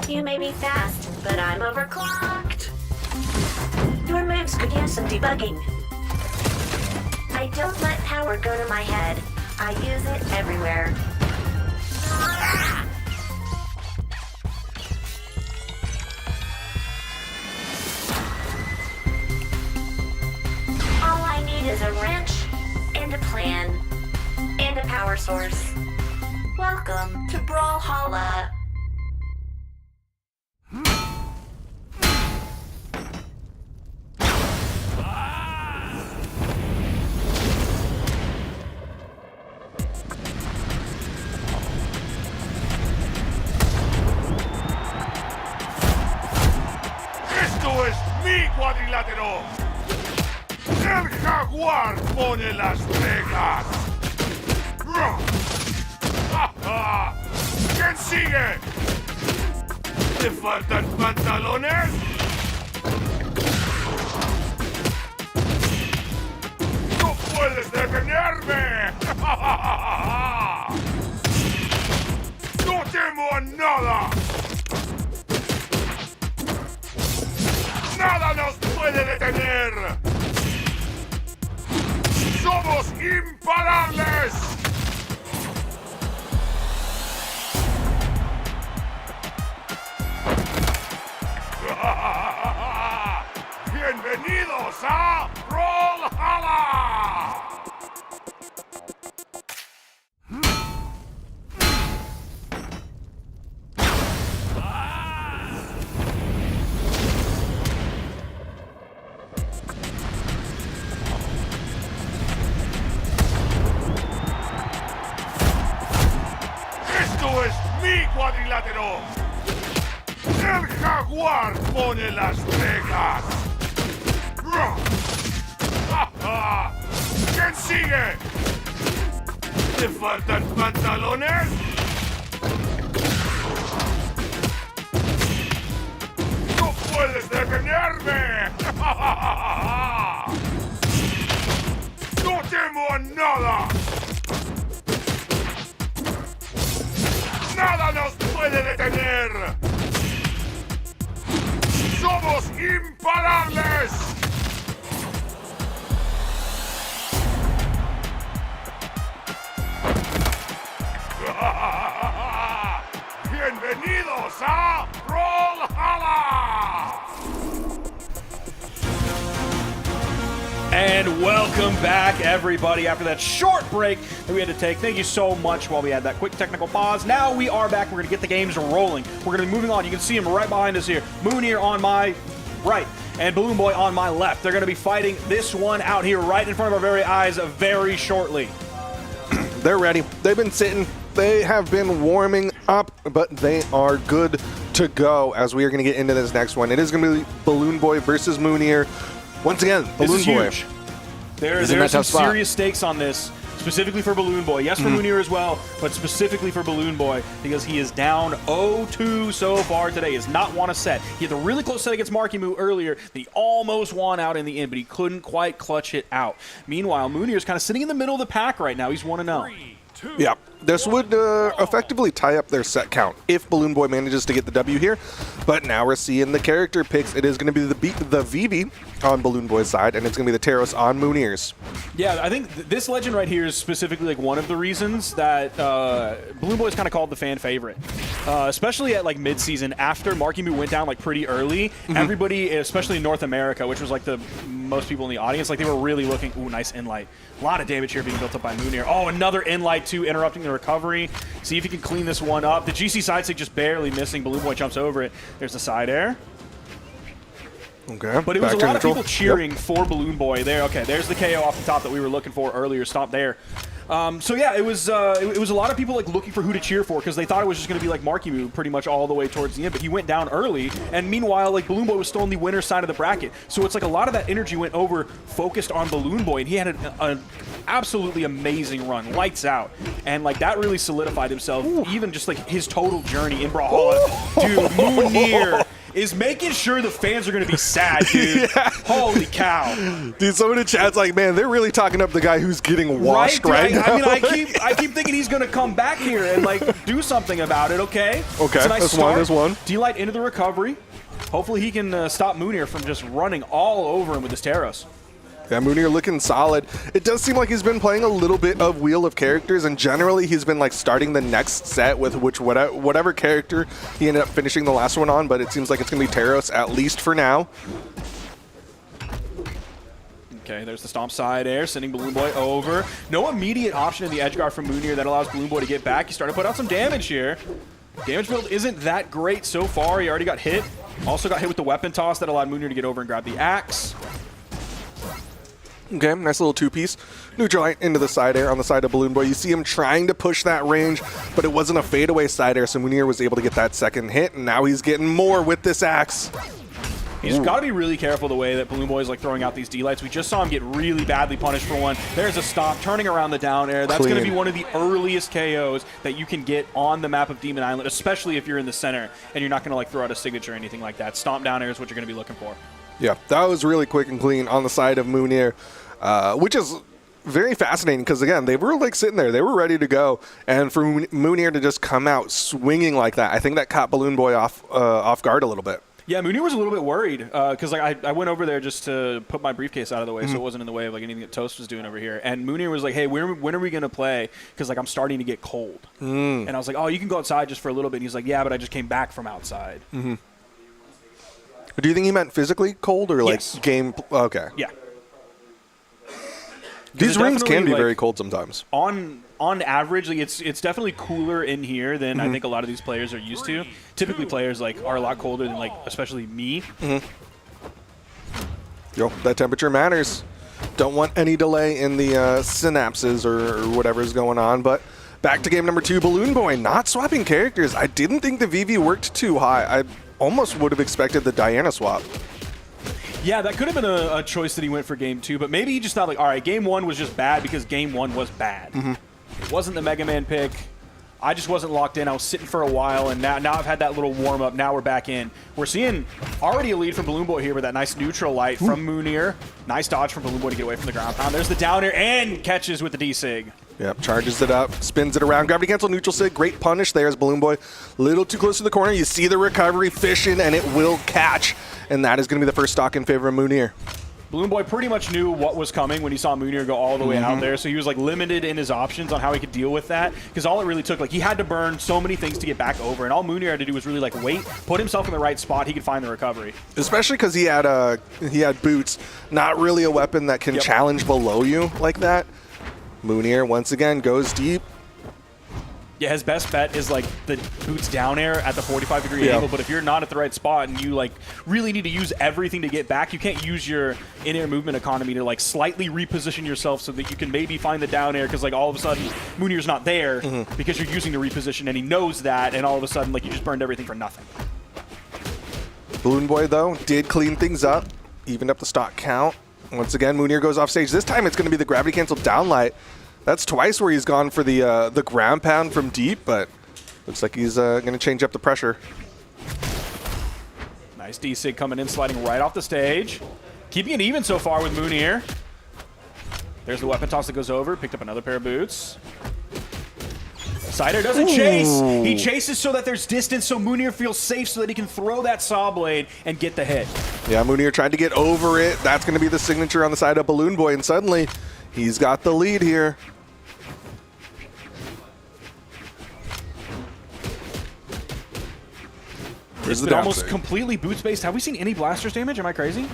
You may be fast, but I'm overclocked. Your moves could use some debugging. I don't let power go to my head. I use it everywhere. All I need is a wrench, and a plan, and a power source. Welcome to Brawlhalla. Cuadrilátero. El jaguar pone las reglas. ¿Quién sigue? ¿Te faltan pantalones? ¡No puedes detenerme! ¡No temo a nada! ¡Nada nos puede detener! ¡Somos imparables! ¡Bienvenidos a Brawlhalla! ¡Esto es mi cuadrilátero! El jaguar pone las reglas. sigue! ¿Te faltan pantalones? ¡No puedes detenerme! ¡No temo a nada! ¡Nada nos puede detener! ¡Somos imparables! ¡Bienvenidos a Brawlhalla! And welcome back, everybody, after that short break that we had to take. Thank you so much while we had that quick technical pause. Now we are back. We're going to get the games rolling. We're going to be moving on. You can see him right behind us here. Mounir on my right and Balloon Boy on my left. They're going to be fighting this one out here right in front of our very eyes very shortly. They're ready. They've been sitting. They have been warming up, but they are good to go as we are going to get into this next one. It is going to be Balloon Boy versus Mounir. Once again, Balloon Boy. Huge. There are some serious stakes on this, specifically for Balloon Boy. Yes, for Mounir as well, but specifically for Balloon Boy because he is down 0-2 so far today. He has not won a set. He had a really close set against MarkyMoo earlier that he almost won out in the end, but he couldn't quite clutch it out. Meanwhile, Mounir is kind of sitting in the middle of the pack right now. He's 1-0. Yeah, this would effectively tie up their set count if Balloon Boy manages to get the W here. But now we're seeing the character picks. It is going to be the VV on Balloon Boy's side, and it's going to be the Teros on Mounir's. Yeah, I think this legend right here is specifically like one of the reasons that Balloon Boy is kind of called the fan favorite, especially at like mid-season after MarkyMoo went down like pretty early. Everybody, especially in North America, which was like the most people in the audience, like they were really looking. Ooh, nice Enlight. A lot of damage here being built up by Mounir. Oh, another Enlight too, interrupting the recovery. See if he can clean this one up. The GC side stick just barely missing. Balloon Boy jumps over it. There's the side air. Okay. But it was a lot of people cheering for Balloon Boy there. Okay, there's the KO off the top that we were looking for earlier. Stop there. So yeah, it was a lot of people like looking for who to cheer for because they thought it was just going to be like MarkyMoo pretty much all the way towards the end. But he went down early, and meanwhile, like Balloon Boy was still on the winner's side of the bracket. So it's like a lot of that energy went over focused on Balloon Boy, and he had an absolutely amazing run, lights out, and like that really solidified himself. Even just like his total journey in Brawlhalla, dude. Mounir is making sure the fans are going to be sad, dude. Yeah. Holy cow. Dude, some of the chat's like, man, they're really talking up the guy who's getting washed right now. I mean, I keep thinking he's going to come back here and, like, do something about it, okay? Okay, it's a nice that's start. one, there's one. D-Light into the recovery. Hopefully he can stop Mounir from just running all over him with his Teros. Yeah, Mounir looking solid. It does seem like he's been playing a little bit of Wheel of Characters, and generally he's been like starting the next set with whatever character he ended up finishing the last one on, but it seems like it's going to be Teros, at least for now. Okay, there's the stomp side air, sending Balloon Boy over. No immediate option in the edge guard from Mounir that allows Balloon Boy to get back. He's starting to put out some damage here. Damage build isn't that great so far. He already got hit. Also got hit with the weapon toss that allowed Mounir to get over and grab the axe. Okay, nice little two-piece. Neutralite into the side air on the side of Balloon Boy. You see him trying to push that range, but it wasn't a fadeaway side air, so Mounir was able to get that second hit, and now he's getting more with this axe. He's got to be really careful the way that Balloon Boy is like throwing out these D-Lights. We just saw him get really badly punished for one. There's a stomp, turning around the down air. That's going to be one of the earliest KOs that you can get on the map of Demon Island, especially if you're in the center and you're not going to like throw out a signature or anything like that. Stomp down air is what you're going to be looking for. Yeah, that was really quick and clean on the side of Mounir, which is very fascinating because, again, they were like sitting there. They were ready to go. And for Mounir to just come out swinging like that, I think that caught Balloon Boy off guard a little bit. Yeah, Mounir was a little bit worried because like I went over there just to put my briefcase out of the way so it wasn't in the way of like anything that Toast was doing over here. And Mounir was like, hey, when are we going to play? Because like I'm starting to get cold. And I was like, oh, you can go outside just for a little bit. And he's like, yeah, but I just came back from outside. Do you think he meant physically cold or like Yes. game? Okay. Yeah. These rings can be like, very cold sometimes. On average, like, it's definitely cooler in here than I think a lot of these players are used to. Typically, players like are a lot colder than like especially me. Yo, that temperature matters. Don't want any delay in the synapses or whatever's going on. But back to game number 2, Balloon Boy not swapping characters. I didn't think the VV worked too high. I almost would have expected the Diana swap. Yeah, that could have been a choice that he went for game 2, but maybe he just thought, like, all right, game 1 was just bad because game 1 was bad. It wasn't the Mega Man pick. I just wasn't locked in. I was sitting for a while, and now I've had that little warm-up. Now we're back in. We're seeing already a lead from Balloon Boy here with that nice neutral light from Mounir. Nice dodge from Balloon Boy to get away from the ground pound. There's the down air and catches with the D-Sig. Yep, charges it up, spins it around. Gravity cancel, neutral sig. Great punish there as Balloon Boy. Little too close to the corner. You see the recovery fishing, and it will catch. And that is going to be the first stock in favor of Mounir. Balloon Boy pretty much knew what was coming when he saw Mounir go all the way out there, so he was like limited in his options on how he could deal with that, because all it really took, like, he had to burn so many things to get back over, and all Mounir had to do was really like wait, put himself in the right spot, he could find the recovery. Especially because he had boots, not really a weapon that can challenge below you like that. Mounir once again goes deep. Yeah, his best bet is like the boots down air at the 45-degree angle, but if you're not at the right spot and you like really need to use everything to get back, you can't use your in-air movement economy to like slightly reposition yourself so that you can maybe find the down air, because like all of a sudden Mounir's not there because you're using the reposition and he knows that, and all of a sudden like you just burned everything for nothing. Balloon Boy though did clean things up, evened up the stock count. Once again, Mounir goes off stage. This time it's going to be the gravity cancel downlight. That's twice where he's gone for the ground pound from deep, but looks like he's going to change up the pressure. Nice D-Sig coming in, sliding right off the stage. Keeping it even so far with Mounir. There's the weapon toss that goes over, picked up another pair of boots. Sider doesn't chase. He chases so that there's distance, so Mounir feels safe so that he can throw that saw blade and get the hit. Yeah, Mounir tried to get over it. That's going to be the signature on the side of Balloon Boy, and suddenly he's got the lead here. It's been almost completely boots-based. Have we seen any blasters damage? Am I crazy?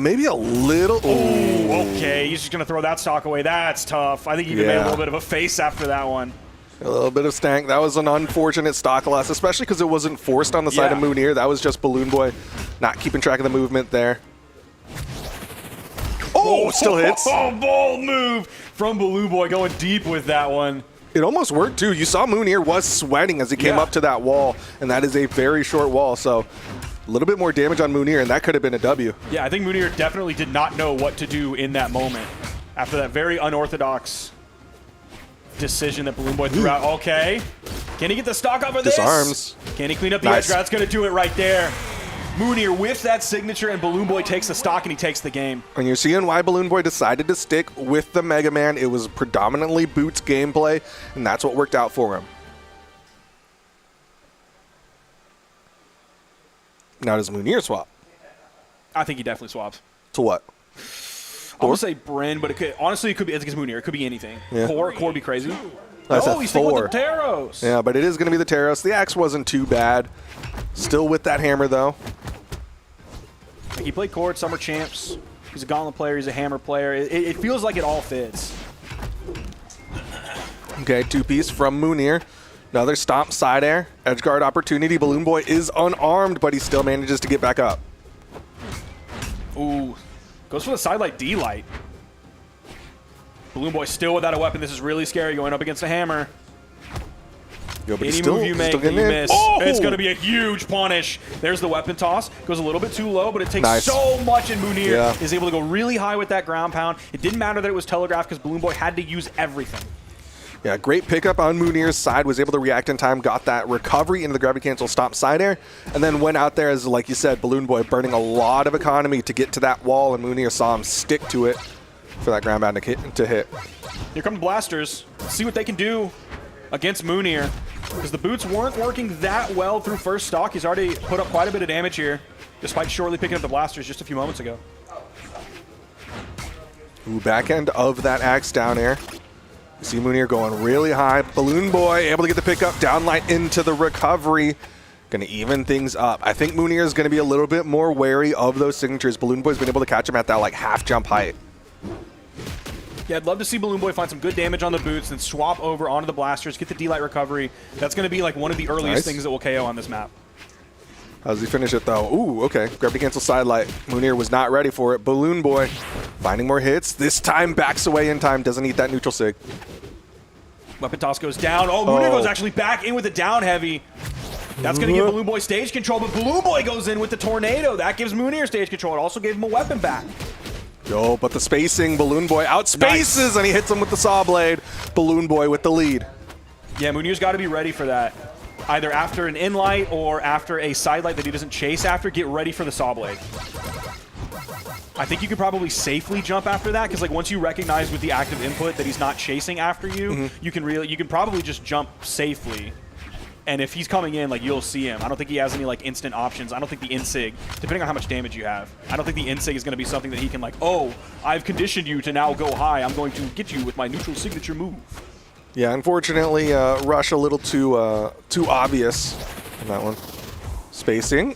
Maybe a little. Oh, okay. He's just going to throw that stock away. That's tough. I think he even made a little bit of a face after that one. A little bit of stank. That was an unfortunate stock loss, especially because it wasn't forced on the side of Mounir. That was just Balloon Boy not keeping track of the movement there. Oh, still hits. Oh, bold move from Balloon Boy, going deep with that one. It almost worked, too. You saw Mounir was sweating as he came up to that wall, and that is a very short wall, so a little bit more damage on Mounir, and that could have been a W. Yeah, I think Mounir definitely did not know what to do in that moment after that very unorthodox decision that Balloon Boy threw out. Okay. Can he get the stock off of this? Disarms. Can he clean up the edge guard? That's going to do it right there. Mounir with that signature, and Balloon Boy takes the stock and he takes the game. And you're seeing why Balloon Boy decided to stick with the Mega Man. It was predominantly Boots gameplay, and that's what worked out for him. Now does Mounir swap? I think he definitely swaps. To what? I'm going to say Bryn, but it could, honestly, it could be against Mounir. It could be anything. Yeah. Core would be crazy. Oh, he's sticking with the Taros. Yeah, but it is going to be the Taros. The axe wasn't too bad. Still with that hammer, though. He played Cord, Summer Champs. He's a Gauntlet player. He's a Hammer player. It feels like it all fits. Okay, two-piece from Mounir. Another stomp side air. Edge guard opportunity. Balloon Boy is unarmed, but he still manages to get back up. Ooh. Goes for the sidelight D-light. Balloon Boy still without a weapon. This is really scary going up against a hammer. Yo, but Any move you make, you miss. Oh! It's going to be a huge punish. There's the weapon toss. Goes a little bit too low, but it takes so much, and Mounir is able to go really high with that ground pound. It didn't matter that it was telegraphed because Balloon Boy had to use everything. Yeah, great pickup on Mounir's side. Was able to react in time, got that recovery into the gravity cancel stomp side air, and then went out there as, like you said, Balloon Boy burning a lot of economy to get to that wall, and Mounir saw him stick to it for that ground pound to hit. Here come the blasters. Let's see what they can do against Mounir, because the boots weren't working that well through first stock. He's already put up quite a bit of damage here, despite shortly picking up the blasters just a few moments ago. Ooh, back end of that axe down air. You see Mounir going really high. Balloon Boy able to get the pickup, downlight into the recovery. Going to even things up. I think Mounir is going to be a little bit more wary of those signatures. Balloon Boy's been able to catch him at that like half jump height. Yeah, I'd love to see Balloon Boy find some good damage on the boots, then swap over onto the blasters, get the D-light recovery. That's going to be like one of the earliest things that will KO on this map. How does he finish it, though? Ooh, okay. Gravity cancel sidelight. Mounir was not ready for it. Balloon Boy finding more hits. This time backs away in time. Doesn't eat that neutral sig. Weapon toss goes down. Oh, Mounir goes actually back in with a down heavy. That's going to give Balloon Boy stage control, but Balloon Boy goes in with the tornado. That gives Mounir stage control. It also gave him a weapon back. Yo, but the spacing, Balloon Boy outspaces, and he hits him with the saw blade. Balloon Boy with the lead. Yeah, Mounir's got to be ready for that. Either after an in-light or after a side light that he doesn't chase after, get ready for the saw blade. I think you could probably safely jump after that, because like once you recognize with the active input that he's not chasing after you, you can probably just jump safely. And if he's coming in, like, you'll see him. I don't think he has any like instant options. I don't think the insig, depending on how much damage you have, I don't think the insig is going to be something that he can like, oh, I've conditioned you to now go high. I'm going to get you with my neutral signature move. Yeah, unfortunately, Rush a little too obvious in that one. Spacing.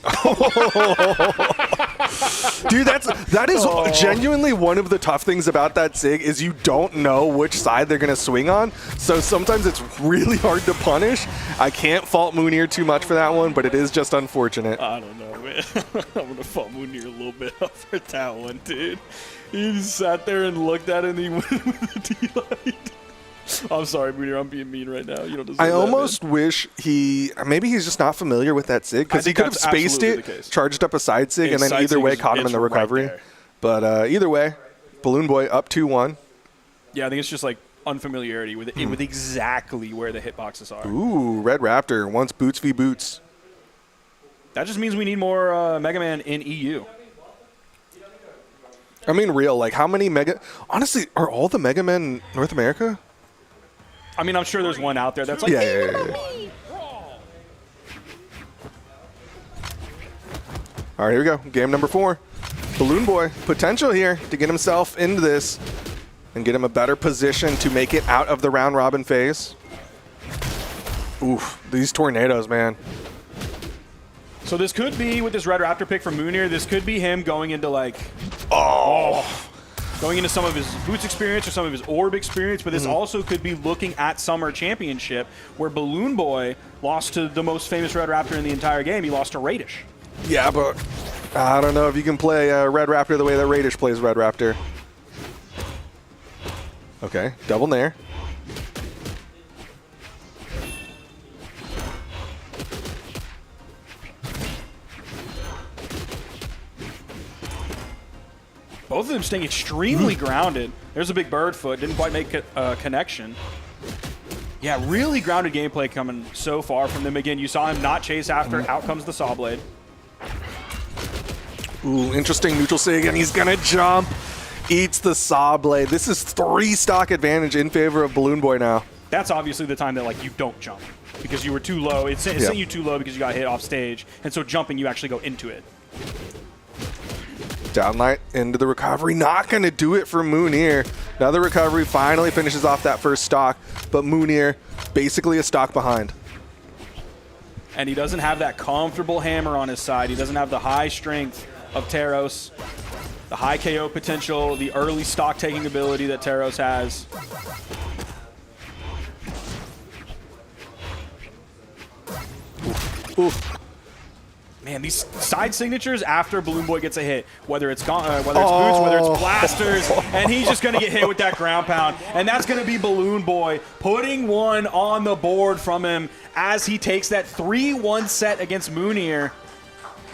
Dude, that is genuinely one of the tough things about that SIG is you don't know which side they're going to swing on. So sometimes it's really hard to punish. I can't fault Mounir too much for that one, but it is just unfortunate. I don't know, man. I'm going to fault Mounir a little bit for that one, dude. He just sat there and looked at it and he went with the D-light. I'm sorry, Mounir. I'm being mean right now. You don't deserve I that, almost man. wish maybe he's just not familiar with that SIG, because he could have spaced it, charged up a side SIG, and then either way caught him in the recovery. Right, but either way, Balloon Boy up 2-1. Yeah, I think it's just like unfamiliarity with with exactly where the hitboxes are. Ooh, Red Raptor wants boots v boots. That just means we need more Mega Man in EU. I mean, real, like how many honestly, are all the Mega Men in North America? I mean, I'm sure there's one out there that's like, yeah. All right, here we go. Game number 4. Balloon Boy, potential here to get himself into this and get him a better position to make it out of the round robin phase. Oof, these tornadoes, man. So this could be, with this Red Raptor pick from Mounir, this could be him going into like, going into some of his boots experience or some of his orb experience, but this also could be looking at Summer Championship, where Balloon Boy lost to the most famous Red Raptor in the entire game. He lost to Radish. Yeah, but I don't know if you can play Red Raptor the way that Radish plays Red Raptor. Okay, double nair. Both of them staying extremely grounded. There's a big bird foot. Didn't quite make a connection. Yeah, really grounded gameplay coming so far from them. Again, you saw him not chase after. Out comes the saw blade. Ooh, interesting neutral sig, and he's going to jump. Eats the saw blade. This is 3 stock advantage in favor of Balloon Boy now. That's obviously the time that like you don't jump because you were too low. It sent you too low because you got hit off stage. And so jumping, you actually go into it. Downlight into the recovery. Not going to do it for Mounir. Another recovery finally finishes off that first stock, but Mounir basically a stock behind. And he doesn't have that comfortable hammer on his side. He doesn't have the high strength of Teros, the high KO potential, the early stock taking ability that Teros has. Oof. Man, these side signatures after Balloon Boy gets a hit, whether it's boots, whether it's blasters, and he's just going to get hit with that ground pound. And that's going to be Balloon Boy putting one on the board from him as he takes that 3-1 set against Mounir.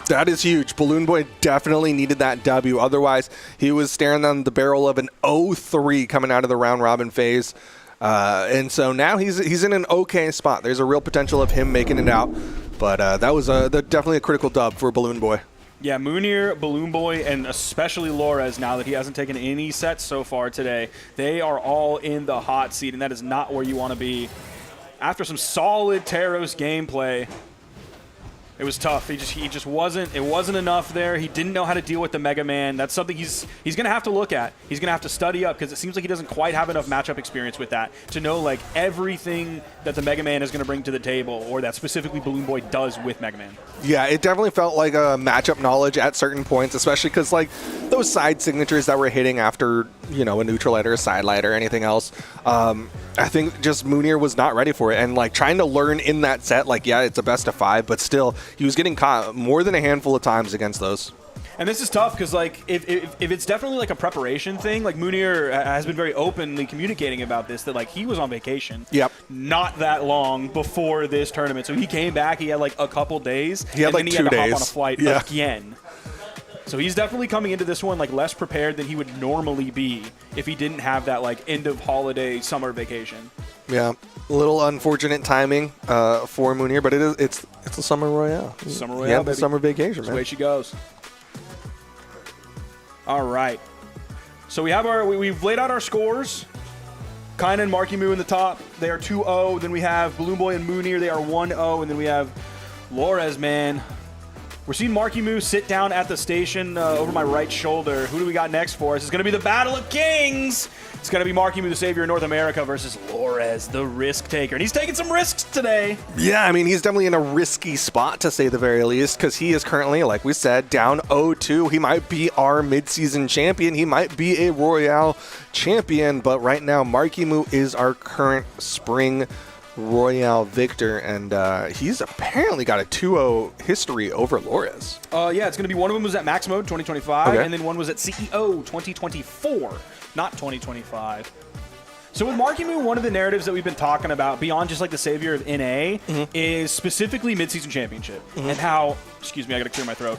That is huge. Balloon Boy definitely needed that W. Otherwise, he was staring on the barrel of an 0-3 coming out of the round robin phase. And so now he's in an okay spot. There's a real potential of him making it out. But that was definitely a critical dub for Balloon Boy. Yeah, Mounir, Balloon Boy, and especially Lores, now that he hasn't taken any sets so far today, they are all in the hot seat, and that is not where you want to be. After some solid Teros gameplay, it was tough. He just wasn't. It wasn't enough there. He didn't know how to deal with the Mega Man. That's something he's going to have to look at. He's going to have to study up because it seems like he doesn't quite have enough matchup experience with that to know like everything that the Mega Man is going to bring to the table, or that specifically Balloon Boy does with Mega Man. Yeah, it definitely felt like a matchup knowledge at certain points, especially because like those side signatures that were hitting after a neutral light or a side light or anything else. I think just Mounir was not ready for it, and like trying to learn in that set, like yeah, it's a best of 5, but still he was getting caught more than a handful of times against those. And this is tough because, like, if it's definitely like a preparation thing, like Mounir has been very openly communicating about this, that like he was on vacation, not that long before this tournament. So he came back, he had like a couple days, he had and like then he 2 had to days hop on a flight again. So he's definitely coming into this one like less prepared than he would normally be if he didn't have that like end of holiday summer vacation. Yeah, a little unfortunate timing for Mounir, but it's the Summer Royale. Summer Royale, the summer vacation, That's man. the way she goes. All right. So we have we've laid out our scores. Kyna and MarkyMoo in the top. They are 2-0. Then we have Balloon Boy and Mounir. They are 1-0. And then we have Lores, man. We're seeing MarkyMoo sit down at the station over my right shoulder. Who do we got next for us? It's going to be the Battle of Kings. It's going to be MarkyMoo, the savior of North America, versus Lores, the risk taker. And he's taking some risks today. Yeah, I mean, he's definitely in a risky spot, to say the very least, because he is currently, like we said, down 0-2. He might be our midseason champion. He might be a Royale champion. But right now, MarkyMoo is our current spring Royale victor, and he's apparently got a 2-0 history over Lores. Yeah, it's going to be one of them was at Max Mode 2025, Okay. and then one was at CEO 2024, not 2025. So with MarkyMoo, one of the narratives that we've been talking about, beyond just like the savior of NA, is specifically midseason championship, and how, excuse me, I got to clear my throat.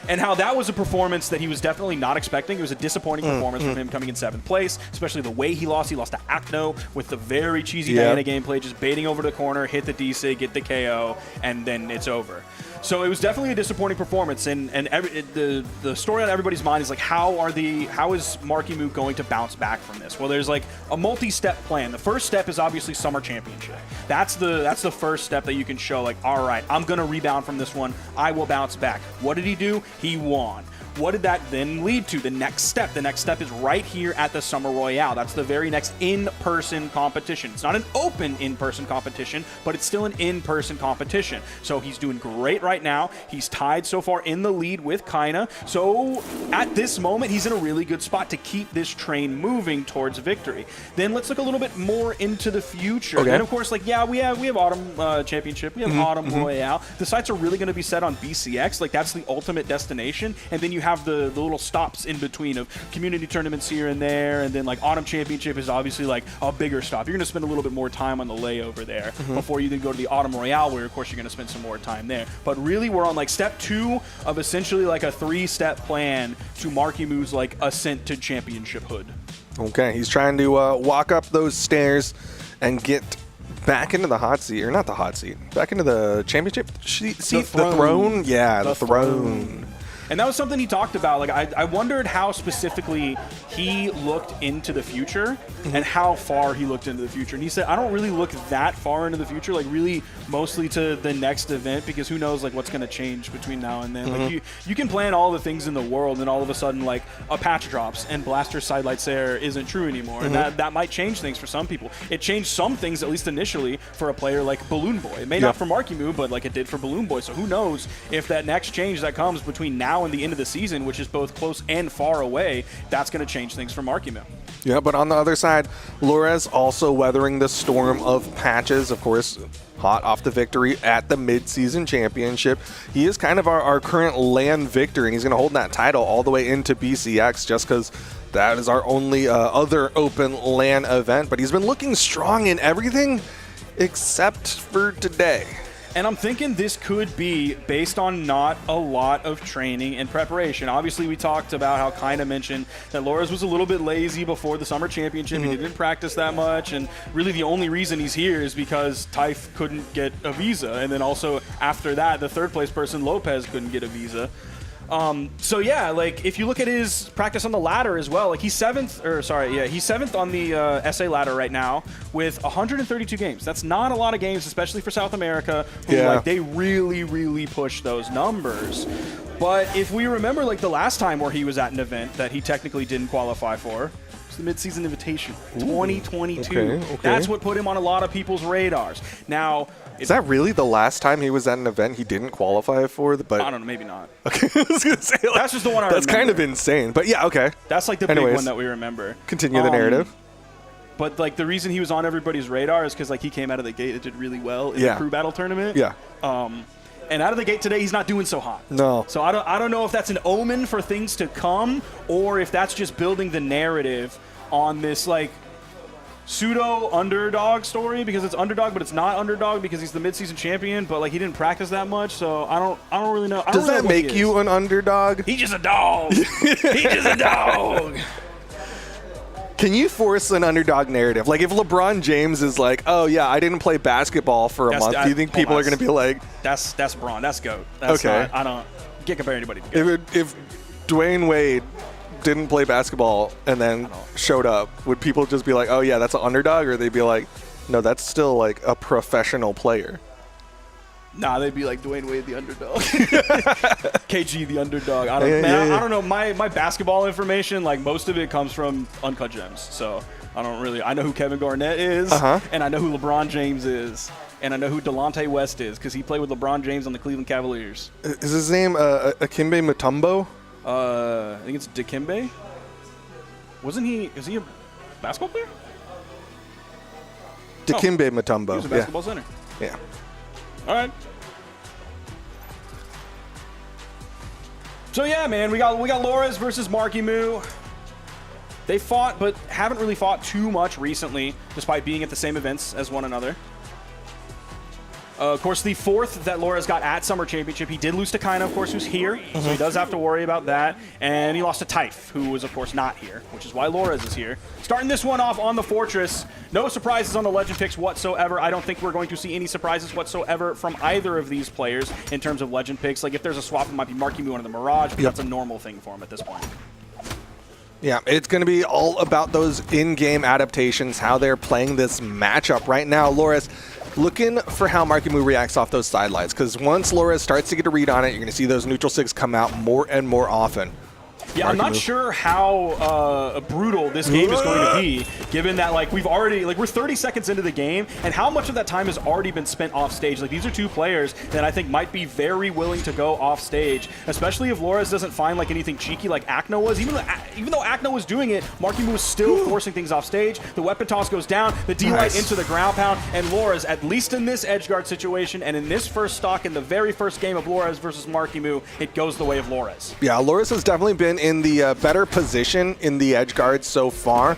And how that was a performance that he was definitely not expecting. It was a disappointing performance from him coming in 7th place, especially the way he lost. He lost to Acno with the very cheesy Diana gameplay, just baiting over the corner, hit the DC, get the KO, and then it's over. So it was definitely a disappointing performance, and the story on everybody's mind is like, how is MarkyMoo going to bounce back from this? Well, there's like a multi-step plan. The first step is obviously Summer Championship. That's the first step that you can show, like, all right, I'm gonna rebound from this one. I will bounce back. What did he do? He won. What did that then lead to? The next step. The next step is right here at the Summer Royale. That's the very next in-person competition. It's not an open in-person competition, but it's still an in-person competition. So he's doing great right now. He's tied so far in the lead with Kyna. So at this moment, he's in a really good spot to keep this train moving towards victory. Then let's look a little bit more into the future. Okay. Then of course, like, yeah, we have Autumn Championship. We have Autumn Royale. The sights are really going to be set on BCX. Like, that's the ultimate destination. And then you have the little stops in between of community tournaments here and there, and then like Autumn Championship is obviously like a bigger stop. You're going to spend a little bit more time on the layover there before you then go to the Autumn Royale, where of course you're going to spend some more time there. But really, we're on like step 2 of essentially like a 3-step plan to MarkyMoo's like ascent to championship hood. Okay, he's trying to walk up those stairs and get back into the hot seat, or not the hot seat, back into the championship seat, the throne. Yeah, the throne. And that was something he talked about. Like, I wondered how specifically he looked into the future and how far he looked into the future. And he said, I don't really look that far into the future, like really mostly to the next event, because who knows like what's going to change between now and then. Like you can plan all the things in the world, and all of a sudden like a patch drops and Blaster Sidelight Sayer isn't true anymore. And that might change things for some people. It changed some things, at least initially, for a player like Balloon Boy. It may not for MarkyMoo, but like it did for Balloon Boy. So who knows if that next change that comes between now and the end of the season, which is both close and far away, that's going to change things for MarkyMoo. Yeah, but on the other side, Lores also weathering the storm of patches, of course, hot off the victory at the mid-season championship. He is kind of our current LAN victor, and he's going to hold that title all the way into BCX just because that is our only other open LAN event. But he's been looking strong in everything except for today. And I'm thinking this could be based on not a lot of training and preparation. Obviously, we talked about how Kyna mentioned that Lores was a little bit lazy before the Summer Championship. He didn't practice that much, and really the only reason he's here is because Typh couldn't get a visa. And then also after that, the 3rd place person, Lopez, couldn't get a visa. So yeah, like if you look at his practice on the ladder as well, like he's 7th on the SA ladder right now with 132 games. That's not a lot of games, especially for South America, who like they really push those numbers. But if we remember like the last time where he was at an event that he technically didn't qualify for, the Mid-Season Invitation 2022. Okay. That's what put him on a lot of people's radars. Now, is that really the last time he was at an event he didn't qualify for? But I don't know, maybe not. Okay, I was gonna say, like, that's just the one I remember. That's kind of insane, but yeah, okay. That's like the big one that we remember. Continue the narrative. But like the reason he was on everybody's radar is because like he came out of the gate and did really well in the crew battle tournament. Yeah. And out of the gate today, he's not doing so hot. No. So I don't know if that's an omen for things to come, or if that's just building the narrative on this like pseudo underdog story, because it's underdog, but it's not underdog because he's the midseason champion. But like he didn't practice that much, so I don't really know. Does that make you an underdog? He's just a dog. He's just a dog. Can you force an underdog narrative? Like if LeBron James is like, oh yeah, I didn't play basketball for a month, do you think people are going to be like, that's Bron, that's GOAT. That's okay. I can't compare anybody to GOAT. If Dwayne Wade didn't play basketball and then showed up, would people just be like, oh yeah, that's an underdog? Or they'd be like, no, that's still like a professional player? Nah, they'd be like Dwayne Wade the underdog. KG the underdog. I don't know. My basketball information, like most of it comes from Uncut Gems. So I know who Kevin Garnett is, and I know who LeBron James is, and I know who Delonte West is because he played with LeBron James on the Cleveland Cavaliers. Is his name Akimbe Mutombo? I think it's Dikembe. Is he a basketball player? Dikembe Mutombo. He was a basketball center. Yeah. All right. So yeah, man, we got Lores versus MarkyMoo. They fought, but haven't really fought too much recently, despite being at the same events as one another. Of course, the fourth that Lores got at Summer Championship, he did lose to Kyna, of course, who's here. So he does have to worry about that. And he lost to Typh, who was, of course, not here, which is why Lores is here. Starting this one off on the Fortress. No surprises on the Legend picks whatsoever. I don't think we're going to see any surprises whatsoever from either of these players in terms of Legend picks. Like, if there's a swap, it might be MarkyMoo under the Mirage, but that's a normal thing for him at this point. Yeah, it's going to be all about those in-game adaptations, how they're playing this matchup right now. Lores looking for how MarkyMoo reacts off those sidelights, because once Lores starts to get a read on it, you're going to see those neutral sigs come out more and more often. Yeah, I'm not sure how brutal this game is going to be, given that like we're 30 seconds into the game, and how much of that time has already been spent off stage. Like these are two players that I think might be very willing to go off stage, especially if Lores doesn't find like anything cheeky like Akno was. Even though Akno was doing it, MarkyMoo was still forcing things off stage. The weapon toss goes down, the D-Light into the ground pound, and Lores, at least in this edgeguard situation and in this first stock in the very first game of Lores versus MarkyMoo, it goes the way of Lores. Yeah, Lores has definitely been in the better position in the edge guard so far.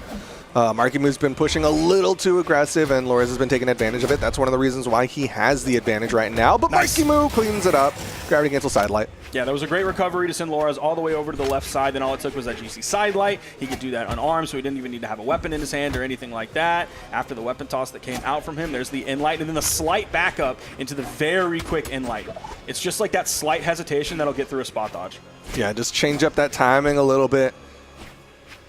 MarkyMoo's been pushing a little too aggressive, and Lores has been taking advantage of it. That's one of the reasons why he has the advantage right now. But MarkyMoo cleans it up. Gravity cancel sidelight. Yeah, that was a great recovery to send Lores all the way over to the left side. Then all it took was that GC sidelight. He could do that unarmed, so he didn't even need to have a weapon in his hand or anything like that. After the weapon toss that came out from him, there's the in-light, and then the slight backup into the very quick in-light. It's just like that slight hesitation that'll get through a spot dodge. Yeah, just change up that timing a little bit.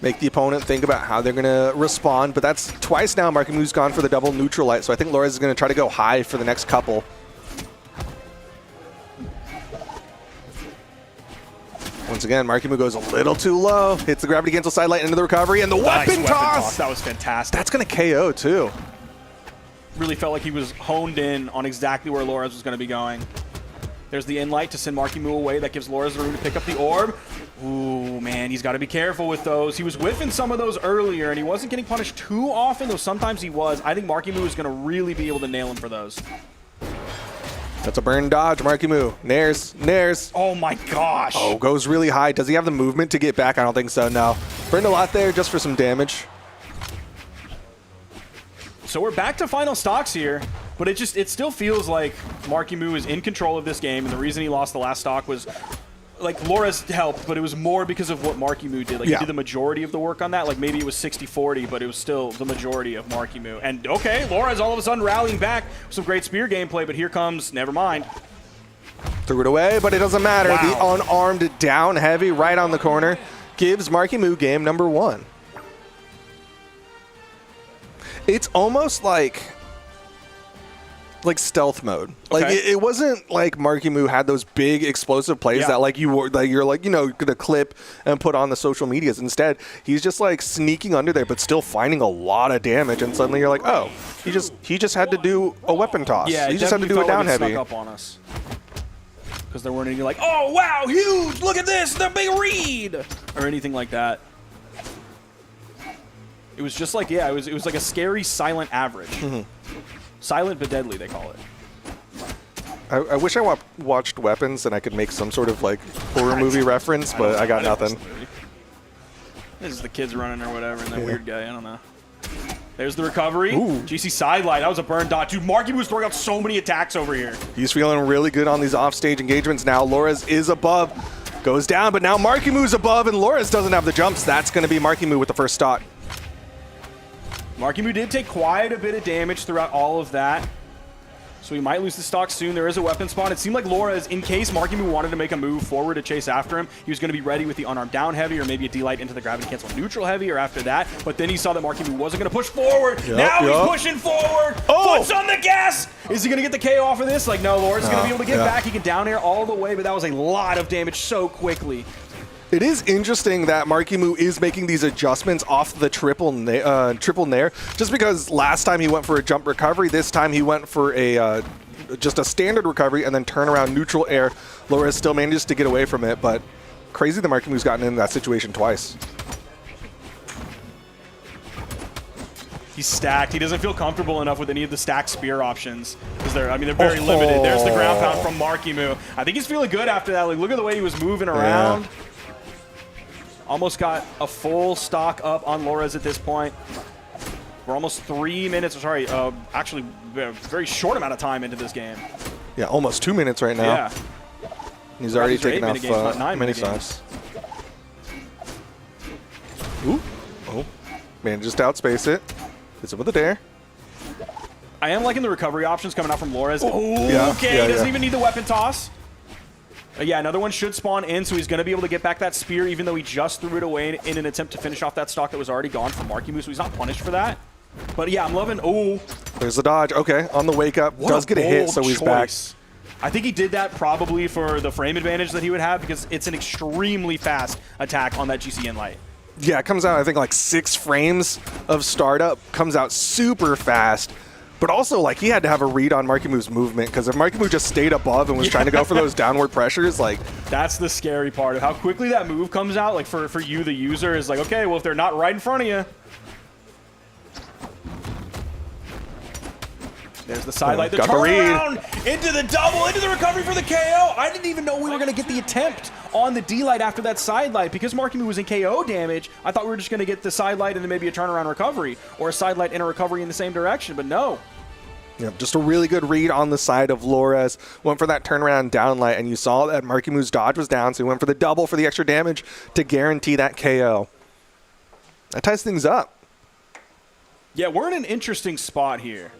Make the opponent think about how they're going to respond. But that's twice now MarkyMoo's gone for the double neutral light, so I think Lores is going to try to go high for the next couple. Once again, MarkyMoo goes a little too low, hits the gravity cancel sidelight into the recovery, and the weapon toss! That was fantastic. That's going to KO, too. Really felt like he was honed in on exactly where Lores was going to be going. There's the in-light to send MarkyMoo away. That gives Lores the room to pick up the orb. Ooh, man, he's got to be careful with those. He was whiffing some of those earlier, and he wasn't getting punished too often, though sometimes he was. I think MarkyMoo is going to really be able to nail him for those. That's a burn dodge, MarkyMoo. Nares. Oh my gosh. Oh, goes really high. Does he have the movement to get back? I don't think so, no. Burned a lot there just for some damage. So we're back to final stocks here, but it still feels like MarkyMoo is in control of this game, and the reason he lost the last stock was like Lores helped, but it was more because of what MarkyMoo did. Like he did the majority of the work on that. Like maybe it was 60-40, but it was still the majority of MarkyMoo. And okay, Lores all of a sudden rallying back with some great spear gameplay, but here comes never mind. Threw it away, but it doesn't matter. Wow. The unarmed down heavy right on the corner gives MarkyMoo game number 1. It's almost like stealth mode. Like it wasn't like MarkyMoo had those big explosive plays that like you're like, you know, gonna clip and put on the social medias. Instead, he's just like sneaking under there, but still finding a lot of damage. And suddenly you're like, oh, he just had to do a weapon toss. Yeah, he just had to do a down heavy. Snuck up on us because there weren't any like, oh wow, huge! Look at this, the big read, or anything like that. It was just like, it was like a scary silent average. Silent but deadly, they call it. I wish I watched Weapons and I could make some sort of like horror movie reference, but I got nothing. This is the kids running or whatever, and that weird guy. I don't know. There's the recovery. Ooh. GC sidelight. That was a burn dot. Dude, MarkyMoo was throwing out so many attacks over here. He's feeling really good on these offstage engagements now. Lores is above. Goes down, but now MarkyMoo's above, and Lores doesn't have the jumps. That's going to be MarkyMoo with the first stock. MarkyMoo did take quite a bit of damage throughout all of that. So he might lose the stock soon. There is a weapon spawn. It seemed like Lores, in case MarkyMoo wanted to make a move forward to chase after him, he was going to be ready with the unarmed down heavy or maybe a D-light into the gravity cancel neutral heavy or after that. But then he saw that MarkyMoo wasn't going to push forward. Now he's pushing forward. Foot's on the gas. Is he going to get the KO off of this? Like, no, Lores is going to be able to get back. He can down air all the way, but that was a lot of damage so quickly. It is interesting that MarkyMoo is making these adjustments off the triple nair, just because last time he went for a jump recovery, this time he went for a just a standard recovery and then turn around neutral air. Lores still manages to get away from it, but crazy that MarkyMoo's gotten in that situation twice. He's stacked. He doesn't feel comfortable enough with any of the stacked spear options because they're very limited. There's the ground pound from MarkyMoo. I think he's feeling good after that. Like, look at the way he was moving around. Yeah. Almost got a full stock up on Lores at this point. We're almost 3 minutes, sorry, actually a very short amount of time into this game. Yeah, almost 2 minutes right now. Yeah. He's already taken off many stocks. Ooh. Oh. Manages to outspace it. Hits him with a dare. I am liking the recovery options coming out from Lores. Oh, yeah, okay, he doesn't even need the weapon toss. Yeah, another one should spawn in, so he's going to be able to get back that spear, even though he just threw it away in an attempt to finish off that stock that was already gone from MarkyMoo, so he's not punished for that. But yeah, I'm loving... Oh. There's the dodge. Okay, on the wake up. Does get a hit, so he's back. I think he did that probably for the frame advantage that he would have, because it's an extremely fast attack on that GCN light. Yeah, it comes out, I think, like 6 frames of startup. Comes out super fast. But also, like, he had to have a read on MarkyMoo's movement, because if MarkyMoo just stayed above and was trying to go for those downward pressures, like... That's the scary part of how quickly that move comes out, like, for you, the user, is like, okay, well, if they're not right in front of you... There's the sidelight, the turnaround, into the double, into the recovery for the KO. I didn't even know we were going to get the attempt on the D-light after that sidelight. Because MarkyMoo was in KO damage, I thought we were just going to get the sidelight and then maybe a turnaround recovery, or a sidelight and a recovery in the same direction, but no. Yeah, just a really good read on the side of Lores. Went for that turnaround downlight, and you saw that MarkyMoo's dodge was down, so he went for the double for the extra damage to guarantee that KO. That ties things up. Yeah, we're in an interesting spot here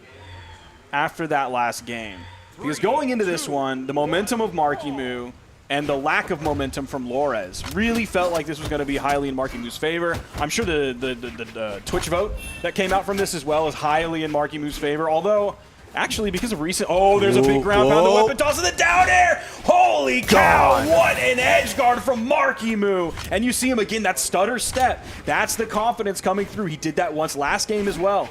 after that last game. Because going into this one, the momentum of MarkyMoo and the lack of momentum from Lores really felt like this was going to be highly in MarkyMoo's favor. I'm sure the Twitch vote that came out from this as well is highly in MarkyMoo's favor, although... Actually, because of recent... Oh, there's a big ground pound. The weapon toss in the down air. Holy cow. What an edge guard from MarkyMoo. And you see him again, that stutter step. That's the confidence coming through. He did that once last game as well.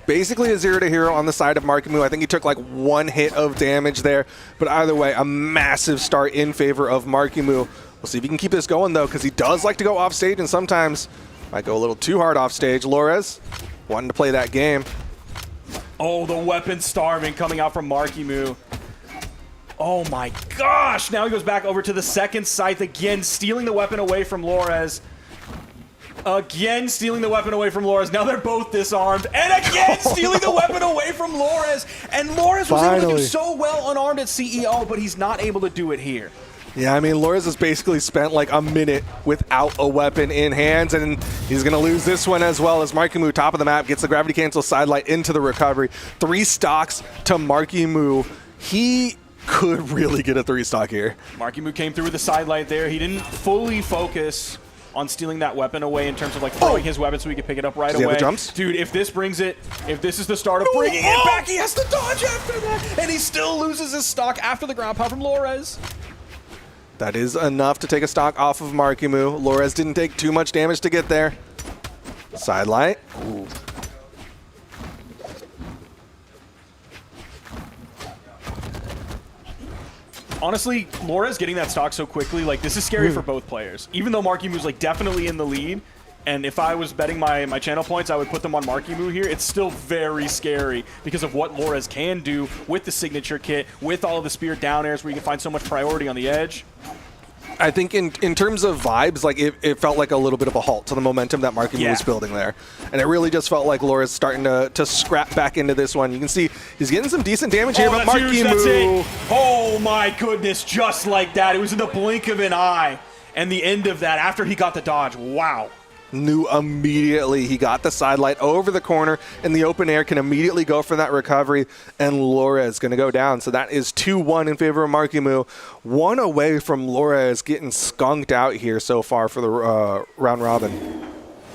Basically a 0 to hero on the side of MarkyMoo. I think he took like 1 hit of damage there. But either way, a massive start in favor of MarkyMoo. We'll see if he can keep this going, though, because he does like to go off stage and sometimes might go a little too hard off stage. Lores wanting to play that game. Oh, the weapon starving coming out from MarkyMoo. Oh my gosh! Now he goes back over to the second scythe again, stealing the weapon away from Lores. Again, stealing the weapon away from Lores. Now they're both disarmed. And again, stealing the weapon away from Lores. And Lores was able to do so well unarmed at CEO, but he's not able to do it here. Yeah, I mean, Lores has basically spent like a minute without a weapon in hands, and he's going to lose this one as well as MarkyMoo, top of the map, gets the gravity cancel sidelight into the recovery. 3 stocks to MarkyMoo. He could really get a 3 stock here. MarkyMoo came through with the sidelight there. He didn't fully focus on stealing that weapon away in terms of like throwing his weapon so he could pick it up right away. Have the jumps? Dude, if this brings it, if this is the start of bringing it back, he has to dodge after that, and he still loses his stock after the ground pound from Lores. That is enough to take a stock off of MarkyMoo. Lores didn't take too much damage to get there. Sidelight. Ooh. Honestly, Lores getting that stock so quickly, like, this is scary for both players. Even though MarkyMoo's like definitely in the lead, And if I was betting my channel points, I would put them on MarkyMoo here. It's still very scary because of what Lores can do with the signature kit, with all of the spear down airs where you can find so much priority on the edge. I think in terms of vibes, like it felt like a little bit of a halt to the momentum that MarkyMoo was building there. And it really just felt like Laura's starting to scrap back into this one. You can see he's getting some decent damage here, but MarkyMoo. Oh my goodness, just like that. It was in the blink of an eye. And the end of that after he got the dodge. Wow. Knew immediately. He got the side light over the corner in the open air, can immediately go for that recovery, and Laura is going to go down. So that is 2-1 in favor of MarkyMoo. 1 away from Laura getting skunked out here so far for the round robin.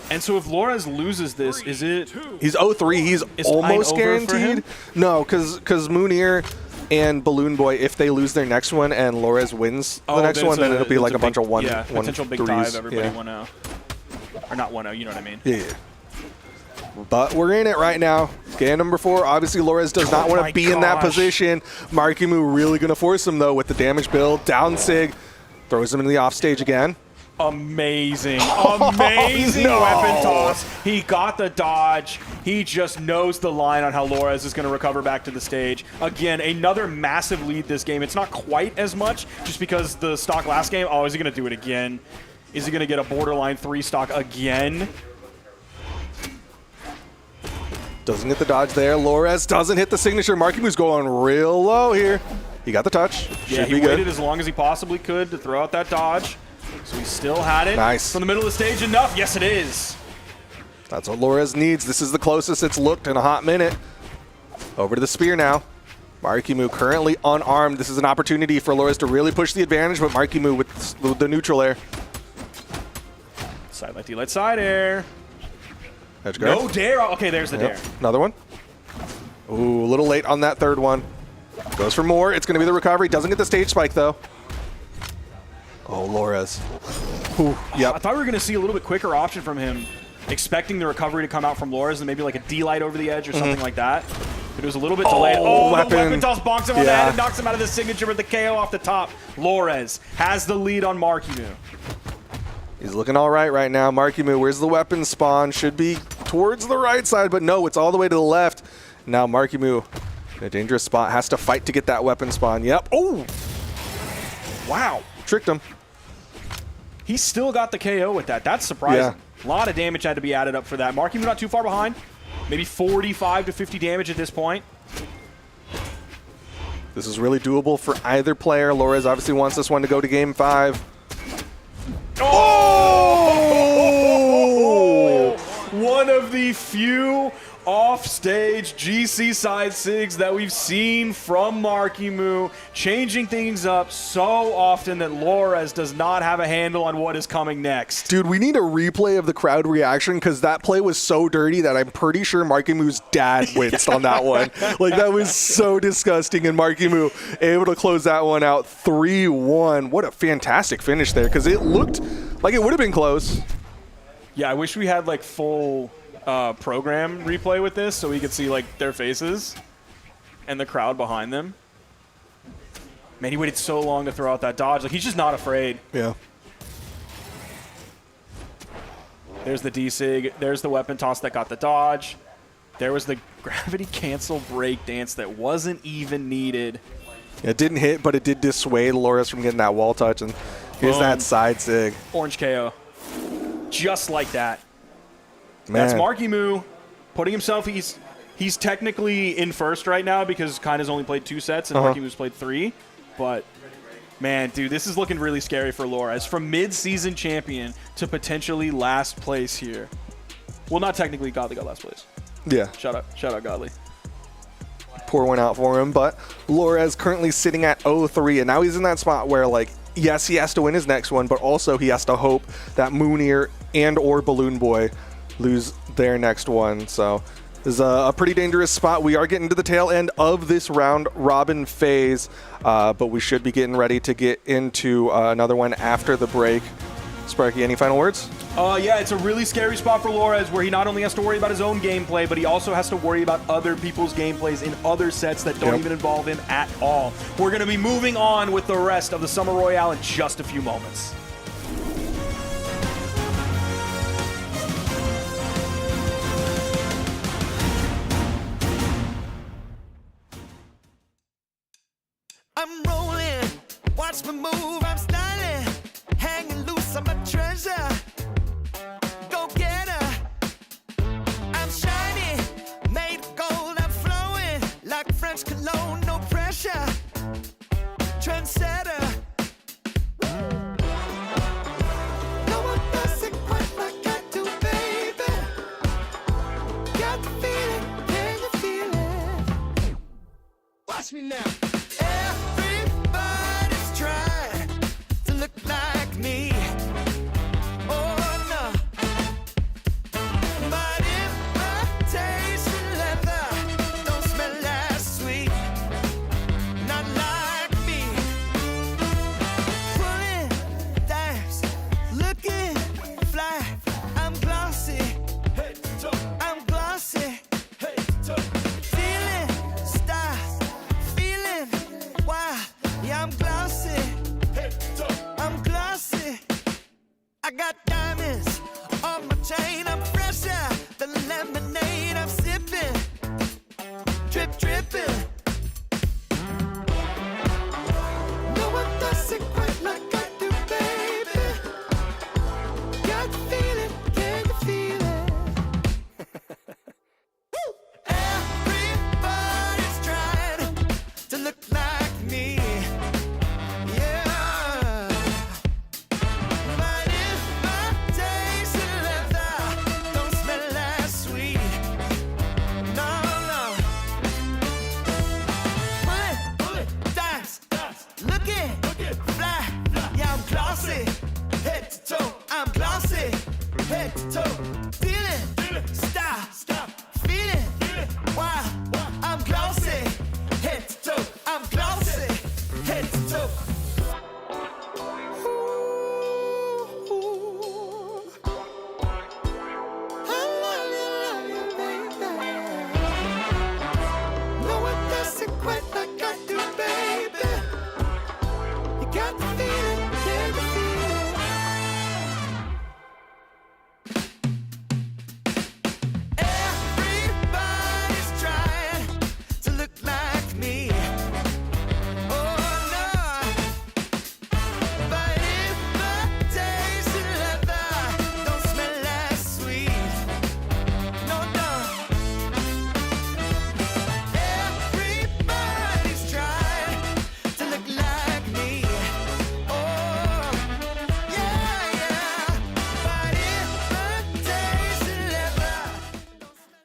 And so if Lores loses this, is it... He's 0-3. He's almost guaranteed. No, because Mounir and Balloon Boy, if they lose their next one and Lores wins the next one, then it'll be like a bunch of potential big threes. dive, everybody 1-0. Or not 1-0, you know what I mean. Yeah. But we're in it right now. Game number 4. Obviously, Lores does not want to be in that position. MarkyMoo really going to force him, though, with the damage build. Down Sig. Throws him in the offstage again. Amazing. Amazing weapon toss. He got the dodge. He just knows the line on how Lores is going to recover back to the stage. Again, another massive lead this game. It's not quite as much just because the stock last game. Oh, is he going to do it again? Is he going to get a borderline 3 stock again? Doesn't get the dodge there. Lores doesn't hit the signature. MarkyMoo's going real low here. He got the touch. Yeah, he waited as long as he possibly could to throw out that dodge. So he still had it. Nice. From the middle of the stage enough. Yes, it is. That's what Lores needs. This is the closest it's looked in a hot minute. Over to the spear now. MarkyMoo currently unarmed. This is an opportunity for Lores to really push the advantage, but MarkyMoo with the neutral air. Side light, D-light, side air. Edge guard. No dare. Okay, there's the dare. Another one. Ooh, a little late on that third one. Goes for more. It's going to be the recovery. Doesn't get the stage spike, though. Oh, Lores. Ooh, yep. I thought we were going to see a little bit quicker option from him, expecting the recovery to come out from Lores and maybe like a D-light over the edge or something like that. But it was a little bit delayed. Oh, the weapon toss bonks him on the head and knocks him out of the signature with the KO off the top. Lores has the lead on MarkyMoo. He's looking all right now. MarkyMoo, where's the weapon spawn? Should be towards the right side, but no, it's all the way to the left. Now MarkyMoo in a dangerous spot. Has to fight to get that weapon spawn. Yep. Oh! Wow. Tricked him. He still got the KO with that. That's surprising. A lot of damage had to be added up for that. MarkyMoo not too far behind. Maybe 45 to 50 damage at this point. This is really doable for either player. Lores obviously wants this one to go to game 5. Oh! One of the few off-stage GC side sigs that we've seen from MarkyMoo, changing things up so often that Lores does not have a handle on what is coming next. Dude, we need a replay of the crowd reaction because that play was so dirty that I'm pretty sure MarkyMoo's dad winced on that one. Like, that was so disgusting, and MarkyMoo able to close that one out 3-1. What a fantastic finish there because it looked like it would have been close. Yeah, I wish we had like full program replay with this so we could see like their faces and the crowd behind them. Man, he waited so long to throw out that dodge. Like, he's just not afraid. Yeah. There's the D-Sig. There's the weapon toss that got the dodge. There was the gravity cancel break dance that wasn't even needed. It didn't hit, but it did dissuade Lores from getting that wall touch. And here's that side sig. Orange KO. Just like that. Man. That's MarkyMoo putting himself. He's technically in first right now because Kyna's only played 2 sets and MarkyMoo's played 3. But man, dude, this is looking really scary for Lores. From mid-season champion to potentially last place here. Well, not technically. Godly got last place. Yeah. Shout out Godly. Pour one out for him, but Lores currently sitting at 0-3, and now he's in that spot where, like, yes, he has to win his next one, but also he has to hope that Mounir and or Balloon Boy lose their next one. So this is a pretty dangerous spot. We are getting to the tail end of this round robin phase, but we should be getting ready to get into another one after the break. Sparky, any final words? Yeah, it's a really scary spot for Lores where he not only has to worry about his own gameplay, but he also has to worry about other people's gameplays in other sets that don't even involve him at all. We're going to be moving on with the rest of the Summer Royale in just a few moments. I'm rolling, watch me move, I'm styling, hanging loose, I'm a treasure. Go get her. I'm shiny, made of gold, I'm flowing like French cologne, no pressure. Trendsetter. No one does it quite like I do, baby. Got the feeling, can you feel it? Watch me now. Everybody's trying to look like me. Oh no. But if I taste the leather, don't smell as sweet. Not like me. Pulling dimes, looking fly. I'm glossy. Head to toe. I'm glossy. Head to toe. Feeling stars, feeling wild. Yeah, I'm glossy. Head to toe. I'm glossy. I got diamonds on my chain. I'm fresher than lemonade. I'm sipping, drip dripping. No one does it quite like I do, baby. Got the feeling, can you feel it? Everybody's trying to look like me. Yeah. But if I taste the leather, don't smell as sweet. No, no. Bullet, dice, looking fly. Yeah, I'm glossy, head to toe. I'm glossy, head to toe. Feeling, stop, feeling, wild. I'm glossy, head to toe. I'm glossy, head to toe. Ooh, I love you, baby. No one does it quite like I do, baby. You got the feeling, can you feel it? Everybody's trying to look like me. Oh no. But if I taste the leather, don't smell as sweet. No, no. Everybody's trying to look like me. Oh, yeah, yeah. But if I taste the leather, don't smell.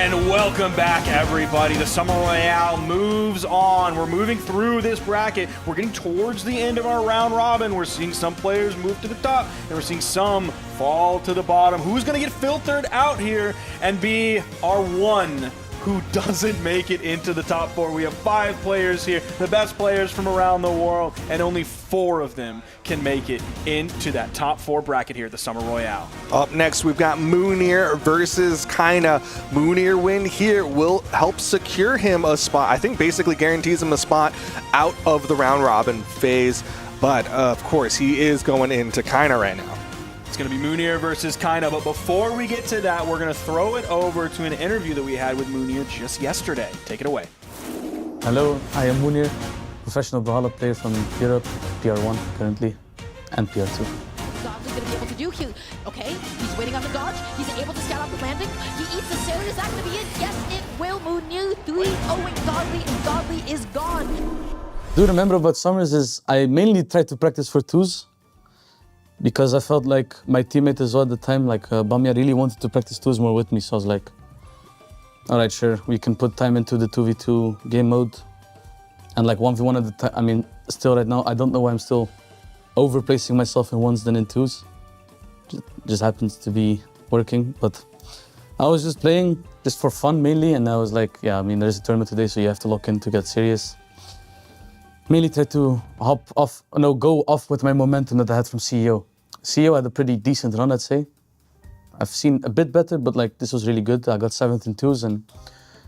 And welcome back, everybody. The Summer Royale moves on. We're moving through this bracket. We're getting towards the end of our round robin. We're seeing some players move to the top, and we're seeing some fall to the bottom. Who's going to get filtered out here and be our one who doesn't make it into the top four? We have 5 players here, the best players from around the world, and only 4 of them can make it into that top 4 bracket here at the Summer Royale. Up next, we've got Mounir versus Kyna. Mounir win here will help secure him a spot. I think basically guarantees him a spot out of the round robin phase. But of course, he is going into Kyna right now. It's going to be Mounir versus Kyna, but before we get to that, we're going to throw it over to an interview that we had with Mounir just yesterday. Take it away. Hello, I am Mounir, professional Brawlhalla player from Europe, PR1 currently, and PR2. Godly's gonna be able to do. Okay, he's waiting on the dodge. He's able to scout out the landing. He eats the sailor. Is that gonna be it? Yes, it will. Mounir 3-0ing Godly, and Godly is gone. Do remember about Summers is I mainly tried to practice for 2s because I felt like my teammate as well at the time, like Bamia, really wanted to practice 2s more with me. So I was like, all right, sure, we can put time into the 2v2 game mode. And like 1v1 at the time, I mean, still right now, I don't know why I'm still overplacing myself in 1s than in 2s. Just happens to be working, but I was just playing just for fun mainly, and I was like, yeah, I mean, there's a tournament today, so you have to lock in to get serious. Mainly try to go off with my momentum that I had from CEO. CEO had a pretty decent run, I'd say. I've seen a bit better, but like this was really good. I got 7th in 2s and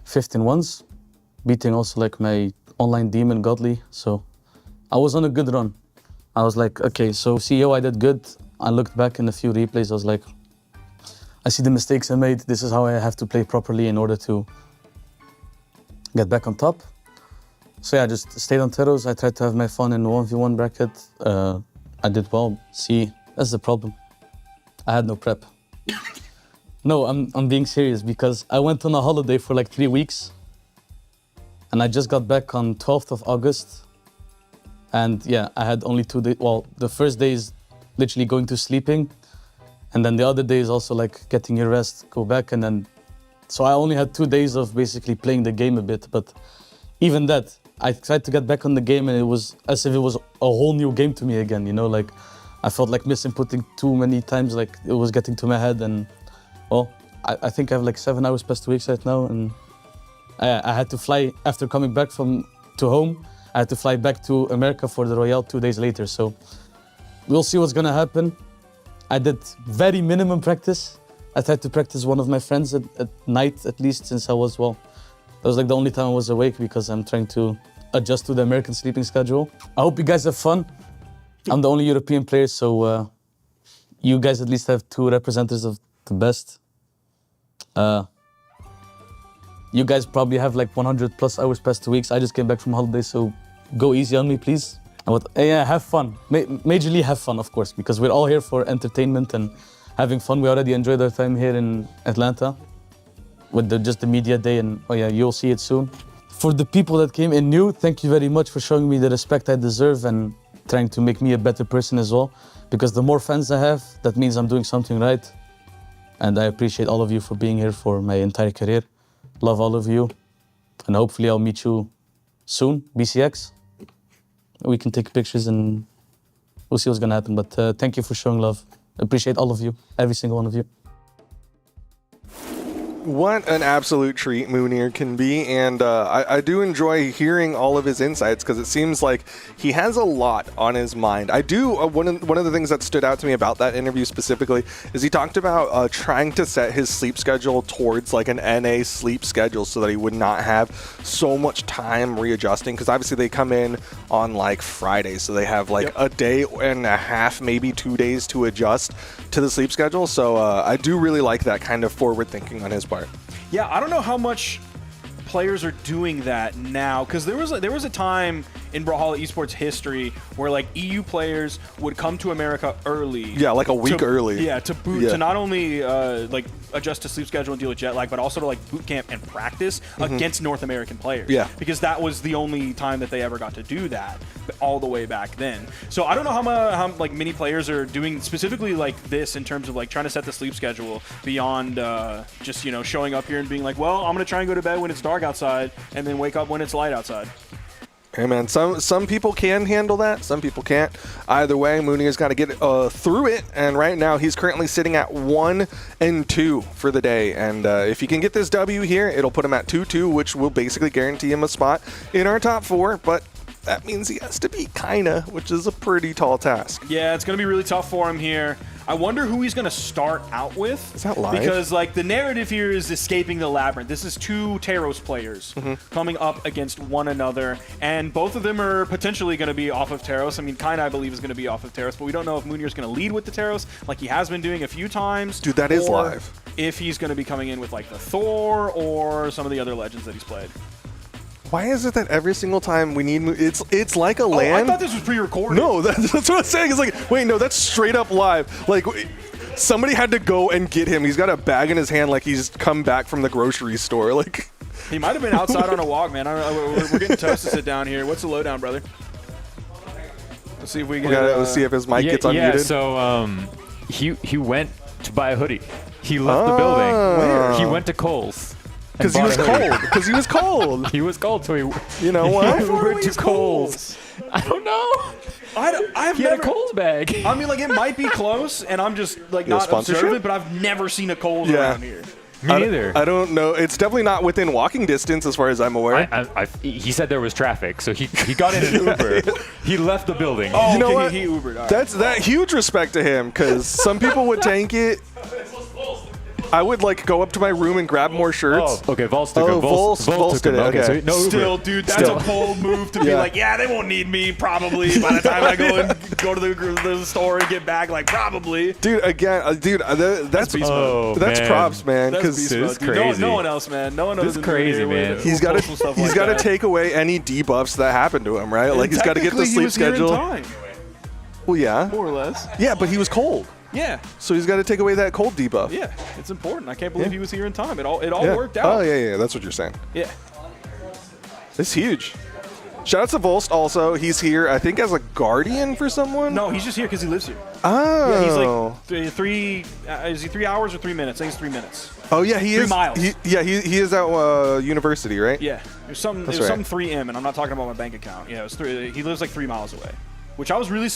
5th in 1s, beating also like my online demon Godly. So I was on a good run. I was like, okay, so CEO, I did good. I looked back in a few replays. I was like, I see the mistakes I made. This is how I have to play properly in order to get back on top. So yeah, I just stayed on Teros. I tried to have my fun in the 1v1 bracket. I did well. See, that's the problem. I had no prep. No, I'm being serious because I went on a holiday for like 3 weeks. And I just got back on 12th of August. And yeah, I had only 2 days. Well, the first day is literally going to sleeping. And then the other day is also like getting your rest, go back. And then, so I only had 2 days of basically playing the game a bit. But even that, I tried to get back on the game and it was as if it was a whole new game to me again, you know, like I felt like misinputting too many times, like it was getting to my head. And well, I think I have like 7 hours past 2 weeks right now. And I had to fly after coming back to home. I had to fly back to America for the Royale 2 days later. So we'll see what's gonna happen. I did very minimum practice. I tried to practice one of my friends at night, at least, since I was, well, that was like the only time I was awake because I'm trying to adjust to the American sleeping schedule. I hope you guys have fun. I'm the only European player, so you guys at least have 2 representatives of the best. You guys probably have like 100 plus hours past 2 weeks. I just came back from holiday, so go easy on me, please. Yeah, have fun. Majorly have fun, of course, because we're all here for entertainment and having fun. We already enjoyed our time here in Atlanta with just the media day, and oh yeah, you'll see it soon. For the people that came in new, thank you very much for showing me the respect I deserve and trying to make me a better person as well. Because the more fans I have, that means I'm doing something right. And I appreciate all of you for being here for my entire career. Love all of you. And hopefully I'll meet you soon, BCX. We can take pictures and we'll see what's gonna happen. But thank you for showing love. Appreciate all of you, every single one of you. What an absolute treat Mounir can be, and I do enjoy hearing all of his insights because it seems like he has a lot on his mind. I do, one of the things that stood out to me about that interview specifically is he talked about trying to set his sleep schedule towards like an NA sleep schedule so that he would not have so much time readjusting, because obviously they come in on like Friday, so they have like a day and a half, maybe 2 days to adjust to the sleep schedule. So I do really like that kind of forward thinking on his part. Yeah, I don't know how much players are doing that now, because there was a time in Brawlhalla esports history where like EU players would come to America early. Yeah, like a week early. Yeah, to to not only like adjust to sleep schedule and deal with jet lag, but also to like boot camp and practice against North American players. Yeah, because that was the only time that they ever got to do that, all the way back then. So I don't know how like many players are doing specifically like this in terms of like trying to set the sleep schedule beyond just, you know, showing up here and being like, well, I'm gonna try and go to bed when it's dark outside and then wake up when it's light outside. Hey man, some people can handle that, some people can't. Either way, Mounir's got to get through it, and right now he's currently sitting at 1-2 for the day. And if he can get this W here, it'll put him at 2-2, which will basically guarantee him a spot in our top 4. But that means he has to beat Kyna, which is a pretty tall task. Yeah, it's going to be really tough for him here. I wonder who he's going to start out with. Is that live? Because like the narrative here is escaping the labyrinth. This is 2 Teros players coming up against one another, and both of them are potentially going to be off of Teros. I mean, Kyna, I believe, is going to be off of Teros, but we don't know if Mounir's going to lead with the Teros like he has been doing a few times. Dude, that is live. If he's going to be coming in with like the Thor or some of the other legends that he's played. Why is it that every single time we need it's like a LAN? Oh, I thought this was pre-recorded. No, that's what I'm saying. It's like, wait, no, that's straight up live. Like, somebody had to go and get him. He's got a bag in his hand like he's come back from the grocery store. Like, he might have been outside on a walk, man. We're getting toast to sit down here. What's the lowdown, brother? Let's see if we can. Let's see if his mic gets unmuted. Yeah, so he went to buy a hoodie. He left the building. Where? He went to Kohl's. Because he was cold. Because he was cold. He was cold, so he. You know what? Ubered to Coles. I don't know. I've He never, had a Coles bag. I mean, like, it might be close, and I'm just, like, Yeah, not sponsorship? observant, but I've never seen a Coles Yeah. around here. Me neither. I don't know. It's definitely not within walking distance as far as I'm aware. He said there was traffic, so he got in an Uber. He left the building. Oh, You know okay, what? he Ubered. All right. That's that huge respect to him, because some people would tank it. I would like go up to my room and grab more shirts. Oh, okay, Vols took him. Vols took him. did it, Okay, okay. so no Uber. Still, dude, that's a bold move to be Yeah. like, yeah, they won't need me probably by the time I go to the store and get back. Like, probably. Dude, again, that's beast mode. that's man. props, man. That's Because beast this mode, is dude. crazy. No one else, man. No one This else. is crazy, man. he's got to take away any debuffs that happen to him, right? Like he's got to get the sleep schedule. Well, yeah, More or less. yeah, but he was cold, Yeah. so he's got to take away that cold debuff. Yeah. It's important. I can't believe Yeah. he was here in time. It all Yeah. worked out. Oh yeah, that's what you're saying. Yeah. It's huge. Shout out to Volst also. He's here, I think, as a guardian for someone. No, he's just here because he lives here. Oh. Yeah, he's like three. Is he 3 hours or 3 minutes? I think it's 3 minutes. Oh yeah, he 3 is. miles. He is at university, right? Yeah, there's some. That's It was right. some 3M, and I'm not talking about my bank account. Yeah, it was 3. He lives like 3 miles away, which I was really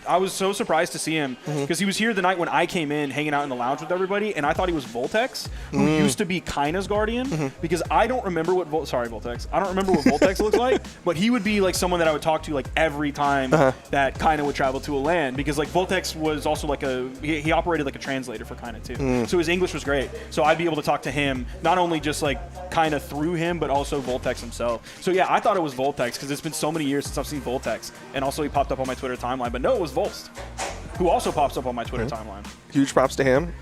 I was so surprised to see him because he was here the night when I came in, hanging out in the lounge with everybody, and I thought he was Voltex, who used to be Kyna's guardian, because I don't remember what Voltex. I don't remember what Voltex looks like, but he would be like someone that I would talk to like every time that Kyna would travel to a LAN, because like Voltex was also like he operated like a translator for Kyna too, so his English was great. So I'd be able to talk to him not only just like Kyna through him, but also Voltex himself. So yeah, I thought it was Voltex because it's been so many years since I've seen Voltex, and also he popped up on my Twitter timeline, but no, it was Volst, who also pops up on my Twitter timeline. Huge props to him.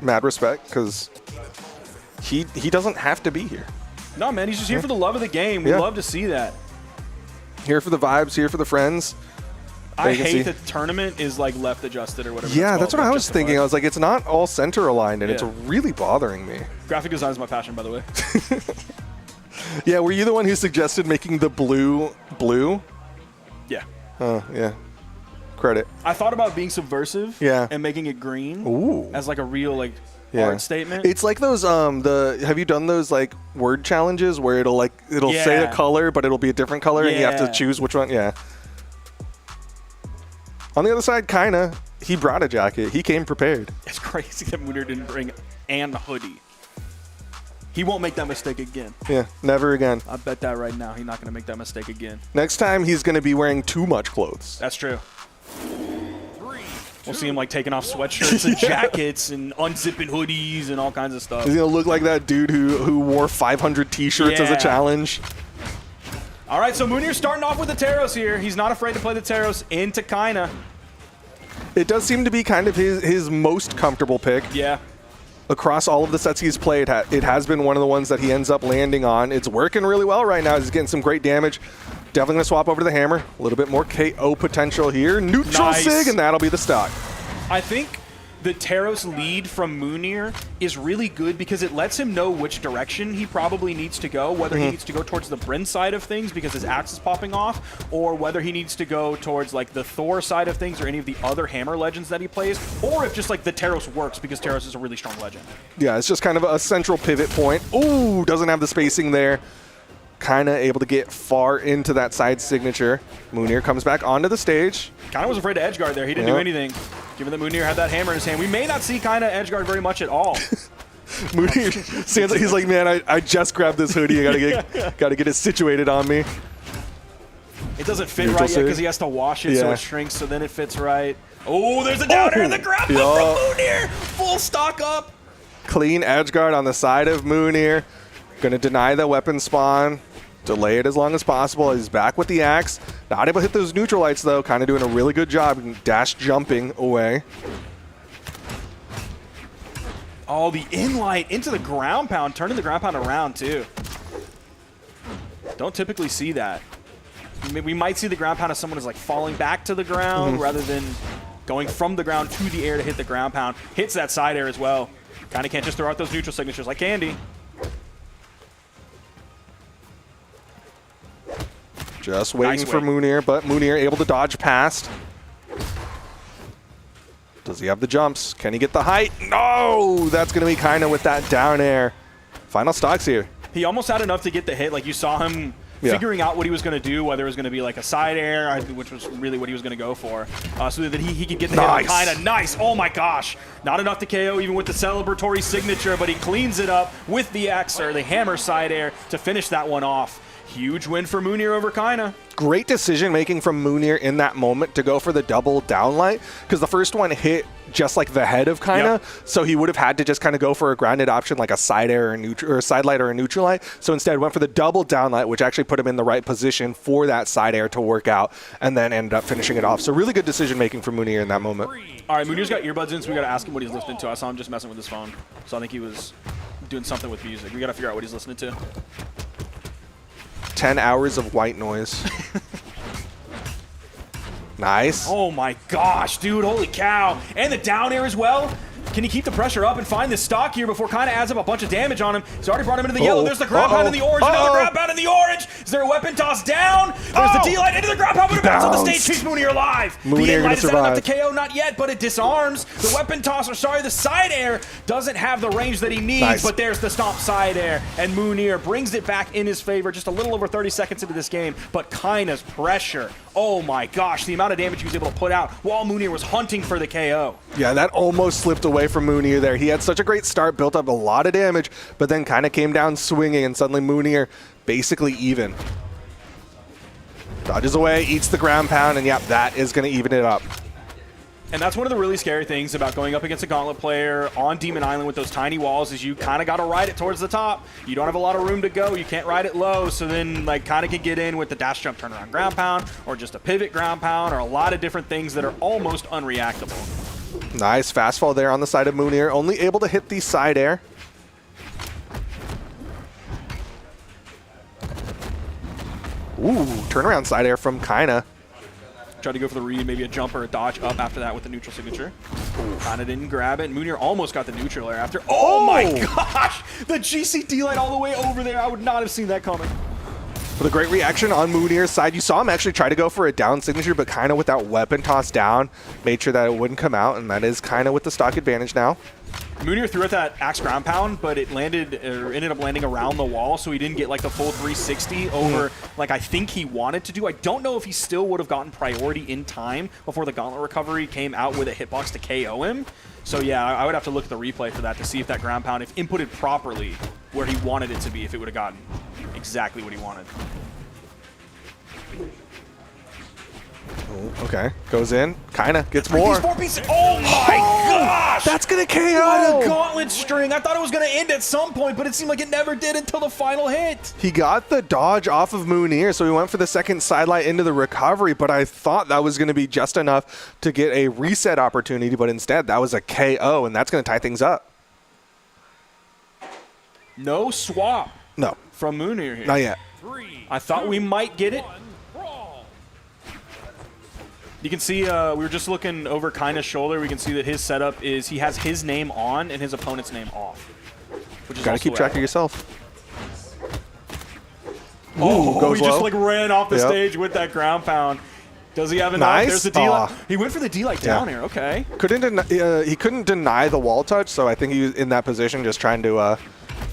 Mad respect, because he doesn't have to be here. No, man, he's just here for the love of the game. We Yeah. love to see that. Here for the vibes. Here for the friends. I you can hate see. that tournament is like left adjusted or whatever. Yeah, it's that's what called, I like, was thinking. I was like, it's not all center aligned, and it's Yeah. really bothering me. Graphic design is my passion, by the way. Yeah, were you the one who suggested making the blue? Yeah. Yeah. Credit. I thought about being subversive Yeah. and making it green Ooh. as like a real like Yeah. art statement. It's like those have you done those like word challenges where it'll say a Yeah. color but it'll be a different color and you have to Yeah. choose which one? Yeah. On the other side, Kyna, he brought a jacket. He came prepared. It's crazy that Mounir didn't bring an hoodie. He won't make that mistake again. Yeah, never again. I bet that right now. He's not going to make that mistake again. Next time he's going to be wearing too much clothes. That's true. We'll see him like taking off sweatshirts and jackets and unzipping hoodies and all kinds of stuff. He's going to look like that dude who wore 500 t-shirts as a Yeah. challenge. All right, so Mounir's starting off with the Taros here. He's not afraid to play the Taros into Kyna. It does seem to be kind of his most comfortable pick. Yeah. Across all of the sets he's played, it has been one of the ones that he ends up landing on. It's working really well right now. He's getting some great damage. Definitely going to swap over to the hammer. A little bit more KO potential here. Neutral Nice. sig, and that'll be the stock. I think the Taros lead from Mounir is really good because it lets him know which direction he probably needs to go, whether he needs to go towards the Bryn side of things because his axe is popping off, or whether he needs to go towards like the Thor side of things or any of the other hammer legends that he plays, or if just like the Taros works because Taros is a really strong legend. Yeah, it's just kind of a central pivot point. Ooh, doesn't have the spacing there. Kind of able to get far into that side signature. Mounir comes back onto the stage. Kyna was afraid to edgeguard there. He didn't do anything. Given that Mounir had that hammer in his hand, we may not see Kyna edgeguard very much at all. Mounir stands up. He's like, man, I just grabbed this hoodie. I gotta get it situated on me. It doesn't fit Neutral right yet sig. because he has to wash it so Yeah. it shrinks, so then it fits right. Oh, there's a downer in the grab from Mounir. Full stock up. Clean edge guard on the side of Mounir. Gonna deny the weapon spawn. Delay it as long as possible. He's back with the axe. Not able to hit those neutralites though. Kind of doing a really good job. Dash jumping away. Oh, the in-light into the ground pound, turning the ground pound around too. Don't typically see that. We might see the ground pound as someone is like falling back to the ground rather than going from the ground to the air to hit the ground pound. Hits that side air as well. Kind of can't just throw out those neutral signatures like Candy. Just waiting Nice for wait. Mounir, but Mounir able to dodge past. Does he have the jumps? Can he get the height? No! That's going to be Kyna with that down air. Final stocks here. He almost had enough to get the hit. Like, you saw him figuring out what he was going to do, whether it was going to be like a side air, which was really what he was going to go for, so that he could get the hit on Kyna. Nice. Oh my gosh. Not enough to KO even with the celebratory signature, but he cleans it up with the X, or the hammer side air, to finish that one off. Huge win for Mounir over Kyna. Great decision making from Mounir in that moment to go for the double downlight, because the first one hit just like the head of Kyna, so he would have had to just kind of go for a grounded option like a side air or a side light or a neutral light. So instead went for the double downlight, which actually put him in the right position for that side air to work out, and then ended up finishing it off. So really good decision making from Mounir in that moment. All right, Mounir's got earbuds in, so we got to ask him what he's listening to. I saw him just messing with his phone, so I think he was doing something with music. We got to figure out what he's listening to. 10 hours of white noise. Nice. Oh my gosh, dude, holy cow. And the down air as well. Can he keep the pressure up and find this stock here before Kyna adds up a bunch of damage on him? He's already brought him into the yellow. There's the ground pound in the orange. Another ground pound in the orange. Is there a weapon toss down? There's the D-light into the ground pound, but it bounces on the stage. Keeps Mounir alive. The in-light is not enough to KO, not yet, but it disarms. The weapon toss, or sorry, the side air doesn't have the range that he needs, but there's the stomp side air, and Mounir brings it back in his favor just a little over 30 seconds into this game, but Kyna's pressure, oh my gosh, the amount of damage he was able to put out while Mounir was hunting for the KO. Yeah, that almost slipped away from Mounir there. He had such a great start, built up a lot of damage, but then kind of came down swinging, and suddenly Mounir basically even. Dodges away, eats the ground pound, and yep, that is going to even it up. And that's one of the really scary things about going up against a Gauntlet player on Demon Island with those tiny walls, is you kind of got to ride it towards the top. You don't have a lot of room to go. You can't ride it low, so then like kind of can get in with the dash jump turnaround ground pound, or just a pivot ground pound, or a lot of different things that are almost unreactable. Nice fastfall there on the side of Mounir, only able to hit the side air. Ooh, turnaround side air from Kyna. Tried to go for the read, maybe a jump or a dodge up after that with the neutral signature. Kyna didn't grab it. Mounir almost got the neutral air after. Oh my gosh! The GCD light all the way over there. I would not have seen that coming. With a great reaction on Mounir's side. You saw him actually try to go for a down signature, but Kyna with that weapon toss down made sure that it wouldn't come out, and that is Kyna with the stock advantage now. Mounir threw at that axe ground pound, but it landed, or ended up landing around the wall, so he didn't get like the full 360 over like I think he wanted to do. I don't know if he still would have gotten priority in time before the Gauntlet recovery came out with a hitbox to KO him. So yeah, I would have to look at the replay for that to see if that ground pound, if inputted properly where he wanted it to be, if it would have gotten exactly what he wanted. Oh, okay, goes in. Kyna gets more. Oh my gosh! That's gonna KO! What a Gauntlet string! I thought it was gonna end at some point, but it seemed like it never did until the final hit. He got the dodge off of Mounir, so he went for the second sidelight into the recovery, but I thought that was gonna be just enough to get a reset opportunity, but instead that was a KO, and that's gonna tie things up. No swap. No. From Mounir here. Not yet. I thought we might get it. You can see, we were just looking over Kyna's shoulder. We can see that his setup is he has his name on and his opponent's name off. Which is gotta keep track of yourself. Oh, goes he just low. like ran off the stage with that ground pound. Does he have enough? Nice. There's the D-light. He went for the D-light down here. Okay. He couldn't deny the wall touch, so I think he was in that position just trying to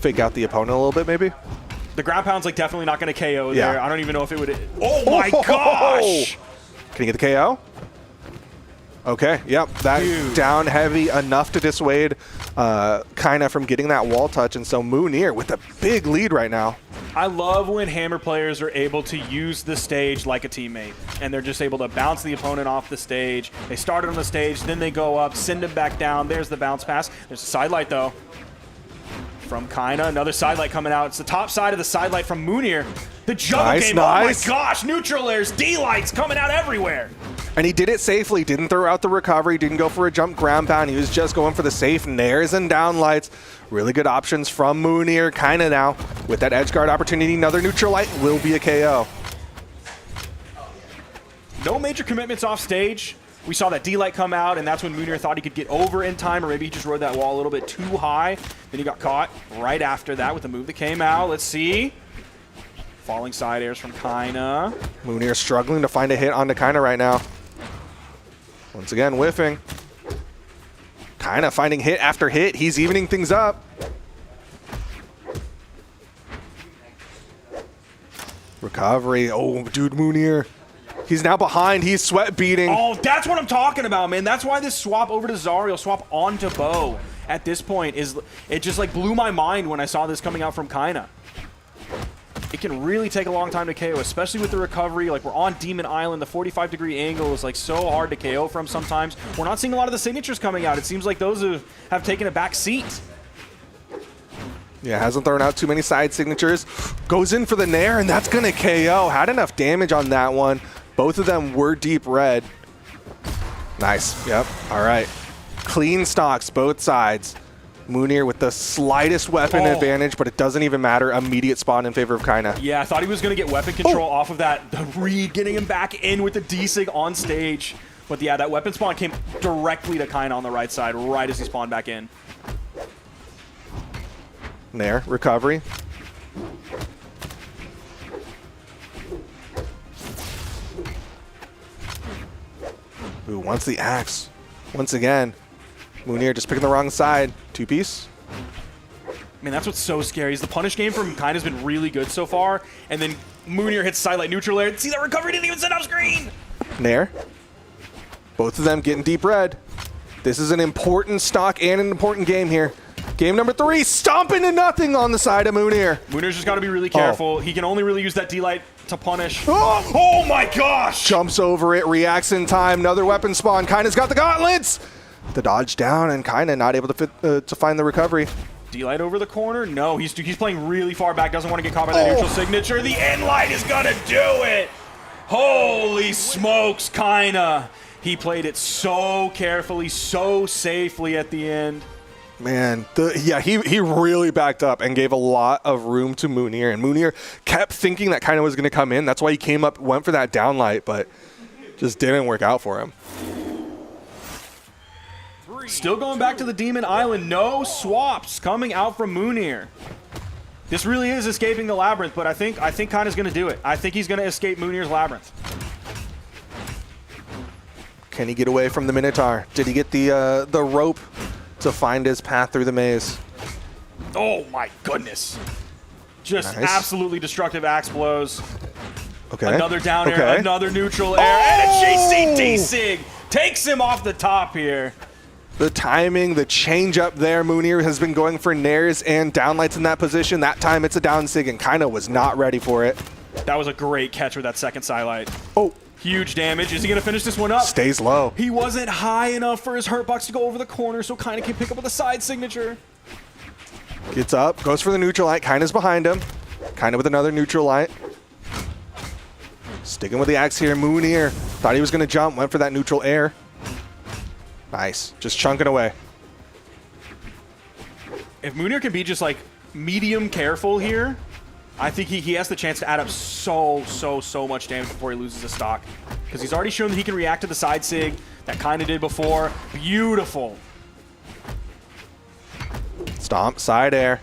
fake out the opponent a little bit, maybe. The ground pound's like definitely not going to KO Yeah. there. I don't even know if it would. Oh my gosh! Can he get the KO? Okay, yep. That down heavy enough to dissuade Kyna from getting that wall touch, and so Mounir with a big lead right now. I love when Hammer players are able to use the stage like a teammate, and they're just able to bounce the opponent off the stage. They started on the stage, then they go up, send him back down. There's the bounce pass. There's a sidelight though from Kyna. Another sidelight coming out. It's the top side of the sidelight from Mounir. The juggle game. Nice. Oh my gosh! Neutral airs, D-lights coming out everywhere. And he did it safely, didn't throw out the recovery, didn't go for a jump ground pound. He was just going for the safe nairs and downlights. Really good options from Mounir. Kyna now with that edge guard opportunity. Another neutral light will be a KO. No major commitments off stage. We saw that D-light come out, and that's when Mounir thought he could get over in time, or maybe he just rode that wall a little bit too high. Then he got caught right after that with the move that came out. Let's see. Falling side airs from Kyna. Mounir struggling to find a hit onto Kyna right now. Once again, whiffing. Kyna finding hit after hit. He's evening things up. Recovery. Oh, dude, Mounir. He's now behind. He's sweat beating. Oh, that's what I'm talking about, man. That's why this swap over to Zariel, swap onto Bo at this point is, it just like blew my mind when I saw this coming out from Kyna. It can really take a long time to KO, especially with the recovery. Like, we're on Demon Island. The 45-degree angle is like so hard to KO from sometimes. We're not seeing a lot of the signatures coming out. It seems like those have taken a back seat. Yeah, hasn't thrown out too many side signatures. Goes in for the Nair, and that's going to KO. Had enough damage on that one. Both of them were deep red. Nice. Yep. All right. Clean stocks, both sides. Mounir with the slightest weapon advantage, but it doesn't even matter. Immediate spawn in favor of Kyna. Yeah, I thought he was going to get weapon control off of that. The read, getting him back in with the D-Sig on stage. But yeah, that weapon spawn came directly to Kyna on the right side, right as he spawned back in. Nair, recovery. Ooh, wants the axe. Once again, Mounir just picking the wrong side. Two-piece. Man, that's what's so scary is the punish game from Kyna has been really good so far, and then Mounir hits sidelight neutral air. See that recovery didn't even send off screen. Nair. Both of them getting deep red. This is an important stock and an important game here. Game number 3, stomping to nothing on the side of Mounir. Mounir's just got to be really careful. He can only really use that D-Light to punish. Oh my gosh! Jumps over it, reacts in time. Another weapon spawn. Kyna's got the gauntlets. The dodge down, and Kyna not able to find the recovery. D-Light over the corner? No, he's playing really far back. Doesn't want to get caught by that neutral signature. The end light is going to do it! Holy smokes, Kyna. He played it so carefully, so safely at the end. Man, he really backed up and gave a lot of room to Mounir, and Mounir kept thinking that Kyna was going to come in. That's why he came up, went for that downlight, but just didn't work out for him. Still going back to the Demon Island. No swaps coming out from Mounir. This really is escaping the labyrinth, but I think Kyna's going to do it. I think he's going to escape Mounir's labyrinth. Can he get away from the Minotaur? Did he get the rope to find his path through the maze? Oh my goodness. Just Nice. absolutely destructive axe blows. Okay. Another down air, another neutral air, and a JC D-Sig takes him off the top here. The timing, the change up there. Mounir has been going for nairs and downlights in that position. That time it's a down sig, and Kyna was not ready for it. That was a great catch with that second sidelight. Oh. Huge damage. Is he going to finish this one up? Stays low. He wasn't high enough for his hurt box to go over the corner, so Kyna can pick up with a side signature. Gets up, goes for the neutral light. Kyna's behind him. Kyna with another neutral light. Sticking with the axe here. Mounir thought he was going to jump, went for that neutral air. Nice. Just chunking away. If Mounir can be just like medium careful here, I think he has the chance to add up so much damage before he loses his stock. Because he's already shown that he can react to the side sig that Kyna did before. Beautiful. Stomp, side air.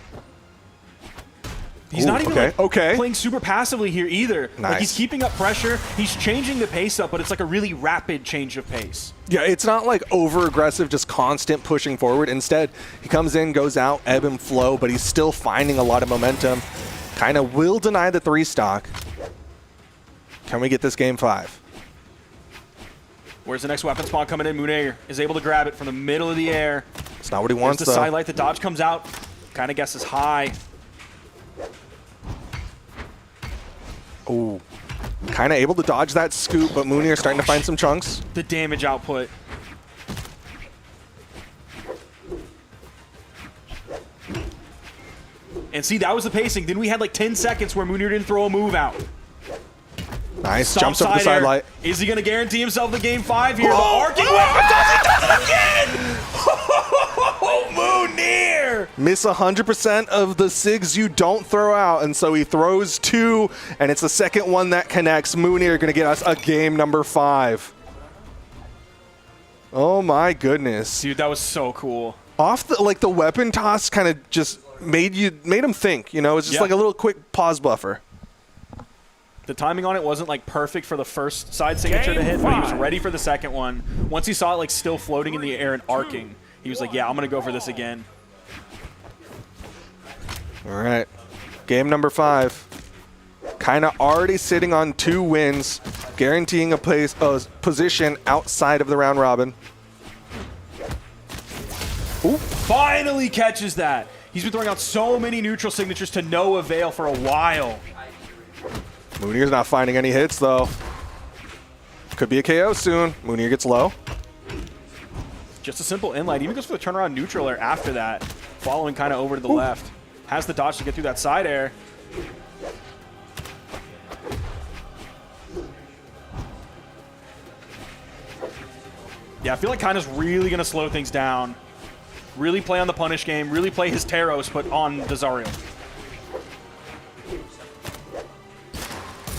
He's not even okay. playing super passively here either. Nice. Like, he's keeping up pressure. He's changing the pace up, but it's like a really rapid change of pace. Yeah, it's not like over-aggressive, just constant pushing forward. Instead, he comes in, goes out, ebb and flow, but he's still finding a lot of momentum. Kyna will deny the 3 stock. Can we get this game 5? Where's the next weapon spawn coming in? Mounir is able to grab it from the middle of the air. It's not what he wants, the though. sidelight, the dodge comes out. Kyna guesses high. Ooh. Kyna able to dodge that scoop, but Mounir starting to find some chunks. The damage output. And see, that was the pacing. Then we had like 10 seconds where Mounir didn't throw a move out. Nice, jumps up the side light. Is he going to guarantee himself the game 5 here? The arcing weapon does it again! Mounir! Miss 100% of the SIGs you don't throw out, and so he throws 2, and it's the second one that connects. Mounir going to get us a game number 5. Oh my goodness. Dude, that was so cool. Off the weapon toss kind of just made him think, you know, it's just like a little quick pause buffer. The timing on it wasn't like perfect for the first side signature to hit, but he was ready for the second one. Once he saw it like still floating in the air and arcing, he was like, yeah, I'm going to go for this again. All right. Game number 5. Kyna already sitting on 2 wins, guaranteeing a position outside of the round robin. Ooh. Finally catches that. He's been throwing out so many neutral signatures to no avail for a while. Mounir's not finding any hits, though. Could be a KO soon. Mounir gets low. Just a simple inlight. Even goes for the turnaround neutral air after that, following kind of over to the left. Has the dodge to get through that side air. Yeah, I feel like Kyna's really going to slow things down. Really play on the punish game. Really play his Teros, but on Desario.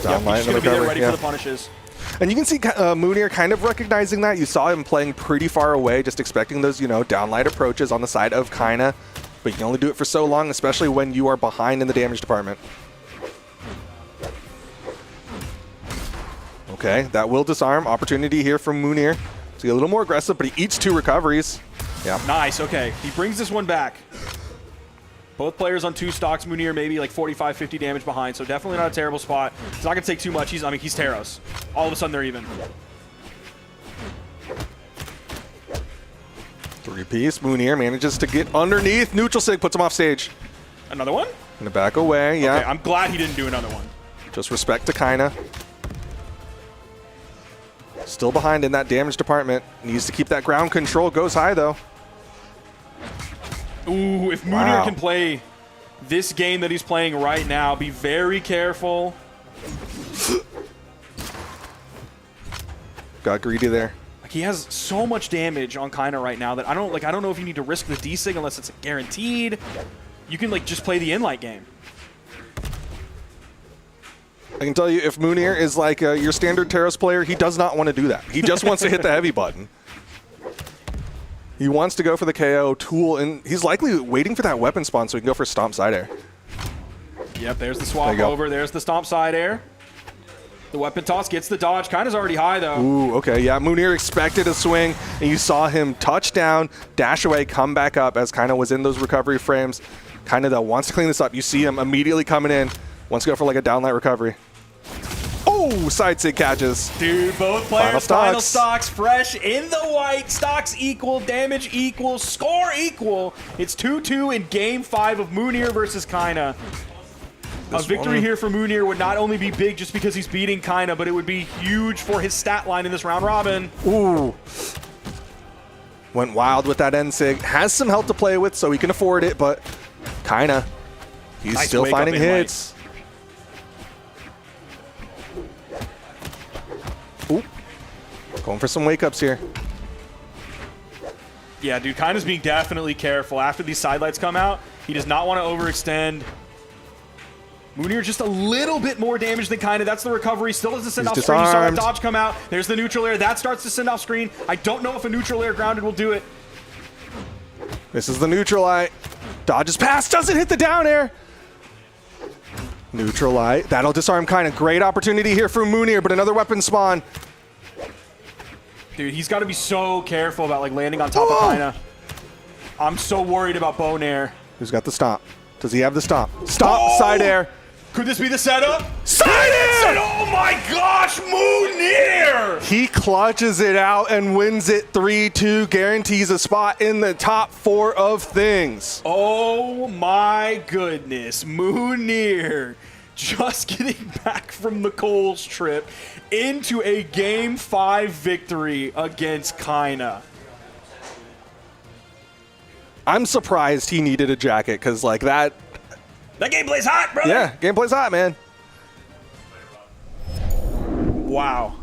Yep, he's going to be there ready for the punishes. And you can see Mounir kind of recognizing that. You saw him playing pretty far away, just expecting those, downlight approaches on the side of Kyna. But you can only do it for so long, especially when you are behind in the damage department. Okay, that will disarm. Opportunity here from Mounir to get a little more aggressive, but he eats 2 recoveries. Yeah. Nice, okay. He brings this one back. Both players on 2 stocks. Mounir maybe like 45, 50 damage behind, so definitely not a terrible spot. It's not going to take too much. He's Teros. All of a sudden, they're even. 3-piece. Mounir manages to get underneath. Neutral sig puts him off stage. Another one? Gonna back away, yeah. Okay, I'm glad he didn't do another one. Just respect to Kyna. Still behind in that damage department. Needs to keep that ground control. Goes high, though. Ooh, if Mounir can play this game that he's playing right now, be very careful. Got greedy there. Like, he has so much damage on Kyna right now that I don't know if you need to risk the D-Sig unless it's guaranteed. You can just play the in-light game. I can tell you, if Mounir is like your standard Teros player, he does not want to do that. He just wants to hit the heavy button. He wants to go for the KO tool, and he's likely waiting for that weapon spawn so he can go for stomp side air. Yep, there's the swap over. There's the stomp side air. The weapon toss gets the dodge. Kyna's already high, though. Ooh, okay, yeah. Mounir expected a swing, and you saw him touch down, dash away, come back up as Kyna was in those recovery frames. Kyna, though, wants to clean this up. You see him immediately coming in. Wants to go for like a downlight recovery. Oh, side sig catches. Dude, both players, final stocks, fresh in the white. Stocks equal, damage equal, score equal. It's 2-2 in Game 5 of Mounir versus Kyna. A victory here for Mounir would not only be big just because he's beating Kyna, but it would be huge for his stat line in this round robin. Ooh. Went wild with that end sig. Has some help to play with, so he can afford it, but Kyna, he's still finding hits. Ooh. Going for some wake-ups here. Yeah, dude, Kyna's being definitely careful. After these sidelights come out, he does not want to overextend. Mounir just a little bit more damage than Kyna. That's the recovery. Still doesn't send off screen. You saw that dodge come out. There's the neutral air. That starts to send off screen. I don't know if a neutral air grounded will do it. This is the neutral eye. Dodges past. Doesn't hit the down air. Neutral eye. That'll disarm Kyna. Great opportunity here for Mounir, but another weapon spawn. Dude, he's got to be so careful about landing on top of Kyna. I'm so worried about bone air. Who's got the stomp? Does he have the stomp? Stomp, side air. Could this be the setup? Side air! Oh my gosh, Mounir! He clutches it out and wins it 3-2, guarantees a spot in the top 4 of things. Oh my goodness, Mounir just getting back from the Coles trip into a Game 5 victory against Kyna. I'm surprised he needed a jacket, because that gameplay's hot, brother. Yeah, gameplay's hot, man. Wow.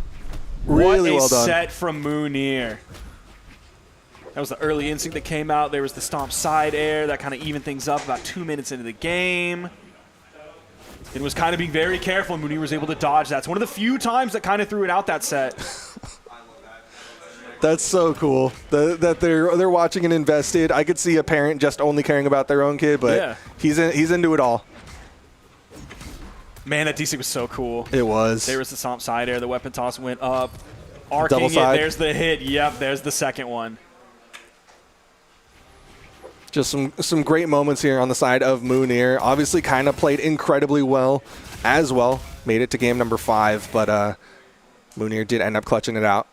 Really well done. What a set from Mounir. That was the early instinct that came out. There was the stomp side air. That kind of evened things up about 2 minutes into the game. It was kind of being very careful, and Mounir was able to dodge that. It's one of the few times that kind of threw it out that set. That's so cool that they're watching and invested. I could see a parent just only caring about their own kid, but yeah, he's into it all. Man, that DC was so cool. It was. There was the stomp side air. The weapon toss went up. Arcing it. There's the hit. Yep, there's the second one. Just some great moments here on the side of Mounir. Obviously, Kyna played incredibly well as well. made it to game number 5, but Mounir did end up clutching it out.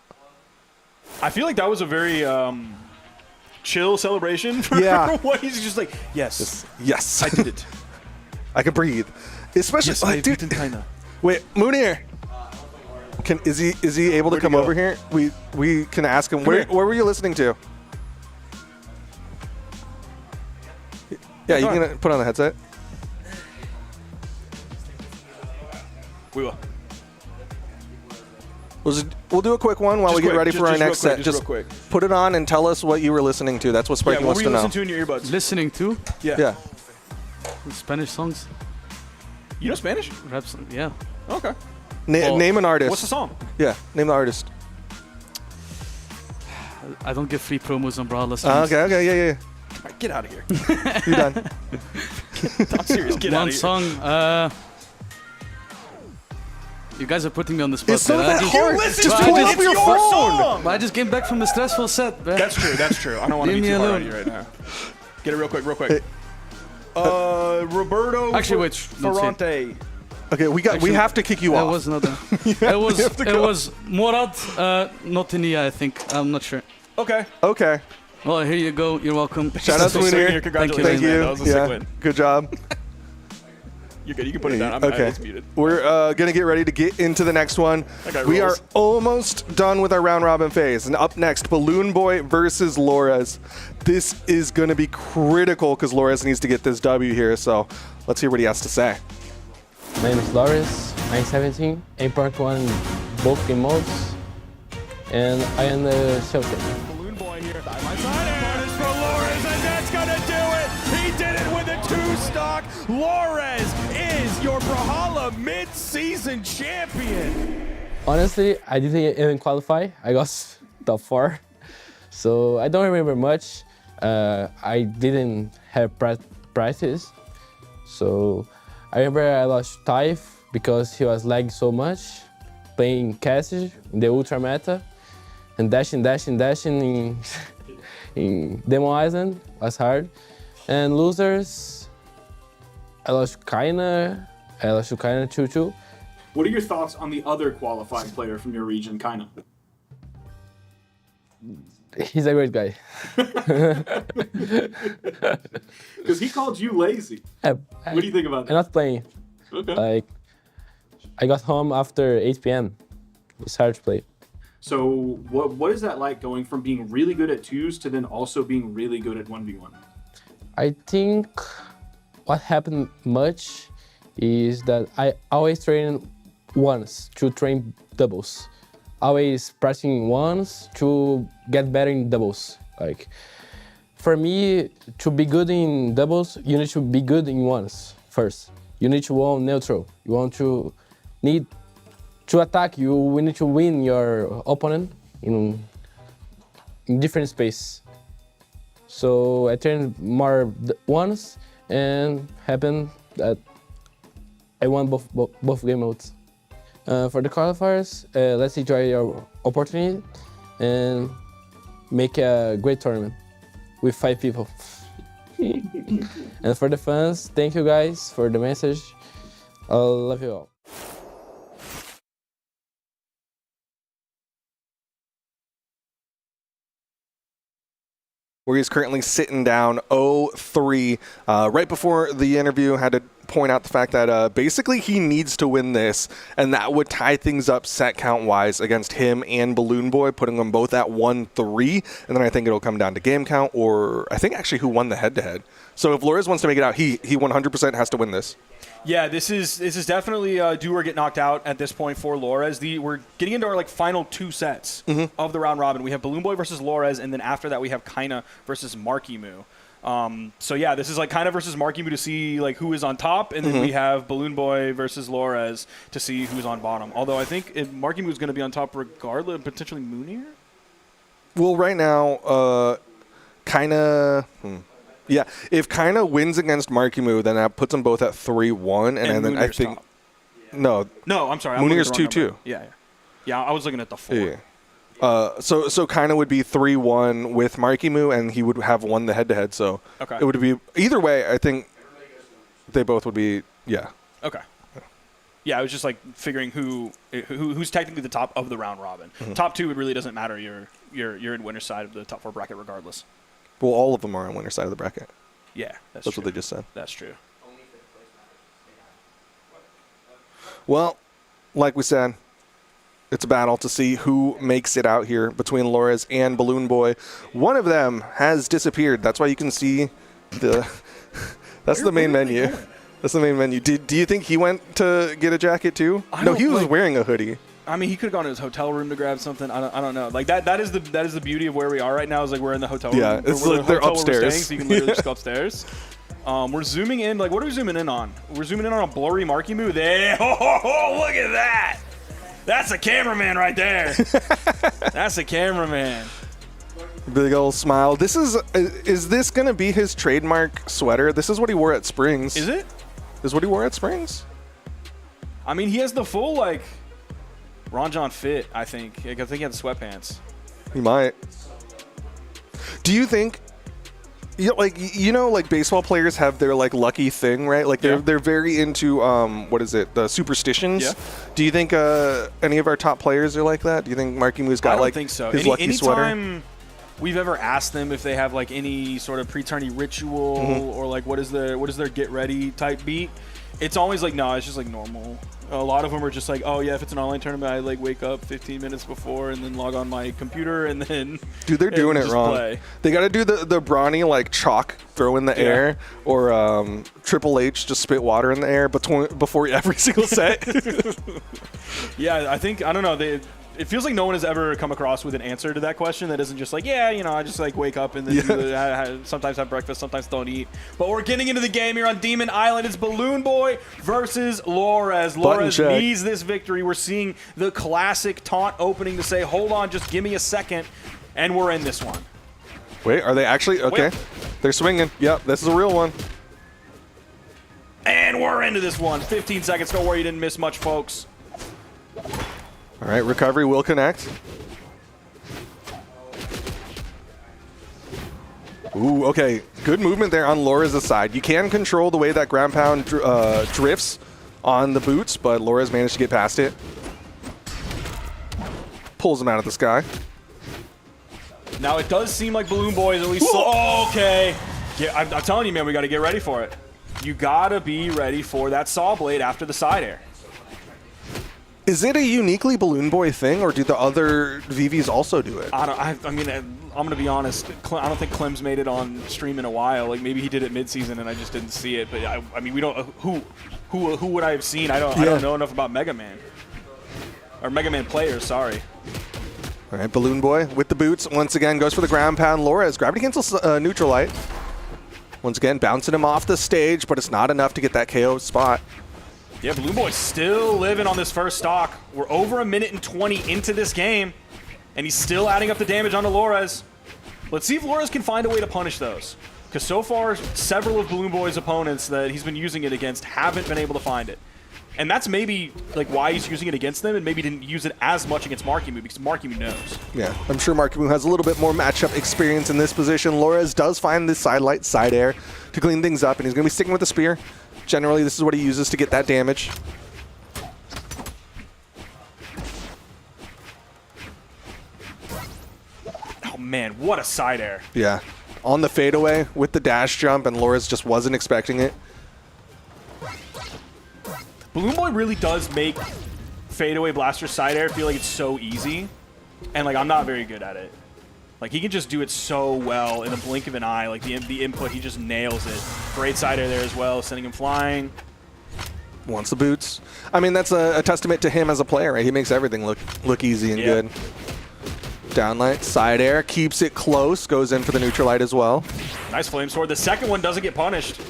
I feel like that was a very chill celebration for what he's just like, yes, yes, I did it. I can breathe. Especially, yes, I did Kyna. Wait, Mounir, is he able to come over here? We can ask him. Where were you listening to? Yeah, you can put on the headset. We will. We'll do a quick one while we get ready for our next set. Just real quick. Put it on and tell us what you were listening to. That's what Sparky wants to know. What were you listening to in your earbuds? Listening to? Yeah. Spanish songs. You know Spanish? Rap song, yeah. Okay. Name an artist. What's the song? Yeah, name the artist. I don't get free promos on Brawlhalla songs. Okay, yeah. All right, get out of here. You're done. I'm serious. Get out of here. One song. You guys are putting me on the spot. It's not that hard. Just pull it off your phone. I just came back from the stressful set. Man. That's true. I don't want to be too hard on you right now. Get it real quick. Roberto. Actually, wait. Ferrante. Okay, we have to kick you off. That was another. It was Morad Notinia, I think. I'm not sure. Okay. Well, here you go. You're welcome. Shout out to Mounir. Congratulations. Thank you. That was a sick win. Good job. You're good. You can put it down. It's muted. We're going to get ready to get into the next one. We are almost done with our round robin phase. And up next, Balloon Boy versus Lores. This is going to be critical because Lores needs to get this W here. So let's hear what he has to say. My name is Lores. I'm 17. I'm part 1 both game modes. And I am the shelter. Balloon Boy here. Side by side. Bonus for Lores, and that's going to do it. He did it with a 2-stock. Lores is your Brawlhalla mid-season champion. Honestly, I didn't even qualify. I got top 4. So I don't remember much. I didn't have practice. So I remember I lost Typh because he was lagging so much, playing Cassidy in the Ultra meta, and dashing in Demo Island was hard. And losers, I lost Kyna. I lost to Kyna 2-2. What are your thoughts on the other qualifying player from your region, Kyna? He's a great guy. Because he called you lazy. What do you think about that? I'm not playing. Okay. Like, I got home after 8 p.m. It's hard to play. So what is that like going from being really good at 2s to then also being really good at 1v1? I think what happened much is that I always train ones to train doubles. Always pressing ones to get better in doubles. Like, for me, to be good in doubles, you need to be good in ones first. You need to win neutral. You need to attack. We need to win your opponent in different space. So I trained more ones, and happened that I won both game modes. For the qualifiers, let's enjoy your opportunity and make a great tournament with 5 people. And for the fans, thank you guys for the message. I love you all. Where he's currently sitting down 0-3. Right before the interview, had to point out the fact that basically he needs to win this, and that would tie things up set count-wise against him and Balloon Boy, putting them both at 1-3, and then I think it'll come down to game count, or I think actually who won the head-to-head. So if Lores wants to make it out, he 100% has to win this. Yeah, this is definitely do or get knocked out at this point for Lores. We're getting into our final 2 sets of the round robin. We have Balloon Boy versus Lores, and then after that we have Kyna versus MarkyMoo. So yeah, this is Kyna versus MarkyMoo to see who is on top, and then we have Balloon Boy versus Lores to see who's on bottom. Although I think MarkyMoo is going to be on top regardless, potentially Mounir. Well, right now, Kyna. Yeah, if Kyna wins against MarkyMoo, then that puts them both at 3-1, and then I think top. No, I'm sorry. Mounir's 2-2. Yeah, I was looking at the 4. Yeah. So Kyna would be 3-1 with MarkyMoo, and he would have won the head-to-head. So it would be either way. I think they both would be Okay. Yeah, I was just like figuring who's technically the top of the round robin. Top 2, it really doesn't matter. You're in winner's side of the top 4 bracket regardless. Well, all of them are on winner's side of the bracket. Yeah, that's what true. they just said. That's true. Well, like we said, it's a battle to see who makes it out here between Lores and Balloon Boy. One of them has disappeared. That's why you can see the. That's the main menu. That's the main menu. Do you think he went to get a jacket too? No, he was wearing a hoodie. I mean, he could have gone to his hotel room to grab something. I don't know. Like that is the beauty of where we are right now. Is like we're in the hotel room. Yeah, it's like they're upstairs. Staying, so you can literally just go upstairs. We're zooming in. Like, what are we zooming in on? We're zooming in on a blurry MarkyMoo. There. Oh, look at that. That's a cameraman right there. That's a cameraman. Big old smile. This is this going to be his trademark sweater? This is what he wore at Springs. Is it? Is what he wore at Springs? I mean, he has the full, like, Ron John fit, I think. I think he had the sweatpants. He might. Do you think, like baseball players have their, like, lucky thing, right? Like, they're very into, what is it, the superstitions? Yeah. Do you think any of our top players are like that? Do you think MarkyMoo's got, like, think so. his lucky sweater? Anytime we've ever asked them if they have, like, any sort of pre-tourney ritual or, like, what is their get-ready type beat, it's always like, no, it's just, like, normal. A lot of them are just like, oh, yeah, if it's an online tournament, I, like, wake up 15 minutes before and then log on my computer and then Dude, they're doing it wrong. Play. They got to do the brawny, like, chalk throw in the air or Triple H just spit water in the air before every single set. Yeah, I don't know. It feels like no one has ever come across with an answer to that question that isn't just like, yeah, I just like wake up and then sometimes have breakfast, sometimes don't eat. But we're getting into the game here on Demon Island. It's Balloon Boy versus Lores. Lores needs this victory. We're seeing the classic taunt opening to say, hold on, just give me a second, and we're in this one. Wait, are they actually? Okay. They're swinging. Yep, this is a real one. And we're into this one. 15 seconds. Don't worry, you didn't miss much, folks. All right, recovery will connect. Ooh, okay. Good movement there on Lores' side. You can control the way that ground pound drifts on the boots, but Lores managed to get past it. Pulls him out of the sky. Now, it does seem like Balloon Boy is at least... Oh, okay. I'm telling you, man, we got to get ready for it. You got to be ready for that saw blade after the side air. Is it a uniquely Balloon Boy thing, or do the other VVs also do it? I mean, I'm going to be honest. I don't think Clem's made it on stream in a while. Like, maybe he did it mid-season and I just didn't see it. But, I mean, we don't... Who would I have seen? I don't know enough about Mega Man. Or Mega Man players, sorry. All right, Balloon Boy with the boots. Once again, goes for the ground pound. Lores, gravity cancels neutral light. Once again, bouncing him off the stage, but it's not enough to get that KO spot. Yeah, Balloon Boy's still living on this first stock. We're over 1 minute and 20 into this game, and he's still adding up the damage onto Lores. Let's see if Lores can find a way to punish those. Because so far, several of Balloon Boy's opponents that he's been using it against haven't been able to find it. And that's maybe like why he's using it against them and maybe didn't use it as much against MarkyMoo, because MarkyMoo knows. Yeah, I'm sure MarkyMoo has a little bit more matchup experience in this position. Lores does find this side light, side air to clean things up, and he's going to be sticking with the spear. Generally, this is what he uses to get that damage. Oh, man, what a side air. Yeah. On the fadeaway with the dash jump, and Lores just wasn't expecting it. Balloon Boy really does make fadeaway blaster side air feel like it's so easy. And, like, I'm not very good at it. Like, he can just do it so well in the blink of an eye. Like, the input, he just nails it. Great side air there as well, sending him flying. Wants the boots. I mean, that's a testament to him as a player, right? He makes everything look easy and good. Downlight, side air, keeps it close, goes in for the neutral light as well. Nice flame sword. The second one doesn't get punished.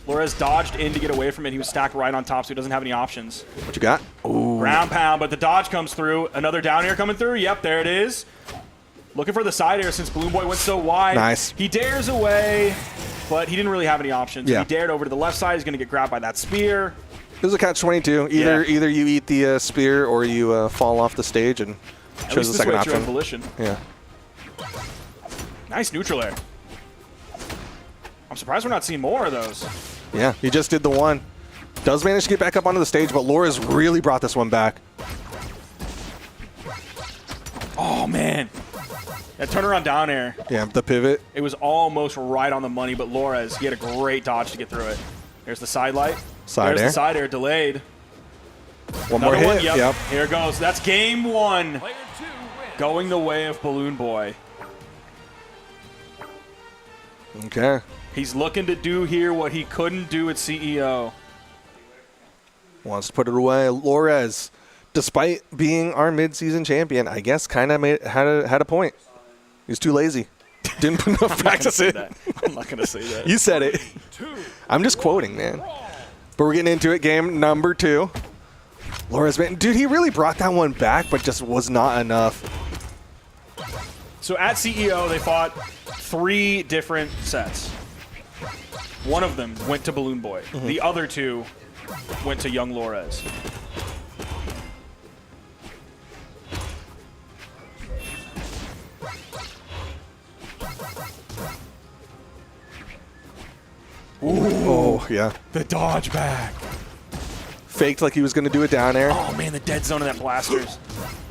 Lores dodged in to get away from it. He was stacked right on top, so he doesn't have any options. What you got? Ooh. Ground pound, but the dodge comes through. Another down air coming through. Yep, there it is. Looking for the side air since Balloon Boy went so wide. Nice. He dares away, but he didn't really have any options. Yeah. He dared over to the left side. He's going to get grabbed by that spear. It was a catch-22. Either you eat the spear or you fall off the stage and chose the second option. Volition. Yeah. Nice neutral air. I'm surprised we're not seeing more of those. Yeah, he just did the one. Does manage to get back up onto the stage, but Laura's really brought this one back. Oh, man. That turnaround down air. Yeah, the pivot. It was almost right on the money, but Lores, he had a great dodge to get through it. There's the side light. Side There's air. the side air delayed. One more Another hit. one, Yep. Here goes. That's game one. Going the way of Balloon Boy. Okay. He's looking to do here what he couldn't do at CEO. Wants to put it away. Lores, despite being our mid-season champion, I guess kind of had a point. He's too lazy. Didn't put enough practice in. I'm not going to say that. You said it. I'm just quoting, man. But we're getting into it. Game number 2. Lores, man, dude, he really brought that one back, but just was not enough. So at CEO, they fought 3 different sets. One of them went to Balloon Boy. The other 2 went to young Lores. Oh, yeah. The dodge back. Faked like he was going to do a down air. Oh, man, the dead zone of that blasters.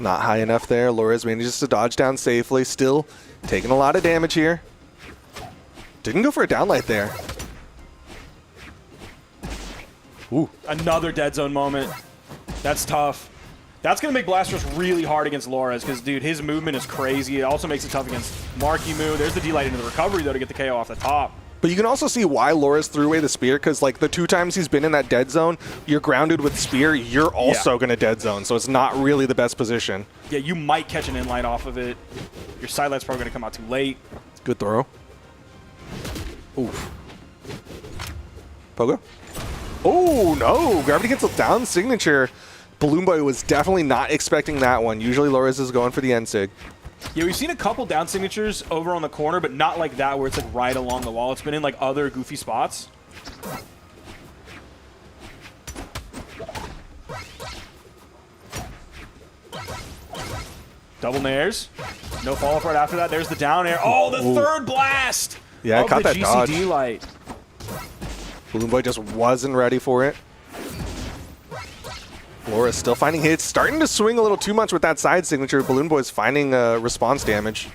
Not high enough there. Lores manages to dodge down safely. Still taking a lot of damage here. Didn't go for a downlight there. Ooh. Another dead zone moment. That's tough. That's going to make blasters really hard against Lores because, dude, his movement is crazy. It also makes it tough against MarkyMoo. There's the D-light into the recovery, though, to get the KO off the top. But you can also see why Lores threw away the spear, because like the 2 times he's been in that dead zone, you're grounded with spear, you're also going to dead zone, so it's not really the best position. Yeah, you might catch an inlight off of it. Your side light's probably going to come out too late. Good throw. Oof. Pogo. Oh, no. Gravity gets a down signature. Balloon Boy was definitely not expecting that one. Usually Lores is going for the end sig. Yeah, we've seen a couple down signatures over on the corner, but not like that where it's like right along the wall. It's been in like other goofy spots. Double nairs. No follow-up right after that. There's the down air. Oh, the third blast! Yeah, I caught that dodge. GCD light. Balloon Boy just wasn't ready for it. Lores still finding hits. Starting to swing a little too much with that side signature. Balloon Boy's finding response damage.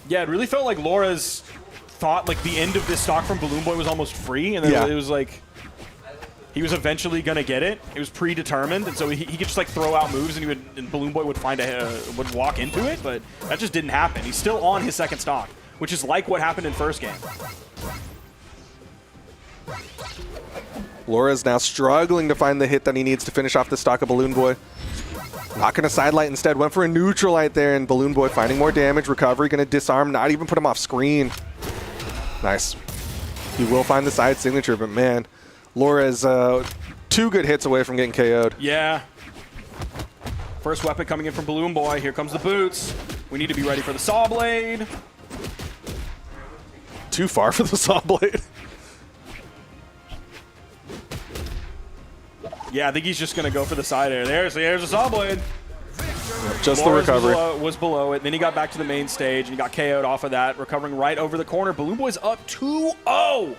Yeah, it really felt like Lores thought like the end of this stock from Balloon Boy was almost free, and then it was like he was eventually gonna get it. It was predetermined, and so he could just like throw out moves, and Balloon Boy would would walk into it, but that just didn't happen. He's still on his second stock, which is like what happened in first game. Lores now struggling to find the hit that he needs to finish off the stock of Balloon Boy. Not going to side light instead. Went for a neutral light there, and Balloon Boy finding more damage. Recovery going to disarm, not even put him off screen. Nice. He will find the side signature, but man, Lores 2 good hits away from getting KO'd. Yeah. First weapon coming in from Balloon Boy. Here comes the boots. We need to be ready for the saw blade. Too far for the saw blade. Yeah, I think he's just going to go for the side air there. So there's a saw blade. Just Lores the recovery. Was below it. Then he got back to the main stage, and he got KO'd off of that, recovering right over the corner. Balloon Boy's up 2-0.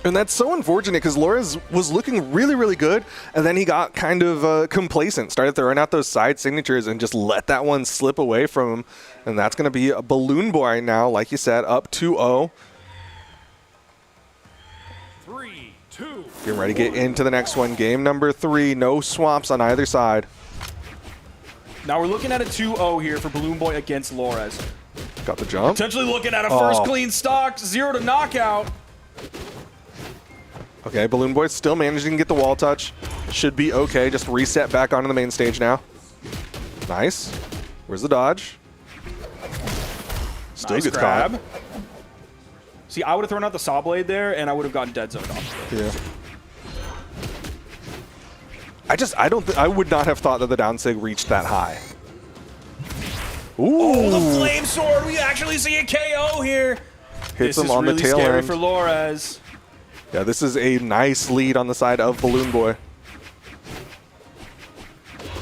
And that's so unfortunate because Lores was looking really, really good, and then he got kind of complacent, started throwing out those side signatures and just let that one slip away from him. And that's going to be a Balloon Boy now, like you said, up 2-0. 3, 2. Getting ready to get into the next one. Game number 3. No swaps on either side. Now we're looking at a 2-0 here for Balloon Boy against Lores. Got the jump. Potentially looking at a first clean stock, 0 to knockout. Okay, Balloon Boy still managing to get the wall touch. Should be okay. Just reset back onto the main stage now. Nice. Where's the dodge? Still Nice gets grab. caught. See, I would have thrown out the saw blade there, and I would have gotten dead zoned off. Yeah. I would not have thought that the down sig reached that high. Ooh. Oh, the flame sword! We actually see a KO here. Hits this him is on really the tail scary end. for Lores. Yeah, this is a nice lead on the side of Balloon Boy.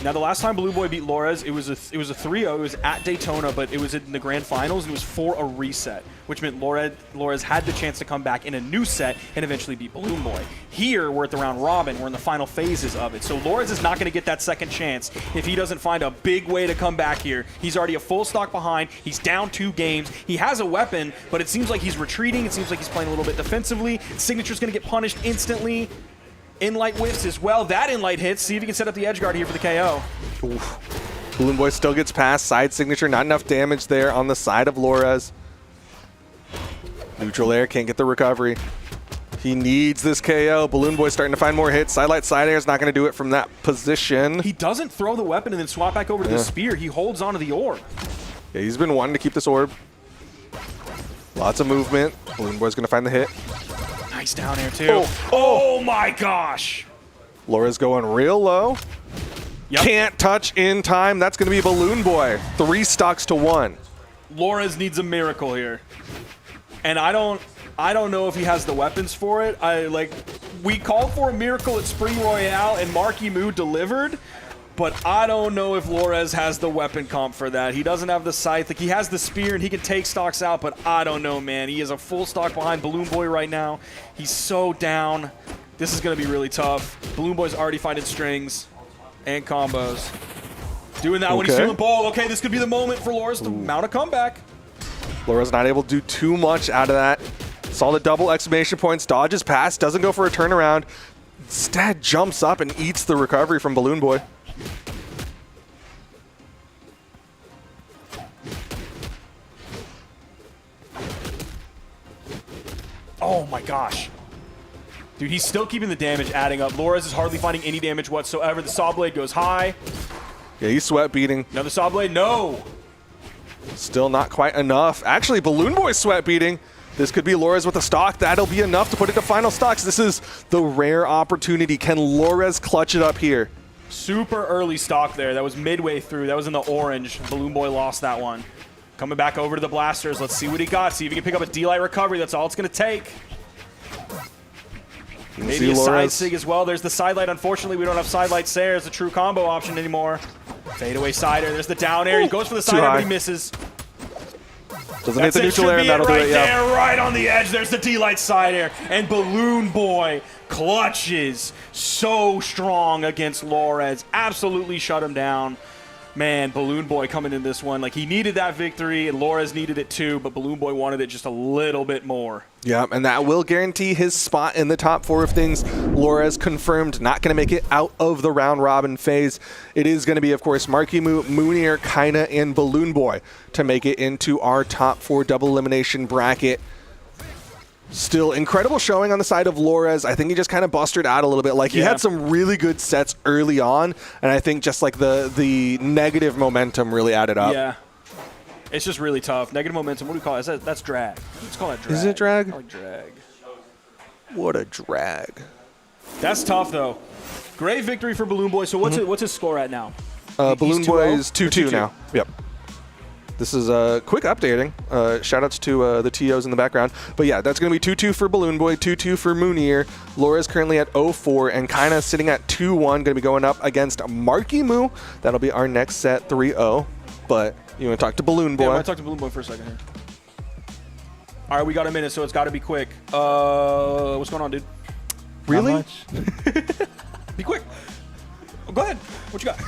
Now, the last time Blue Boy beat Lores, it was a 3-0. It was at Daytona, but it was in the grand finals. It was for a reset, which meant Lores had the chance to come back in a new set and eventually beat Balloon Boy. Here, we're at the round robin. We're in the final phases of it. So Lores is not going to get that second chance if he doesn't find a big way to come back here. He's already a full stock behind. He's down 2 games. He has a weapon, but it seems like he's retreating. It seems like he's playing a little bit defensively. Signature's going to get punished instantly. In-light whiffs as well. That in-light hits. See if he can set up the edge guard here for the KO. Oof. Balloon Boy still gets past. Side signature. Not enough damage there on the side of Lores. Neutral air. Can't get the recovery. He needs this KO. Balloon Boy starting to find more hits. Sidelight side air is not going to do it from that position. He doesn't throw the weapon and then swap back over to the spear. He holds onto the orb. Yeah, he's been wanting to keep this orb. Lots of movement. Balloon Boy's going to find the hit. Nice down air, too. Oh my gosh. Laura's going real low. Yep. Can't touch in time. That's going to be Balloon Boy. 3 stocks to 1. Lores needs a miracle here. And I don't know if he has the weapons for it. We called for a miracle at Spring Royale and MarkyMoo delivered, but I don't know if Lores has the weapon comp for that. He doesn't have the scythe. Like, he has the spear and he can take stocks out, but I don't know, man. He is a full stock behind Balloon Boy right now. He's so down. This is going to be really tough. Balloon Boy's already finding strings and combos. Doing that when he's feeling bold. Okay, this could be the moment for Lores to mount a comeback. Lores not able to do too much out of that. Saw the double exclamation points, dodges past, doesn't go for a turnaround. Instead, jumps up and eats the recovery from Balloon Boy. Oh my gosh. Dude, he's still keeping the damage adding up. Lores is hardly finding any damage whatsoever. The Saw Blade goes high. Yeah, he's sweat beating. Another Saw Blade, no. Still not quite enough. Actually, Balloon Boy sweat beating. This could be Lores with a stock. That'll be enough to put it to final stocks. This is the rare opportunity. Can Lores clutch it up here? Super early stock there. That was midway through. That was in the orange. Balloon Boy lost that one. Coming back over to the blasters. Let's see what he got. See if he can pick up a D-Light recovery. That's all it's going to take. Maybe a side sig as well. There's the sidelight. Unfortunately, we don't have sidelight Sair as a true combo option anymore. Fadeaway side air. There's the down air. He goes for the side air, but he misses. Doesn't hit the neutral air, and that'll do it, yeah. There, right on the edge. There's the D-Light side air. And Balloon Boy clutches so strong against Lores. Absolutely shut him down. Man, Balloon Boy coming in this one. Like, he needed that victory, and Lores needed it too, but Balloon Boy wanted it just a little bit more. Yeah, and that will guarantee his spot in the top 4 of things. Lores confirmed not going to make it out of the round robin phase. It is going to be, of course, MarkyMoo, Mounir, Kyna, and Balloon Boy to make it into our top 4 double elimination bracket. Still incredible showing on the side of Lores. I think he just kind of busted out a little bit. Like, he had some really good sets early on, and I think just like the negative momentum really added up. Yeah. It's just really tough. Negative momentum, what do we call it? That's drag. Let's call it drag. Is it drag? I like drag. What a drag. That's tough, though. Great victory for Balloon Boy. So what's his score at now? Balloon Boy is 2-2 now. Yep. This is quick updating. Shoutouts to the TOs in the background. But yeah, that's going to be 2-2 for Balloon Boy, 2-2 for Mounir. Laura's currently at 0-4, and Kyna sitting at 2-1. Going to be going up against MarkyMoo. That'll be our next set, 3-0. But you want to talk to Balloon Boy? Yeah, I want to talk to Balloon Boy for a second here. All right, we got a minute, so it's got to be quick. What's going on, dude? Really? Be quick. Oh, go ahead. What you got?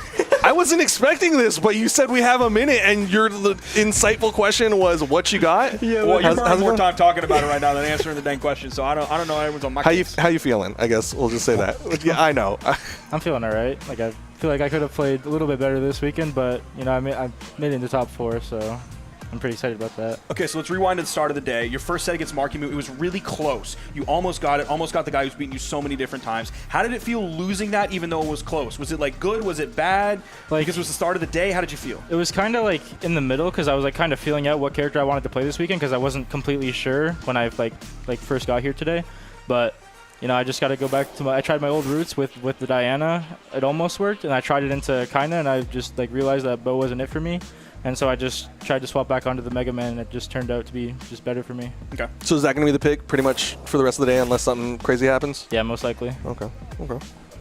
I wasn't expecting this, but you said we have a minute, and your insightful question was what you got. Yeah, well, you're having more time talking about it right now than answering the dang question. So I don't know. Everyone's on my case. How you feeling? I guess we'll just say that. Yeah, I know. I'm feeling all right. Like, I feel like I could have played a little bit better this weekend, but you know, I made it in the top 4, so I'm pretty excited about that. Okay, so let's rewind to the start of the day. Your first set against MarkyMoo, it was really close. You almost got it, almost got the guy who's beaten you so many different times. How did it feel losing that even though it was close? Was it like good? Was it bad? Like, because it was the start of the day, how did you feel? It was kind of like in the middle because I was like kind of feeling out what character I wanted to play this weekend because I wasn't completely sure when I like first got here today. But you know, I just got to go back to I tried my old roots with the Diana. It almost worked, and I tried it into Kyna, and I just like realized that bow wasn't it for me. And so I just tried to swap back onto the Mega Man, and it just turned out to be just better for me. Okay. So is that going to be the pick pretty much for the rest of the day unless something crazy happens? Yeah, most likely. Okay.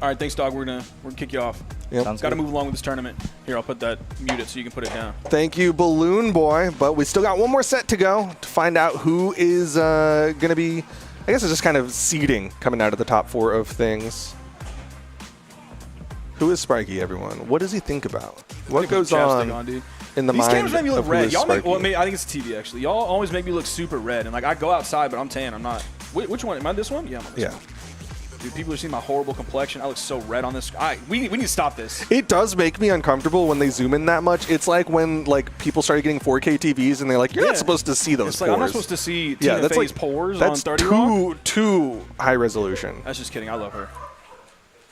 All right, thanks, dog. We're gonna kick you off. Yep. Sounds Got to good. move along with this tournament. Here, I'll put that mute it so you can put it down. Thank you, Balloon Boy. But we still got one more set to go to find out who is going to be, I guess it's just kind of seeding coming out of the top 4 of things. Who is Sparky, everyone? What does he think about? What goes on dude. in the These mind cameras make me look of who red. is Y'all make, Sparky? well, I think it's the TV, actually. Y'all always make me look super red. And, like, I go outside, but I'm tan. I'm not. Which one? Am I this one? Yeah, I'm on this one. Dude, people are seeing my horrible complexion. I look so red on this. We need to stop this. It does make me uncomfortable when they zoom in that much. It's like when people started getting 4K TVs and they're like, you're not supposed to see those it's pores. like, I'm not supposed to see Tina that's Fey's pores that's on 30 Rock. too high resolution. That's just kidding. I love her.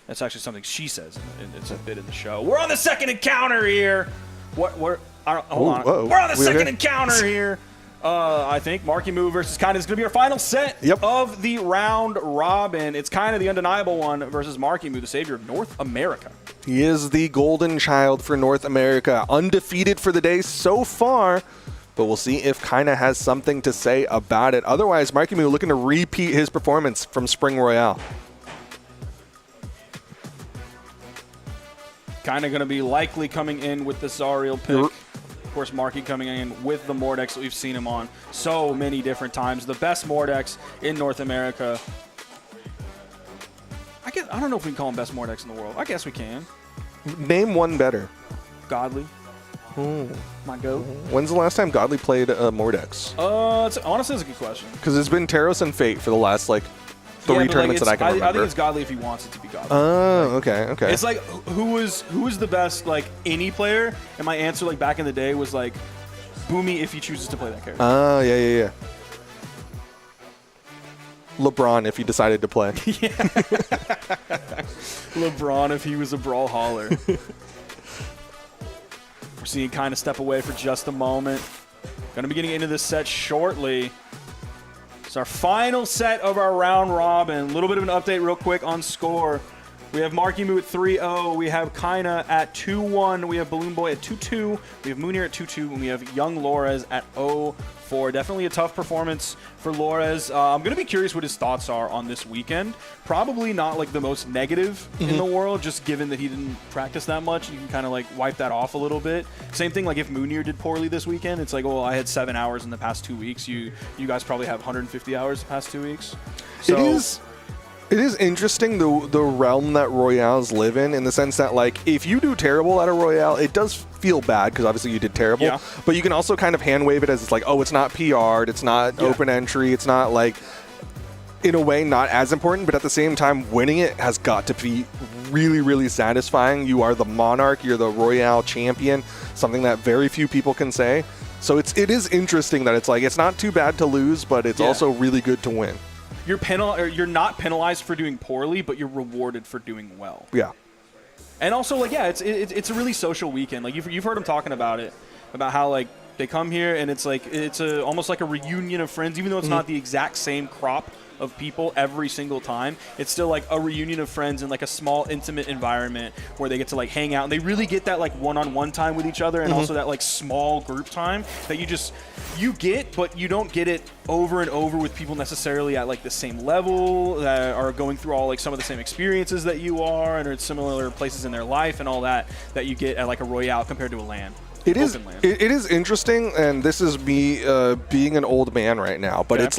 That's actually something she says, and it's a bit in the show. We're on the second encounter here. Hold on. Whoa. We're on the We second okay? encounter here. I think MarkyMoo versus Kyna is going to be our final set of the round robin. It's kind of the undeniable one versus MarkyMoo, the savior of North America. He is the golden child for North America, undefeated for the day so far, but we'll see if Kyna has something to say about it. Otherwise, MarkyMoo looking to repeat his performance from Spring Royale. Kyna going to be likely coming in with the Zariel pick. Of course, Marky coming in with the Mordex that we've seen him on so many different times. The best Mordex in North America. I don't know if we can call him best Mordex in the world. I guess we can. Name one better. Godly. My goat. When's the last time Godly played Mordex? Honestly, that's a good question. Because it's been Taros and Fate for the last, 3 tournaments that I can remember. I think it's Godly if he wants it to be Godly. Oh, okay. It's like, who was the best, any player? And my answer, back in the day was, Boomy if he chooses to play that character. Oh, yeah. LeBron if he decided to play. LeBron if he was a Brawlhalla. We're seeing Kyna step away for just a moment. Going to be getting into this set shortly. It's our final set of our round robin. A little bit of an update real quick on score. We have MarkyMoo at 3-0. We have Kyna at 2-1. We have Balloon Boy at 2-2. We have Mounir at 2-2. And we have Young Lores at 0-4. Definitely a tough performance for Lores. I'm going to be curious what his thoughts are on this weekend. Probably not the most negative in the world, just given that he didn't practice that much. You can kind of wipe that off a little bit. Same thing if Mounir did poorly this weekend. It's well, I had 7 hours in the past 2 weeks. You guys probably have 150 hours the past 2 weeks. So, It is interesting the realm that Royales live in the sense that if you do terrible at a Royale, it does feel bad because obviously you did terrible. Yeah. But you can also kind of hand wave it as it's it's not PR'd, it's not open entry, it's not in a way not as important, but at the same time winning it has got to be really, really satisfying. You are the monarch, you're the Royale champion, something that very few people can say. So it is interesting that it's not too bad to lose, but it's also really good to win. You're not penalized for doing poorly, but you're rewarded for doing well. Yeah. And also, it's a really social weekend. You've heard them talking about it, about how they come here and it's almost like a reunion of friends, even though it's not the exact same crop of people every single time. It's still a reunion of friends in a small intimate environment where they get to hang out, and they really get that one-on-one time with each other, and also that small group time that you get, but you don't get it over and over with people necessarily at the same level that are going through all some of the same experiences that you are, and are at similar places in their life and all that you get at a Royale compared to a LAN. It is interesting, and this is me being an old man right now, but it's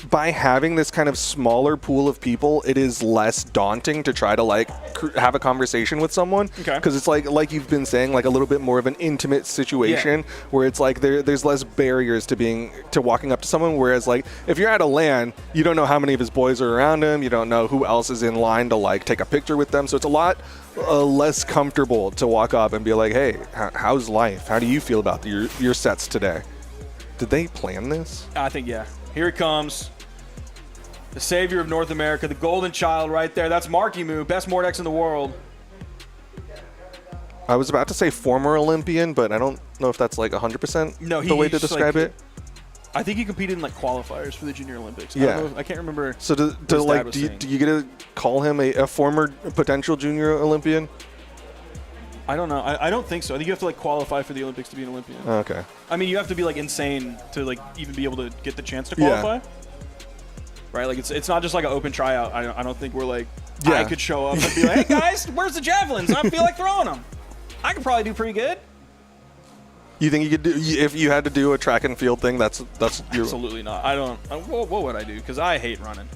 by having this kind of smaller pool of people, it is less daunting to try to have a conversation with someone, because it's like you've been saying, a little bit more of an intimate situation where it's there's less barriers to walking up to someone, whereas if you're at a LAN, you don't know how many of his boys are around him, you don't know who else is in line to take a picture with them, so it's a lot less comfortable to walk up and be hey, how's life? How do you feel about your sets today? Did they plan this? I think, yeah. Here it comes. The savior of North America, the golden child right there. That's MarkyMoo, best Mordex in the world. I was about to say former Olympian, but I don't know if that's 100% the way to describe it. I think he competed in qualifiers for the Junior Olympics. I can't remember. So do you get to call him a former potential Junior Olympian? I don't know. I don't think so. I think you have to qualify for the Olympics to be an Olympian. Okay. I mean, you have to be insane to even be able to get the chance to qualify. Right? It's not just an open tryout. I don't think we're I could show up and be like, hey guys, where's the javelins? I feel like throwing them. I could probably do pretty good. You think you could do, if you had to do a track and field thing, that's your... Absolutely not. I don't, what would I do? Because I hate running.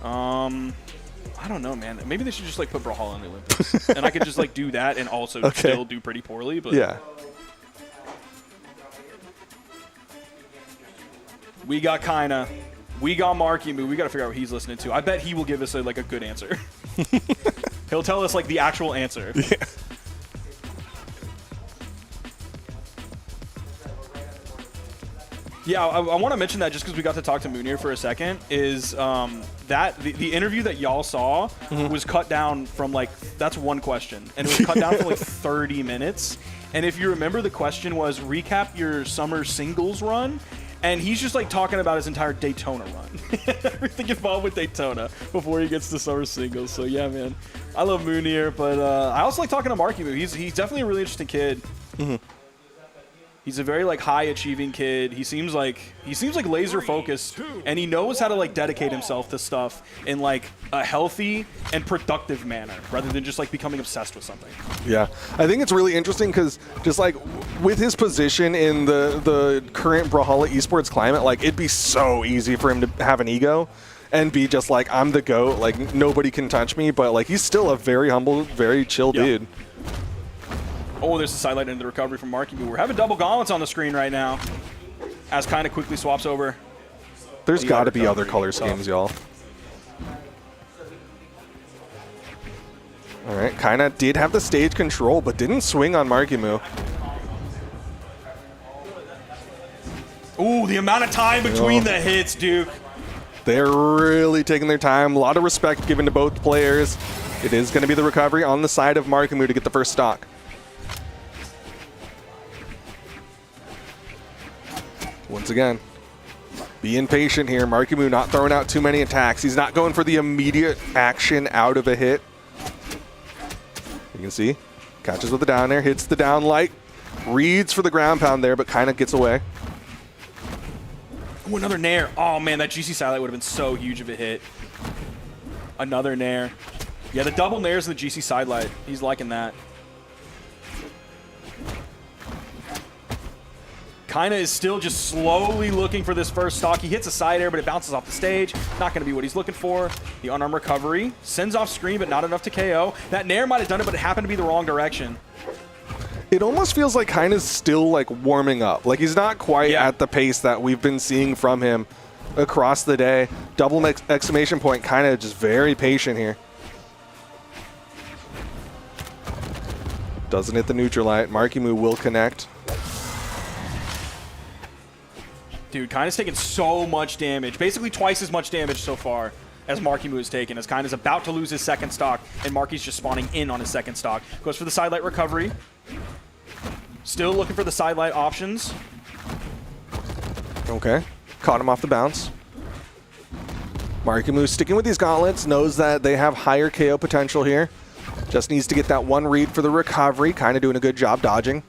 I don't know, man. Maybe they should just like put Brawlhalla in the Olympics. And I could just like do that and also still do pretty poorly. But yeah. We got Kyna. We got MarkyMoo. We got to figure out what he's listening to. I bet he will give us a good answer. He'll tell us like the actual answer. Yeah. Yeah, I want to mention that just because we got to talk to Mounir for a second, is that the interview that y'all saw was cut down from that's one question. And it was cut down for like 30 minutes. And if you remember, the question was, recap your summer singles run. And he's just like talking about his entire Daytona run. Everything involved with Daytona before he gets to summer singles. So yeah, man. I love Mounir, but I also like talking to MarkyMoo. He's definitely a really interesting kid. He's a very high achieving kid. He seems like laser focused, and he knows how to dedicate himself to stuff in a healthy and productive manner, rather than just becoming obsessed with something. Yeah, I think it's really interesting because just with his position in the current Brawlhalla esports climate, it'd be so easy for him to have an ego and be just I'm the GOAT, nobody can touch me, but he's still a very humble, very chill dude. Oh, there's a sidelight into the recovery from MarkyMoo. We're having double gauntlets on the screen right now as Kyna quickly swaps over. There's got to be other color schemes, y'all. All right, Kyna did have the stage control, but didn't swing on MarkyMoo. Ooh, the amount of time between the hits, Duke. They're really taking their time. A lot of respect given to both players. It is going to be the recovery on the side of MarkyMoo to get the first stock. Once again, being patient here. MarkyMoo not throwing out too many attacks. He's not going for the immediate action out of a hit. You can see, catches with the down air, hits the down light, reads for the ground pound there, but kind of gets away. Ooh, another nair. Oh man, that GC sidelight would have been so huge of a hit. Another nair. Yeah, the double nairs of the GC sidelight. He's liking that. Kyna is still just slowly looking for this first stock. He hits a side air, but it bounces off the stage. Not going to be what he's looking for. The unarmed recovery. Sends off screen, but not enough to KO. That nair might have done it, but it happened to be the wrong direction. It almost feels like Kyna's still warming up. He's not quite at the pace that we've been seeing from him across the day. Double exclamation point, Kyna just very patient here. Doesn't hit the neutral light. MarkyMoo will connect. Dude, Kyna's taken so much damage. Basically twice as much damage so far as MarkyMoo has taken, as Kyna's about to lose his second stock, and Marky's just spawning in on his second stock. Goes for the sidelight recovery. Still looking for the sidelight options. Okay. Caught him off the bounce. MarkyMoo sticking with these gauntlets, knows that they have higher KO potential here. Just needs to get that one read for the recovery. Kyna doing a good job dodging.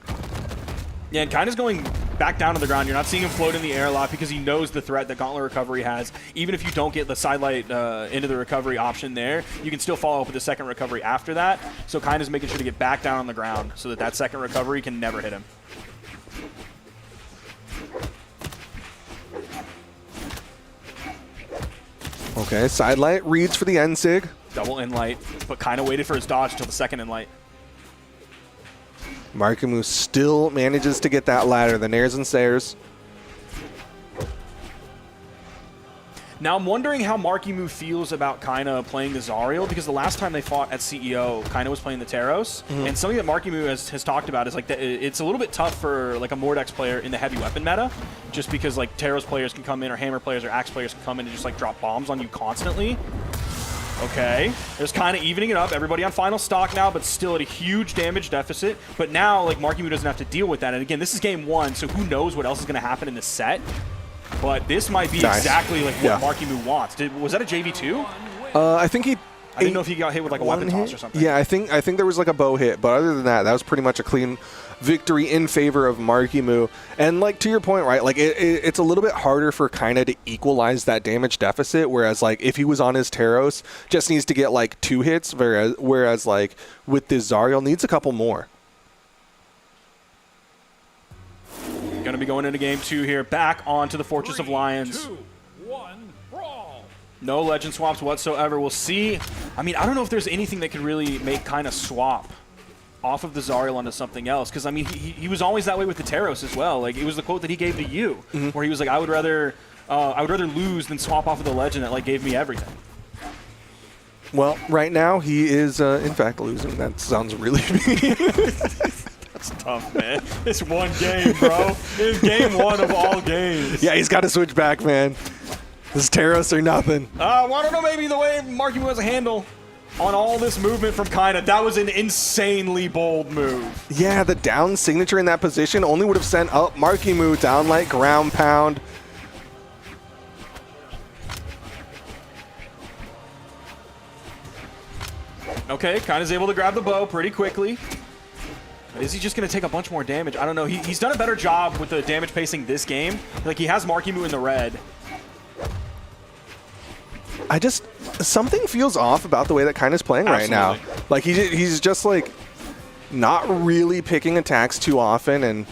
Yeah, and Kyna's going back down to the ground. You're not seeing him float in the air a lot because he knows the threat that Gauntlet Recovery has. Even if you don't get the sidelight into the recovery option there, you can still follow up with the second recovery after that. So Kyna's making sure to get back down on the ground so that that second recovery can never hit him. Okay, sidelight reads for the end sig. Double in light, but Kyna waited for his dodge until the second in light. MarkyMoo still manages to get that ladder, the nairs and stairs. Now I'm wondering how MarkyMoo feels about Kyna playing the Zariel, because the last time they fought at CEO, Kyna was playing the Taros, and something that MarkyMoo has talked about is that it's a little bit tough for a Mordex player in the heavy weapon meta, just because Taros players can come in, or Hammer players or Axe players can come in and just drop bombs on you constantly. Okay, there's Kyna evening it up. Everybody on final stock now, but still at a huge damage deficit. But now, MarkyMoo doesn't have to deal with that. And again, this is game one, so who knows what else is going to happen in this set. But this might be exactly what MarkyMoo wants. Was that a JV2? I think he I didn't know if he got hit with like a weapon toss or something. Yeah, I think there was like a bow hit, but other than that, that was pretty much a clean victory in favor of MarkyMoo. And like to your point, right? Like it's a little bit harder for Kyna to equalize that damage deficit. Whereas like if he was on his Taros, just needs to get like 2 hits, whereas like with this Zariel needs a couple more. Going to be going into game 2 here. Back onto the Fortress of Lions. 3, 2, 1, brawl. No legend swaps whatsoever. We'll see. I mean, I don't know if there's anything that could really make Kyna swap off of the Zariel onto something else. Because, I mean, he was always that way with the Taros as well. Like, it was the quote that he gave to you, where he was like, I would rather lose than swap off of the legend that, like, gave me everything. Well, right now he is, in fact, losing. That sounds really mean. That's tough, man. It's one game, bro. It's game 1 of all games. Yeah, he's got to switch back, man. This Taros or nothing. Well, I don't know, maybe the way MarkyMoo has a handle on all this movement from Kyna. That was an insanely bold move. Yeah, the down signature in that position only would have sent up MarkyMoo down like ground pound. Okay, Kyna's able to grab the bow pretty quickly. But is he just going to take a bunch more damage? I don't know. He's done a better job with the damage pacing this game. Like, he has MarkyMoo in the red. Something feels off about the way that Kyna's playing right now. Like, he's just, like, not really picking attacks too often and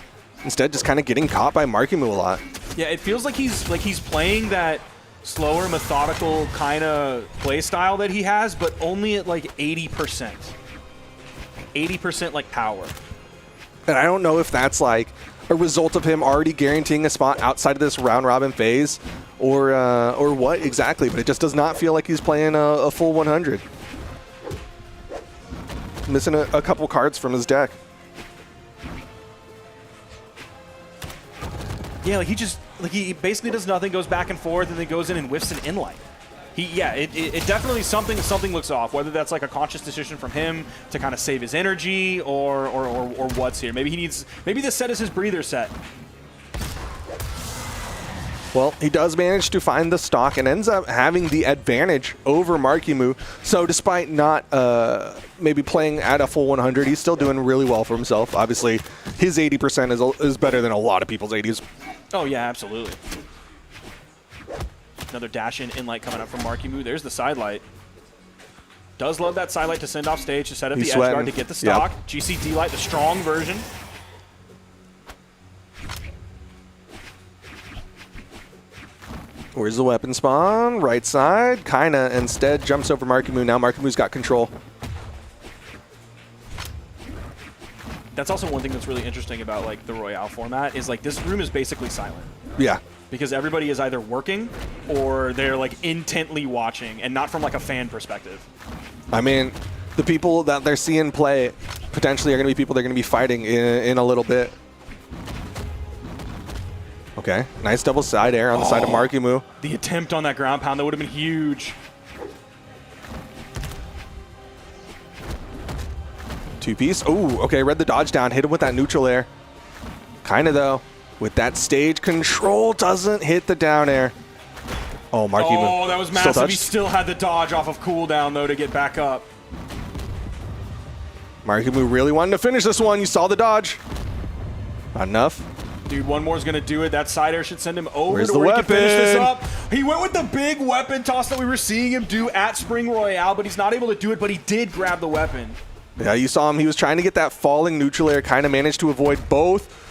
instead just kind of getting caught by MarkyMoo a lot. Yeah, it feels like he's playing that slower, methodical kind of play style that he has, but only at, like, 80%. 80%, like, power. And I don't know if that's like a result of him already guaranteeing a spot outside of this round robin phase or what exactly, but it just does not feel like he's playing a full 100. Missing a couple cards from his deck. Yeah, like he basically does nothing, goes back and forth, and then goes in and whiffs an inlight. It definitely something looks off. Whether that's like a conscious decision from him to kind of save his energy or what's here. Maybe this set is his breather set. Well, he does manage to find the stock and ends up having the advantage over MarkyMoo. So despite not maybe playing at a full 100, he's still doing really well for himself. Obviously, his 80% is better than a lot of people's 80s. Oh yeah, absolutely. Another dash in light coming up from MarkyMoo. There's the side light. Does love that side light to send off stage to set up the edge guard to get the stock. Yep. GCD light, the strong version. Where's the weapon spawn? Right side. Kyna instead jumps over MarkyMoo. Now MarkyMoo's got control. That's also one thing that's really interesting about like the Royale format is like this room is basically silent. Yeah. Because everybody is either working or they're like intently watching and not from like a fan perspective. I mean, the people that they're seeing play potentially are going to be people they're going to be fighting in a little bit. Okay, nice double side air on the side of MarkyMoo. The attempt on that ground pound, that would have been huge. Two-piece. Oh, okay, read the dodge down. Hit him with that neutral air. Kyna, though, with that stage control, doesn't hit the down air. Oh, MarkyMoo. Oh, that was massive. He still had the dodge off of cooldown, though, to get back up. MarkyMoo really wanted to finish this one. You saw the dodge. Not enough. Dude, one more is going to do it. That side air should send him over Where's to the where he can finish this weapon? up. He went with the big weapon toss that we were seeing him do at Spring Royale, but he's not able to do it, but he did grab the weapon. Yeah, you saw him. He was trying to get that falling neutral air. Kind of managed to avoid both.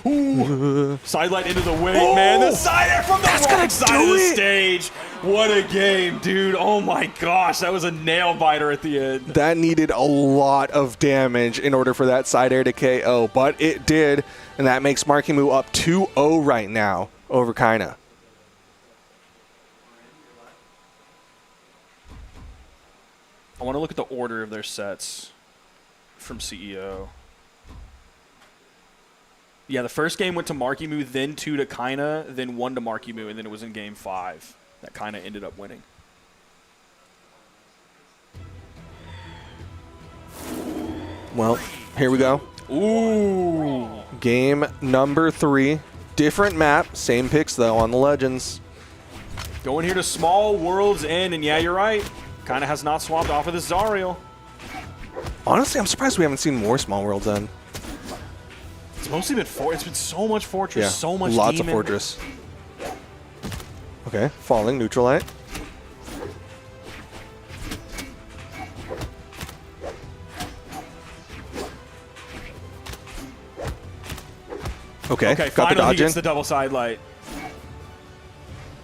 Ooh. Sidelight into the wing, man. The side air from the wrong side of the stage. What a game, dude. Oh my gosh, that was a nail biter at the end. That needed a lot of damage in order for that side air to KO, but it did, and that makes MarkyMoo up 2-0 right now over Kyna. I want to look at the order of their sets from CEO. Yeah, the first game went to MarkyMoo, then 2 to Kyna, then 1 to MarkyMoo, and then it was in game 5 that Kyna ended up winning. Well, here we go. Ooh. Game number 3. Different map, same picks though on the Legends. Going here to Small World's End, and yeah, you're right. Kyna has not swapped off of this Zariel. Honestly, I'm surprised we haven't seen more Small Worlds then. It's mostly been it's been so much Fortress, Yeah, so much lots Demon. of Fortress. Okay, falling, Neutralite. Okay, got the finally dodge he gets in. the double side light.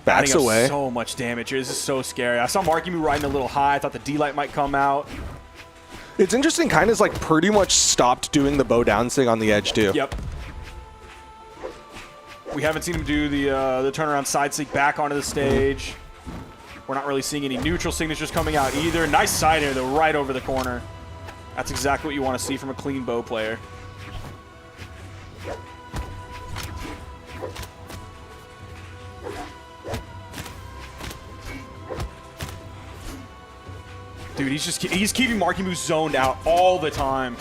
Backs Adding up away. so much damage here. This is so scary. I saw MarkyMoo riding a little high. I thought the D-Light might come out. It's interesting, Kyna's like pretty much stopped doing the bow down thing on the edge too. Yep. We haven't seen him do the turnaround side sneak back onto the stage. We're not really seeing any neutral signatures coming out either. Nice side air though, right over the corner. That's exactly what you want to see from a clean bow player. Dude, he's keeping MarkyMoo zoned out all the time.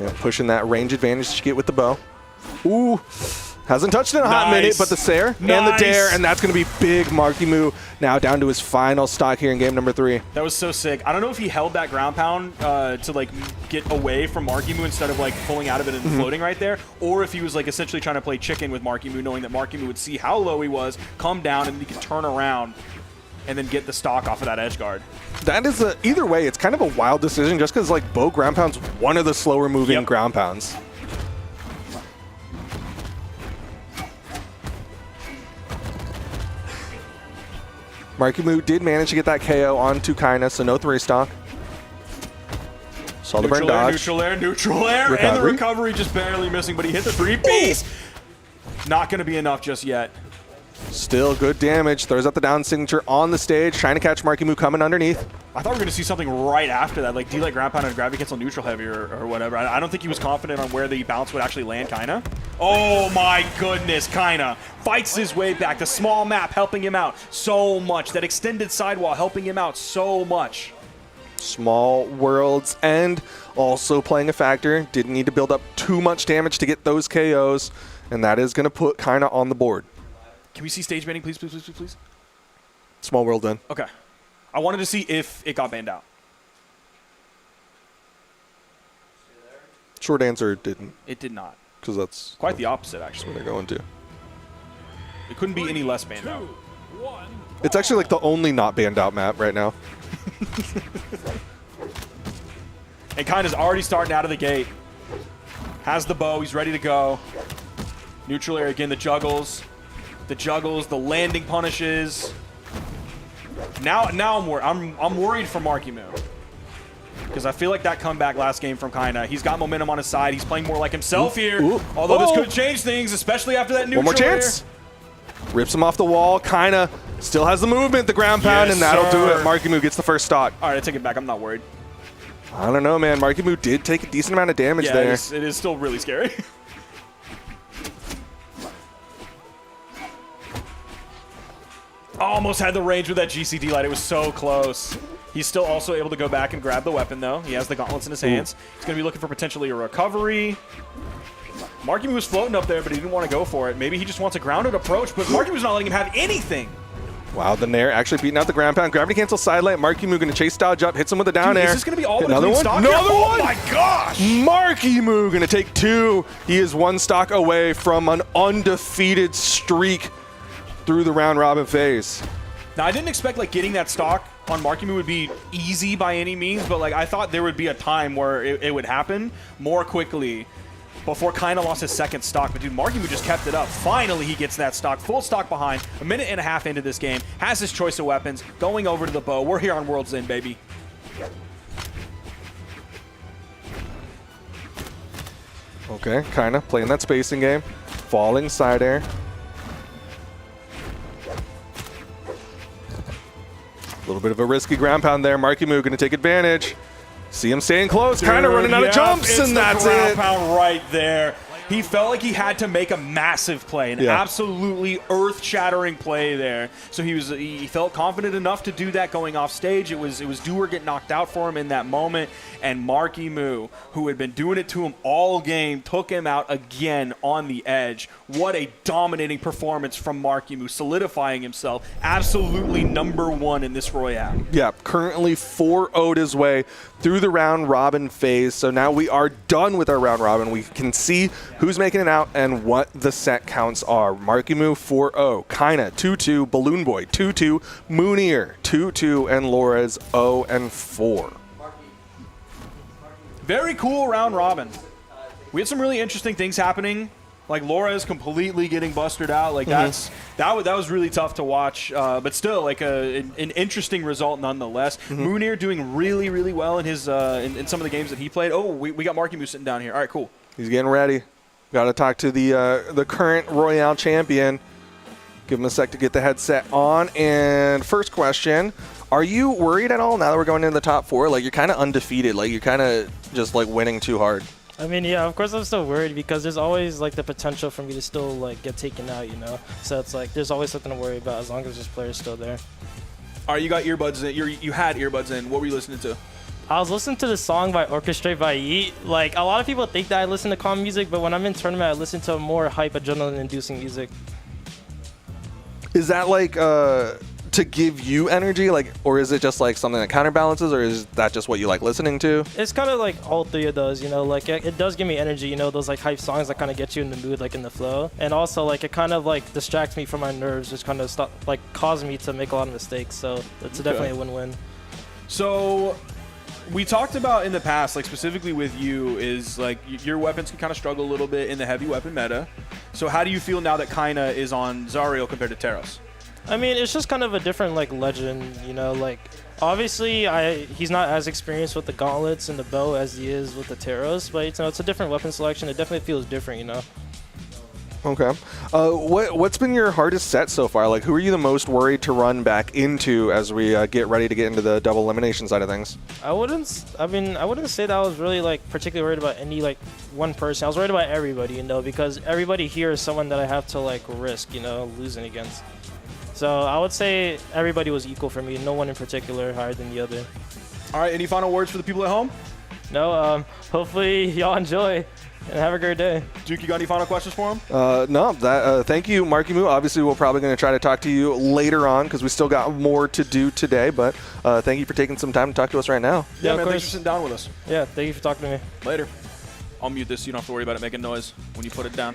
Yeah, pushing that range advantage to get with the bow. Ooh, hasn't touched in a hot minute, but the Sair and the Dare, and that's going to be big. MarkyMoo now down to his final stock here in game number 3. That was so sick. I don't know if he held that ground pound to like get away from MarkyMoo instead of like pulling out of it and floating right there, or if he was like essentially trying to play chicken with MarkyMoo, knowing that MarkyMoo would see how low he was, come down, and he could turn around and then get the stock off of that edge guard. That is either way, it's kind of a wild decision just because like bow ground pound's one of the slower moving ground pounds. MarkyMoo did manage to get that KO onto Kyna, so no 3-stock. Saw the burn dodge. Neutral air, Recovery. and the recovery just barely missing, but he hit the 3-piece. Not going to be enough just yet. Still good damage. Throws out the down signature on the stage, trying to catch MarkyMoo coming underneath. I thought we were going to see something right after that, like D-Light ground pound and gravity cancel neutral heavy or whatever. I don't think he was confident on where the bounce would actually land Kyna. Oh my goodness, Kyna fights his way back. The small map helping him out so much. That extended sidewall helping him out so much. Small Worlds and also playing a factor. Didn't need to build up too much damage to get those KOs, and that is going to put Kyna on the board. Can we see stage banning, please, please, please, please, please? Small World done. Okay. I wanted to see if it got banned out. Short answer, it didn't. It did not. Because that's quite the opposite, actually. That's where they're going to. It couldn't be any less banned out. It's actually like the only not banned out map right now. And Kyna's already starting out of the gate. Has the bow. He's ready to go. Neutral air again. The juggles, the landing punishes. Now I'm worried for MarkyMoo, because I feel like that comeback last game from Kyna. He's got momentum on his side. He's playing more like himself here. Although this could change things, especially after that neutral One more chance. Rips him off the wall. Kyna still has the movement, the ground pound, and that'll do it. MarkyMoo gets the first stock. All right, I take it back. I'm not worried. I don't know, man. MarkyMoo did take a decent amount of damage there. It is still really scary. Almost had the range with that GCD light. It was so close. He's still also able to go back and grab the weapon, though. He has the gauntlets in his hands. He's going to be looking for potentially a recovery. MarkyMoo was floating up there, but he didn't want to go for it. Maybe he just wants a grounded approach, but MarkyMoo's not letting him have anything. Wow, the Nair actually beating out the ground pound. Gravity cancel side light. MarkyMoo going to chase dodge up, hits him with a down air. Is this going to be all another one? stock? Another Oh one! my gosh! MarkyMoo going to take 2. He is 1 stock away from an undefeated streak through the round robin phase. Now, I didn't expect like getting that stock on MarkyMoo would be easy by any means, but like I thought there would be a time where it would happen more quickly before Kyna lost his second stock. But dude, MarkyMoo just kept it up. Finally, he gets that stock. Full stock behind. A minute and a half into this game. Has his choice of weapons. Going over to the bow. We're here on World's End, baby. Okay, Kyna playing that spacing game. Falling side air. A little bit of a risky ground pound there. MarkyMoo going to take advantage. See him staying close. Kyna running out of jumps, and that's it. Ground pound right there. He felt like he had to make a massive play, an absolutely earth-shattering play there. So he felt confident enough to do that going off stage. It was do or get knocked out for him in that moment. And MarkyMoo, who had been doing it to him all game, took him out again on the edge. What a dominating performance from MarkyMoo, solidifying himself absolutely #1 in this Royale. Yeah, currently 4-0'd his way through the round robin phase. So now we are done with our round robin. We can see who's making it out and what the set counts are. MarkyMoo 4-0, Kyna 2-2, Balloon Boy 2-2, Mounir 2-2, and Laura's 0-4. Very cool round robin. We had some really interesting things happening. Like Laura is completely getting busted out. Like that was really tough to watch. But still, like an interesting result nonetheless. Mounir doing really, really well in his in some of the games that he played. Oh, we got MarkyMoo sitting down here. All right, cool. He's getting ready. Got to talk to the current Royale champion. Give him a sec to get the headset on. And first question. Are you worried at all now that we're going into the top 4? Like, you're kind of undefeated. Like, you're kind of just, like, winning too hard. I mean, yeah, of course I'm still worried because there's always, like, the potential for me to still, like, get taken out, you know? So it's like there's always something to worry about as long as this player's still there. All right, you got earbuds in. You had earbuds in. What were you listening to? I was listening to the song by Orchestrate by Yeet. Like, a lot of people think that I listen to calm music, but when I'm in tournament, I listen to more hype, adrenaline-inducing music. Is that, like, to give you energy, like, or is it just like something that counterbalances, or is that just what you like listening to? It's kind of like all three of those, you know, like it does give me energy, you know, those like hype songs that kind of get you in the mood, like in the flow, and also like it kind of like distracts me from my nerves, just kind of stop, like cause me to make a lot of mistakes, so it's definitely a win-win. So we talked about in the past, like specifically with you, is like your weapons can kind of struggle a little bit in the heavy weapon meta. So how do you feel now that Kyna is on Zariel compared to Teros? I mean, it's just kind of a different like legend, you know, like obviously he's not as experienced with the gauntlets and the bow as he is with the Teros, but you know, it's a different weapon selection. It definitely feels different, you know. Okay. What's been your hardest set so far? Like, who are you the most worried to run back into as we get ready to get into the double elimination side of things? I wouldn't say that I was really like particularly worried about any like one person. I was worried about everybody, you know, because everybody here is someone that I have to like risk, you know, losing against. So I would say everybody was equal for me. No one in particular higher than the other. All right, any final words for the people at home? No, hopefully y'all enjoy and have a great day. Duke, you got any final questions for him? No, thank you, MarkyMoo. Obviously, we're probably going to try to talk to you later on because we still got more to do today, but thank you for taking some time to talk to us right now. Yeah, man, thanks for sitting down with us. Yeah, thank you for talking to me. Later. I'll mute this so you don't have to worry about it making noise when you put it down.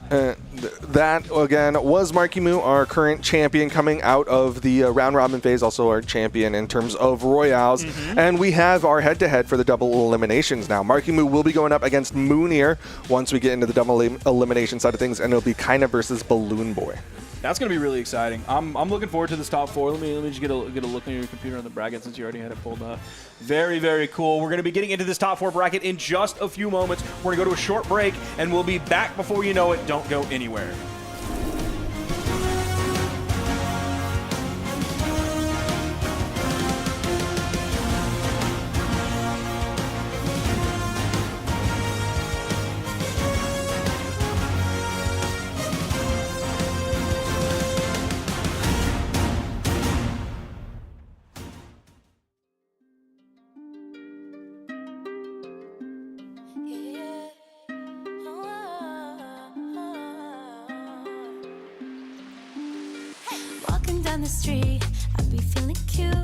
That, again, was MarkyMoo, our current champion coming out of the round-robin phase, also our champion in terms of Royales. And we have our head-to-head for the double eliminations now. MarkyMoo will be going up against Mounir once we get into the double elimination side of things, and it'll be Kyna versus Balloon Boy. That's going to be really exciting. I'm looking forward to this top 4. Let me just get a look on your computer on the bracket since you already had it pulled up. Very, very cool. We're going to be getting into this top 4 bracket in just a few moments. We're going to go to a short break, and we'll be back before you know it. Don't go anywhere. Walking down the street, I be feeling cute.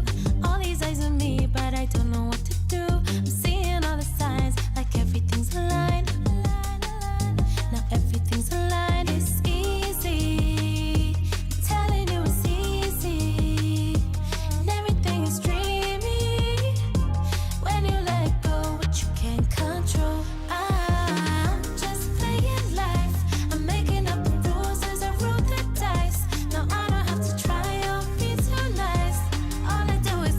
All these eyes on me, but I don't know what to do. I'm seeing all the signs, like everything's aligned. Now everything's aligned, it's easy. I'm telling you it's easy. And everything is dreamy. When you let go, what you can't control. I'm just playing life. I'm making up the rules as I roll the dice. Now I don't have to try or be too nice. All I do is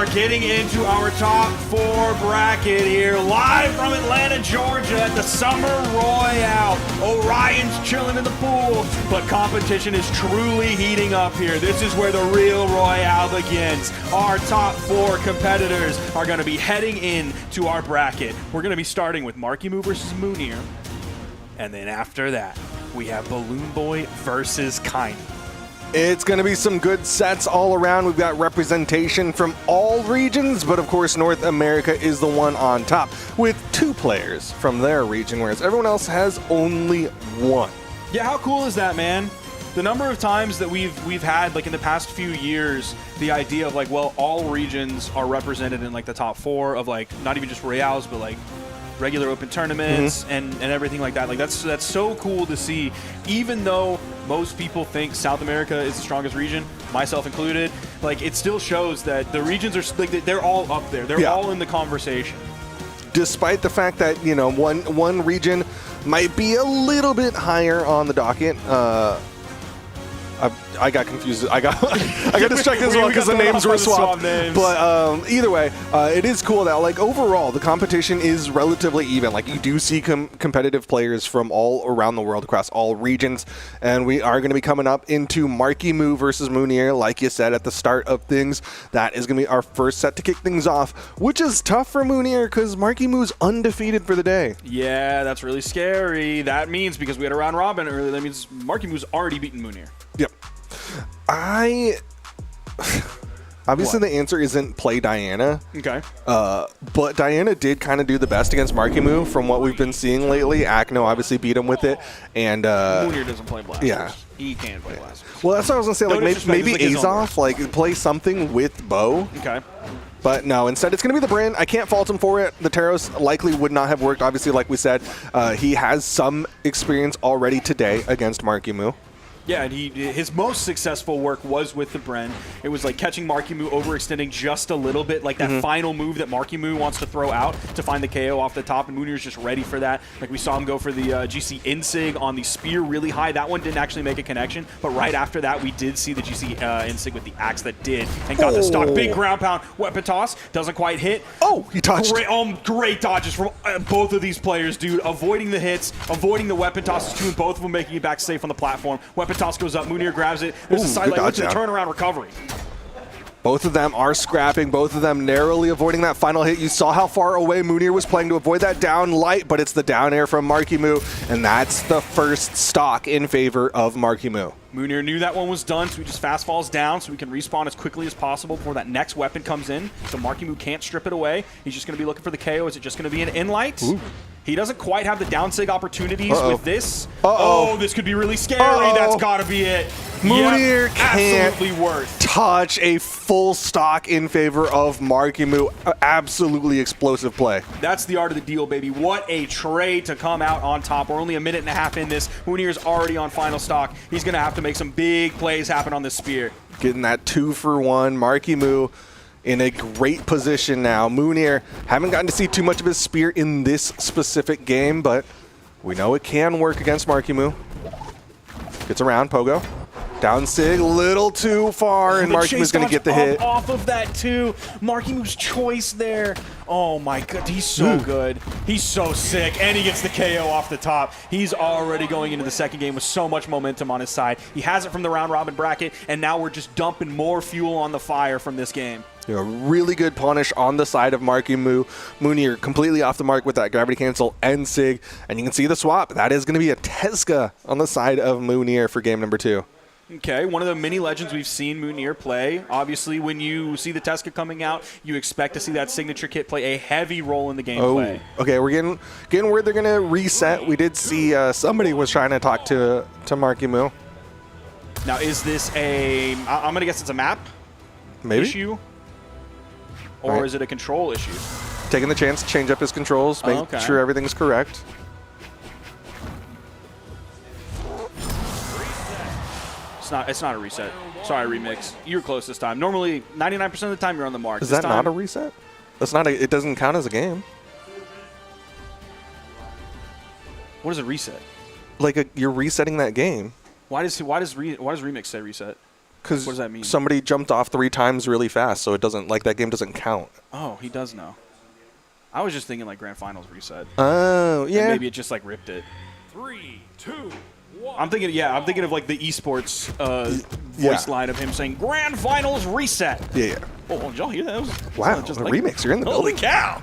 are getting into our top 4 bracket here, live from Atlanta, Georgia at the Summer Royale. Orion's chilling in the pool, but competition is truly heating up here. This is where the real Royale begins. Our top 4 competitors are going to be heading in to our bracket. We're going to be starting with MarkyMoo versus Mounir, and then after that, we have Balloon Boy versus Kyna. It's going to be some good sets all around. We've got representation from all regions, but of course North America is the one on top with 2 players from their region, whereas everyone else has only 1. Yeah, how cool is that, man? The number of times that we've had, like in the past few years, the idea of like, well, all regions are represented in like the top 4 of like not even just Royales, but like regular open tournaments and everything like that. Like that's so cool to see. Even though most people think South America is the strongest region, myself included, like it still shows that the regions are like they're all up there. They're all in the conversation. Despite the fact that, you know, one region might be a little bit higher on the docket. I got confused. I got distracted as well because the names were swapped. But either way, it is cool that like overall the competition is relatively even. Like you do see competitive players from all around the world across all regions, and we are going to be coming up into MarkyMoo versus Mounir. Like you said at the start of things, that is going to be our first set to kick things off, which is tough for Mounir because MarkyMoo's undefeated for the day. Yeah, that's really scary. That means because we had a round robin earlier, that means MarkyMoo's already beaten Mounir. Yep. Obviously the answer isn't play Diana. Okay. But Diana did kind of do the best against MarkyMoo from what we've been seeing lately. Akno obviously beat him with it, and Mounir doesn't play Blasters. Yeah. He can play Blasters. Well, that's what I was gonna say. No Like maybe disrespect, it's like Azoth, like play something with Bo. Okay. But no, instead it's going to be the Brand. I can't fault him for it. The Taros likely would not have worked. Obviously, like we said, he has some experience already today against MarkyMoo. Yeah, and his most successful work was with the Bren. It was like catching MarkyMoo overextending just a little bit, like that final move that MarkyMoo wants to throw out to find the KO off the top, and Mounir's just ready for that. Like we saw him go for the GC Insig on the spear really high. That one didn't actually make a connection, but right after that, we did see the GC Insig with the axe that did, and got the stock. Big ground pound weapon toss, doesn't quite hit. Oh, he touched. Great dodges from both of these players, dude. Avoiding the hits, avoiding the weapon tosses too, and both of them making it back safe on the platform. Weapon toss goes up, Mounir grabs it. There's a sidelight with the turnaround recovery. Both of them are scrapping, both of them narrowly avoiding that final hit. You saw how far away Mounir was playing to avoid that down light, but it's the down air from MarkyMoo, and that's the first stock in favor of MarkyMoo. Mounir knew that one was done, so he just fast falls down so we can respawn as quickly as possible before that next weapon comes in. So MarkyMoo can't strip it away. He's just going to be looking for the KO. Is it just going to be an in-light? He doesn't quite have the down sig opportunities with this. Oh, this could be really scary. That's got to be it. Mounir can't absolutely worth. touch a full stock in favor of MarkyMoo. Absolutely explosive play. That's the art of the deal, baby. What a trade to come out on top. We're only a minute and a half in this. Mounir's already on final stock. He's going to have to make some big plays happen on this spear. Getting that 2-for-1. MarkyMoo in a great position now. Mounir, haven't gotten to see too much of his spear in this specific game, but we know it can work against MarkyMoo. Gets around, Pogo. Down sig, little too far, and MarkyMoo's going to get the hit. Off of that too. MarkyMoo's choice there. Oh my god, he's so good. He's so sick, and he gets the KO off the top. He's already going into the second game with so much momentum on his side. He has it from the round robin bracket, and now we're just dumping more fuel on the fire from this game. You know, really good punish on the side of MarkyMoo. Mounir completely off the mark with that gravity cancel and sig, and you can see the swap. That is going to be a Tesca on the side of Mounir for game number 2. Okay, one of the many legends we've seen Mounir play. Obviously, when you see the Tesca coming out, you expect to see that signature kit play a heavy role in the gameplay. Okay, we're getting where they're going to reset. We did see somebody was trying to talk to MarkyMoo. Now, is this a... I'm going to guess it's a map issue? Or is it a control issue? Taking the chance to change up his controls, make sure everything's correct. It's not a reset. Sorry, Remix. You were close this time. Normally, 99% of the time, you're on the mark. Is that not a reset? That's not. It doesn't count as a game. What is a reset? Like you're resetting that game. Why does Remix say reset? Because what does that mean? Somebody jumped off 3 times really fast, so it doesn't that game doesn't count. Oh, he does know. I was just thinking like grand finals reset. Oh, yeah. And maybe it just like ripped it. 3, 2, 1. I'm thinking of like the esports voice line of him saying grand finals reset. Yeah. Oh, did y'all hear that? Wow, the remix. You're in the holy building. cow!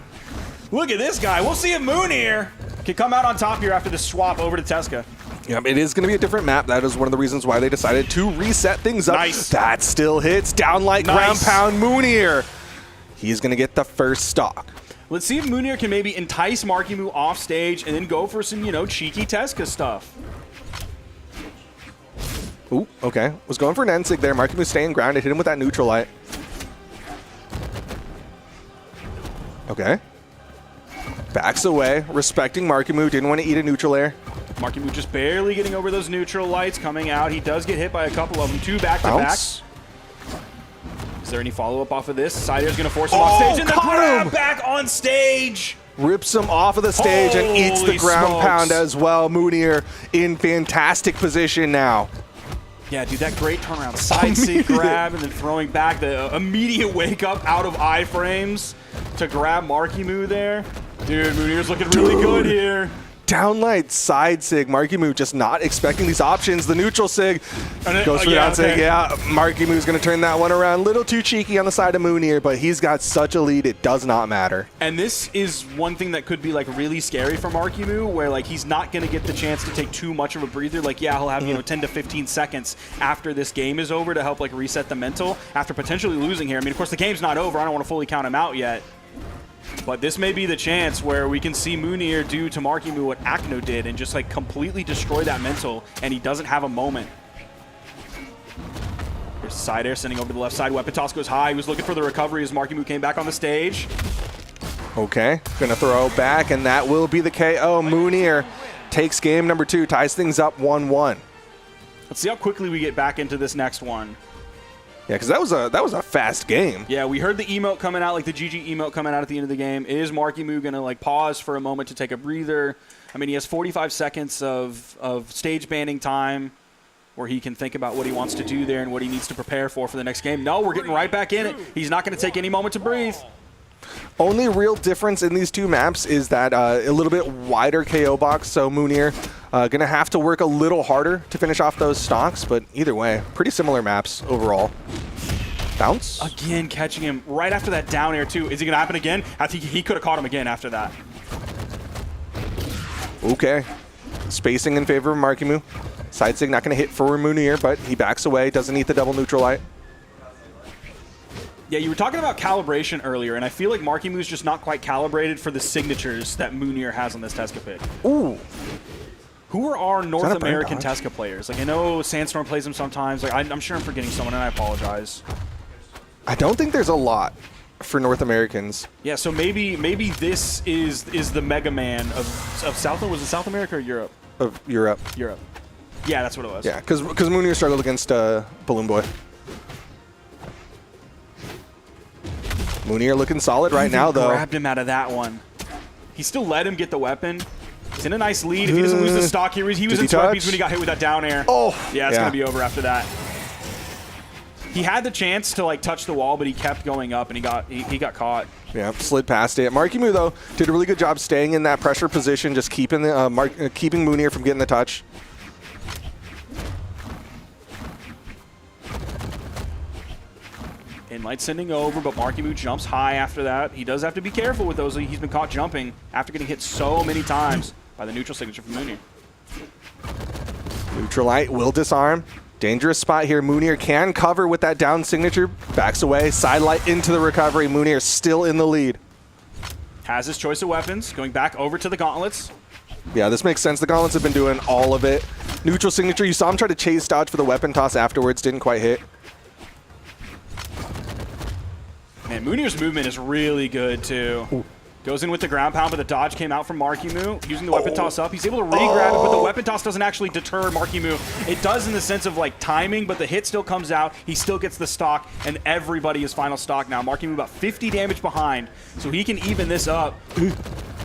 Look at this guy. We'll see if Mounir can come out on top here after the swap over to Tesca. Yeah, it is going to be a different map. That is one of the reasons why they decided to reset things up. Nice. That still hits. Downlight ground pound Mounir. He's going to get the first stock. Let's see if Mounir can maybe entice MarkyMoo off stage and then go for some, cheeky Tesca stuff. Ooh, okay. Was going for an N-Sig there. MarkyMoo staying grounded. Hit him with that neutral light. Okay. Backs away, respecting MarkyMoo. Didn't want to eat a neutral air. MarkyMoo just barely getting over those neutral lights coming out. He does get hit by a couple of them. 2 back-to-back. Is there any follow-up off of this? Side air's going to force him off stage. And the grab back on stage. Rips him off of the stage and eats the ground pound as well. Mounir in fantastic position now. Yeah, dude, that great turnaround. Side sig grab and then throwing back the immediate wake up out of iframes to grab MarkyMoo there. Dude, Mounir's looking really good here. Downlight side sig. MarkyMoo just not expecting these options. The neutral sig goes for the down sig. Yeah, MarkyMoo's going to turn that one around. Little too cheeky on the side of Mounir, but he's got such a lead, it does not matter. And this is one thing that could be like really scary for MarkyMoo, where like he's not going to get the chance to take too much of a breather. Like, yeah, he'll have 10 to 15 seconds after this game is over to help like reset the mental after potentially losing here. I mean, of course, the game's not over. I don't want to fully count him out yet. But this may be the chance where we can see Mounir do to MarkyMoo what Akno did and just like completely destroy that mental, and he doesn't have a moment. There's side air sending over to the left side. Weapon toss goes high. He was looking for the recovery as MarkyMoo came back on the stage. Okay, gonna throw back, and that will be the KO. Mounir takes game number 2, ties things up 1-1. Let's see how quickly we get back into this next one. Yeah, because that was a fast game. Yeah, we heard the emote coming out, like the GG emote coming out at the end of the game. Is MarkyMoo going to like pause for a moment to take a breather? I mean, he has 45 seconds of stage banning time where he can think about what he wants to do there and what he needs to prepare for the next game. No, we're getting right back in it. He's not going to take any moment to breathe. Only real difference in these 2 maps is that a little bit wider KO box, so Mounir going to have to work a little harder to finish off those stocks, but either way, pretty similar maps overall. Bounce. Again, catching him right after that down air, too. Is it going to happen again? I think he could have caught him again after that. Okay. Spacing in favor of MarkyMoo. Side sig not going to hit for Mounir, but he backs away, doesn't eat the double neutral light. Yeah, you were talking about calibration earlier, and I feel like MarkyMoo's just not quite calibrated for the signatures that Mounir has on this Tesca pick. Ooh. Who are our North American Tesca players? Like, I know Sandstorm plays them sometimes. Like, I'm sure I'm forgetting someone, and I apologize. I don't think there's a lot for North Americans. Yeah, so maybe this is the Mega Man of South. Was it South America or Europe? Of Europe. Europe. Yeah, that's what it was. Yeah, because Mounir struggled against Balloon Boy. Mounir looking solid right now, though. Grabbed him out of that one. He still let him get the weapon. He's in a nice lead. If he doesn't lose the stock here, he was in sweepies when he got hit with that down air. Oh, yeah, it's going to be over after that. He had the chance to like touch the wall, but he kept going up, and he got caught. Yeah, slid past it. MarkyMoo, though, did a really good job staying in that pressure position, just keeping keeping Mounir from getting the touch. Inlight sending over, but MarkyMoo jumps high after that. He does have to be careful with those. He's been caught jumping after getting hit so many times by the neutral signature from Mounir. Neutral light will disarm. Dangerous spot here. Mounir can cover with that down signature. Backs away. Side light into the recovery. Mounir still in the lead. Has his choice of weapons. Going back over to the gauntlets. Yeah, this makes sense. The gauntlets have been doing all of it. Neutral signature. You saw him try to chase dodge for the weapon toss afterwards. Didn't quite hit. Man, Mounir's movement is really good, too. Ooh. Goes in with the ground pound, but the dodge came out from MarkyMoo. Using the weapon toss up, he's able to re-grab it, but the weapon toss doesn't actually deter MarkyMoo. It does in the sense of, like, timing, but the hit still comes out. He still gets the stock, and everybody is final stock now. MarkyMoo about 50 damage behind, so he can even this up.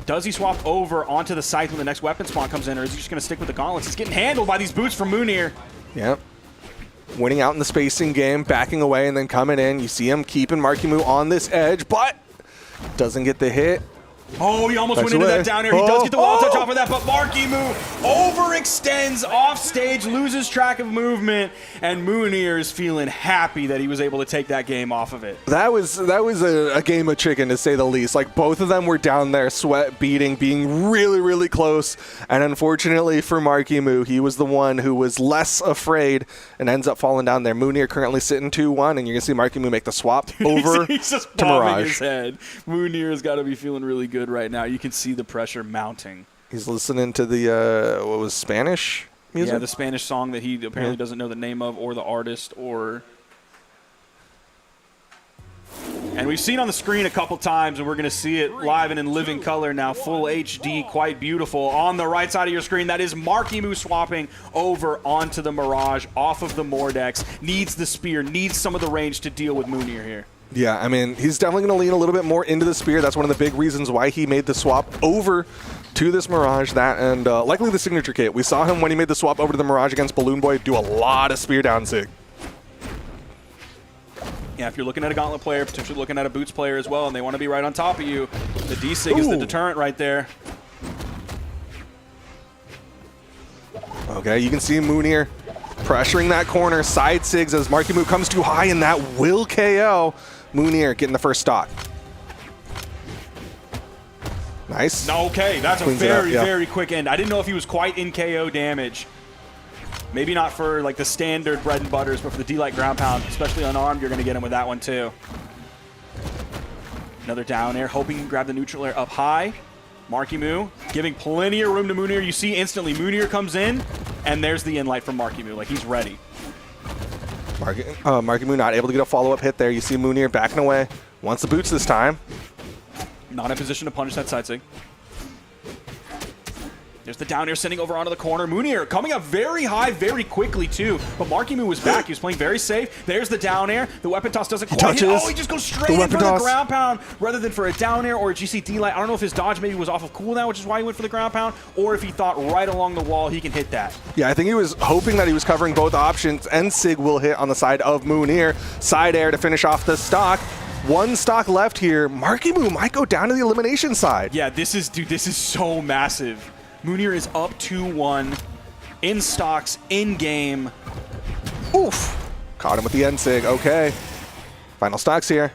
Does he swap over onto the scythe when the next weapon spawn comes in, or is he just going to stick with the gauntlets? He's getting handled by these boots from Mounir. Yep. winning out in the spacing game, backing away, and then coming in. You see him keeping MarkyMoo on this edge, but doesn't get the hit. Oh, he almost Backs went into away. that down air. He does get the wall touch off of that, but MarkyMoo overextends off stage, loses track of movement, and Mounir is feeling happy that he was able to take that game off of it. That was a game of chicken, to say the least. Like, both of them were down there, sweat beating, being really, really close. And unfortunately for MarkyMoo, he was the one who was less afraid and ends up falling down there. Mounir currently sitting 2-1, and you're going to see MarkyMoo make the swap over He's just to bobbing Mirage. his head. Mounir has got to be feeling really good right now. You can see the pressure mounting. He's listening to the, what was Spanish music? Yeah, the Spanish song that he apparently doesn't know the name of or the artist or... And we've seen on the screen a couple times, and we're going to see it live and in living color now, full HD, quite beautiful. On the right side of your screen, that is MarkyMoo swapping over onto the Mirage, off of the Mordex. Needs the spear, needs some of the range to deal with Mounir here. Yeah, I mean, he's definitely going to lean a little bit more into the spear. That's one of the big reasons why he made the swap over to this Mirage. That and likely the signature kit. We saw him when he made the swap over to the Mirage against Balloon Boy do a lot of spear down sig. Yeah, if you're looking at a Gauntlet player, potentially looking at a Boots player as well, and they want to be right on top of you, the D-Sig is the deterrent right there. Okay, you can see Mounir pressuring that corner, side sigs as MarkyMoo comes too high, and that will KO. Mounir getting the first stock. Nice. Okay, that's a Cleans it up, very, yeah. very quick end. I didn't know if he was quite in KO damage. Maybe not for like the standard bread and butters, but for the D-Light ground pound, especially unarmed, you're going to get him with that one too. Another down air, hoping to grab the neutral air up high. MarkyMoo giving plenty of room to Mounir. You see instantly Mounir comes in, and there's the in-light from MarkyMoo. Like, he's ready. MarkyMoo not able to get a follow-up hit there. You see Mounir backing away. Wants the boots this time. Not in position to punish that side sig. There's the down air sending over onto the corner. Mounir coming up very high very quickly too. But MarkyMoo was back. He was playing very safe. There's the down air. The weapon toss doesn't quite hit. Oh, he just goes straight in for the ground pound rather than for a down air or a GC D-Light. I don't know if his dodge maybe was off of cooldown, which is why he went for the ground pound, or if he thought right along the wall he can hit that. Yeah, I think he was hoping that he was covering both options, and Sig will hit on the side of Mounir. Side air to finish off the stock. One stock left here. MarkyMoo might go down to the elimination side. Yeah, this is so massive. Mounir is up 2-1 in stocks, in game. Oof. Caught him with the end sig. Okay. Final stocks here.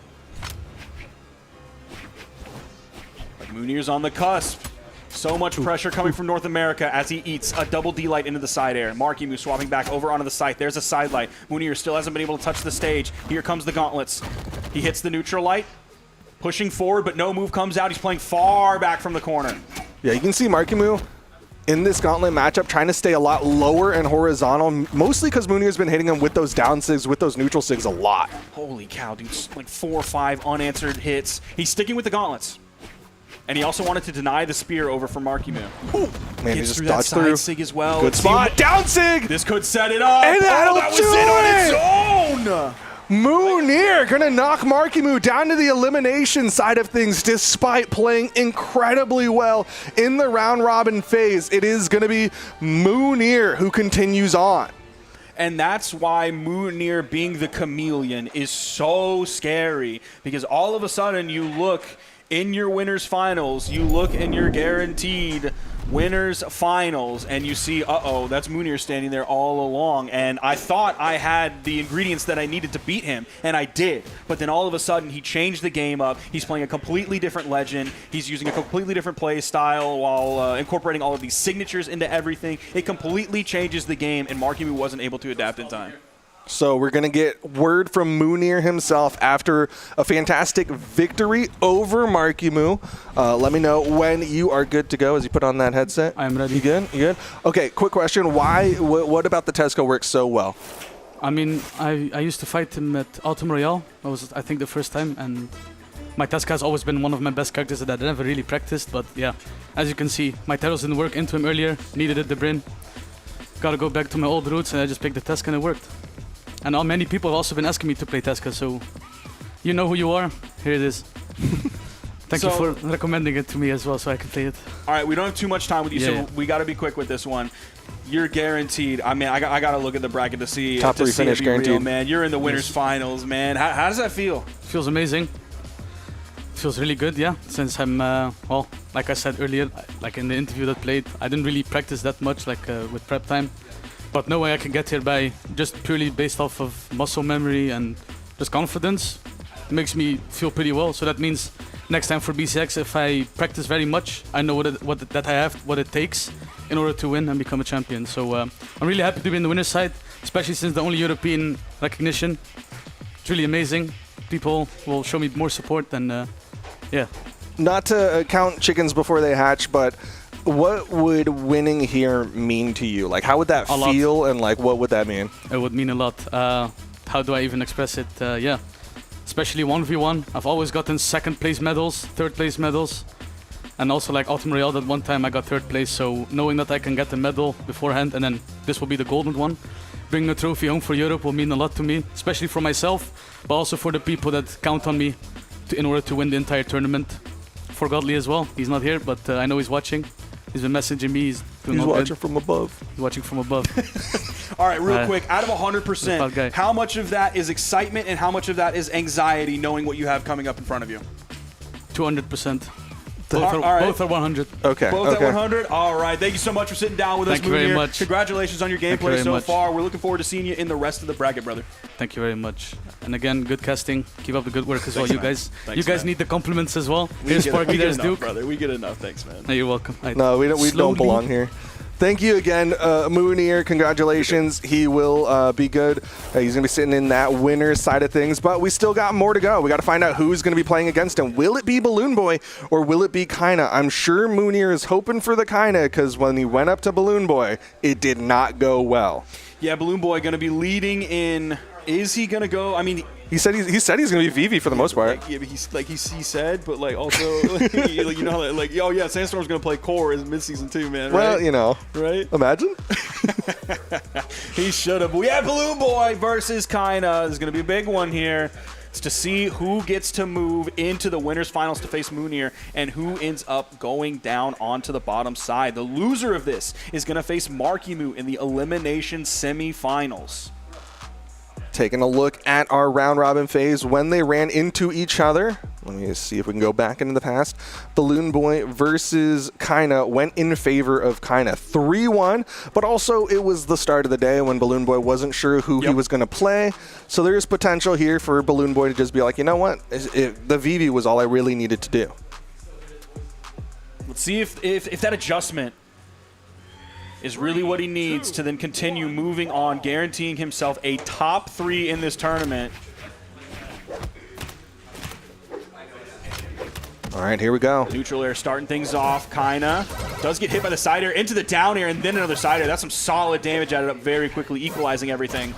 But Mounir's on the cusp. So much pressure coming from North America as he eats a double D-Light into the side air. MarkyMoo swapping back over onto the site. There's a side light. Mounir still hasn't been able to touch the stage. Here comes the gauntlets. He hits the neutral light. Pushing forward, but no move comes out. He's playing far back from the corner. Yeah, you can see MarkyMoo in this gauntlet matchup trying to stay a lot lower and horizontal, mostly because Mounir's been hitting him with those down sigs, with those neutral sigs a lot. Holy cow, dude. Like 4 or 5 unanswered hits. He's sticking with the gauntlets. And he also wanted to deny the spear over for MarkyMoo. Man, he Gets just through that dodged side through. sig as well. Good spot. Down sig! This could set it up. And that'll that was do it on its own! Mounir gonna knock MarkyMoo down to the elimination side of things despite playing incredibly well in the round robin phase. It is gonna be Mounir who continues on. And that's why Mounir being the chameleon is so scary, because all of a sudden you look in your winners finals, you look in your guaranteed winners finals, and you see, uh-oh, that's Mounir standing there all along. And I thought I had the ingredients that I needed to beat him, and I did. But then all of a sudden, he changed the game up. He's playing a completely different legend. He's using a completely different play style while incorporating all of these signatures into everything. It completely changes the game, and MarkyMoo wasn't able to adapt in time. So we're going to get word from Mounir himself after a fantastic victory over MarkyMoo. Let me know when you are good to go as you put on that headset. I'm ready. You good? You good? Okay, quick question. Why? What about the Tesco works so well? I mean, I used to fight him at Ultimate Royale. That was, I think, the first time. And my Tesco has always been one of my best characters that I never really practiced. But yeah, as you can see, my Teros didn't work into him earlier. Needed it, the Brin. Got to go back to my old roots, and I just picked the Tesco and it worked. And many people have also been asking me to play Tesco, so you know who you are. Here it is. Thank you for recommending it to me as well, so I can play it. All right, we don't have too much time with you, Yeah. so we got to be quick with this one. you're guaranteed. I mean, I got to look at the bracket to see Top 3 finish it be guaranteed. real, man. You're in the winners finals, man. How does that feel? Feels amazing. Feels really good, yeah. Since I'm, well, like I said earlier, like in the interview that played, I didn't really practice that much, like with prep time. But knowing I can get here by just purely based off of muscle memory and just confidence makes me feel pretty well. So that means next time for BCX, if I practice very much, I know what it takes in order to win and become a champion. So I'm really happy to be in the winner's side, especially since the only European recognition. It's really amazing. People will show me more support and yeah. Not to count chickens before they hatch, but what would winning here mean to you? Like, how would that feel, and like, what would that mean? It would mean a lot. How do I even express it? Yeah, especially 1v1. I've always gotten second place medals, third place medals, and also like Ultimate Royale, that one time I got third place. So knowing that I can get the medal beforehand, and then this will be the golden one, bringing a trophy home for Europe will mean a lot to me, especially for myself, but also for the people that count on me in order to win the entire tournament. For Godly as well. He's not here, but I know he's watching. He's been messaging me. He's watching from above. He's watching from above. All right, real quick, out of 100%, how much of that is excitement and how much of that is anxiety knowing what you have coming up in front of you? 200%. Both are 100. Okay. Both at 100? All right. Thank you so much for sitting down with us, Thank you very Mounir. much. Congratulations on your gameplay so far. We're looking forward to seeing you in the rest of the bracket, brother. Thank you very much. And again, good casting. Keep up the good work as well, you guys. Thanks, you guys man. need the compliments as well. We Here's get Sparky, there's enough, Duke. brother. We get enough. Thanks, man. No, you're welcome. No, we don't belong here. Thank you again, Mounir. Congratulations. He will be good. He's going to be sitting in that winner's side of things, but we still got more to go. We got to find out who's going to be playing against him. Will it be Balloon Boy or will it be Kyna? I'm sure Mounir is hoping for the Kyna because when he went up to Balloon Boy, it did not go well. Yeah, Balloon Boy going to be leading in. Is he going to go? I mean, he said he's going to be Vivi for the most part. Yeah, but he said, but like also, you know, like, oh yeah, Sandstorm's going to play core in mid-season 2, man. Right? Well, you know, right? Imagine. He should have. We have Balloon Boy versus Kyna. This is going to be a big one here. It's to see who gets to move into the winners finals to face Mounir and who ends up going down onto the bottom side. The loser of this is going to face MarkyMoo in the elimination semifinals. Taking a look at our round robin phase when they ran into each other. Let me see if we can go back into the past. Balloon Boy versus Kyna went in favor of Kyna 3-1, but also it was the start of the day when Balloon Boy wasn't sure who he was going to play. So there's potential here for Balloon Boy to just be like, you know what? The Vivi was all I really needed to do. Let's see if that adjustment is really what he needs to then continue moving on, guaranteeing himself a top 3 in this tournament. All right, here we go. Neutral air starting things off. Kyna does get hit by the side air into the down air and then another side air. That's some solid damage added up very quickly, equalizing everything.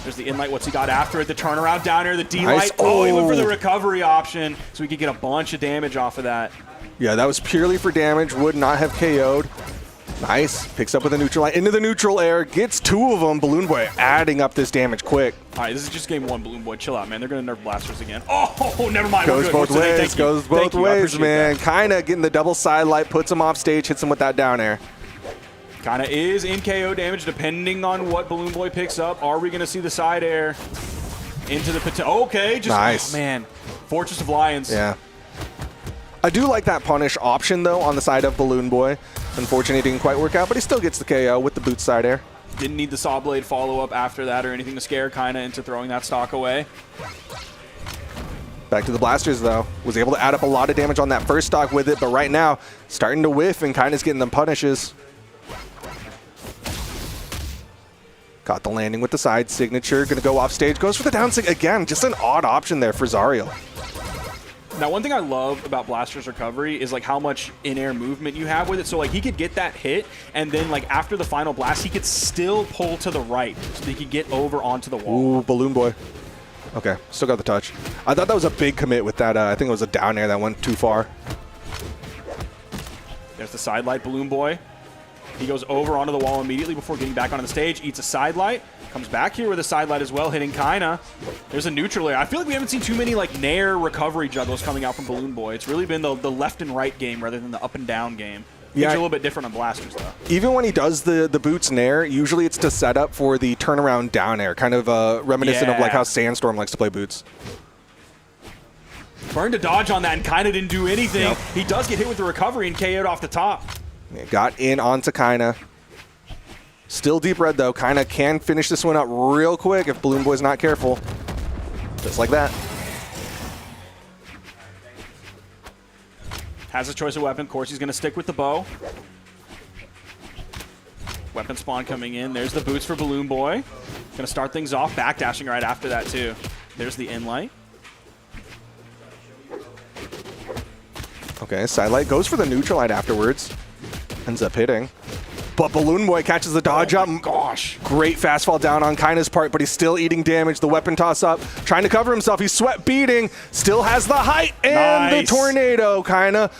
There's the in-light. What's he got after it? The turnaround down air, the D-light. Nice. Oh, he went for the recovery option so we could get a bunch of damage off of that. Yeah, that was purely for damage. Would not have KO'd. Nice. Picks up with a neutral line. Into the neutral air. Gets 2 of them. Balloon Boy adding up this damage quick. All right, this is just game 1, Balloon Boy. Chill out, man. They're going to nerf blasters again. Oh, never mind. Goes both ways. Goes both ways, man. That. Kyna getting the double side light. Puts him off stage. Hits him with that down air. Kyna is in KO damage depending on what Balloon Boy picks up. Are we going to see the side air into the potential? Okay. Just, nice. Oh, man. Fortress of Lions. Yeah. I do like that punish option, though, on the side of Balloon Boy. Unfortunately, it didn't quite work out, but he still gets the KO with the boot side air. Didn't need the Saw Blade follow-up after that or anything to scare Kyna into throwing that stock away. Back to the blasters, though. Was able to add up a lot of damage on that first stock with it, but right now, starting to whiff, and Kyna's getting them punishes. Got the landing with the side signature. Going to go off stage. Goes for the down sig again. Just an odd option there for Zariel. Now, one thing I love about Blaster's recovery is like how much in-air movement you have with it. So like he could get that hit, and then like after the final blast, he could still pull to the right so that he could get over onto the wall. Ooh, Balloon Boy. Okay, still got the touch. I thought that was a big commit with that. I think it was a down air that went too far. There's the side light, Balloon Boy. He goes over onto the wall immediately before getting back onto the stage, eats a side light, comes back here with a side light as well, hitting Kyna. There's a neutral air. I feel like we haven't seen too many like Nair recovery juggles coming out from Balloon Boy. It's really been the left and right game rather than the up and down game. Yeah, a little bit different on blasters though. Even when he does the boots nair, usually it's to set up for the turnaround down air, kind of reminiscent of like how Sandstorm likes to play boots. Burned a dodge on that and Kyna didn't do anything. Yep. He does get hit with the recovery and KO'd off the top. Got in onto Kyna. Still deep red though. Kyna can finish this one up real quick if Balloon Boy's not careful. Just like that. Has a choice of weapon. Of course, he's going to stick with the bow. Weapon spawn coming in. There's the boots for Balloon Boy. Going to start things off. Backdashing right after that, too. There's the in-light. Okay, sidelight goes for the neutral light afterwards. Ends up hitting. But Balloon Boy catches the dodge up. Gosh. Great fast fall down on Kyna's part, but he's still eating damage. The weapon toss up, trying to cover himself. He's sweat beating, still has the height and the tornado. Kyna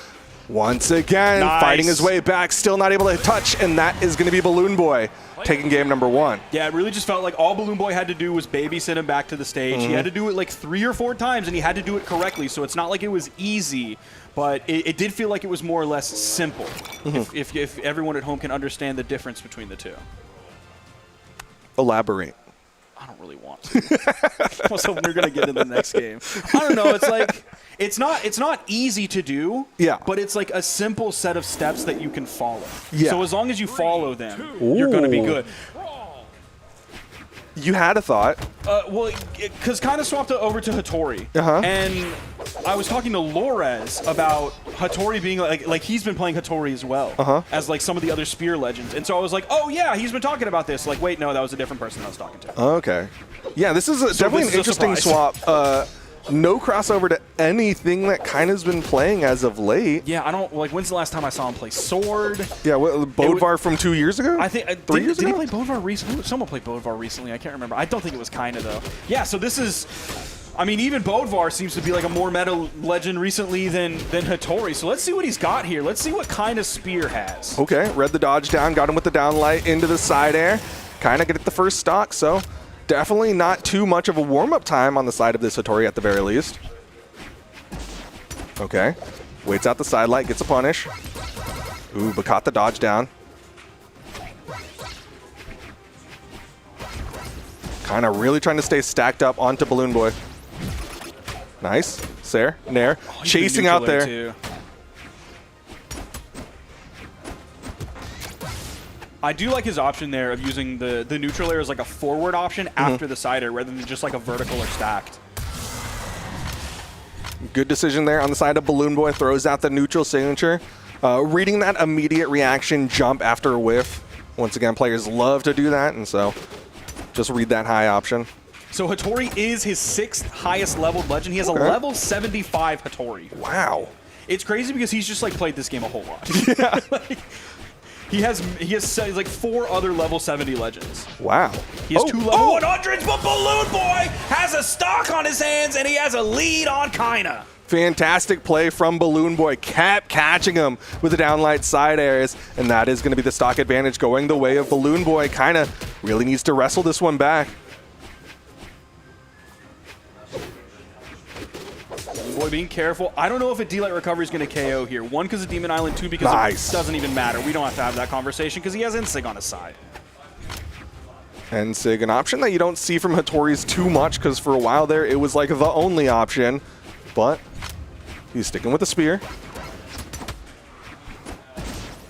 once again fighting his way back, still not able to touch, and that is going to be Balloon Boy taking game number 1. Yeah, it really just felt like all Balloon Boy had to do was babysit him back to the stage. He had to do it like 3 or 4 times, and he had to do it correctly, so it's not like it was easy. But it did feel like it was more or less simple, if everyone at home can understand the difference between the two. Elaborate. I don't really want to. I was hoping we were going to get in the next game. I don't know. It's like, it's not easy to do, but it's like a simple set of steps that you can follow. Yeah. So as long as you follow them, you're going to be good. You had a thought. Well, because kind of swapped it over to Hattori. And I was talking to Lores about Hattori being like he's been playing Hattori as well as like some of the other Spear legends. And so I was like, oh yeah, he's been talking about this. Like, wait, no, that was a different person I was talking to. Okay. Yeah, this is definitely an interesting swap. No crossover to anything that Kyna's been playing as of late. Yeah, I don't like. When's the last time I saw him play Sword? Yeah, Bodvar from 2 years ago. I think 3 years ago. Did he play Bodvar recently? Someone played Bodvar recently. I can't remember. I don't think it was Kyna though. Yeah, so this is. I mean, even Bodvar seems to be like a more meta legend recently than Hattori. So let's see what he's got here. Let's see what Kyna's Spear has. Okay, read the dodge down, got him with the down light into the side air. Kyna get the first stock, so definitely not too much of a warm-up time on the side of this Hattori at the very least. Okay, waits out the side light, gets a punish. Ooh, but caught the dodge down. Kind of really trying to stay stacked up onto Balloon Boy. Nice. Sair, Nair, chasing out there. Too. I do like his option there of using the neutral air as like a forward option after the side air rather than just like a vertical or stacked. Good decision there on the side of Balloon Boy. Throws out the neutral signature. Reading that immediate reaction jump after a whiff. Once again, players love to do that, and so just read that high option. So Hattori is his 6th highest leveled legend. He has a level 75 Hattori. Wow. It's crazy because he's just like played this game a whole lot. Yeah. Like, he has like 4 other level 70 legends. Wow. He has 2 level 100s, but Balloon Boy has a stock on his hands and he has a lead on Kyna. Fantastic play from Balloon Boy. Kept catching him with the downlight side airs, and that is going to be the stock advantage going the way of Balloon Boy. Kyna really needs to wrestle this one back. Boy, being careful. I don't know if a D-Light recovery is going to KO here. 1, because of Demon Island. 2, because it doesn't even matter. We don't have to have that conversation because he has Ensig on his side. Ensig, an option that you don't see from Hattori's too much because for a while there it was like the only option. But he's sticking with the spear.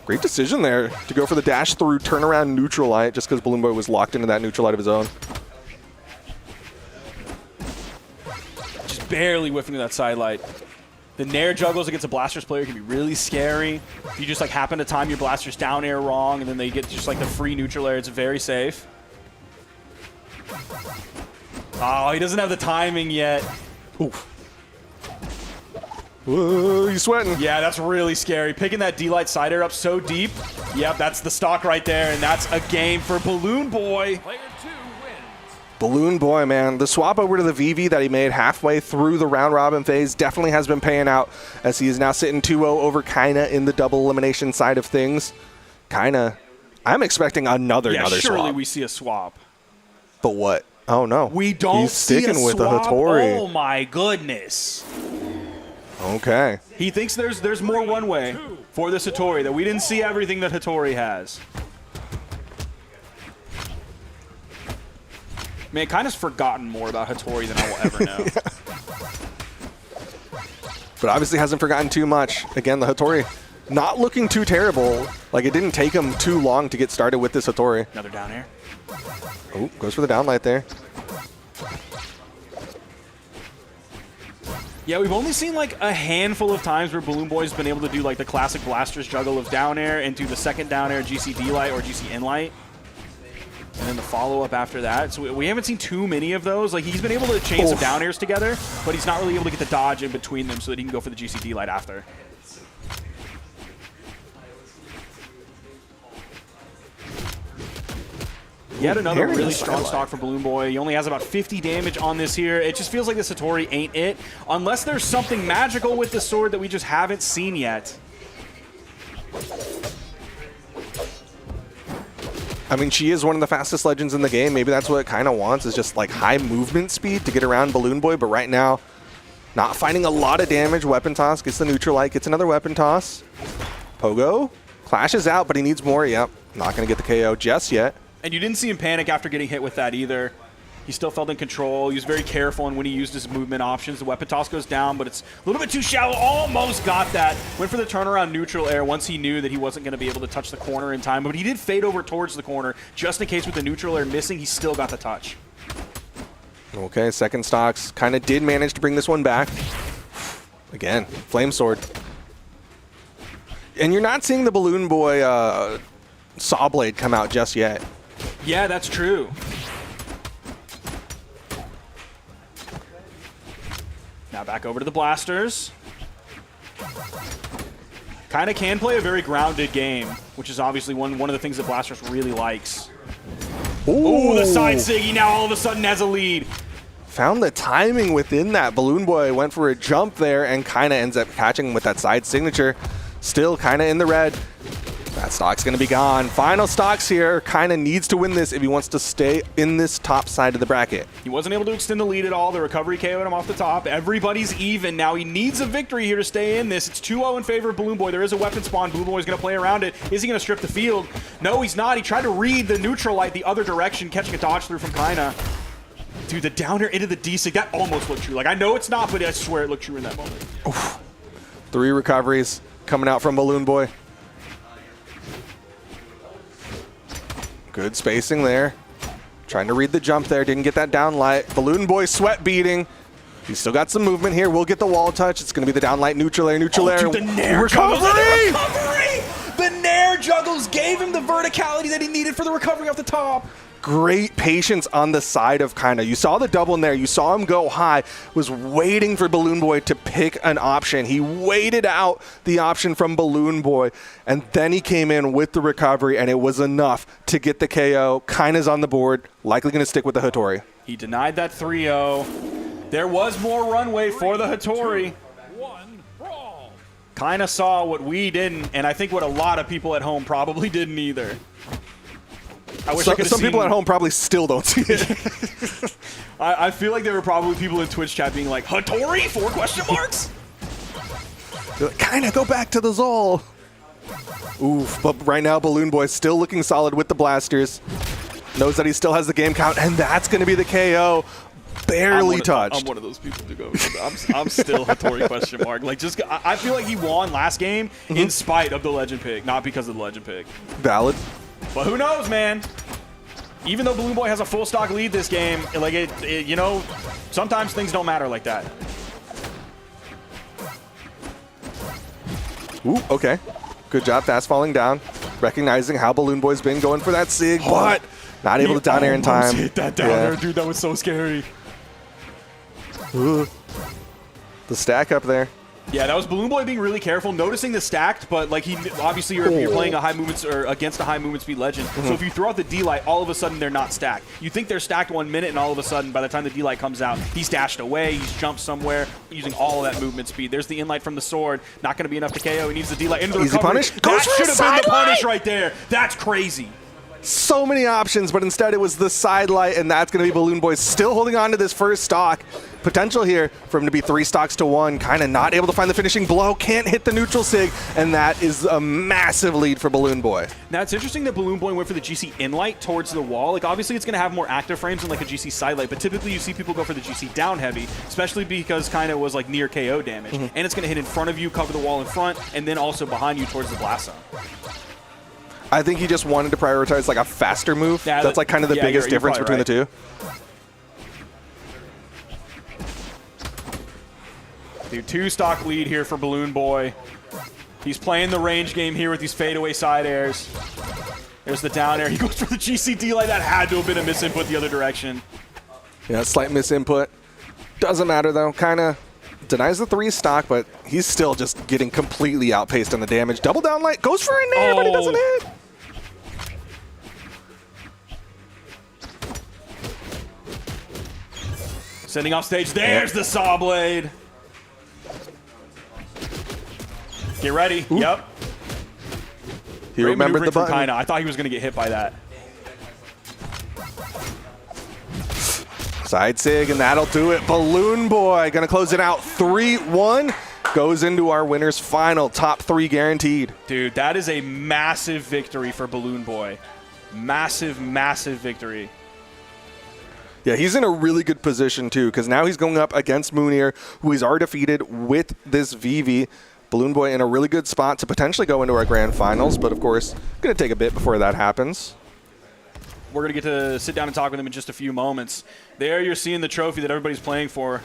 Great decision there to go for the dash through turnaround neutral light just because Balloon Boy was locked into that neutral light of his own. Barely whiffing to that side light. The Nair juggles against a Blasters player can be really scary. If you just like happen to time your Blasters down air wrong and then they get just like the free neutral air, it's very safe. Oh, he doesn't have the timing yet. Oof. Whoa, he's sweating. Yeah, that's really scary. Picking that D-Light side air up so deep. Yep, that's the stock right there, and that's a game for Balloon Boy. Player 2 wins. Balloon Boy, man. The swap over to the VV that he made halfway through the round robin phase definitely has been paying out as he is now sitting 2-0 over Kyna in the double elimination side of things. Kyna, I'm expecting another swap. Surely we see a swap. But what? Oh, no. We don't He's see sticking a with swap? the Hattori. Oh, my goodness. Okay. He thinks there's more one way. for this Hattori, that we didn't see everything that Hattori has. Man, Kyna's forgotten more about Hattori than I will ever know. But obviously hasn't forgotten too much. Again, the Hattori not looking too terrible. Like, it didn't take him too long to get started with this Hattori. Another down air. Oh, goes for the downlight there. Yeah, we've only seen like a handful of times where Balloon Boy's been able to do like the classic Blaster's juggle of down air into the second down air GC D-light or GC in-light. And then the follow-up after that. So we haven't seen too many of those. Like, he's been able to chain some down airs together, but he's not really able to get the dodge in between them so that he can go for the GC D-light after. Yet another really strong stock for Balloon Boy. He only has about 50 damage on this here. It just feels like this Hattori ain't it, unless there's something magical with the sword that we just haven't seen yet. I mean, she is one of the fastest legends in the game. Maybe that's what it kind of wants, is just like high movement speed to get around Balloon Boy. But right now, not finding a lot of damage. Weapon toss, gets the neutral light, gets another weapon toss. Pogo clashes out, but he needs more. Yep, not going to get the KO just yet. And you didn't see him panic after getting hit with that either. He still felt in control. He was very careful in when he used his movement options. The weapon toss goes down, but it's a little bit too shallow. Almost got that. Went for the turnaround neutral air once he knew that he wasn't going to be able to touch the corner in time. But he did fade over towards the corner just in case with the neutral air missing, he still got the touch. Okay, second stocks kind of did manage to bring this one back. Again, Flame Sword. And you're not seeing the Balloon Boy Saw Blade come out just yet. Yeah, that's true. Now back over to the blasters. Kyna can play a very grounded game, which is obviously one of the things that Blasters really likes. Ooh, the side Siggy now all of a sudden has a lead. Found the timing within that. Balloon Boy went for a jump there, and Kyna ends up catching him with that side signature. Still Kyna in the red. That stock's going to be gone. Final stocks here. Kyna needs to win this if he wants to stay in this top side of the bracket. He wasn't able to extend the lead at all. The recovery KO'd him off the top. Everybody's even. Now he needs a victory here to stay in this. It's 2-0 in favor of Balloon Boy. There is a weapon spawn. Balloon Boy's going to play around it. Is he going to strip the field? No, he's not. He tried to read the neutral light the other direction, catching a dodge through from Kyna. Dude, the downer into the D-Sig, that almost looked true. Like, I know it's not, but I swear it looked true in that moment. Oof. 3 recoveries coming out from Balloon Boy. Good spacing there. Trying to read the jump there. Didn't get that down light. Balloon Boy sweat beating. He's still got some movement here. We'll get the wall touch. It's going to be the down light, neutral air, neutral air. Dude, the Nair recovery! The Nair juggles gave him the verticality that he needed for the recovery off the top. Great patience on the side of Kyna. You saw the double in there. You saw him go high. Was waiting for Balloon Boy to pick an option. He waited out the option from Balloon Boy, and then he came in with the recovery, and it was enough to get the KO. Kyna's on the board. Likely going to stick with the Hattori. He denied that 3-0. There was more runway for the Hattori. Kyna saw what we didn't, and I think what a lot of people at home probably didn't either. I wish I could have some seen... people at home probably still don't see it. I feel like there were probably people in Twitch chat being like, Hattori? 4 question marks? They're like, Kyna, go back to the Zol. Oof, but right now Balloon Boy still looking solid with the blasters. Knows that he still has the game count, and that's going to be the KO. Barely touched. I'm one of those people to go. I'm still Hattori question mark. Like, just I feel like he won last game in spite of the legend pick, not because of the legend pick. Valid. But who knows, man? Even though Balloon Boy has a full stock lead this game, like you know, sometimes things don't matter like that. Ooh, okay. Good job, fast falling down. Recognizing how Balloon Boy's been going for that Sig, but not able to down air in time. Hit that down air, dude. That was so scary. Ooh. The stack up there. Yeah, that was Balloon Boy being really careful, noticing the stacked, but like he obviously you're playing a high movement or against a high movement speed legend. So if you throw out the D-Light, all of a sudden they're not stacked. You think they're stacked 1 minute, and all of a sudden by the time the D-Light comes out, he's dashed away, he's jumped somewhere using all of that movement speed. There's the in-light from the sword, not going to be enough to KO. He needs the D-Light into the Easy recovery. punish. Goes that for should have been the sideline! punish right there. That's crazy. So many options, but instead it was the side light, and that's going to be Balloon Boy still holding on to this first stock. Potential here for him to be 3 stocks to 1. Kind of not able to find the finishing blow, can't hit the neutral sig, and that is a massive lead for Balloon Boy. Now, it's interesting that Balloon Boy went for the GC inlight towards the wall. Like, obviously, it's going to have more active frames than like a GC side light, but typically you see people go for the GC down heavy, especially because Kyna was like near KO damage. And it's going to hit in front of you, cover the wall in front, and then also behind you towards the blast zone. I think he just wanted to prioritize like a faster move. Yeah, that's like kind of the biggest difference between the two. Dude, 2 stock lead here for Balloon Boy. He's playing the range game here with these fadeaway side airs. There's the down air. He goes for the GCD like that. Had to have been a misinput the other direction. Yeah, slight misinput. Doesn't matter though. Kind of denies the 3 stock, but he's still just getting completely outpaced on the damage. Double down light goes for a nair, but it doesn't hit. Sending off stage. There's the saw blade. Get ready. Ooh. Yep. He remembered the button. Kyna. I thought he was going to get hit by that. Side sig, and that'll do it. Balloon Boy going to close it out 3-1. Goes into our winner's final. Top 3 guaranteed. Dude, that is a massive victory for Balloon Boy. Massive, massive victory. Yeah, he's in a really good position, too, because now he's going up against Mounir, who he's already defeated with this VV. Balloon Boy in a really good spot to potentially go into our grand finals, but of course, going to take a bit before that happens. We're going to get to sit down and talk with him in just a few moments. There you're seeing the trophy that everybody's playing for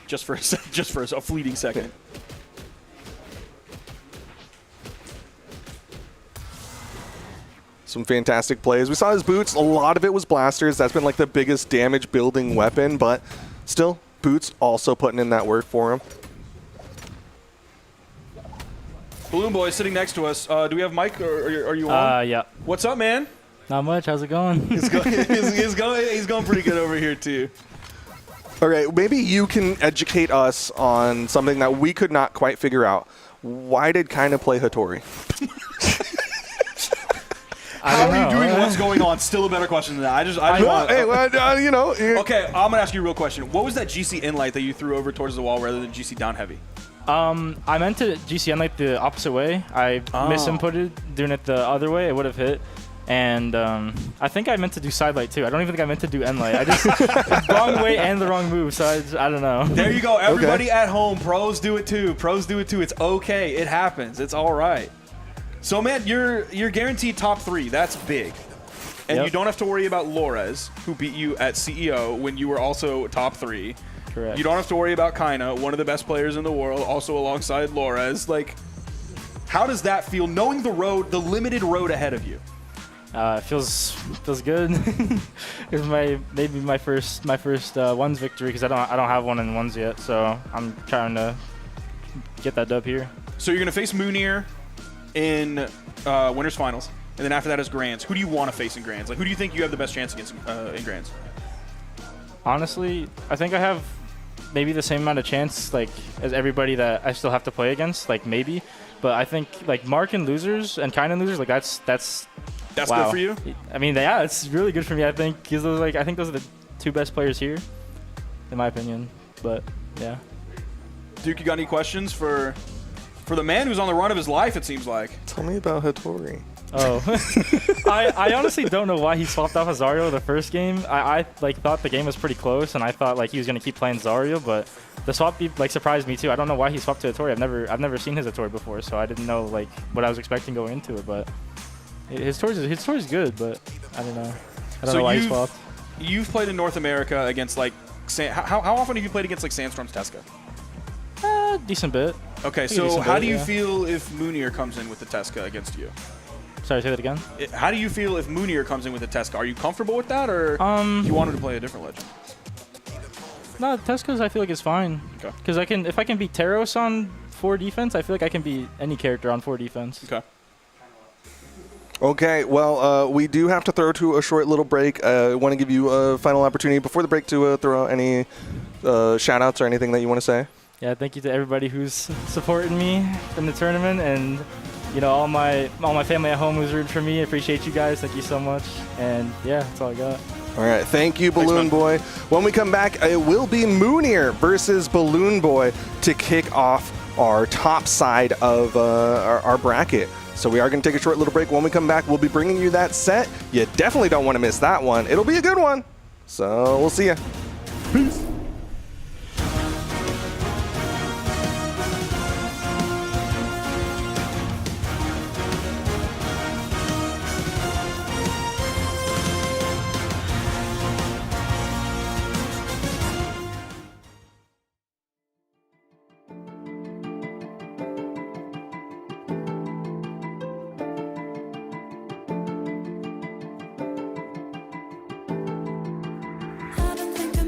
just for a fleeting second. Some fantastic plays. We saw his boots. A lot of it was blasters. That's been like the biggest damage building weapon, but still, boots also putting in that work for him. Balloon Boy sitting next to us. Do we have Mike, or are you on? Yeah. What's up, man? Not much. How's it going? He's going pretty good over here, too. All right, maybe you can educate us on something that we could not quite figure out. Why did Kyna play Hattori? How are you doing? What's going on? Still a better question than that. I just want. You know. Okay, I'm gonna ask you a real question. What was that GC inlight that you threw over towards the wall rather than GC down heavy? I meant to GC inlight the opposite way. I misinputted doing it the other way. It would have hit. And I think I meant to do side light too. I don't even think I meant to do end light. I just wrong way and the wrong move. So I don't know. There you go. Everybody at home, pros do it too. Pros do it too. It's okay. It happens. It's all right. So man, you're guaranteed top 3. That's big. And you don't have to worry about Lores, who beat you at CEO when you were also top 3. Correct. You don't have to worry about Kyna, one of the best players in the world, also alongside Lores. Like, how does that feel, knowing the road, the limited road ahead of you? It feels good. It's maybe my first ones victory because I don't have one in ones yet. So I'm trying to get that dub here. So you're gonna face Mounir in winners finals, and then after that is grands. Who do you want to face in grands? Like, who do you think you have the best chance against in grands? Honestly, I think I have maybe the same amount of chance like as everybody that I still have to play against. Like maybe, but I think like Mark and losers and Kyna losers, like that's wow. Good for you. I mean, yeah, it's really good for me. I think because I think those are the 2 best players here, in my opinion. But yeah. Duke, you got any questions for the man who's on the run of his life? It seems like. Tell me about Hattori. Oh, I honestly don't know why he swapped off Azario the first game. I like thought the game was pretty close, and I thought like he was gonna keep playing Zario, but the swap like surprised me too. I don't know why he swapped to Hattori. I've never seen his Hattori before, so I didn't know like what I was expecting going into it. But his Hattori's good, but I don't know. I don't know why he swapped. You've played in North America against like how often have you played against like Sandstorm's Tesca? Decent bit. Okay, so how do you feel if Mounir comes in with the Tesca against you? Sorry, say that again. How do you feel if Mounir comes in with the Tesca? Are you comfortable with that, or you wanted to play a different legend? No, Tesca's I feel like is fine. Okay. Because if I can beat Teros on 4 defense, I feel like I can beat any character on 4 defense. Okay. Okay, well, we do have to throw to a short little break. I want to give you a final opportunity before the break to throw out any shout-outs or anything that you want to say. Yeah, thank you to everybody who's supporting me in the tournament, and you know, all my family at home who's rooting for me. I appreciate you guys. Thank you so much. And yeah, that's all I got. All right, thank you, Balloon Boy. When we come back, it will be Mounir versus Balloon Boy to kick off our top side of our bracket. So we are going to take a short little break. When we come back, we'll be bringing you that set. You definitely don't want to miss that one. It'll be a good one. So we'll see ya. Peace. I've been thinking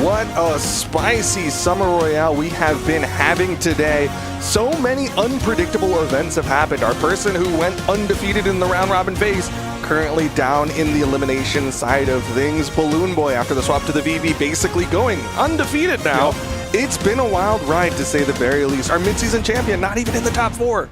what a spicy Summer Royale we have been having today. So many unpredictable events have happened. Our person who went undefeated in the round robin phase currently down in the elimination side of things. Balloon Boy, after the swap to the VV, basically going undefeated now. Yep. It's been a wild ride, to say the very least. Our midseason champion, not even in the top 4.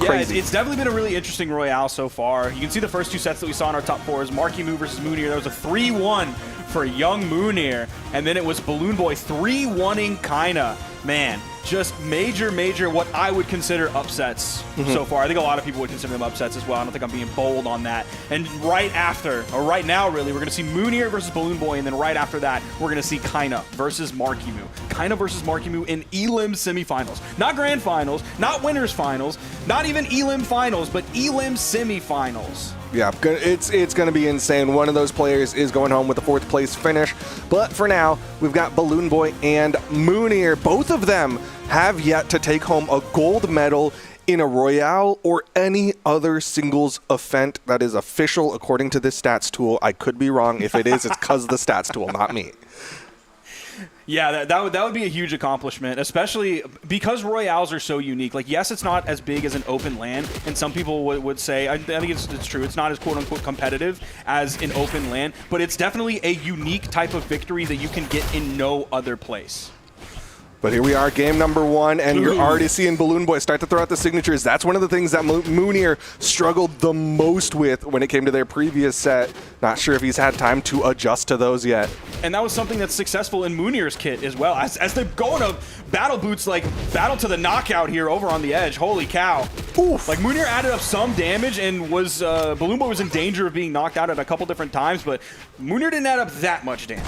Yeah, it's definitely been a really interesting Royale so far. You can see the first 2 sets that we saw in our top 4 is MarkyMoo versus Mounir. There was a 3-1 for young Mounir, and then it was Balloon Boy 3-1ing Kyna. Man, just major, what I would consider upsets so far. I think a lot of people would consider them upsets as well. I don't think I'm being bold on that. And right after, or right now really, we're going to see Mounir versus Balloon Boy, and then right after that, we're going to see Kyna versus MarkyMoo. Kyna versus MarkyMoo in Elim semifinals. Not grand finals, not winners finals, not even Elim finals, but Elim semifinals. Yeah, it's going to be insane. One of those players is going home with a 4th place finish. But for now, we've got Balloon Boy and Mounir. Both of them have yet to take home a gold medal in a Royale or any other singles event that is official according to this stats tool. I could be wrong. If it is, it's because of the stats tool, not me. Yeah, that would be a huge accomplishment, especially because Royales are so unique. Like, yes, it's not as big as an open LAN, and some people would say, I think it's true, it's not as quote-unquote competitive as an open LAN, but it's definitely a unique type of victory that you can get in no other place. But here we are, game number 1, and you're already seeing Balloon Boy start to throw out the signatures. That's one of the things that Mounir struggled the most with when it came to their previous set. Not sure if he's had time to adjust to those yet. And that was something that's successful in Mounir's kit as well. As they're going to battle boots, like battle to the knockout here over on the edge. Holy cow. Oof. Like Mounir added up some damage and was Balloon Boy was in danger of being knocked out at a couple different times, but Mounir didn't add up that much damage.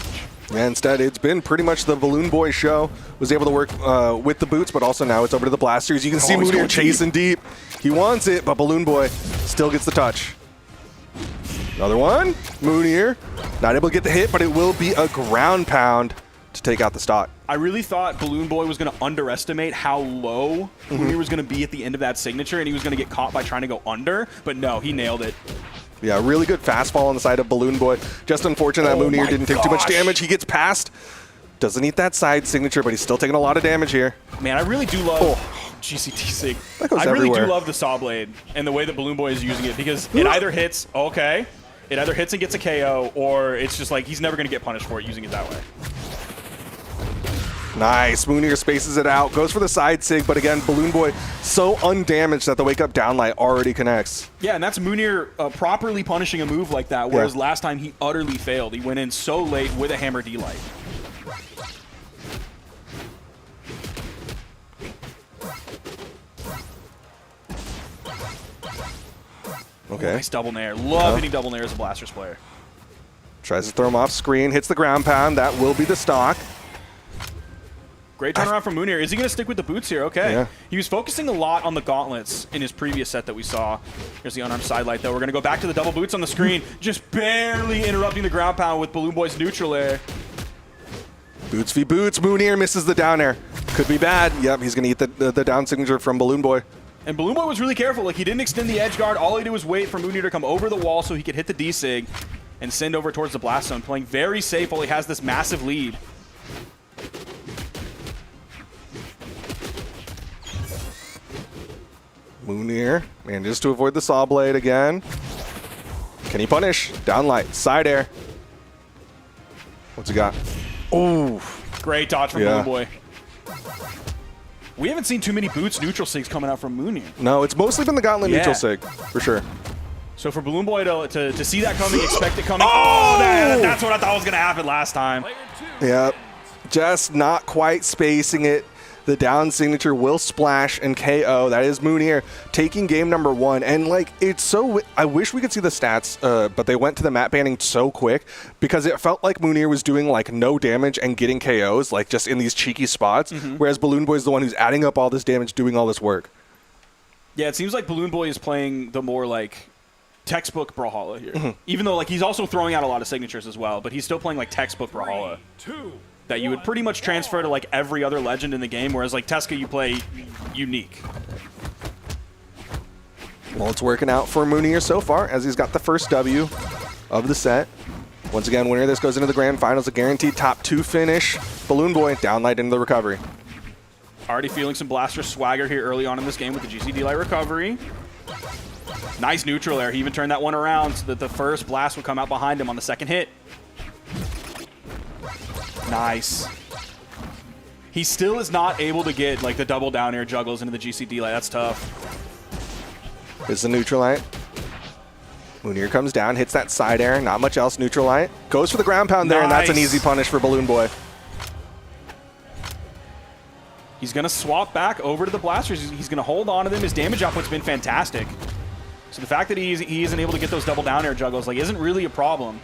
Yeah, instead, it's been pretty much the Balloon Boy show. Was able to work with the boots, but also now it's over to the blasters. You can see Mounir chasing deep. He wants it, but Balloon Boy still gets the touch. Another one. Mounir not able to get the hit, but it will be a ground pound to take out the stock. I really thought Balloon Boy was going to underestimate how low Mounir was going to be at the end of that signature, and he was going to get caught by trying to go under, but no, he nailed it. Yeah, really good fastball on the side of Balloon Boy. Just unfortunate that Mounir didn't take too much damage. He gets past. Doesn't eat that side signature, but he's still taking a lot of damage here. Man, I really do love GCT sig. That goes I really everywhere. do love the Saw Blade and the way that Balloon Boy is using it, because it either hits, it either hits and gets a KO, or it's just like he's never going to get punished for it using it that way. Nice. Mounir spaces it out, goes for the side sig, but again, Balloon Boy so undamaged that the wake up downlight already connects. Yeah, and that's Mounir properly punishing a move like that, whereas last time he utterly failed. He went in so late with a hammer D-light. Okay. Ooh, nice double nair. Love hitting double nair as a Blasters player. Tries to throw him off screen, hits the ground pound. That will be the stock. Great turnaround from Mounir. Is he going to stick with the boots here? Okay. Yeah. He was focusing a lot on the gauntlets in his previous set that we saw. Here's the unarmed sidelight, though. We're going to go back to the double boots on the screen. Just barely interrupting the ground pound with Balloon Boy's neutral air. Boots v boots. Mounir misses the down air. Could be bad. Yep, he's going to eat the down signature from Balloon Boy. And Balloon Boy was really careful. Like, he didn't extend the edge guard. All he did was wait for Mounir to come over the wall so he could hit the D-Sig and send over towards the blast zone, playing very safe while he has this massive lead. Mounir manages to avoid the saw blade again. Can he punish? Downlight, side air. What's he got? Oh, great dodge from Balloon Boy. We haven't seen too many boots neutral sigs coming out from Mounir. No, it's mostly been the gauntlet neutral sig, for sure. So for Balloon Boy to see that coming, expect it coming. Oh, that's what I thought was going to happen last time. Yep, just not quite spacing it. The down signature will splash and KO. That is Mounir taking game number 1. And like, it's so, I wish we could see the stats, but they went to the map banning so quick because it felt like Mounir was doing like no damage and getting KOs, like just in these cheeky spots. Whereas Balloon Boy is the one who's adding up all this damage, doing all this work. Yeah, it seems like Balloon Boy is playing the more like textbook Brawlhalla here. Even though like he's also throwing out a lot of signatures as well, but he's still playing like textbook Brawlhalla. That you would pretty much transfer to like every other legend in the game, whereas like Tesca you play unique. Well, it's working out for Mounir so far as he's got the first W of the set. Once again, winner of this goes into the grand finals, a guaranteed top 2 finish. Balloon Boy down light into the recovery. Already feeling some blaster swagger here early on in this game with the GCD light recovery. Nice neutral air. He even turned that one around so that the first blast would come out behind him on the second hit. Nice. He still is not able to get like the double down air juggles into the GCD light. That's tough. Here's the neutral light. Mounir comes down, hits that side air. Not much else. Neutral light. Goes for the ground pound there, and that's an easy punish for Balloon Boy. He's going to swap back over to the blasters. He's going to hold on to them. His damage output's been fantastic. So the fact that he isn't able to get those double down air juggles like isn't really a problem.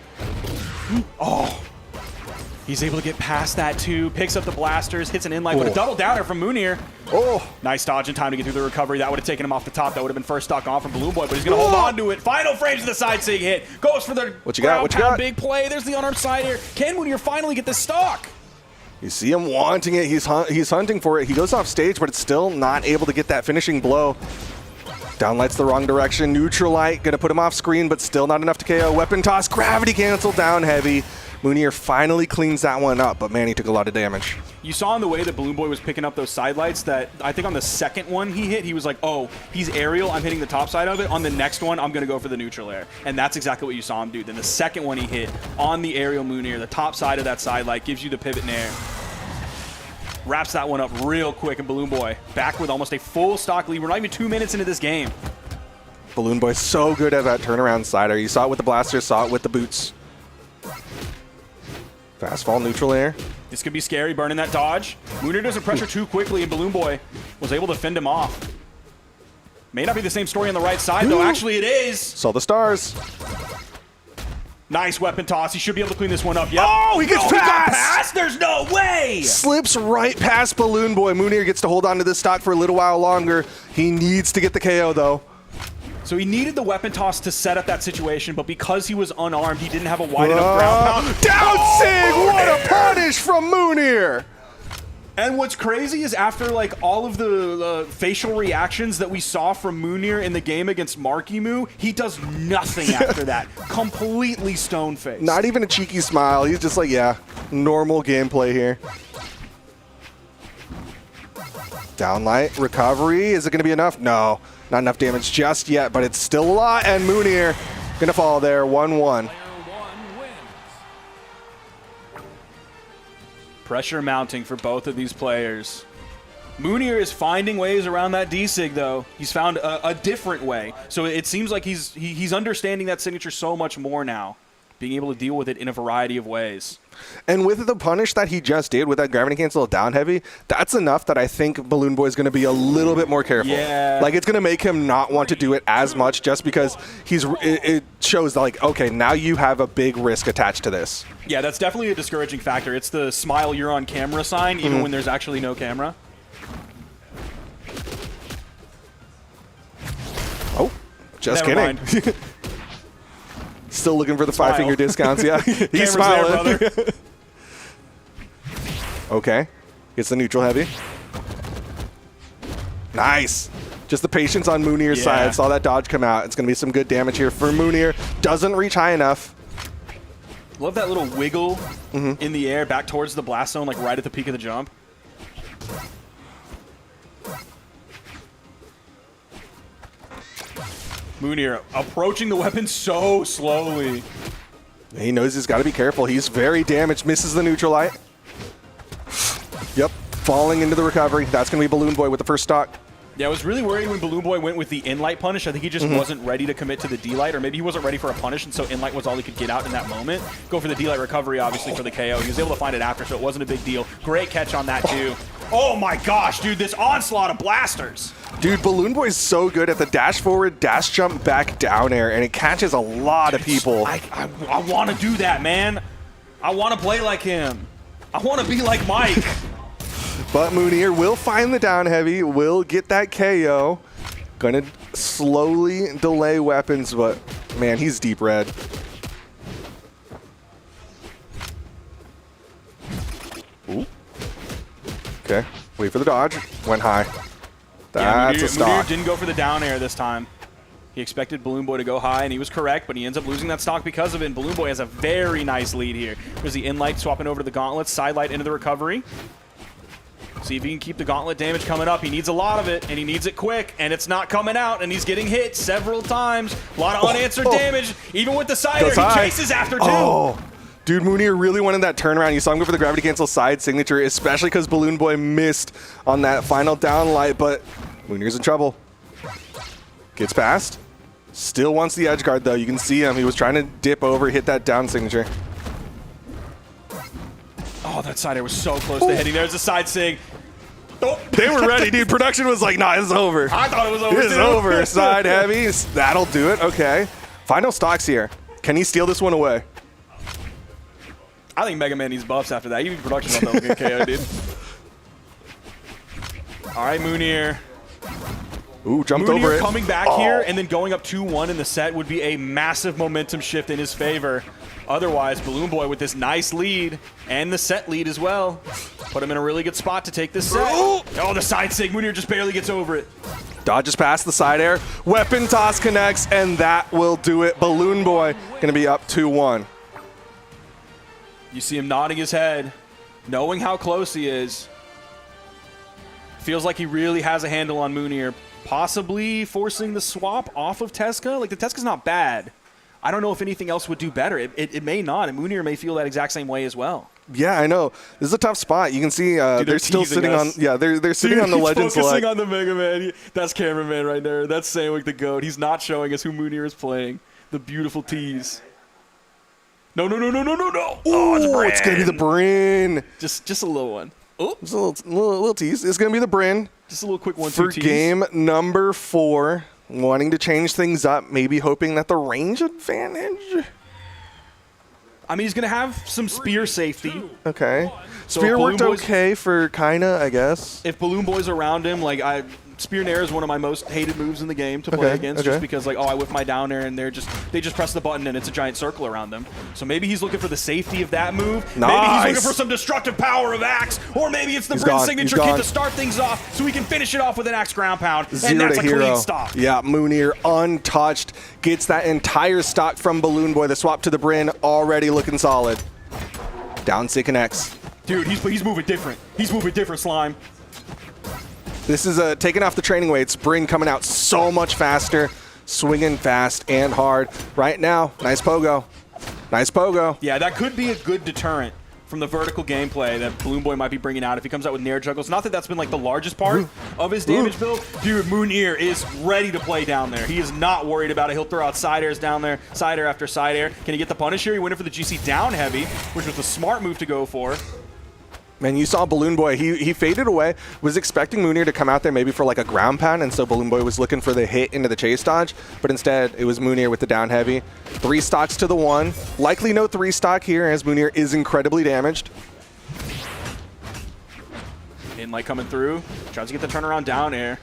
Oh. He's able to get past that too. Picks up the blasters, hits an inlight with a double down air from Mounir. Oh. Nice dodge in time to get through the recovery. That would have taken him off the top. That would have been first stock on from Balloon Boy, but he's going to hold on to it. Final frames of the side sig hit. Goes for the What you got? Big play. There's the unarmed side air. Can Mounir finally get the stock? You see him wanting it. He's hunting for it. He goes off stage, but it's still not able to get that finishing blow. Downlight's the wrong direction. Neutral light, gonna put him off screen, but still not enough to KO. Weapon toss, gravity cancel, down heavy. Mounir finally cleans that one up, but man, he took a lot of damage. You saw in the way that Balloon Boy was picking up those side lights that I think on the second one he hit, he was like, oh, he's aerial, I'm hitting the top side of it. On the next one, I'm going to go for the neutral air. And that's exactly what you saw him do. Then the second one he hit on the aerial Mounir, the top side of that side light, gives you the pivot in air. Wraps that one up real quick, and Balloon Boy back with almost a full stock lead. We're not even 2 minutes into this game. Balloon Boy so good at that turnaround side air. You saw it with the blasters, saw it with the boots. Fast fall, neutral air. This could be scary, burning that dodge. Mounir doesn't pressure too quickly, and Balloon Boy was able to fend him off. May not be the same story on the right side, though. Actually, it is. Saw the stars. Nice weapon toss. He should be able to clean this one up. Yep. Oh, he gets past. He got past. There's no way. Slips right past Balloon Boy. Mounir gets to hold on to this stock for a little while longer. He needs to get the KO, though. So he needed the weapon toss to set up that situation, but because he was unarmed, he didn't have a wide enough ground pound. Down sig! What a punish from Mounir! And what's crazy is after like all of the facial reactions that we saw from Mounir in the game against MarkyMoo, he does nothing after that. Completely stone-faced. Not even a cheeky smile. He's just like, yeah, normal gameplay here. Downlight, recovery. Is it going to be enough? No, not enough damage just yet, but it's still a lot. And Mounir going to fall there, 1-1. Pressure mounting for both of these players. Mounir is finding ways around that D-Sig, though. He's found a different way. So it seems like he's understanding that signature so much more now, being able to deal with it in a variety of ways. And with the punish that he just did with that gravity cancel down heavy, that's enough that I think Balloon Boy is going to be a little bit more careful. Yeah. Like, it's going to make him not want to do it as much just because it shows like, okay, now you have a big risk attached to this. Yeah, that's definitely a discouraging factor. It's the smile you're on camera sign, even when there's actually no camera. Oh, just Never kidding. mind. Still looking for the five-finger discounts, yeah. He's smiling. There, brother. Okay. Gets the neutral heavy. Nice. Just the patience on Mounir's side. Saw that dodge come out. It's going to be some good damage here for Mounir. Doesn't reach high enough. Love that little wiggle in the air back towards the blast zone, like right at the peak of the jump. Mounir approaching the weapon so slowly. He knows he's got to be careful. He's very damaged. Misses the neutral light. Yep. Falling into the recovery. That's going to be Balloon Boy with the first stock. Yeah, I was really worried when Balloon Boy went with the in-light punish. I think he just wasn't ready to commit to the D-light, or maybe he wasn't ready for a punish, and so in-light was all he could get out in that moment. Go for the D-light recovery, obviously, for the KO. He was able to find it after, so it wasn't a big deal. Great catch on that, too. Oh, my gosh, dude, this onslaught of blasters. Dude, Balloon Boy is so good at the dash forward, dash jump, back down air, and it catches a lot of people. I want to do that, man. I want to play like him. I want to be like Mike. But Mounir will find the down heavy, will get that KO. Gonna slowly delay weapons, but man, he's deep red. Ooh. Okay, wait for the dodge. Went high. That's a stock. Mounir didn't go for the down air this time. He expected Balloon Boy to go high, and he was correct, but he ends up losing that stock because of it, and Balloon Boy has a very nice lead here. There's the in-light swapping over to the Gauntlet, side light into the recovery. See if he can keep the Gauntlet damage coming up. He needs a lot of it, and he needs it quick, and it's not coming out, and he's getting hit several times. A lot of unanswered damage, even with the side air. He chases after too. Oh. Dude, Mounir really wanted that turnaround. You saw him go for the gravity cancel side signature, especially because Balloon Boy missed on that final down light, but Mounir's in trouble. Gets past. Still wants the edge guard, though. You can see him. He was trying to dip over, hit that down signature. Oh, that side air was so close to hitting. There's a side sig. Oh. They were ready, dude. Production was like, nah, it's over. I thought it was over, It's over. Side heavy. That'll do it. Okay. Final stocks here. Can he steal this one away? I think Mega Man needs buffs after that. Even production on that will get KO, dude. All right, Mounir. Ooh, jumped Mounir over it. coming back here and then going up 2-1 in the set would be a massive momentum shift in his favor. Otherwise, Balloon Boy with this nice lead and the set lead as well. Put him in a really good spot to take this set. Oh, the side sig. Mounir just barely gets over it. Dodges past the side air. Weapon toss connects, and that will do it. Balloon Boy going to be up 2-1. You see him nodding his head, knowing how close he is. Feels like he really has a handle on Mounir. Possibly forcing the swap off of Teska. Like, the Teska's not bad. I don't know if anything else would do better. It may not, and Mounir may feel that exact same way as well. Yeah, I know. This is a tough spot. You can see they're still sitting us. on. Yeah, they're sitting on the Legends focusing select. on the Mega Man. That's cameraman right there. That's Sandwick the GOAT. He's not showing us who Mounir is playing. The beautiful tease. No. Oh, it's going to be the Bryn. Just a little one. Oh, just a little tease. It's going to be the Bryn. Just a little quick 1-2 for tease. game number 4. Wanting to change things up, maybe hoping that the range advantage. I mean, he's going to have some spear safety. Okay. So Spear worked okay for Kyna, I guess. If Balloon Boy's around him, like Spear Nair is one of my most hated moves in the game to play against, just because like, I whip my down air and they just press the button and it's a giant circle around them. So maybe he's looking for the safety of that move. Nice. Maybe he's looking for some destructive power of Axe, or maybe it's the Bryn signature kit to start things off so we can finish it off with an Axe ground pound. Zero and that's to a hero. clean stop. Yeah, Mounir untouched. Gets that entire stock from Balloon Boy. The swap to the Bryn already looking solid. Down sick and X. Dude, he's moving different. He's moving different, Slime. This is taking off the training weights. Bryn coming out so much faster, swinging fast and hard. Right now, nice pogo. Nice pogo. Yeah, that could be a good deterrent from the vertical gameplay that Balloon Boy might be bringing out if he comes out with Nair juggles. Not that that's been like the largest part of his damage build. Dude, Mounir is ready to play down there. He is not worried about it. He'll throw out side airs down there, side air after side air. Can he get the punish here? He went in for the GC down heavy, which was the smart move to go for. Man, you saw Balloon Boy. He faded away. Was expecting Mounir to come out there maybe for like a ground pound, and so Balloon Boy was looking for the hit into the chase dodge, but instead it was Mounir with the down heavy. 3 stocks to the 1. Likely no 3 stock here as Mounir is incredibly damaged. In-light coming through. Tries to get the turnaround down air.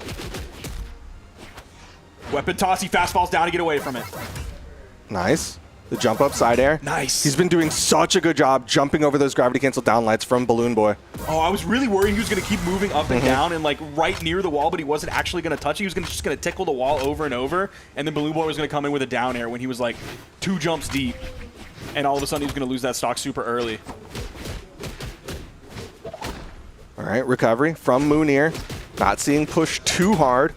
Weapon toss. He fast falls down to get away from it. Nice. The jump up side air. Nice. He's been doing such a good job jumping over those gravity cancel downlights from Balloon Boy. Oh, I was really worried he was going to keep moving up and down and like right near the wall, but he wasn't actually going to touch it. He was just going to tickle the wall over and over, and then Balloon Boy was going to come in with a down air when he was like 2 jumps deep, and all of a sudden he was going to lose that stock super early. All right, recovery from Mounir. Not seeing push too hard.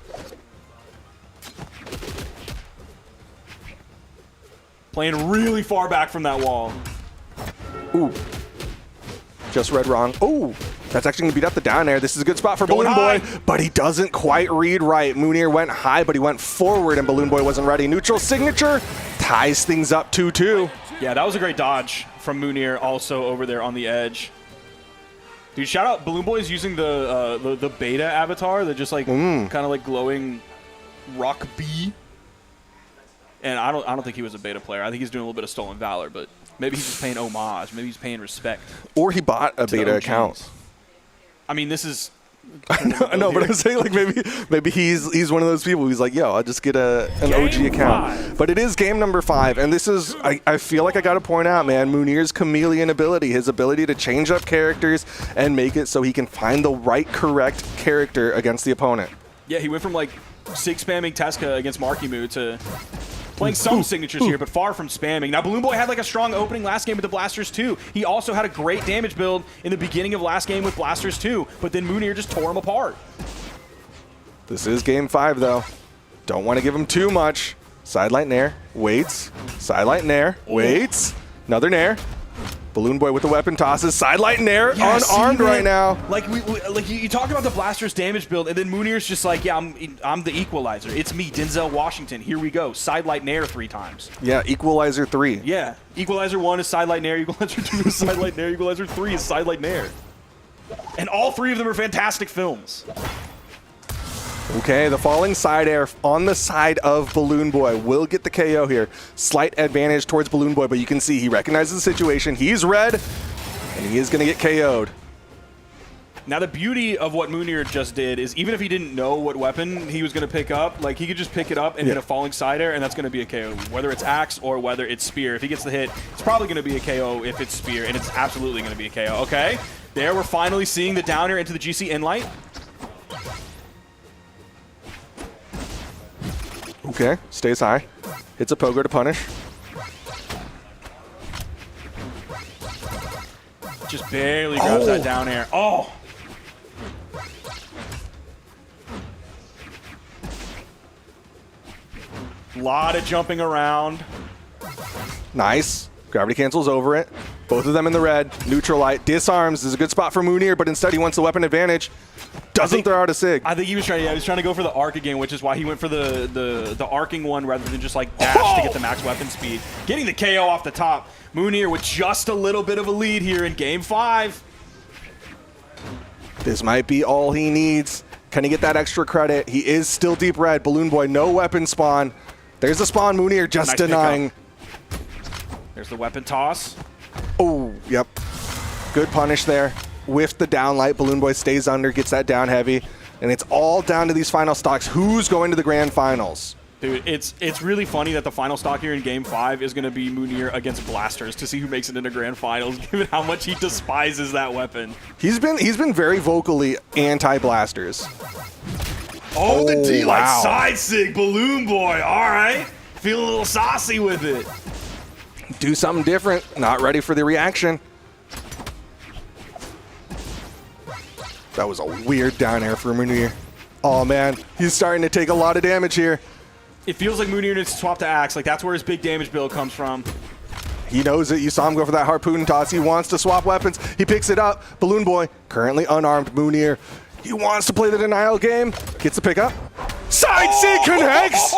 Playing really far back from that wall. Ooh. Just read wrong. Ooh. That's actually going to beat up the down air. This is a good spot for Balloon Boy, but he doesn't quite read right. Mounir went high, but he went forward, and Balloon Boy wasn't ready. Neutral signature ties things up 2-2. Yeah, that was a great dodge from Mounir also over there on the edge. Dude, shout out Balloon Boy's using the beta avatar, the just like kind of like glowing rock bee. And I don't think he was a beta player. I think he's doing a little bit of stolen valor, but maybe he's just paying homage. Maybe he's paying respect. Or he bought a beta account. I mean, this is. I know, but I'm saying like maybe he's one of those people who's like, yo, I'll just get an OG account. But it is game number 5, and this is I feel like I got to point out, man, Mounir's chameleon ability, his ability to change up characters and make it so he can find the right correct character against the opponent. Yeah, he went from like sig spamming Teska against MarkyMoo to playing some signatures here, but far from spamming. Now, Balloon Boy had like a strong opening last game with the Blasters too. He also had a great damage build in the beginning of last game with Blasters too, but then Mounir just tore him apart. This is game 5, though. Don't want to give him too much. Sidelight Nair, waits. Sidelight Nair, waits. Another Nair. Balloon Boy with the weapon tosses. Sidelight Nair, unarmed right now. Like you talk about the Blasters damage build, and then Mounir's just like, yeah, I'm the equalizer. It's me, Denzel Washington. Here we go. Sidelight Nair 3 times. Yeah, Equalizer 3. Yeah, Equalizer 1 is Sidelight Nair, Equalizer 2 is Sidelight Nair, Equalizer 3 is Sidelight Nair. And all 3 of them are fantastic films. Okay, the falling side air on the side of Balloon Boy will get the KO here. Slight advantage towards Balloon Boy, but you can see he recognizes the situation. He's red, and he is going to get KO'd. Now, the beauty of what Mounir just did is even if he didn't know what weapon he was going to pick up, like he could just pick it up and hit a falling side air, and that's going to be a KO. Whether it's Axe or whether it's Spear. If he gets the hit, it's probably going to be a KO if it's Spear, and it's absolutely going to be a KO. Okay, there we're finally seeing the down air into the GC Inlight. Okay, stays high. Hits a pogo to punish. Just barely grabs that down air. Oh! Lot of jumping around. Nice. Gravity cancels over it. Both of them in the red. Neutral light. Disarms. This is a good spot for Mounir, but instead he wants the weapon advantage. Doesn't throw out a sig. I think he was trying. Yeah, he was trying to go for the arc again, which is why he went for the arcing one rather than just like dash to get the max weapon speed. Getting the KO off the top. Mounir with just a little bit of a lead here in game 5. This might be all he needs. Can he get that extra credit? He is still deep red. Balloon Boy, no weapon spawn. There's the spawn. Mounir just Nice denying. There's the weapon toss. Oh, yep. Good punish there. With the downlight, Balloon Boy stays under, gets that down heavy, and it's all down to these final stocks. Who's going to the grand finals? Dude, it's really funny that the final stock here in game 5 is going to be Mounir against Blasters to see who makes it into grand finals, given how much he despises that weapon. He's been very vocally anti-Blasters. Oh, the D-Light side sig, Balloon Boy. All right. Feel a little saucy with it. Do something different. Not ready for the reaction. That was a weird down air for Mounir. Oh, man. He's starting to take a lot of damage here. It feels like Mounir needs to swap to Axe. Like, that's where his big damage build comes from. He knows it. You saw him go for that harpoon toss. He wants to swap weapons. He picks it up. Balloon Boy, currently unarmed. Mounir, he wants to play the denial game. Gets the pickup. Side C connects.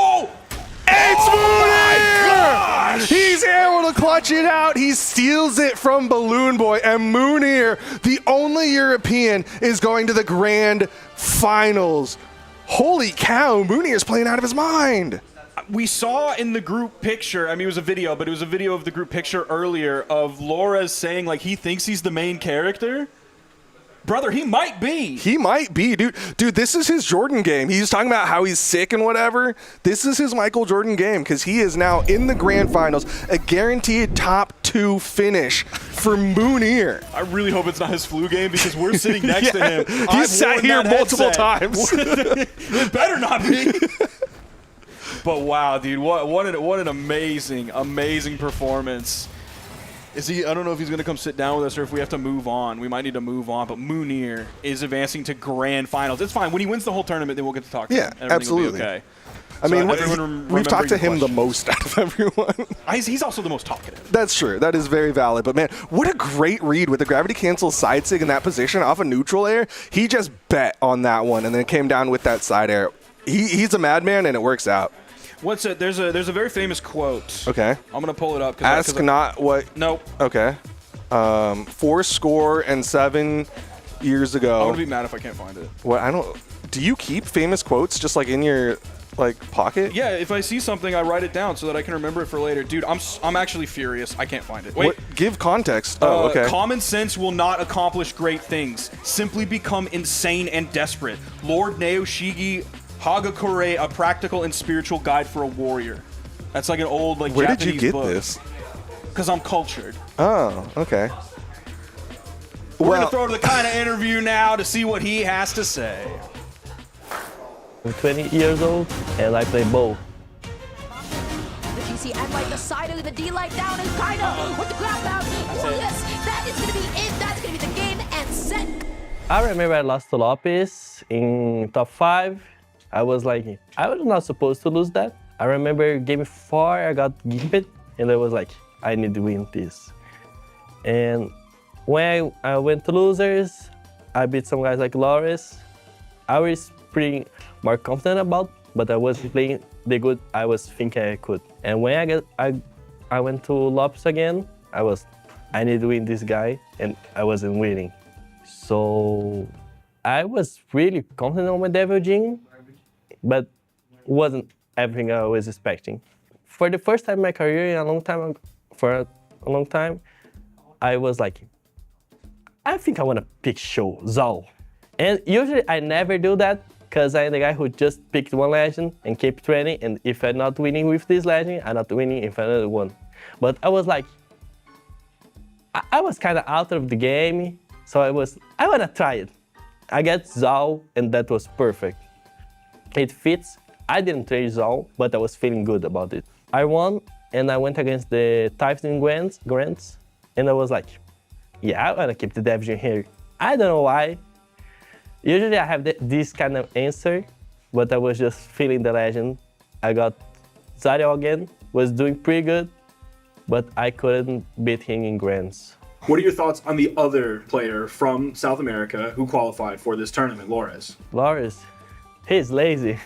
It's Mounir! He's able to clutch it out. He steals it from Balloon Boy. And Mounir, the only European, is going to the grand finals. Holy cow, Mounir's playing out of his mind. We saw in the group picture, I mean, it was a video, but it was a video of the group picture earlier of Laura's saying, like, he thinks he's the main character. Brother, he might be. He might be, dude. Dude, this is his Jordan game. He's talking about how he's sick and whatever. This is his Michael Jordan game because he is now in the grand finals, a guaranteed top 2 finish for Mounir. I really hope it's not his flu game because we're sitting next to him. He's sat here multiple times. It better not be. But wow, dude, what an amazing, amazing performance. Is he? I don't know if he's going to come sit down with us or if we have to move on. We might need to move on. But Mounir is advancing to grand finals. It's fine. When he wins the whole tournament, then we'll get to talk to him. Yeah, absolutely. Will be okay. I mean, we've talked to him the most out of everyone. He's also the most talkative. That's true. That is very valid. But man, what a great read with the gravity cancel side sig in that position off a neutral air. He just bet on that one and then came down with that side air. He's a madman and it works out. What's it? There's a very famous quote. Okay. I'm gonna pull it up. Ask not what. Nope. Okay. 407 years ago. I'm gonna be mad if I can't find it. What? I don't. Do you keep famous quotes just like in your pocket? Yeah. If I see something, I write it down so that I can remember it for later. Dude, I'm actually furious. I can't find it. Wait. What? Give context. Oh, okay. Common sense will not accomplish great things. Simply become insane and desperate. Lord Naoshige Hagakure, a practical and spiritual guide for a warrior. That's like an old Where Japanese did you get book. this? Because I'm cultured. Oh, okay. We're going to throw to the Kyna interview now to see what he has to say. I'm 20 years old and I play bow. The GC and like the side of the D light down and Kyna with the grab out. Oh yes, that is gonna be it. That's gonna be the game and set. I remember I lost to Lopez in top 5. I was like, I was not supposed to lose that. I remember game 4, I got gimped, and I was like, I need to win this. And when I went to losers, I beat some guys like Loris. I was pretty more confident about, but I wasn't playing the good I was thinking I could. And when I went to Lopez again, I need to win this guy, and I wasn't winning. So I was really confident on my Devil Jin, but wasn't everything I was expecting. For the first time in my career, for a long time, I was like, I think I want to pick Zhao. And usually I never do that, because I'm the guy who just picked one legend and keep training, and if I'm not winning with this legend, I'm not winning if another one. But I was like, I was kind of out of the game, so I want to try it. I got Zhao, and that was perfect. It fits. I didn't trade Zhao, but I was feeling good about it. I won, and I went against the Typhus and Grants, and I was like, yeah, I want to keep the Devjin here. I don't know why. Usually I have this kind of answer, but I was just feeling the legend. I got Zariel again, was doing pretty good, but I couldn't beat him in Grants. What are your thoughts on the other player from South America who qualified for this tournament, Loris? Loris, he's lazy.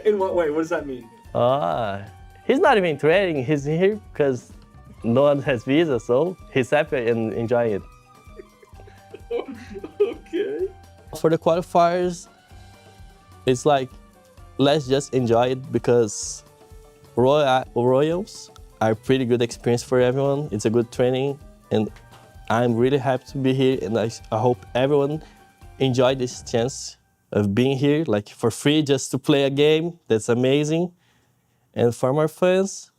In what way? What does that mean? He's not even training. He's here because no one has visa, so he's happy and enjoying it. Okay. For the qualifiers, it's like, let's just enjoy it because Royals are pretty good experience for everyone. It's a good training, and I'm really happy to be here, and I hope everyone enjoyed this chance of being here, like for free, just to play a game. That's amazing. And for my fans,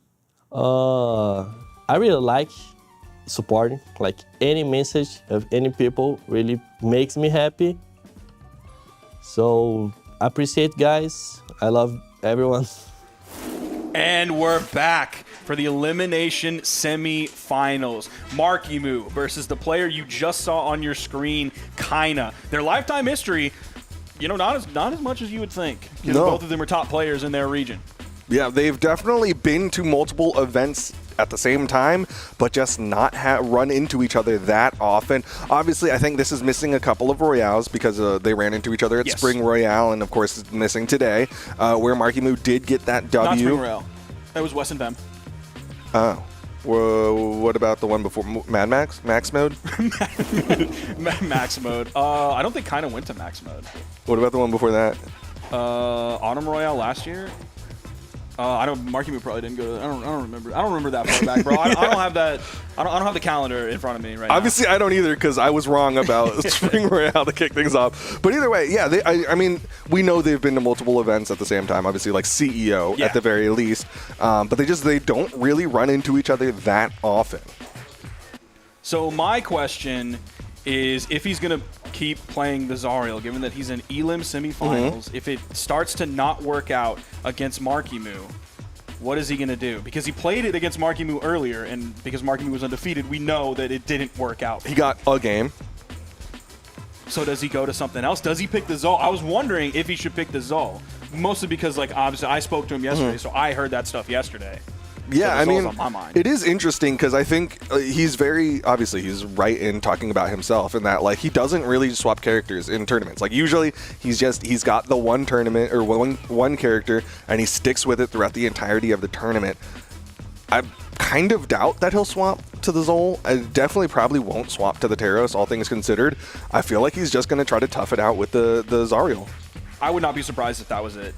I really like supporting. Like any message of any people really makes me happy. So appreciate, guys. I love everyone. And we're back for the elimination semi-finals. MarkyMoo versus the player you just saw on your screen, Kyna. Their lifetime history, you know, not as much as you would think. Because both of them are top players in their region. Yeah, they've definitely been to multiple events at the same time, but just not run into each other that often. Obviously, I think this is missing a couple of Royales because they ran into each other at Spring Royale, and of course, it's missing today, where MarkyMoo did get that W. Not Spring Royale. That was West and Bem. Oh. Well, what about the one before Mad Max? Max mode? Max mode. I don't think Kyna went to Max mode. What about the one before that? Autumn Royale last year. I know MarkyMoo probably didn't go to that. I don't remember. I don't remember that far back, bro. I don't have that. I don't have the calendar in front of me right now. Obviously, I don't either because I was wrong about Spring Royale to kick things off. But either way, yeah. I mean, we know they've been to multiple events at the same time. Obviously, like CEO at the very least. But they don't really run into each other that often. So my question is, if he's gonna keep playing the Zariel, given that he's in Elim semifinals, if it starts to not work out against MarkyMoo, what is he gonna do? Because he played it against MarkyMoo earlier, and because MarkyMoo was undefeated, we know that it didn't work out. He got a game. So does he go to something else? Does he pick the Zol? I was wondering if he should pick the Zol, mostly because, like, obviously I spoke to him yesterday, so I heard that stuff yesterday. Yeah, so I mean, on my mind. It is interesting because I think he's obviously he's right in talking about himself in that, like, he doesn't really swap characters in tournaments. Like, usually he's got the one tournament or one character and he sticks with it throughout the entirety of the tournament. I kind of doubt that he'll swap to the Zol. I definitely probably won't swap to the Teros, all things considered. I feel like he's just going to try to tough it out with the Zariel. I would not be surprised if that was it.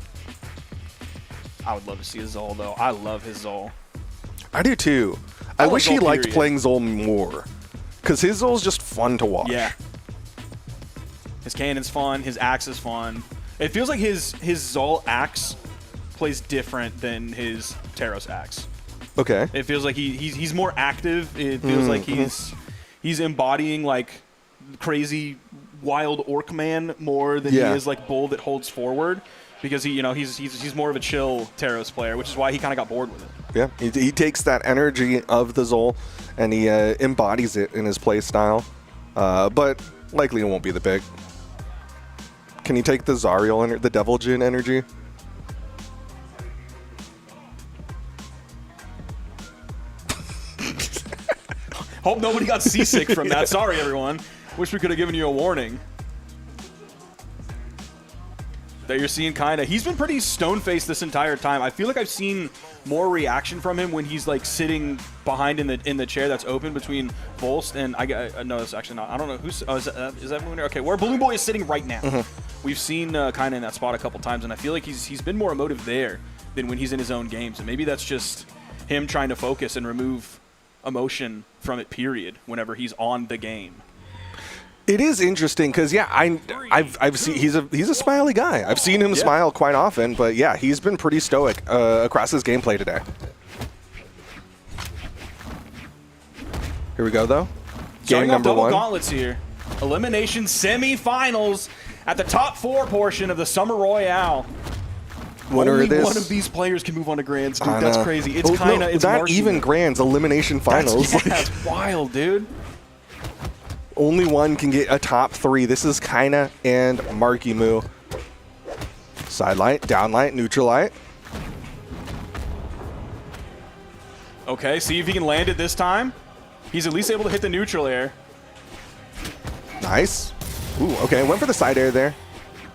I would love to see a Zol, though. I love his Zol. I do, too. I wish he liked playing Zol more, because his Zol's just fun to watch. Yeah. His cannon's fun. His axe is fun. It feels like his Zol axe plays different than his Teros axe. Okay. It feels like he's more active. It feels like he's embodying, like, crazy wild orc man more than he is like bull that holds forward. because he's more of a chill Taros player, which is why he kind of got bored with it. Yeah, he takes that energy of the Zol and he embodies it in his play style, but likely it won't be the pick. Can you take the Zariel, the Devil Jin energy? Hope nobody got seasick from that. Sorry, everyone. Wish we could have given you a warning. That you're seeing Kyna. He's been pretty stone-faced this entire time. I feel like I've seen more reaction from him when he's like sitting behind in the chair that's open between Volst and no, that's actually not. I don't know who's. Oh, is that Mounir? Okay, where Balloon Boy is sitting right now. We've seen Kyna in that spot a couple times, and I feel like he's been more emotive there than when he's in his own games. And maybe that's just him trying to focus and remove emotion from it, period, whenever he's on the game. It is interesting because I've seen he's a smiley guy. I've seen him smile quite often, but yeah, he's been pretty stoic across his gameplay today. Here we go though. Game number one. Gauntlets here. Elimination semifinals at the top 4 portion of the Summer Royale. Only one of these players can move on to Grands, dude. That's crazy. It's Kyna. It's not MarkyMoo. even Grands. Elimination finals. That's wild, dude. Only one can get a top 3. This is Kyna and MarkyMoo. Side light, down light, neutral light. Okay, see if he can land it this time. He's at least able to hit the neutral air. Nice. Ooh, okay, went for the side air there.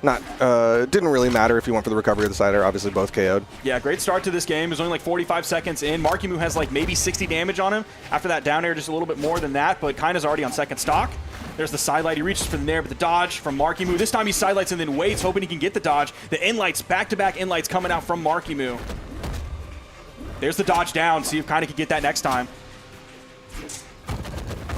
Didn't really matter if he went for the recovery or the side air. Obviously, both KO'd. Yeah, great start to this game. It was only like 45 seconds in. MarkyMoo has like maybe 60 damage on him. After that down air, just a little bit more than that, but Kyna's already on second stock. There's the side light. He reaches for the nair, but the dodge from MarkyMoo. This time he side lights and then waits, hoping he can get the dodge. The in-lights, back-to-back in-lights coming out from MarkyMoo. There's the dodge down. See if Kyna can get that next time.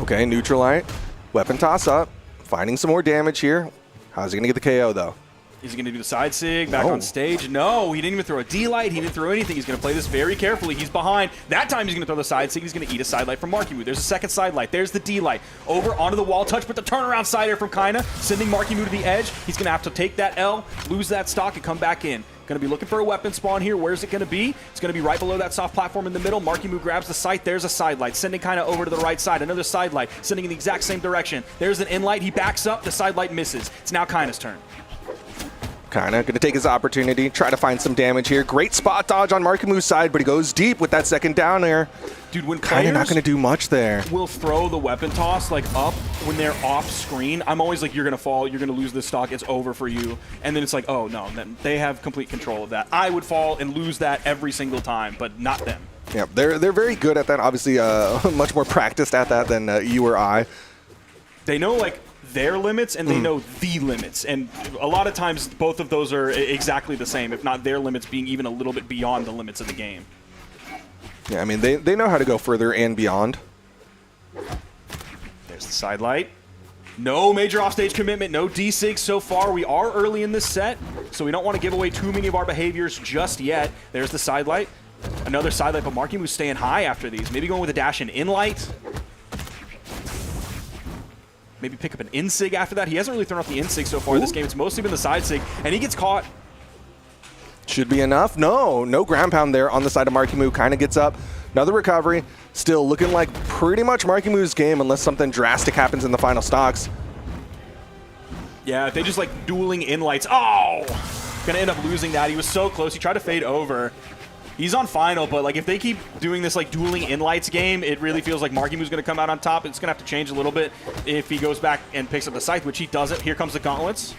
Okay, neutral light. Weapon toss up. Finding some more damage here. How's he going to get the KO, though? Is he going to do the side sig back on stage? No, he didn't even throw a D-light. He didn't throw anything. He's going to play this very carefully. He's behind. That time he's going to throw the side sig. He's going to eat a side light from MarkyMoo. There's a second side light. There's the D-light. Over onto the wall touch, but the turnaround side air from Kyna, sending MarkyMoo to the edge. He's going to have to take that L, lose that stock, and come back in. Going to be looking for a weapon spawn here. Where's it going to be? It's going to be right below that soft platform in the middle. MarkyMoo grabs the sight. There's a side light, sending Kyna over to the right side. Another side light, sending in the exact same direction. There's an in-light. He backs up. The side light misses. It's now Kyna's turn. Kyna going to take his opportunity, try to find some damage here. Great spot dodge on MarkyMoo's side, but he goes deep with that second down air. Dude, when Kyna not going to do much there. Will throw the weapon toss like up when they're off screen. I'm always like, you're going to fall, you're going to lose this stock, it's over for you. And then it's like, oh no, then they have complete control of that. I would fall and lose that every single time, but not them. Yeah, they're very good at that. Obviously, much more practiced at that than you or I. They know like their limits and they know the limits, and a lot of times both of those are exactly the same, if not their limits being even a little bit beyond the limits of the game. Yeah, I mean, they know how to go further and beyond. There's the side light. No major offstage commitment, no D-Sig so far. We are early in this set, so we don't want to give away too many of our behaviors just yet. There's the side light. Another side light, but MarkyMoo's staying high after these. Maybe going with a dash and in-light. Maybe pick up an in-sig after that. He hasn't really thrown out the in-sig so far in this game. It's mostly been the side sig, and he gets caught. Should be enough. No ground pound there on the side of MarkyMoo. Kyna gets up. Another recovery. Still looking like pretty much MarkyMoo's game unless something drastic happens in the final stocks. Yeah, if they just like dueling in-lights. Oh! Gonna end up losing that. He was so close. He tried to fade over. He's on final, but like if they keep doing this like dueling in-lights game, it really feels like MarkyMoo's going to come out on top. It's going to have to change a little bit if he goes back and picks up the scythe, which he doesn't. Here comes the gauntlets.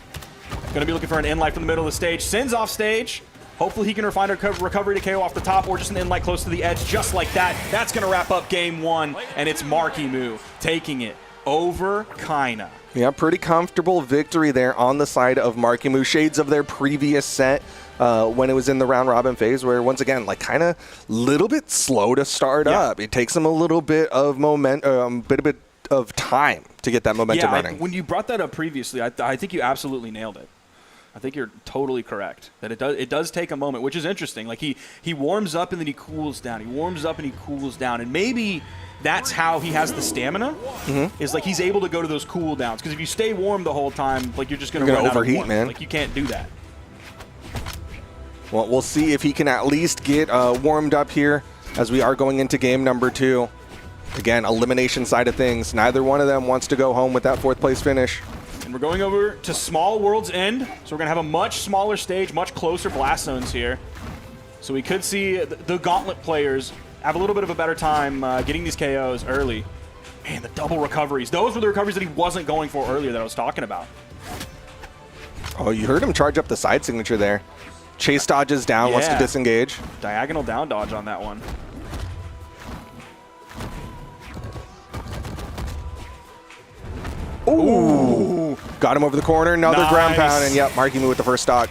Going to be looking for an in-light from the middle of the stage. Sends off stage. Hopefully he can find a recovery to KO off the top or just an in-light close to the edge, just like that. That's going to wrap up game one, and it's MarkyMoo taking it over Kyna. Yeah, pretty comfortable victory there on the side of MarkyMoo. Shades of their previous set. When it was in the round robin phase, where once again, like kind of little bit slow to start up. It takes them a little bit of bit of time to get that momentum running. When you brought that up previously, I think you absolutely nailed it. I think you're totally correct that it does take a moment, which is interesting. Like he warms up and then he cools down. He warms up and he cools down, and maybe that's how he has the stamina. Is like he's able to go to those cool downs, because if you stay warm the whole time, like you're just going to overheat, man. Like you can't do that. Well, we'll see if he can at least get warmed up here as we are going into game number 2. Again, elimination side of things. Neither one of them wants to go home with that 4th place finish. And we're going over to Small World's End. So we're going to have a much smaller stage, much closer blast zones here. So we could see the Gauntlet players have a little bit of a better time getting these KOs early. Man, the double recoveries. Those were the recoveries that he wasn't going for earlier that I was talking about. Oh, you heard him charge up the side signature there. Chase dodges down, wants to disengage. Diagonal down dodge on that one. Ooh. Got him over the corner. Another ground pound, and yep, MarkyMoo with the first stock.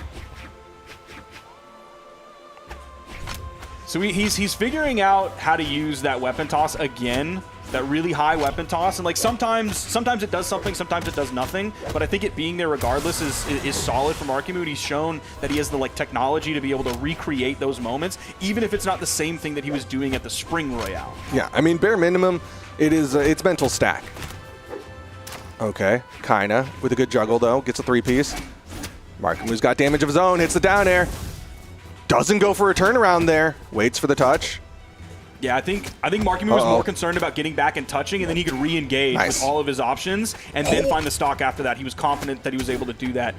So he's figuring out how to use that weapon toss again, that really high weapon toss, and like sometimes it does something, sometimes it does nothing. But I think it being there regardless is solid for MarkyMoo. And he's shown that he has the technology to be able to recreate those moments, even if it's not the same thing that he was doing at the Spring Royale. Yeah, I mean bare minimum, it's mental stack. Okay, Kyna with a good juggle though, gets a 3-piece. MarkyMoo's got damage of his own, hits the down air. Doesn't go for a turnaround there. Waits for the touch. Yeah, I think MarkyMoo was more concerned about getting back and touching, and then he could re-engage with all of his options and then find the stock after that. He was confident that he was able to do that.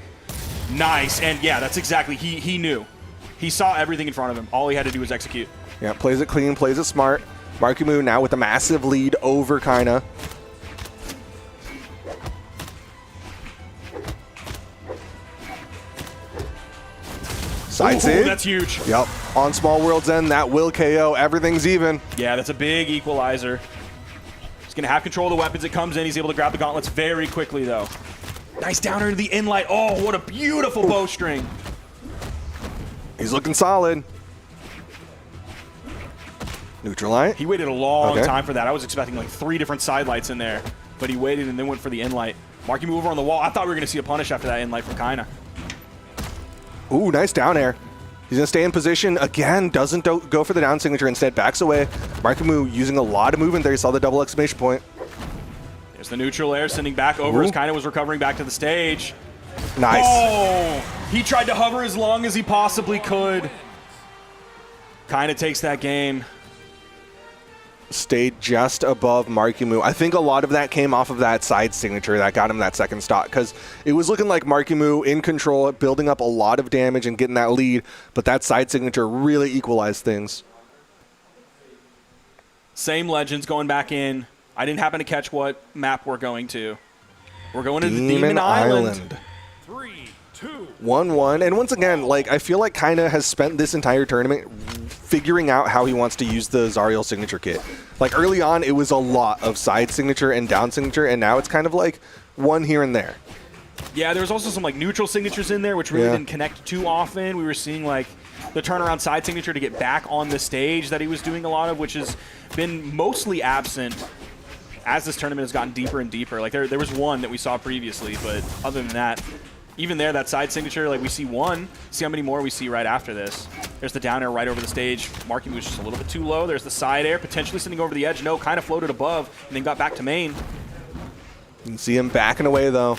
Nice, and yeah, that's exactly, he knew. He saw everything in front of him. All he had to do was execute. Yeah, plays it clean, plays it smart. MarkyMoo now with a massive lead over Kyna. Side sig. That's huge. Yep. On Small World's End, that will KO. Everything's even. Yeah, that's a big equalizer. He's going to have control of the weapons. It comes in. He's able to grab the gauntlets very quickly, though. Nice downer into the inlight. Oh, what a beautiful bowstring. He's looking solid. Neutral light. He waited a long time for that. I was expecting like 3 different side lights in there, but he waited and then went for the inlight. MarkyMoo over on the wall. I thought we were going to see a punish after that inlight from Kyna. Ooh, nice down air. He's going to stay in position. Again, doesn't go for the down signature. Instead, backs away. MarkyMoo using a lot of movement there. You saw the double exclamation point. There's the neutral air sending back over as Kyna was recovering back to the stage. Nice. Oh, he tried to hover as long as he possibly could. Kyna takes that game. Stayed just above MarkyMoo. I think a lot of that came off of that side signature that got him that second stock, because it was looking like MarkyMoo in control, building up a lot of damage and getting that lead, but that side signature really equalized things. Same legends going back in. I didn't happen to catch what map we're going to. We're going to Demon Island. 3, 2, 1-1. And once again, I feel like Kyna has spent this entire tournament figuring out how he wants to use the Zariel signature kit. Early on, it was a lot of side signature and down signature, and now it's kind of like one here and there. Yeah, there was also some neutral signatures in there, which really didn't connect too often. We were seeing the turnaround side signature to get back on the stage that he was doing a lot of, which has been mostly absent as this tournament has gotten deeper and deeper. There was one that we saw previously, but other than that, even there, that side signature, we see one. See how many more we see right after this. There's the down air right over the stage. MarkyMoo's just a little bit too low. There's the side air, potentially sending over the edge. No, kind of floated above and then got back to main. You can see him backing away, though,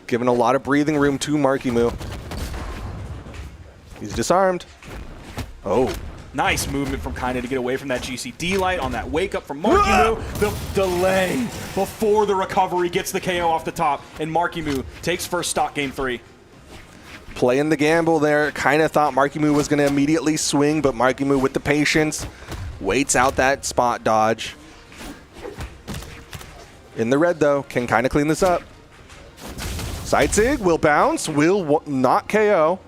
giving a lot of breathing room to MarkyMoo. He's disarmed. Oh. Nice movement from Kyna to get away from that GCD light on that wake up from MarkyMoo. The delay before the recovery gets the KO off the top, and MarkyMoo takes first stock game 3. Playing the gamble there. Kyna thought MarkyMoo was going to immediately swing, but MarkyMoo with the patience waits out that spot dodge. In the red, though. Can Kyna clean this up? Side sig will bounce, will not KO.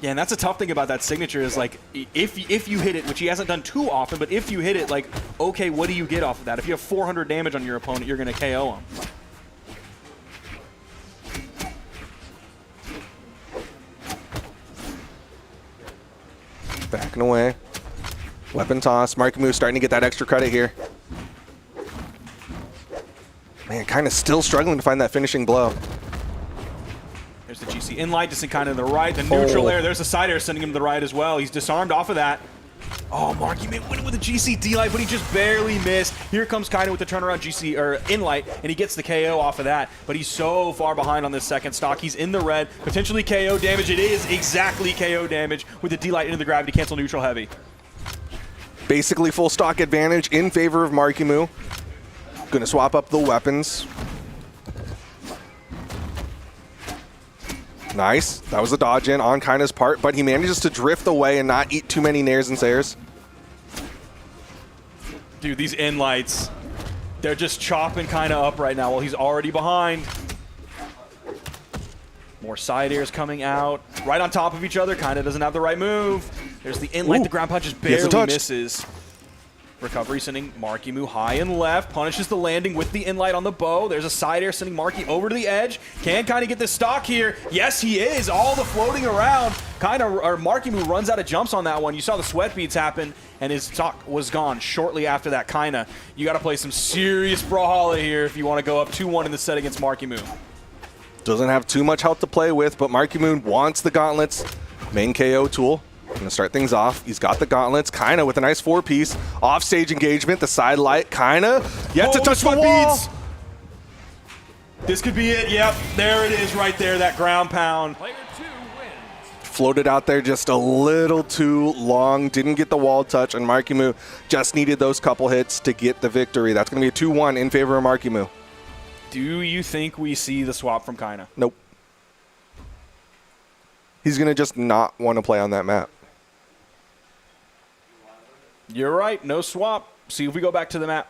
Yeah, and that's a tough thing about that signature is if you hit it, which he hasn't done too often, but if you hit it, okay, what do you get off of that? If you have 400 damage on your opponent, you're going to KO him. Backing away. Weapon toss. MarkyMoo starting to get that extra credit here. Man, kind of still struggling to find that finishing blow. There's the GC inlight, just kind of to the right. The neutral air, there's the side air sending him to the right as well. He's disarmed off of that. Oh, MarkyMoo winning with a GC D-Light, but he just barely missed. Here comes Kyna with the turnaround GC, or in-light, and he gets the KO off of that. But he's so far behind on this second stock. He's in the red, potentially KO damage. It is exactly KO damage with the D-Light into the gravity cancel neutral heavy. Basically full stock advantage in favor of MarkyMoo. Gonna swap up the weapons. Nice. That was a dodge in on Kyna's part, but he manages to drift away and not eat too many nairs and sayers. Dude, these in-lights, they're just chopping Kyna up right now while he's already behind. More side airs coming out. Right on top of each other. Kyna doesn't have the right move. There's the in-light. The ground punch just barely misses. Recovery sending MarkyMoo high and left. Punishes the landing with the in-light on the bow. There's a side air sending Marky over to the edge. Can Kyna get this stock here? Yes, he is. All the floating around. MarkyMoo runs out of jumps on that one. You saw the sweat beads happen, and his stock was gone shortly after that. Kyna, you got to play some serious Brawlhalla here if you want to go up 2-1 in the set against MarkyMoo. Doesn't have too much health to play with, but MarkyMoo wants the gauntlets. Main KO tool. Gonna start things off. He's got the gauntlets. Kyna with a nice 4-piece. Offstage engagement, the side light. Kyna yet to touch the wall. Beats. This could be it. Yep, there it is right there, that ground pound. Floated out there just a little too long. Didn't get the wall touch, and MarkyMoo just needed those couple hits to get the victory. That's gonna be a 2-1 in favor of MarkyMoo. Do you think we see the swap from Kyna? Nope. He's gonna just not want to play on that map. You're right, no swap. See if we go back to the map.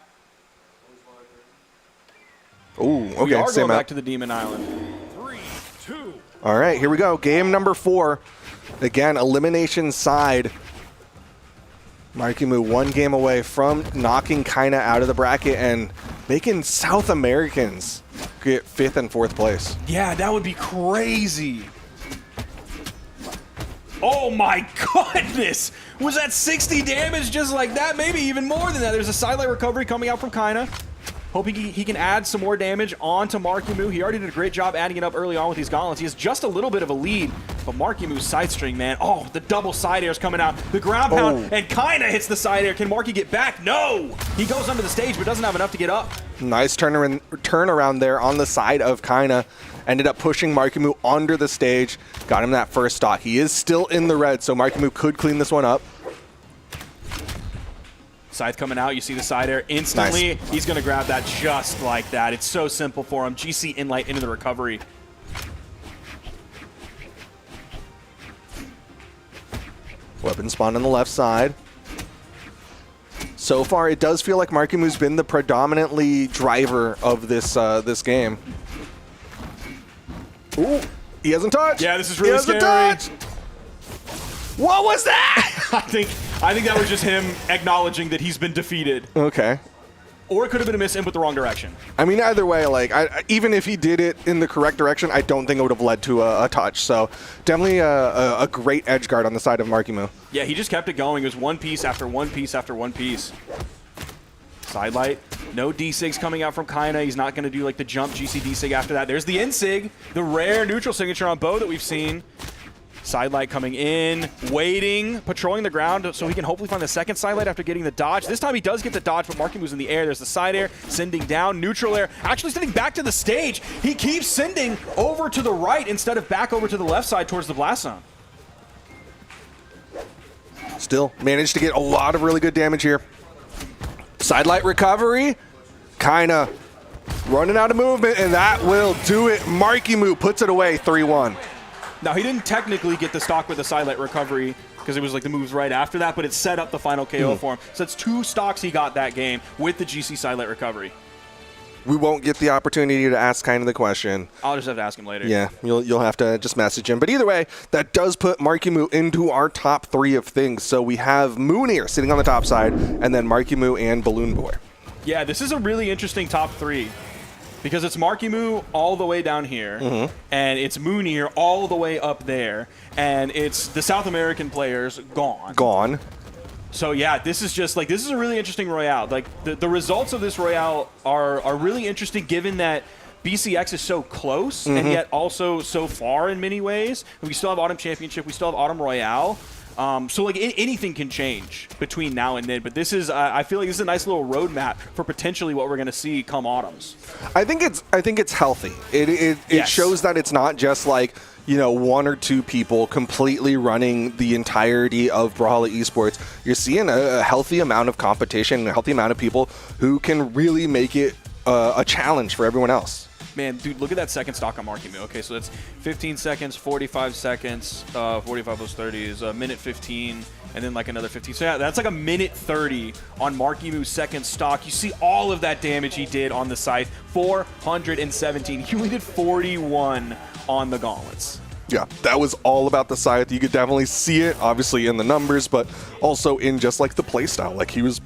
Ooh, okay, we are same going map. back to the Demon Island. 3, 2. All right, here we go. Game number 4. Again, elimination side. MarkyMoo 1 game away from knocking Kyna out of the bracket and making South Americans get 5th and 4th place. Yeah, that would be crazy. Oh my goodness! Was that 60 damage just like that? Maybe even more than that. There's a sidelight recovery coming out from Kyna. Hoping he can add some more damage onto MarkyMoo. He already did a great job adding it up early on with these gauntlets. He has just a little bit of a lead, but MarkyMoo's side string, man. Oh, the double side airs coming out. The ground pound, and Kyna hits the side air. Can Marky get back? No! He goes under the stage, but doesn't have enough to get up. Nice turnaround there on the side of Kyna. Ended up pushing MarkyMoo under the stage. Got him that first stock. He is still in the red, so MarkyMoo could clean this one up. Scythe coming out, you see the side air instantly. Nice. He's going to grab that just like that. It's so simple for him. GC in-light into the recovery. Weapon spawn on the left side. So far, it does feel like MarkyMoo's been the predominantly driver of this this game. Ooh, he hasn't touched. Yeah, this is really scary. Touched. What was that? I think that was just him acknowledging that he's been defeated. Okay. Or it could have been a miss input the wrong direction. I mean, either way, like even if he did it in the correct direction, I don't think it would have led to a touch. So definitely a great edge guard on the side of MarkyMoo. Yeah, he just kept it going. It was one piece after one piece after one piece. Sidelight. No D-Sigs coming out from Kyna. He's not going to do like the jump GC D-Sig after that. There's the N-Sig, the rare neutral signature on Bo that we've seen. Sidelight coming in, waiting, patrolling the ground so he can hopefully find the second sidelight after getting the dodge. This time he does get the dodge, but MarkyMoo's in the air. There's the side air, sending down, neutral air, actually sending back to the stage. He keeps sending over to the right instead of back over to the left side towards the blast zone. Still managed to get a lot of really good damage here. Sidelight recovery, Kyna running out of movement, and that will do it. MarkyMoo puts it away 3-1. Now, he didn't technically get the stock with the sidelight recovery because it was like the moves right after that, but it set up the final KO for him. So it's 2 stocks he got that game with the GC sidelight recovery. We won't get the opportunity to ask Kyna the question. I'll just have to ask him later. Yeah, you'll have to just message him. But either way, that does put MarkyMoo into our top 3 of things. So we have Mounir sitting on the top side, and then MarkyMoo and Balloon Boy. Yeah, this is a really interesting top 3. Because it's MarkyMoo all the way down here, and it's Mounir all the way up there, and it's the South American players gone. So yeah, this is just like, this is a really interesting Royale. Like the results of this Royale are really interesting given that BCX is so close and yet also so far in many ways. We still have Autumn Championship, we still have Autumn Royale. So like anything can change between now and then, but this is I feel like this is a nice little roadmap for potentially what we're going to see come autumns. I think it's healthy. It Yes. shows that it's not just like, you know, one or two people completely running the entirety of Brawlhalla Esports. You're seeing a healthy amount of competition, a healthy amount of people who can really make it a challenge for everyone else. Man, dude, look at that second stock on MarkyMoo. Okay, so that's 15 seconds, 45 seconds, 45 plus 30 is a minute 15, and then like another 15. So yeah, that's like a minute 30 on MarkyMoo's second stock. You see all of that damage he did on the scythe, 417. He only did 41 on the gauntlets. Yeah, that was all about the scythe. You could definitely see it, obviously in the numbers, but also in just like the playstyle. Like he was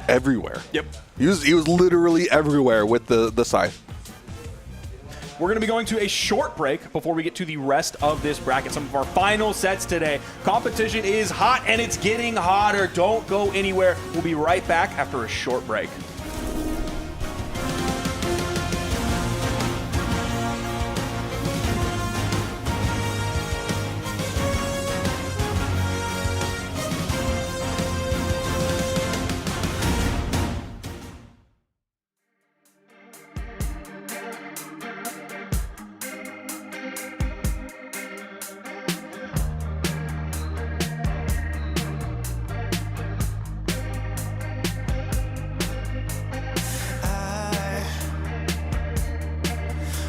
everywhere. Yep. He was literally everywhere with the scythe. We're going to be going to a short break before we get to the rest of this bracket. Some of our final sets today. Competition is hot and it's getting hotter. Don't go anywhere. We'll be right back after a short break.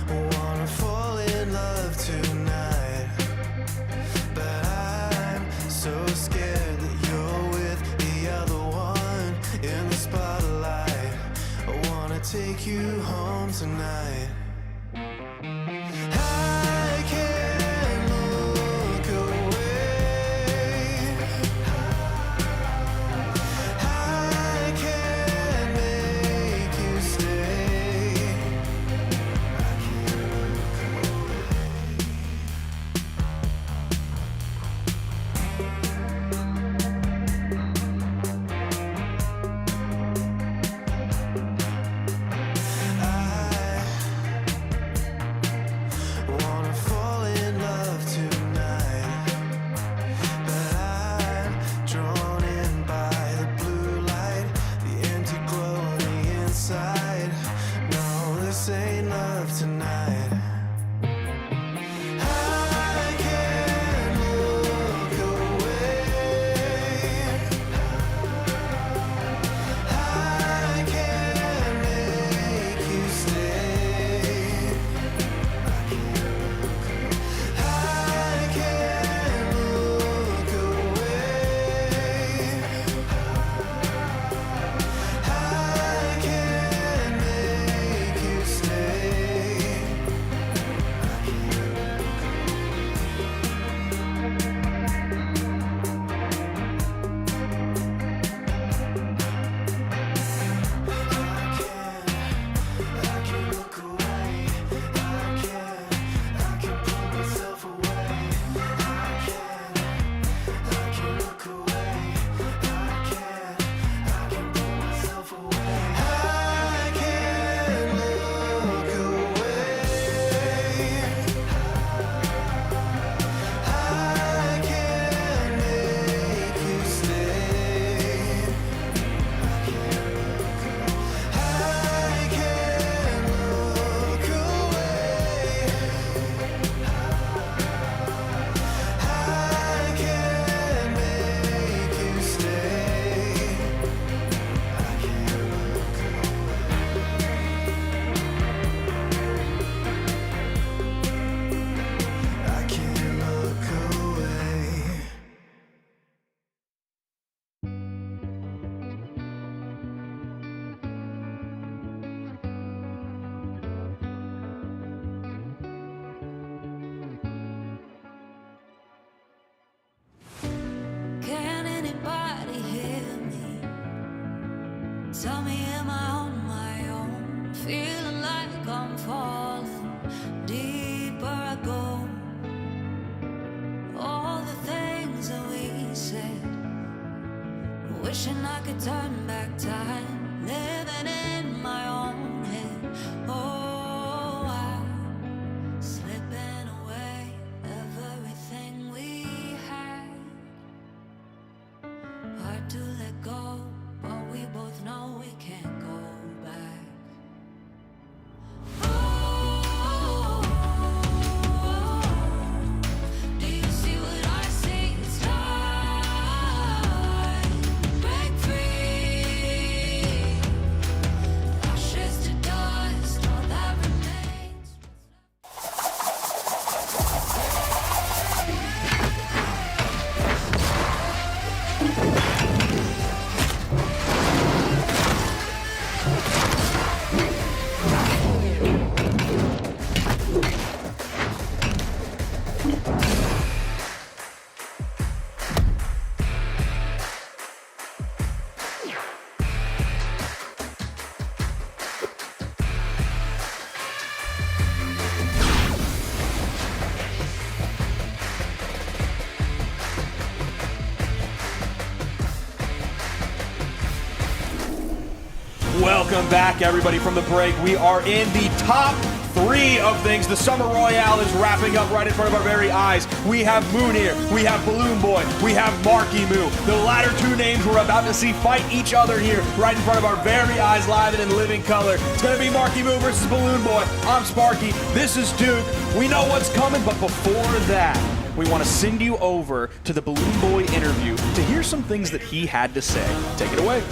Wanna fall in love tonight, but I'm so scared that you're with the other one in the spotlight. I wanna take you home tonight. I can't look away. I can't make you stay. Wanna fall in love tonight, but I'm drawn in by the blue light, the empty glow on the inside. No, this ain't love tonight. I can't look away. I can't make you stay. I can't look away. I can't make you stay. I can't look away. I can't pull myself away. I can't look away. I can't pull myself away. I can't look away. I can't make you stay. I can't look away. I can't make you stay. I can't look away. Can anybody hear me? Tell me, am I on my own? Feeling like I'm falling deeper I go. All the things that we said, wishing I could turn back time, living in my own head. Oh, I'm slipping away everything we had. Welcome back, everybody, from the break. We are in the top 3 of things. The Summer Royale is wrapping up right in front of our very eyes. We have Mounir, we have Balloon Boy, we have MarkyMoo. The latter 2 names we're about to see fight each other here right in front of our very eyes, live and in living color. It's going to be MarkyMoo versus Balloon Boy. I'm Sparky. This is Duke. We know what's coming, but before that, we want to send you over to the Balloon Boy interview to hear some things that he had to say. Take it away.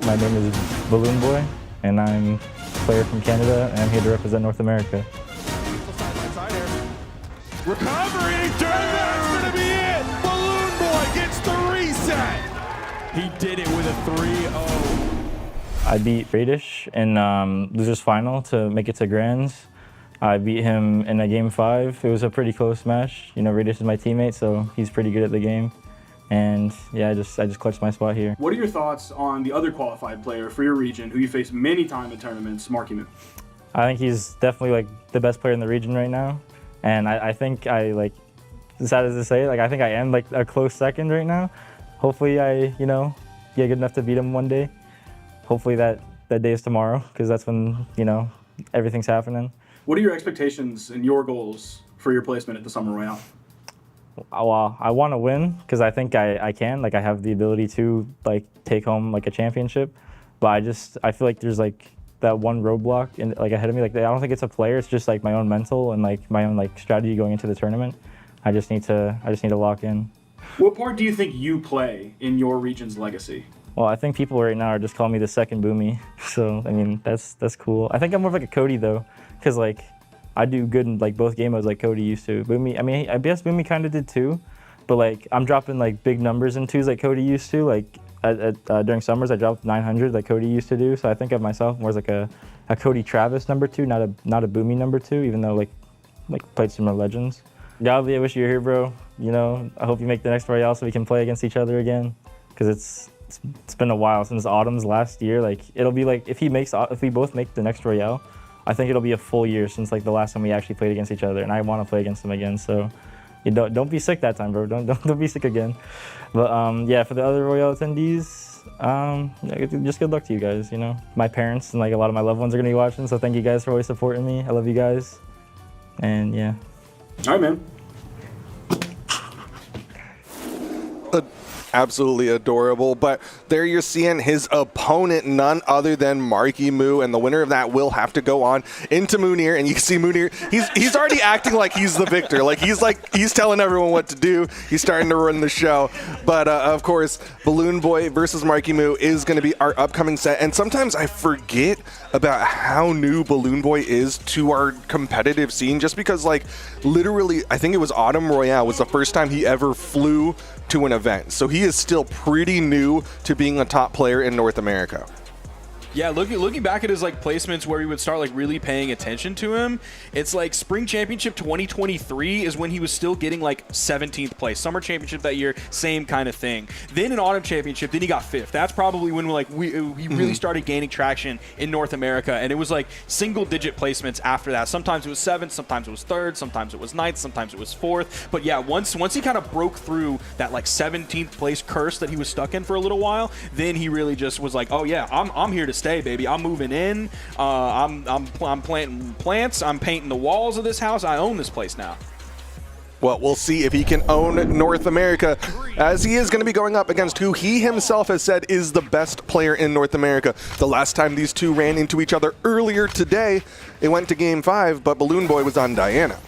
My name is Balloon Boy, and I'm a player from Canada, and I'm here to represent North America. Recovery, turn that's gonna be it! Balloon Boy gets the reset! He did it with a 3-0. I beat Radish in losers final to make it to Grands. I beat him in a game 5. It was a pretty close match. You know, Radish is my teammate, so he's pretty good at the game. And yeah, I just clutched my spot here. What are your thoughts on the other qualified player for your region, who you face many times in tournaments, MarkyMoo? I think he's definitely like the best player in the region right now. And I think I like, as sad as to say, like I think I am like a close second right now. Hopefully I, you know, get good enough to beat him one day. Hopefully that day is tomorrow, because that's when, you know, everything's happening. What are your expectations and your goals for your placement at the Summer Royale? Well, I want to win because I think I can. Like I have the ability to like take home like a championship, but I feel like there's like that one roadblock in like ahead of me. Like I don't think it's a player. It's just like my own mental and like my own like strategy going into the tournament. I just need to lock in. What part do you think you play in your region's legacy? Well, I think people right now are just calling me the second Boomy. So I mean that's cool. I think I'm more of like a Cody though, because like I do good in like both game modes like Cody used to. Boomy, I mean, I guess Boomy kind of did too, but like I'm dropping like big numbers in 2s like Cody used to. Like during summers, I dropped 900 like Cody used to do. So I think of myself more as like a Cody Travis number 2, not a Boomy number 2, even though like played some more legends. Godly, I wish you were here, bro. You know, I hope you make the next Royale so we can play against each other again, because it's been a while since Autumn's last year. Like it'll be like if we both make the next Royale, I think it'll be a full year since like the last time we actually played against each other, and I want to play against them again. So, you don't be sick that time, bro. Don't be sick again. But yeah, for the other Royale attendees, just good luck to you guys. You know, my parents and like a lot of my loved ones are gonna be watching, so thank you guys for always supporting me. I love you guys, and yeah. All right, man. Absolutely adorable, but there you're seeing his opponent, none other than MarkyMoo, and the winner of that will have to go on into Mounir, and you can see Mounir, he's already acting like he's the victor, he's telling everyone what to do, he's starting to run the show, but of course, Balloon Boy versus MarkyMoo is going to be our upcoming set, and sometimes I forget about how new Balloon Boy is to our competitive scene, just because like literally, I think it was Autumn Royale was the first time he ever flew to an event. So he is still pretty new to being a top player in North America. Yeah, looking back at his like placements where he would start like really paying attention to him, it's like Spring Championship 2023 is when he was still getting like 17th place. Summer Championship that year, same kind of thing. Then in Autumn Championship, then he got 5th. That's probably when he really started gaining traction in North America, and it was like single-digit placements after that. Sometimes it was 7th, sometimes it was 3rd, sometimes it was 9th, sometimes it was 4th. But yeah, once he kind of broke through that like 17th place curse that he was stuck in for a little while, then he really just was like, oh yeah, I'm here to stay, baby. I'm moving in. I'm planting plants. I'm painting the walls of this house. I own this place now. Well, we'll see if he can own North America, as he is going to be going up against who he himself has said is the best player in North America. The last time these two ran into each other earlier today, it went to Game 5, but Balloon Boy was on Diana.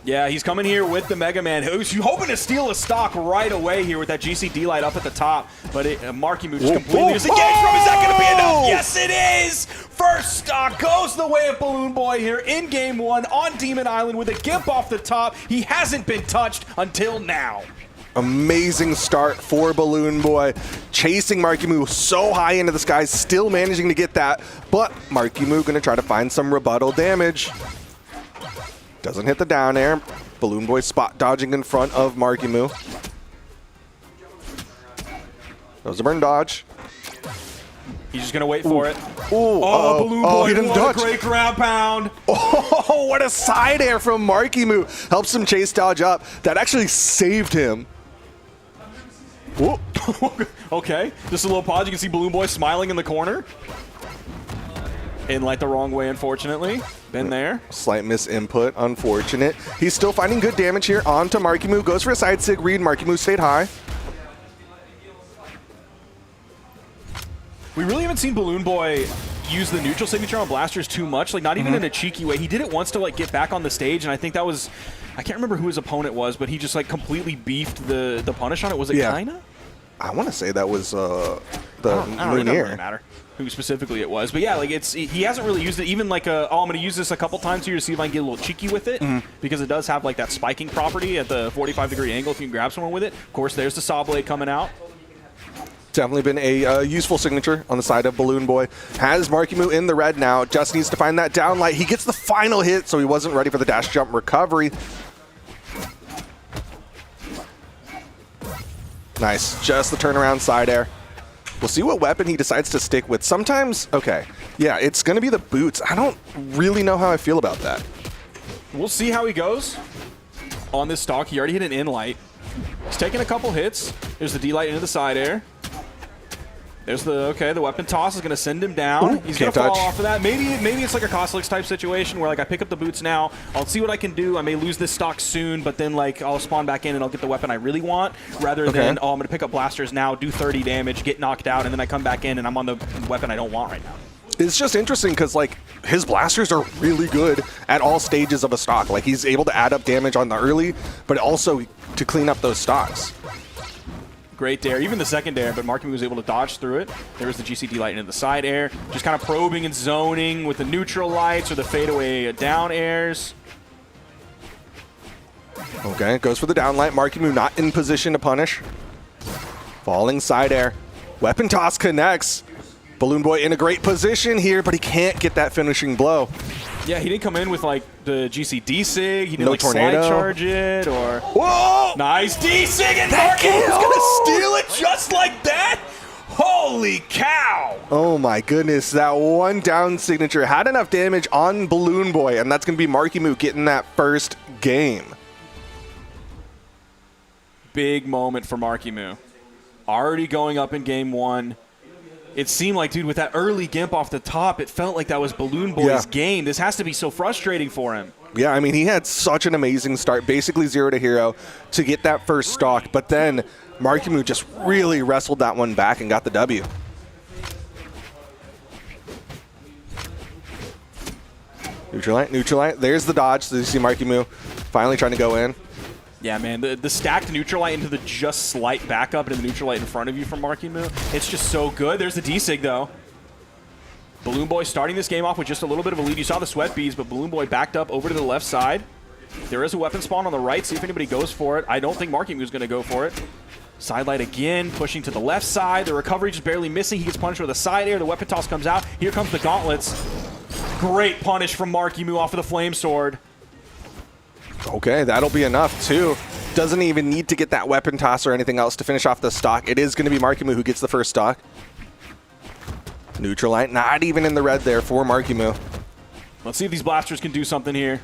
Yeah, he's coming here with the Mega Man, who's hoping to steal a stock right away here with that GCD light up at the top. But MarkyMoo just completely disengaged from him. Is that going to be enough? Yes, it is! First stock goes the way of Balloon Boy here in Game 1 on Demon Island with a gimp off the top. He hasn't been touched until now. Amazing start for Balloon Boy, chasing MarkyMoo so high into the sky, still managing to get that. But MarkyMoo going to try to find some rebuttal damage. Doesn't hit the down air. Balloon Boy spot dodging in front of MarkyMoo. That was a burn dodge. He's just going to wait for it. Ooh, Balloon Boy, he didn't what dodge. a great ground pound. Oh, what a side air from MarkyMoo. Helps him chase dodge up. That actually saved him. Whoa. Okay, just a little pause. You can see Balloon Boy smiling in the corner. In like the wrong way, unfortunately. Been there. Slight misinput, unfortunate. He's still finding good damage here. On to MarkyMoo. Goes for a side sig read. MarkyMoo stayed high. We really haven't seen Balloon Boy use the neutral signature on blasters too much, like not even in a cheeky way. He did it once to like get back on the stage, and I think that was, I can't remember who his opponent was, but he just like completely beefed the punish on it. Was it Kyna? I want to say that was the Mounir. It doesn't really Mounir. matter who specifically it was, but yeah, like he hasn't really used it. Even like oh, I'm going to use this a couple times here to see if I can get a little cheeky with it, because it does have like that spiking property at the 45-degree angle if you can grab someone with it. Of course, there's the saw blade coming out. Definitely been a useful signature on the side of Balloon Boy. Has MarkyMoo in the red now. Just needs to find that down light. He gets the final hit, so he wasn't ready for the dash jump recovery. Nice. Just the turnaround side air. We'll see what weapon he decides to stick with. Sometimes, okay, yeah, it's going to be the boots. I don't really know how I feel about that. We'll see how he goes on this stock. He already hit an in light. He's taking a couple hits. There's the D light into the side air. There's the weapon toss is going to send him down. He's going to fall off of that. Maybe it's like a Costlix type situation where like I pick up the boots now. I'll see what I can do. I may lose this stock soon, but then like I'll spawn back in and I'll get the weapon I really want, rather than, oh, I'm going to pick up blasters now, do 30 damage, get knocked out, and then I come back in and I'm on the weapon I don't want right now. It's just interesting because like his blasters are really good at all stages of a stock. Like he's able to add up damage on the early, but also to clean up those stocks. Great dare, even the second dare, but MarkyMoo was able to dodge through it. There was the GCD light into the side air. Just kind of probing and zoning with the neutral lights or the fadeaway down airs. Okay, goes for the down light. MarkyMoo not in position to punish. Falling side air. Weapon toss connects. Balloon Boy in a great position here, but he can't get that finishing blow. Yeah, he didn't come in with like the GC D-Sig. He didn't No like tornado. slide charge it or... Whoa! Nice D-Sig, and MarkyMoo's gonna steal it just like that? Holy cow! Oh my goodness, that one down signature had enough damage on Balloon Boy, and that's gonna be MarkyMoo getting that first game. Big moment for MarkyMoo. Already going up in game one. It seemed like, dude, with that early gimp off the top, it felt like that was Balloon Boy's game. This has to be so frustrating for him. Yeah, I mean, he had such an amazing start, basically 0 to hero, to get that first stock, but then MarkyMoo just really wrestled that one back and got the W. Neutral light. There's the dodge, so you see MarkyMoo finally trying to go in. Yeah, man, the stacked neutral light into the just slight backup into the neutral light in front of you from MarkyMoo, it's just so good. There's the D-Sig, though. Balloon Boy starting this game off with just a little bit of a lead. You saw the sweat beads, but Balloon Boy backed up over to the left side. There is a weapon spawn on the right. See if anybody goes for it. I don't think MarkyMoo's going to go for it. Side light again, pushing to the left side. The recovery just barely missing. He gets punished with a side air. The weapon toss comes out. Here comes the gauntlets. Great punish from MarkyMoo off of the flame sword. Okay, that'll be enough, too. Doesn't even need to get that weapon toss or anything else to finish off the stock. It is going to be MarkyMoo who gets the first stock. Neutral light, not even in the red there for MarkyMoo. Let's see if these blasters can do something here.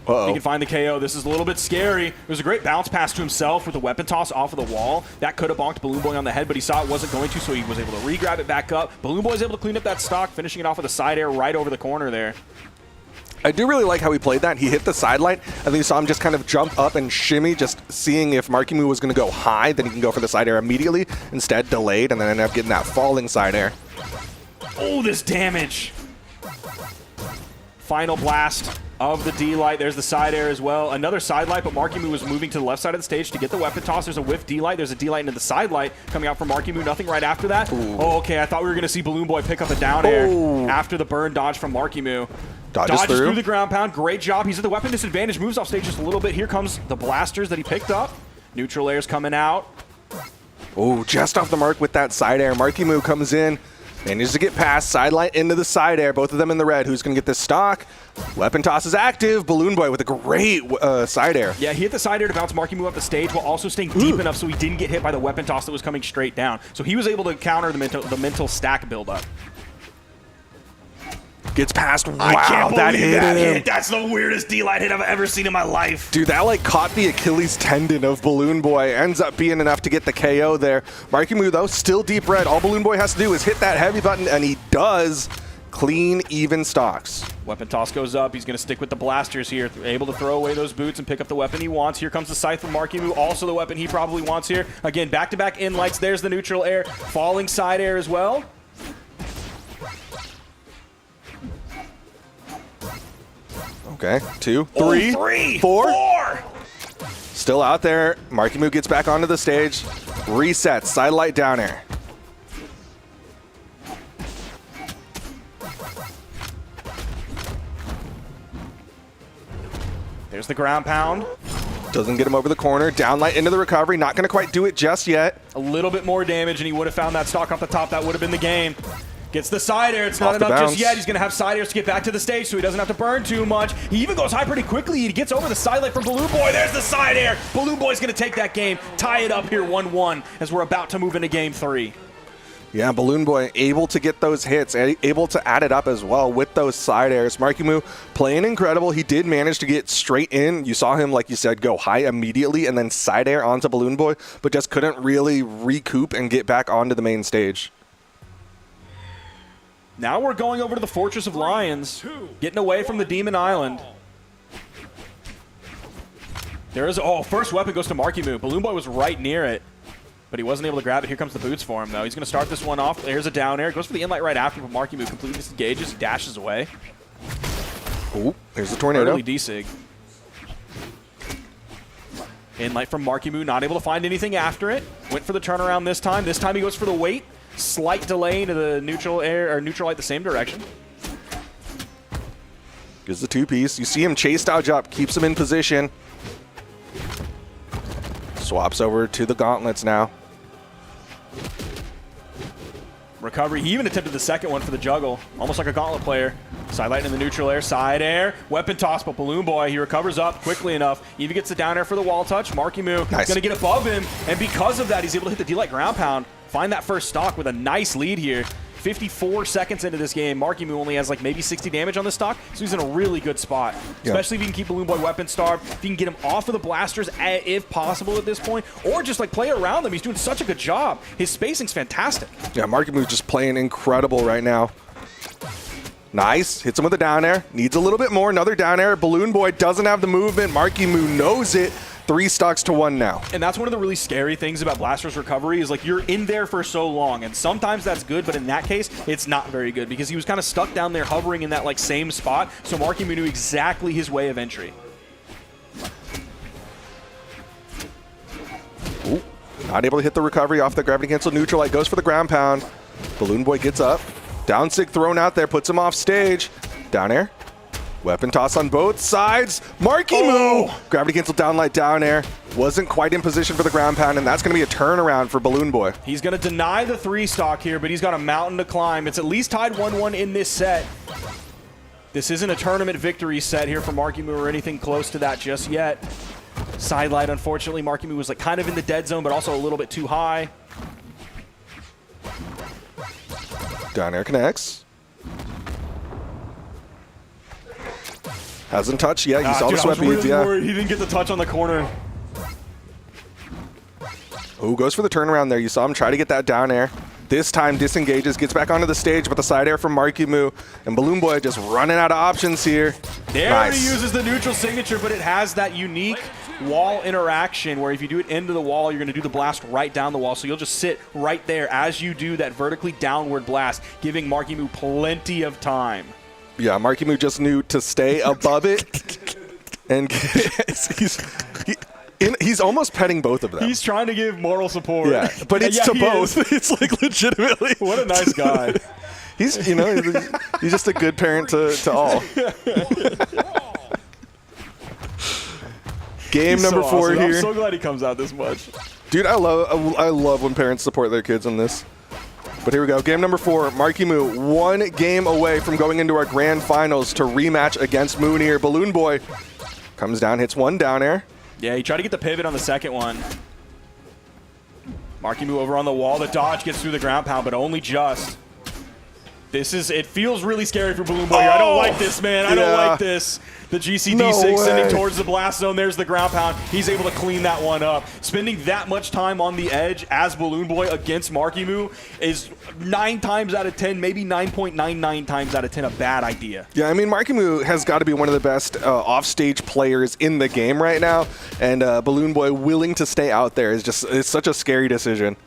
Uh-oh. He can find the KO. This is a little bit scary. It was a great bounce pass to himself with the weapon toss off of the wall. That could have bonked Balloon Boy on the head, but he saw it wasn't going to, so he was able to re-grab it back up. Balloon Boy was able to clean up that stock, finishing it off with a side air right over the corner there. I do really like how he played that. He hit the side light, and then you saw him just kind of jump up and shimmy, just seeing if MarkyMoo was going to go high, then he can go for the side air immediately. Instead, delayed, and then ended up getting that falling side air. Oh, this damage. Final blast of the D-Light. There's the side air as well. Another side light, but MarkyMoo was moving to the left side of the stage to get the weapon toss. There's a whiff D-Light. There's a D-Light into the side light coming out from MarkyMoo. Nothing right after that. Ooh. Oh, okay. I thought we were going to see Balloon Boy pick up a down air after the burn dodge from MarkyMoo. Dodges through the ground pound. Great job. He's at the weapon disadvantage. Moves off stage just a little bit. Here comes the blasters that he picked up. Neutral airs coming out. Oh, just off the mark with that side air. MarkyMoo comes in. Manages to get past, side light into the side air, both of them in the red. Who's going to get this stock? Weapon toss is active. Balloon Boy with a great side air. Yeah, he hit the side air to bounce MarkyMoo up the stage while also staying deep enough so he didn't get hit by the weapon toss that was coming straight down. So he was able to counter the mental stack buildup. Gets past. Wow, I can't that believe hit that him. hit. That's the weirdest D-Light hit I've ever seen in my life. Dude, that like caught the Achilles tendon of Balloon Boy. Ends up being enough to get the KO there. MarkyMoo, though, still deep red. All Balloon Boy has to do is hit that heavy button, and he does. Clean, even stocks. Weapon toss goes up. He's going to stick with the blasters here. Able to throw away those boots and pick up the weapon he wants. Here comes the scythe from MarkyMoo. Also the weapon he probably wants here. Again, back-to-back in lights. There's the neutral air. Falling side air as well. Okay, 2, 3, 4. Still out there. MarkyMoo gets back onto the stage. Resets. Sidelight down air. There's the ground pound. Doesn't get him over the corner. Downlight into the recovery. Not going to quite do it just yet. A little bit more damage, and he would have found that stock off the top. That would have been the game. Gets the side air. It's not enough just yet. He's going to have side airs to get back to the stage, so he doesn't have to burn too much. He even goes high pretty quickly. He gets over the sidelight from Balloon Boy. There's the side air. Balloon Boy's going to take that game, tie it up here 1-1 as we're about to move into game 3. Yeah, Balloon Boy able to get those hits, able to add it up as well with those side airs. MarkyMoo playing incredible. He did manage to get straight in. You saw him, like you said, go high immediately and then side air onto Balloon Boy, but just couldn't really recoup and get back onto the main stage. Now we're going over to the Fortress of Lions, getting away from the Demon Island. There is, first weapon goes to MarkyMoo. Balloon Boy was right near it, but he wasn't able to grab it. Here comes the boots for him, though. He's going to start this one off. There's a down air. Goes for the inlight right after, but MarkyMoo completely disengages. He dashes away. Ooh, there's the tornado. Early desig. Inlight from MarkyMoo, not able to find anything after it. Went for the turnaround this time. This time he goes for the wait. Slight delay into the neutral air, or neutral light the same direction. Gives the two-piece. You see him chase dodge up, keeps him in position. Swaps over to the gauntlets now. Recovery. He even attempted the second one for the juggle, almost like a gauntlet player. Sidelight in the neutral air, side air, weapon toss, but Balloon Boy, he recovers up quickly enough. Even gets the down air for the wall touch. MarkyMoo is going to get above him, and because of that, he's able to hit the D-Light ground pound. Find that first stock with a nice lead here. 54 seconds into this game, MarkyMoo only has like maybe 60 damage on this stock, so he's in a really good spot. Especially if you can keep Balloon Boy weapon starved, if you can get him off of the blasters if possible at this point, or just like play around them. He's doing such a good job. His spacing's fantastic. Yeah, MarkyMoo's just playing incredible right now. Nice. Hits him with a down air. Needs a little bit more. Another down air. Balloon Boy doesn't have the movement. MarkyMoo knows it. 3 stocks to 1 now. And that's one of the really scary things about Blaster's recovery is like you're in there for so long, and sometimes that's good, but in that case, it's not very good because he was kind of stuck down there hovering in that like same spot, so MarkyMoo knew exactly his way of entry. Ooh, not able to hit the recovery off the gravity cancel neutral light. Goes for the ground pound. Balloon Boy gets up. Down sig thrown out there, puts him off stage. Down air. Weapon toss on both sides. MarkyMoo! Gravity cancel downlight down air. Wasn't quite in position for the ground pound, and that's going to be a turnaround for Balloon Boy. He's going to deny the 3 stock here, but he's got a mountain to climb. It's at least tied 1-1 in this set. This isn't a tournament victory set here for MarkyMoo or anything close to that just yet. Sidelight, unfortunately, MarkyMoo was like kind of in the dead zone, but also a little bit too high. Down air connects. Hasn't touched yet. You saw the sweat beads, yeah. Worried. He didn't get the touch on the corner. Oh, goes for the turnaround there. You saw him try to get that down air. This time disengages, gets back onto the stage, but the side air from MarkyMoo. And Balloon Boy just running out of options here. There he uses the neutral signature, but it has that unique wall interaction where if you do it into the wall, you're going to do the blast right down the wall. So you'll just sit right there as you do that vertically downward blast, giving MarkyMoo plenty of time. Yeah, MarkyMoo just knew to stay above it, and he's almost petting both of them. He's trying to give moral support. Yeah, but it's to both. It's like legitimately. What a nice guy. He's just a good parent to all. Game number 4 here. I'm so glad he comes out this much. Dude, I love when parents support their kids on this. But here we go. Game number 4. MarkyMoo 1 game away from going into our grand finals to rematch against Mounir. Balloon Boy comes down, hits 1 down air. Yeah, he tried to get the pivot on the second one. MarkyMoo over on the wall. The dodge gets through the ground pound, but only just. It feels really scary for Balloon Boy here. I don't like this, man. I don't like this. The GCD6 sending towards the blast zone. There's the ground pound. He's able to clean that one up. Spending that much time on the edge as Balloon Boy against MarkyMoo is 9 times out of 10, maybe 9.99 times out of 10 a bad idea. Yeah, I mean, MarkyMoo has got to be one of the best offstage players in the game right now, and Balloon Boy willing to stay out there is just it's such a scary decision.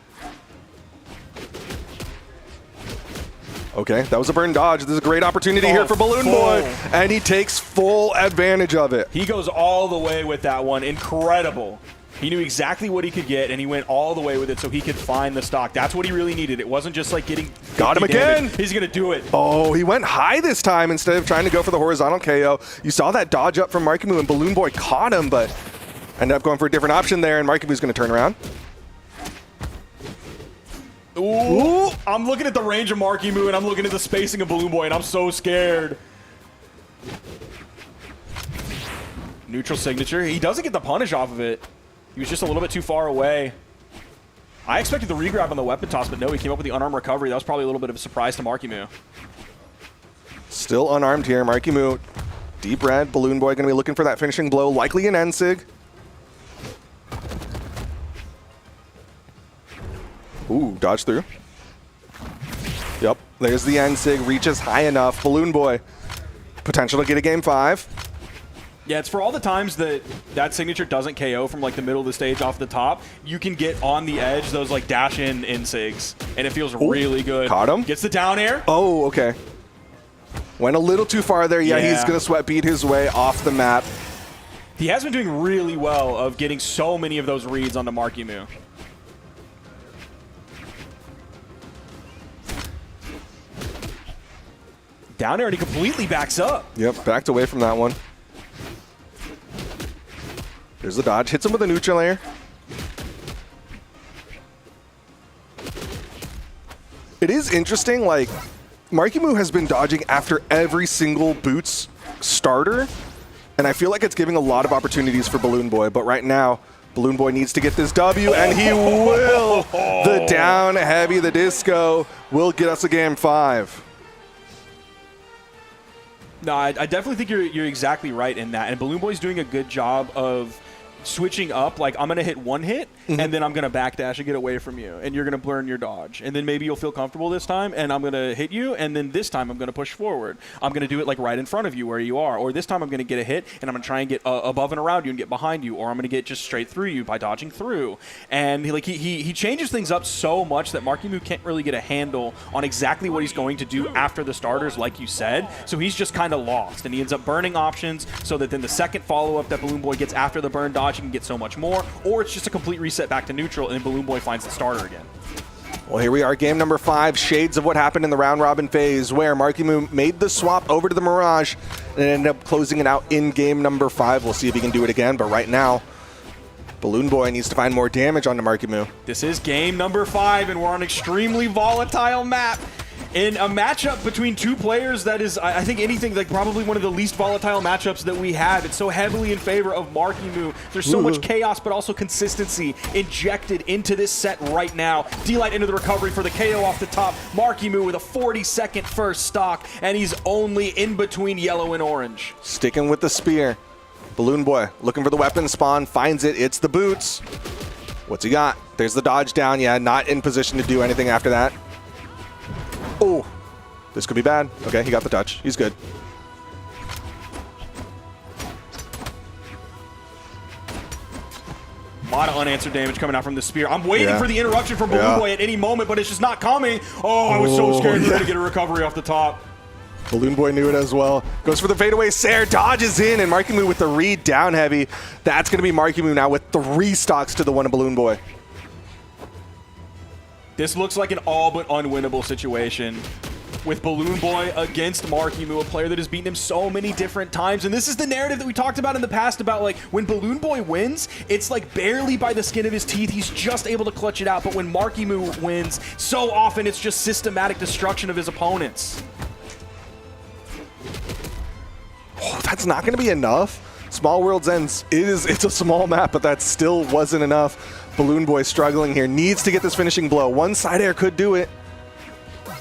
Okay, that was a burn dodge. This is a great opportunity here for Balloon Boy, and he takes full advantage of it. He goes all the way with that one. Incredible. He knew exactly what he could get, and he went all the way with it so he could find the stock. That's what he really needed. It wasn't just like getting Got him again. He's going to do it. Oh, he went high this time instead of trying to go for the horizontal KO. You saw that dodge up from MarkyMoo, and Balloon Boy caught him, but ended up going for a different option there, and MarkyMoo's going to turn around. Ooh, I'm looking at the range of MarkyMoo, and I'm looking at the spacing of Balloon Boy, and I'm so scared. Neutral signature. He doesn't get the punish off of it. He was just a little bit too far away. I expected the regrab on the weapon toss, but no, he came up with the unarmed recovery. That was probably a little bit of a surprise to MarkyMoo. Still unarmed here. MarkyMoo, deep red. Balloon Boy going to be looking for that finishing blow, likely an N-Sig. Ooh, dodge through. Yep, there's the N-Sig. Reaches high enough. Balloon Boy, potential to get a game 5. Yeah, it's for all the times that that signature doesn't KO from like the middle of the stage off the top. You can get on the edge those like dash in N-Sigs, and it feels really good. Caught him. Gets the down air. Oh, okay. Went a little too far there. Yeah, he's going to sweat beat his way off the map. He has been doing really well of getting so many of those reads onto MarkyMoo. Down air, and he completely backs up. Yep, backed away from that one. There's the dodge. Hits him with a neutral air. It is interesting, like, MarkyMoo has been dodging after every single Boots starter, and I feel like it's giving a lot of opportunities for Balloon Boy, but right now, Balloon Boy needs to get this W, and he will! The down heavy, the disco, will get us a game 5. No, I definitely think you're exactly right in that. And Balloon Boy's doing a good job of switching up. Like, I'm going to hit one hit, and then I'm going to backdash and get away from you. And you're going to burn your dodge. And then maybe you'll feel comfortable this time, and I'm going to hit you. And then this time I'm going to push forward. I'm going to do it, like, right in front of you where you are. Or this time I'm going to get a hit, and I'm going to try and get above and around you and get behind you. Or I'm going to get just straight through you by dodging through. And he changes things up so much that MarkyMoo can't really get a handle on exactly what he's going to do after the starters, like you said. So he's just kind of lost. And he ends up burning options so that then the second follow-up that Balloon Boy gets after the burn dodge, you can get so much more, or it's just a complete reset back to neutral, and then Balloon Boy finds the starter again. Well, here we are, game number 5, shades of what happened in the round-robin phase, where MarkyMoo made the swap over to the Mirage and ended up closing it out in game number 5. We'll see if he can do it again, but right now, Balloon Boy needs to find more damage onto MarkyMoo. This is game number 5, and we're on an extremely volatile map. In a matchup between two players that is, I think, anything like probably one of the least volatile matchups that we have. It's so heavily in favor of MarkyMoo. There's so much chaos, but also consistency injected into this set right now. D-Light into the recovery for the KO off the top. MarkyMoo with a 40-second first stock, and he's only in between yellow and orange. Sticking with the spear. Balloon Boy looking for the weapon spawn, finds it. It's the boots. What's he got? There's the dodge down. Yeah, not in position to do anything after that. Oh, this could be bad. Okay, he got the touch. He's good. A lot of unanswered damage coming out from the spear. I'm waiting for the interruption from Balloon Boy at any moment, but it's just not coming. Oh, I was so scared we were going to get a recovery off the top. Balloon Boy knew it as well. Goes for the fadeaway. Sair dodges in, and MarkyMoo with the read down heavy. That's going to be MarkyMoo now with 3 stocks to the one of Balloon Boy. This looks like an all but unwinnable situation with Balloon Boy against MarkyMoo, a player that has beaten him so many different times. And this is the narrative that we talked about in the past about, like, when Balloon Boy wins, it's like barely by the skin of his teeth. He's just able to clutch it out. But when MarkyMoo wins, so often it's just systematic destruction of his opponents. Oh, that's not going to be enough. Small World's Ends, it's a small map, but that still wasn't enough. Balloon Boy struggling here. Needs to get this finishing blow. One side air could do it.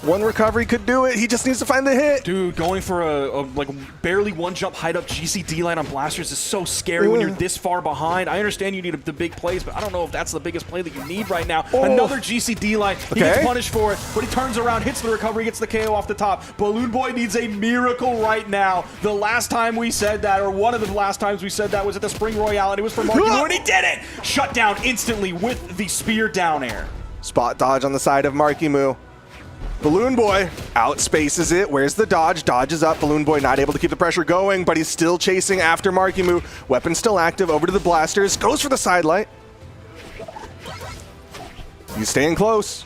One recovery could do it. He just needs to find the hit. Dude, going for a like barely one jump height up GCD line on blasters is so scary when you're this far behind. I understand you need the big plays, but I don't know if that's the biggest play that you need right now. Another GCD line. He gets punished for it, but he turns around, hits the recovery, gets the KO off the top. Balloon Boy needs a miracle right now. The last time we said that, or one of the last times we said that, was at the Spring Royale, and it was for MarkyMoo, and he did it! Shut down instantly with the spear down air. Spot dodge on the side of MarkyMoo. Balloon Boy outspaces it. Where's the dodge? Dodges up. Balloon Boy not able to keep the pressure going, but he's still chasing after MarkyMoo. Weapon still active. Over to the blasters. Goes for the side light. He's staying close.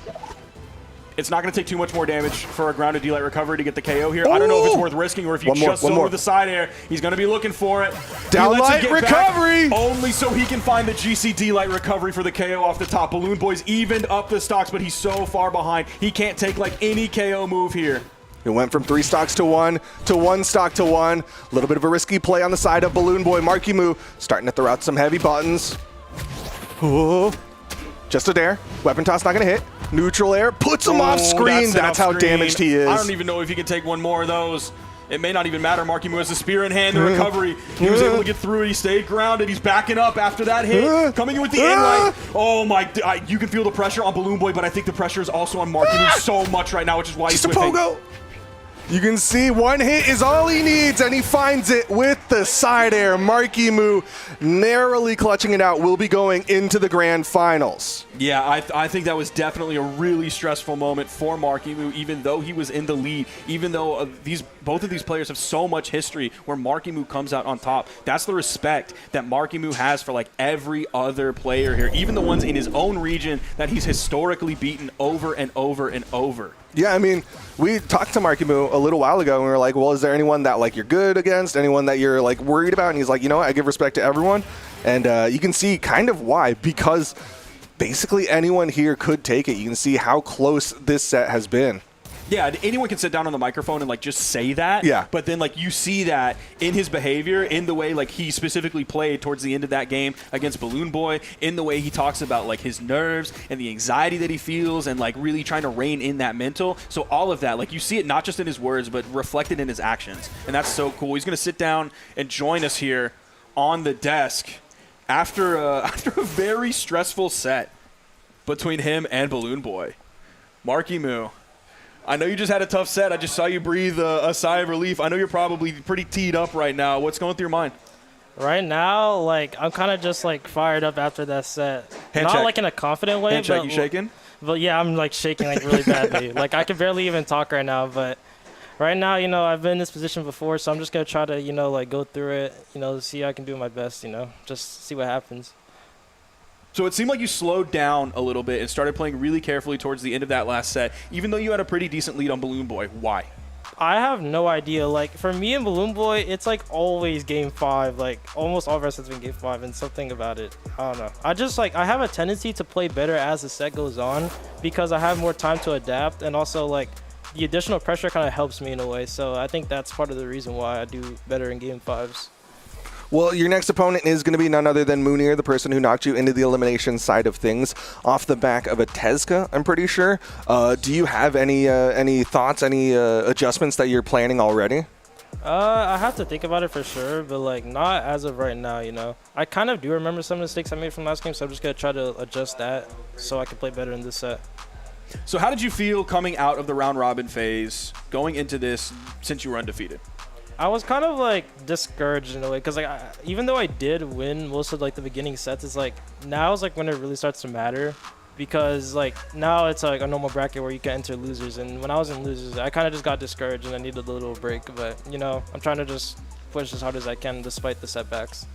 It's not going to take too much more damage for a grounded D-Light recovery to get the KO here. I don't know if it's worth risking or if you just solo the side air. He's going to be looking for it. Down light recovery! Only so he can find the GC D-Light recovery for the KO off the top. Balloon Boy's evened up the stocks, but he's so far behind. He can't take like any KO move here. It went from 3 stocks to 1 to 1 stock to 1. A little bit of a risky play on the side of Balloon Boy. MarkyMoo starting to throw out some heavy buttons. Ooh. Just a dare. Weapon toss not going to hit. Neutral air puts him off screen. That's how damaged he is. I don't even know if he can take one more of those. It may not even matter. MarkyMoo has the spear in hand, the recovery. He was able to get through it. He stayed grounded. He's backing up after that hit. Coming in with the in-light. Oh my, you can feel the pressure on Balloon Boy, but I think the pressure is also on MarkyMoo so much right now, which is why he's whipping. Pogo. You can see one hit is all he needs, and he finds it with the side air. MarkyMoo narrowly clutching it out, will be going into the grand finals. Yeah, I think that was definitely a really stressful moment for MarkyMoo, even though he was in the lead, even though both of these players have so much history where MarkyMoo comes out on top. That's the respect that MarkyMoo has for like every other player here, even the ones in his own region that he's historically beaten over and over and over. Yeah, I mean, we talked to MarkyMoo a little while ago, and we were like, well, is there anyone that like you're good against, anyone that you're like worried about? And he's like, you know what, I give respect to everyone. And you can see kind of why, because basically anyone here could take it. You can see how close this set has been. Yeah, anyone can sit down on the microphone and like just say that. Yeah. But then like you see that in his behavior, in the way like he specifically played towards the end of that game against Balloon Boy, in the way he talks about like his nerves and the anxiety that he feels and like really trying to rein in that mental. So all of that, like you see it not just in his words, but reflected in his actions. And that's so cool. He's going to sit down and join us here on the desk after a very stressful set between him and Balloon Boy. MarkyMoo, I know you just had a tough set. I just saw you breathe a sigh of relief. I know you're probably pretty teed up right now. What's going through your mind? Right now, like, I'm kind of just, like, fired up after that set. Hand Not, check. like, in a confident way. Hand check, but, you shaking? But, yeah, I'm, like, shaking, like, really badly. Like, I can barely even talk right now. But right now, you know, I've been in this position before, so I'm just going to try to, you know, like, go through it, you know, see how I can do my best, you know, just see what happens. So it seemed like you slowed down a little bit and started playing really carefully towards the end of that last set, even though you had a pretty decent lead on Balloon Boy. Why? I have no idea. Like, for me and Balloon Boy, it's like always game 5. Like, almost all of us has been game 5, and something about it, I don't know. I just, like, I have a tendency to play better as the set goes on because I have more time to adapt, and also, like, the additional pressure kind of helps me in a way. So I think that's part of the reason why I do better in game 5s. Well, your next opponent is going to be none other than Mounir, the person who knocked you into the elimination side of things off the back of a Tezca, I'm pretty sure. Do you have any thoughts, any adjustments that you're planning already? I have to think about it for sure, but like not as of right now, you know. I kind of do remember some mistakes I made from last game, so I'm just going to try to adjust that so I can play better in this set. So how did you feel coming out of the round robin phase, going into this since you were undefeated? I was kind of like discouraged in a way because like even though I did win most of like the beginning sets, it's like now is like when it really starts to matter because like now it's like a normal bracket where you can enter losers, and when I was in losers I kind of just got discouraged and I needed a little break, but you know I'm trying to just push as hard as I can despite the setbacks.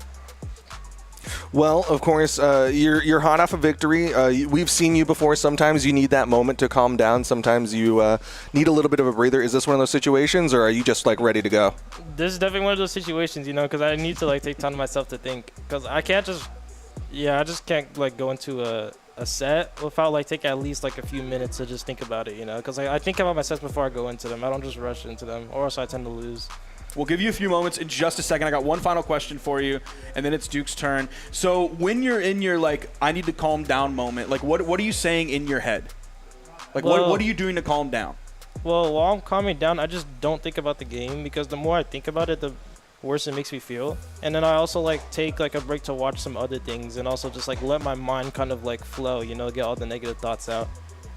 Well, of course, you're hot off a victory. We've seen you before. Sometimes you need that moment to calm down. Sometimes you need a little bit of a breather. Is this one of those situations, or are you just like ready to go? This is definitely one of those situations, you know, because I need to like take time to myself to think, because I can't just, I just can't like go into a set without like taking at least like a few minutes to just think about it, you know, because I think about my sets before I go into them. I don't just rush into them, or else I tend to lose. We'll give you a few moments in just a second. I got one final question for you, and then it's Duke's turn. So when you're in your, like, I need to calm down moment, like, what are you saying in your head? Like, well, what are you doing to calm down? Well, while I'm calming down, I just don't think about the game because the more I think about it, the worse it makes me feel. And then I also like take like a break to watch some other things and also just like let my mind kind of like flow, you know, get all the negative thoughts out.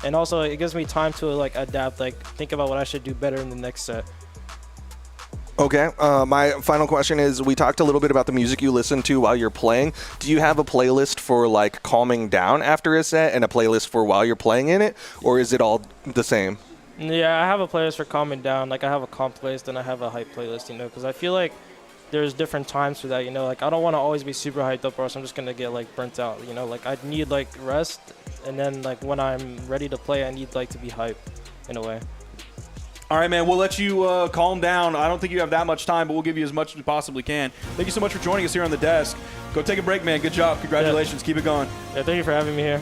And also it gives me time to like adapt, like think about what I should do better in the next set. Okay, my final question is, we talked a little bit about the music you listen to while you're playing. Do you have a playlist for like calming down after a set and a playlist for while you're playing in it, or is it all the same? Yeah, I have a playlist for calming down. Like I have a calm playlist and I have a hype playlist, you know, because I feel like there's different times for that, you know, like I don't want to always be super hyped up or else I'm just going to get like burnt out, you know, like I need like rest, and then like when I'm ready to play, I need like to be hyped in a way. All right, man, we'll let you calm down. I don't think you have that much time, but we'll give you as much as we possibly can. Thank you so much for joining us here on the desk. Go take a break, man. Good job. Congratulations. Keep it going. Yeah, thank you for having me here.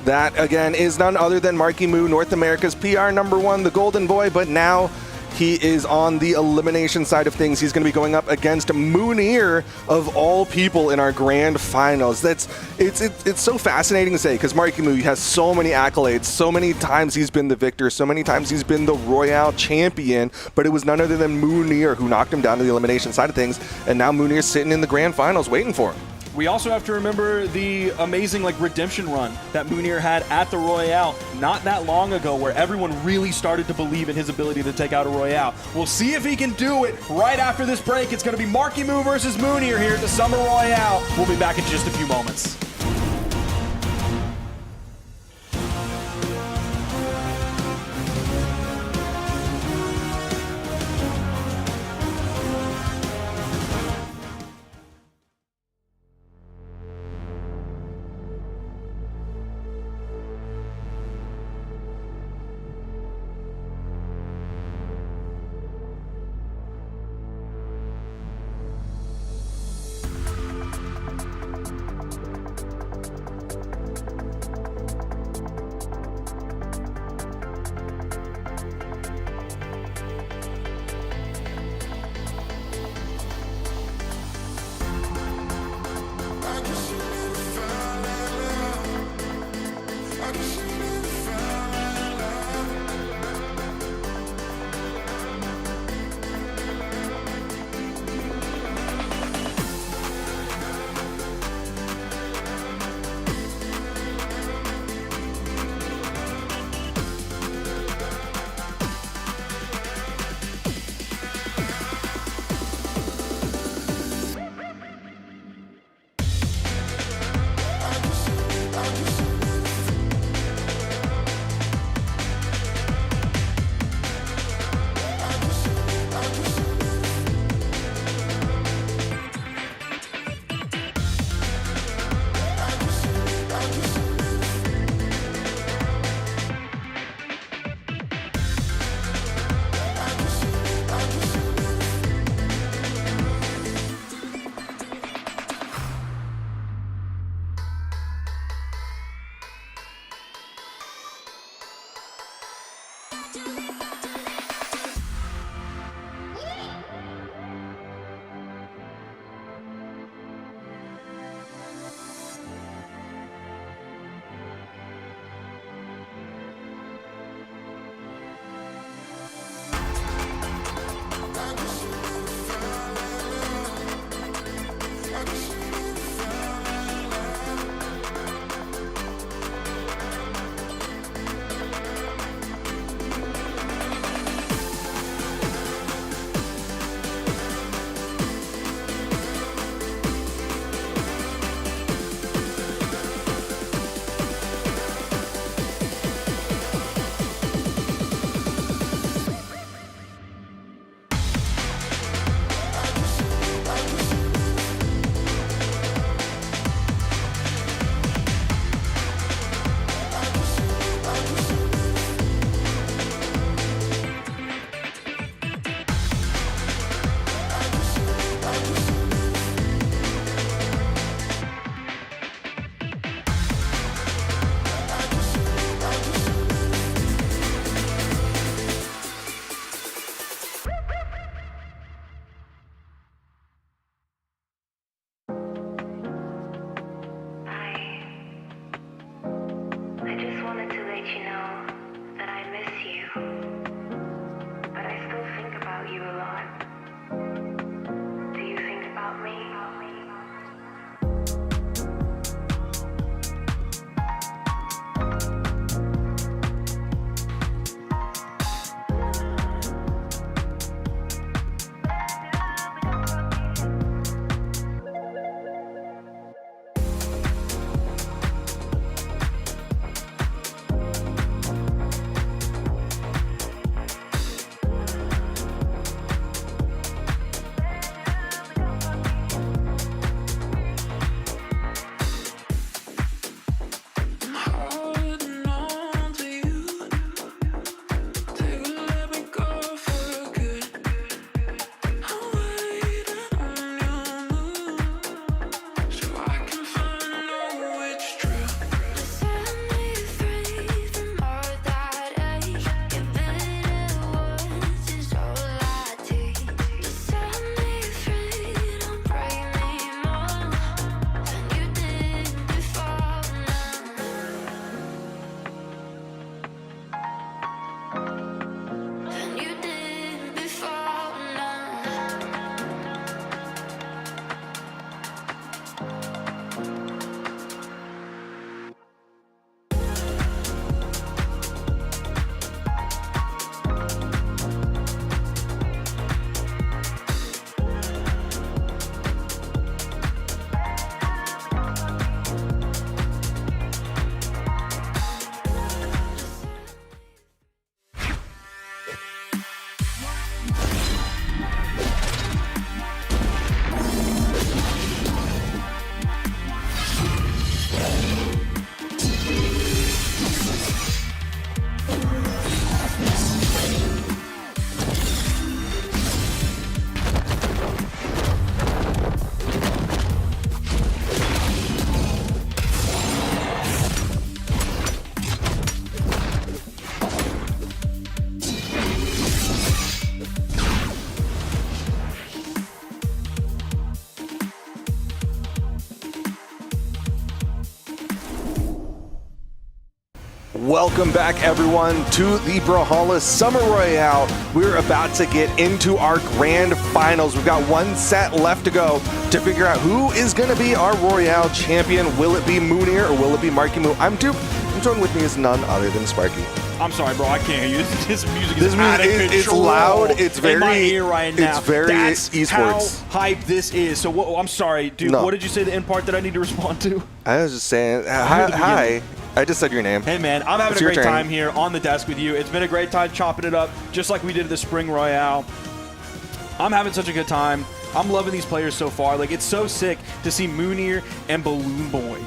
That, again, is none other than MarkyMoo, North America's PR #1, the Golden Boy, but now he is on the elimination side of things. He's going to be going up against Mounir, of all people, in our grand finals. It's so fascinating to say, because MarkyMoo has so many accolades, so many times he's been the victor, so many times he's been the Royale champion, but it was none other than Mounir who knocked him down to the elimination side of things, and now Mounir's sitting in the grand finals waiting for him. We also have to remember the amazing redemption run that Mounir had at the Royale not that long ago, where everyone really started to believe in his ability to take out a Royale. We'll see if he can do it right after this break. It's going to be MarkyMoo versus Mounir here at the Summer Royale. We'll be back in just a few moments. Welcome back, everyone, to the Brawlhalla Summer Royale. We're about to get into our grand finals. We've got one set left to go to figure out who is going to be our Royale champion. Will it be Mounir or will it be MarkyMoo? I'm Dupe, and joined with me is none other than Sparky. I'm sorry, bro. I can't hear you. This music This is out of music is control loud. It's very in my ear right now. It's very That's esports. how hype this is. So what, I'm sorry, dude. No. What did you say the end part that I need to respond to? I was just saying, hi. I just said your name. Hey, man. I'm having It's a your great turn. time here on the desk with you. It's been a great time chopping it up, just like we did at the Spring Royale. I'm having such a good time. I'm loving these players so far. Like, it's so sick to see Mounir and Balloon Boy.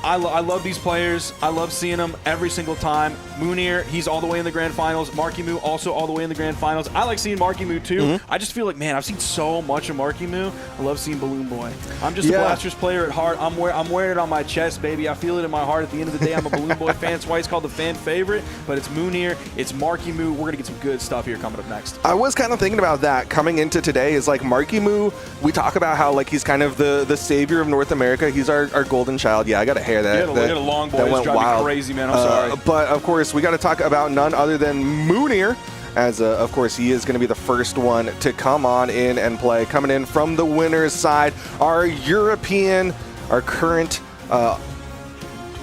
I love these players. I love seeing them every single time. Mounir, he's all the way in the grand finals. MarkyMoo also all the way in the grand finals. I like seeing MarkyMoo too. I just feel like, man, I've seen so much of MarkyMoo. I love seeing Balloon Boy. I'm just a Blasters player at heart. I'm wearing it on my chest, baby. I feel it in my heart. At the end of the day, I'm a Balloon Boy fan. That's why he's called the fan favorite. But it's Mounir. It's MarkyMoo. We're going to get some good stuff here coming up next. I was kind of thinking about that coming into today is like MarkyMoo, we talk about how like he's kind of the savior of North America. He's our golden child. Yeah, I got a hair that, Look at a long boy. that It's went driving me wild. crazy, man. I'm sorry. But of course, we got to talk about none other than Mounir, as of course he is going to be the first one to come on in and play. Coming in from the winner's side, our European, our current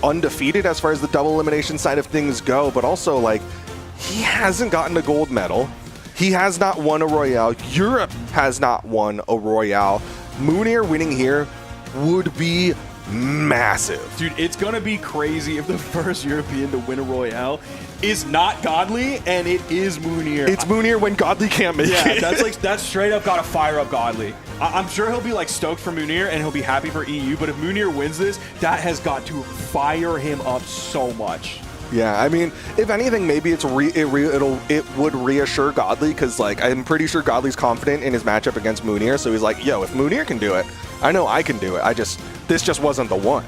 undefeated as far as the double elimination side of things go, but also like he hasn't gotten a gold medal. He has not won a Royale. Europe has not won a Royale. Mounir winning here would be massive. Dude, it's going to be crazy if the first European to win a Royale is not Godly, and it is Mounir. It's Mounir when Godly can't make it. That's straight up got to fire up Godly. I'm sure he'll be like stoked for Mounir, and he'll be happy for EU, but if Mounir wins this, that has got to fire him up so much. Yeah, I mean, if anything, maybe it would reassure Godly, because like I'm pretty sure Godly's confident in his matchup against Mounir, so he's like, yo, if Mounir can do it, I know I can do it. This just wasn't the one.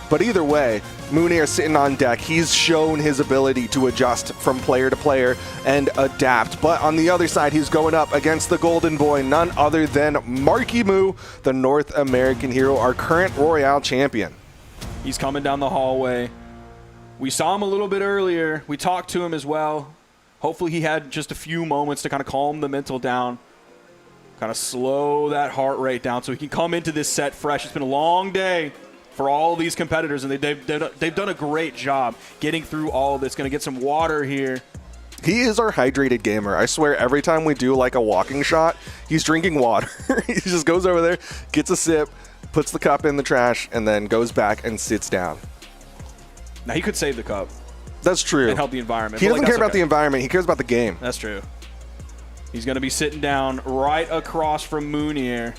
But either way, Mounir sitting on deck, he's shown his ability to adjust from player to player and adapt. But on the other side, he's going up against the Golden Boy, none other than MarkyMoo, the North American hero, our current Royale champion. He's coming down the hallway. We saw him a little bit earlier. We talked to him as well. Hopefully he had just a few moments to kind of calm the mental down, kind of slow that heart rate down so he can come into this set fresh. It's been a long day for all of these competitors, and they've done a great job getting through all of this. Going to get some water here. He is our hydrated gamer. I swear every time we do like a walking shot, he's drinking water. He just goes over there, gets a sip, puts the cup in the trash, and then goes back and sits down. Now, he could save the cup. That's true. And help the environment. He But, doesn't care about the environment. He cares about the game. That's true. He's going to be sitting down right across from Mounir.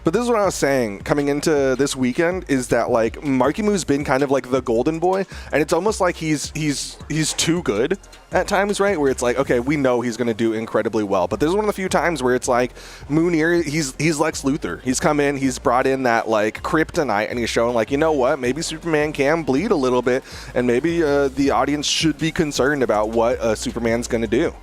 But this is what I was saying coming into this weekend is that like MarkyMoo's been kind of like the golden boy, and it's almost like he's too good at times, right? Where it's like, okay, we know he's going to do incredibly well, but this is one of the few times where it's like Mounir, he's Lex Luthor. He's come in, he's brought in that like kryptonite, and he's showing like, you know what, maybe Superman can bleed a little bit, and maybe the audience should be concerned about what Superman's going to do.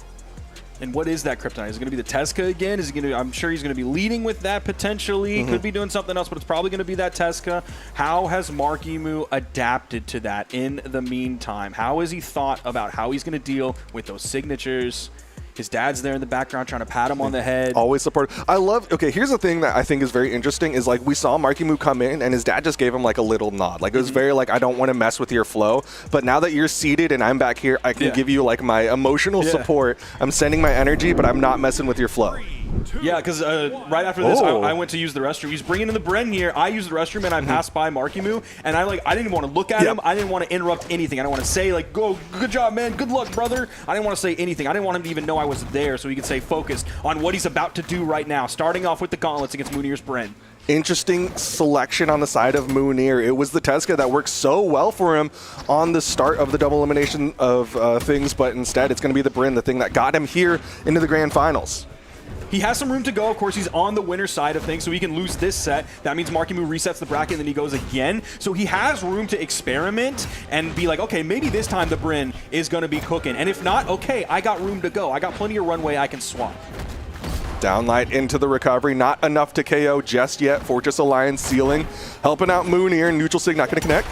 And what is that kryptonite? Is it going to be the Tesca again? Is he going to? I'm sure he's going to be leading with that potentially. Could be doing something else, but it's probably going to be that Tesca. How has MarkyMoo adapted to that in the meantime? How has he thought about how he's going to deal with those signatures? His dad's there in the background trying to pat him on the head. Always support. I love, okay, here's the thing that I think is very interesting is like we saw MarkyMoo come in and his dad just gave him like a little nod. Like it was very like, I don't want to mess with your flow. But now that you're seated and I'm back here, I can give you like my emotional support. I'm sending my energy, but I'm not messing with your flow. Yeah, because right after this, I went to use the restroom. He's bringing in the Bren here. I used the restroom, and I passed by MarkyMoo, and I didn't want to look at him. I didn't want to interrupt anything. I didn't want to say, like, go, good job, man. Good luck, brother. I didn't want to say anything. I didn't want him to even know I was there so he could stay focused on what he's about to do right now, starting off with the gauntlets against Mounir's Bren. Interesting selection on the side of Mounir. It was the Tesca that worked so well for him on the start of the double elimination of things, but instead it's going to be the Bren, the thing that got him here into the grand finals. He has some room to go. Of course, he's on the winner's side of things, so he can lose this set. That means MarkyMoo resets the bracket, and then he goes again. So he has room to experiment and be like, okay, maybe this time the Bren is going to be cooking. And if not, okay, I got room to go. I got plenty of runway I can swap. Downlight into the recovery, not enough to KO just yet. Fortress Alliance sealing, helping out Mounir. Neutral Sig not going to connect.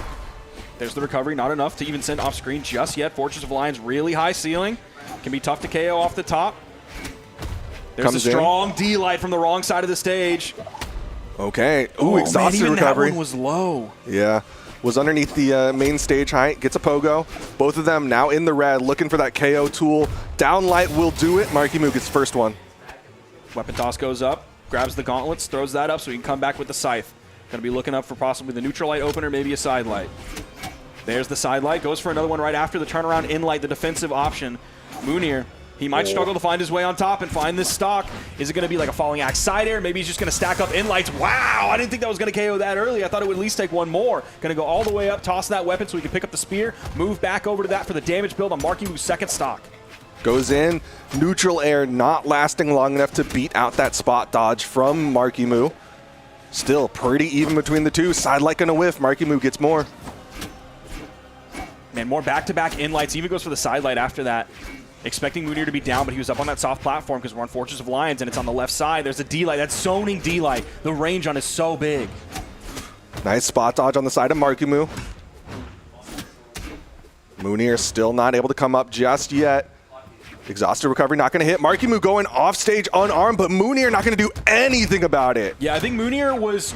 There's the recovery, not enough to even send off screen just yet. Fortress of Alliance really high ceiling. Can be tough to KO off the top. There's Comes a strong D-light from the wrong side of the stage. Okay. Ooh, exhausted man, even recovery. That one was low. Yeah. Was underneath the main stage height. Gets a pogo. Both of them now in the red, looking for that KO tool. Downlight will do it. MarkyMoo gets first one. Weapon toss goes up, grabs the gauntlets, throws that up so he can come back with the scythe. Gonna be looking up for possibly the neutral light opener, maybe a side light. There's the side light. Goes for another one right after the turnaround in light, the defensive option. Mounir. He might struggle to find his way on top and find this stock. Is it going to be like a falling axe side air? Maybe he's just going to stack up in lights. Wow, I didn't think that was going to KO that early. I thought it would at least take one more. Going to go all the way up, toss that weapon so he can pick up the spear, move back over to that for the damage build on MarkyMoo's second stock. Goes in, neutral air not lasting long enough to beat out that spot dodge from MarkyMoo. Still pretty even between the two. Side light going to whiff. MarkyMoo gets more. Man, more back-to-back in lights. Even goes for the side light after that. Expecting Mounir to be down, but he was up on that soft platform because we're on Fortress of Lions and it's on the left side. There's a D-light. That's zoning D-light. The range on is so big. Nice spot dodge on the side of MarkyMoo. Mounir still not able to come up just yet. Exhausted recovery not going to hit. MarkyMoo going off stage unarmed, but Mounir not going to do anything about it. Yeah, I think Mounir was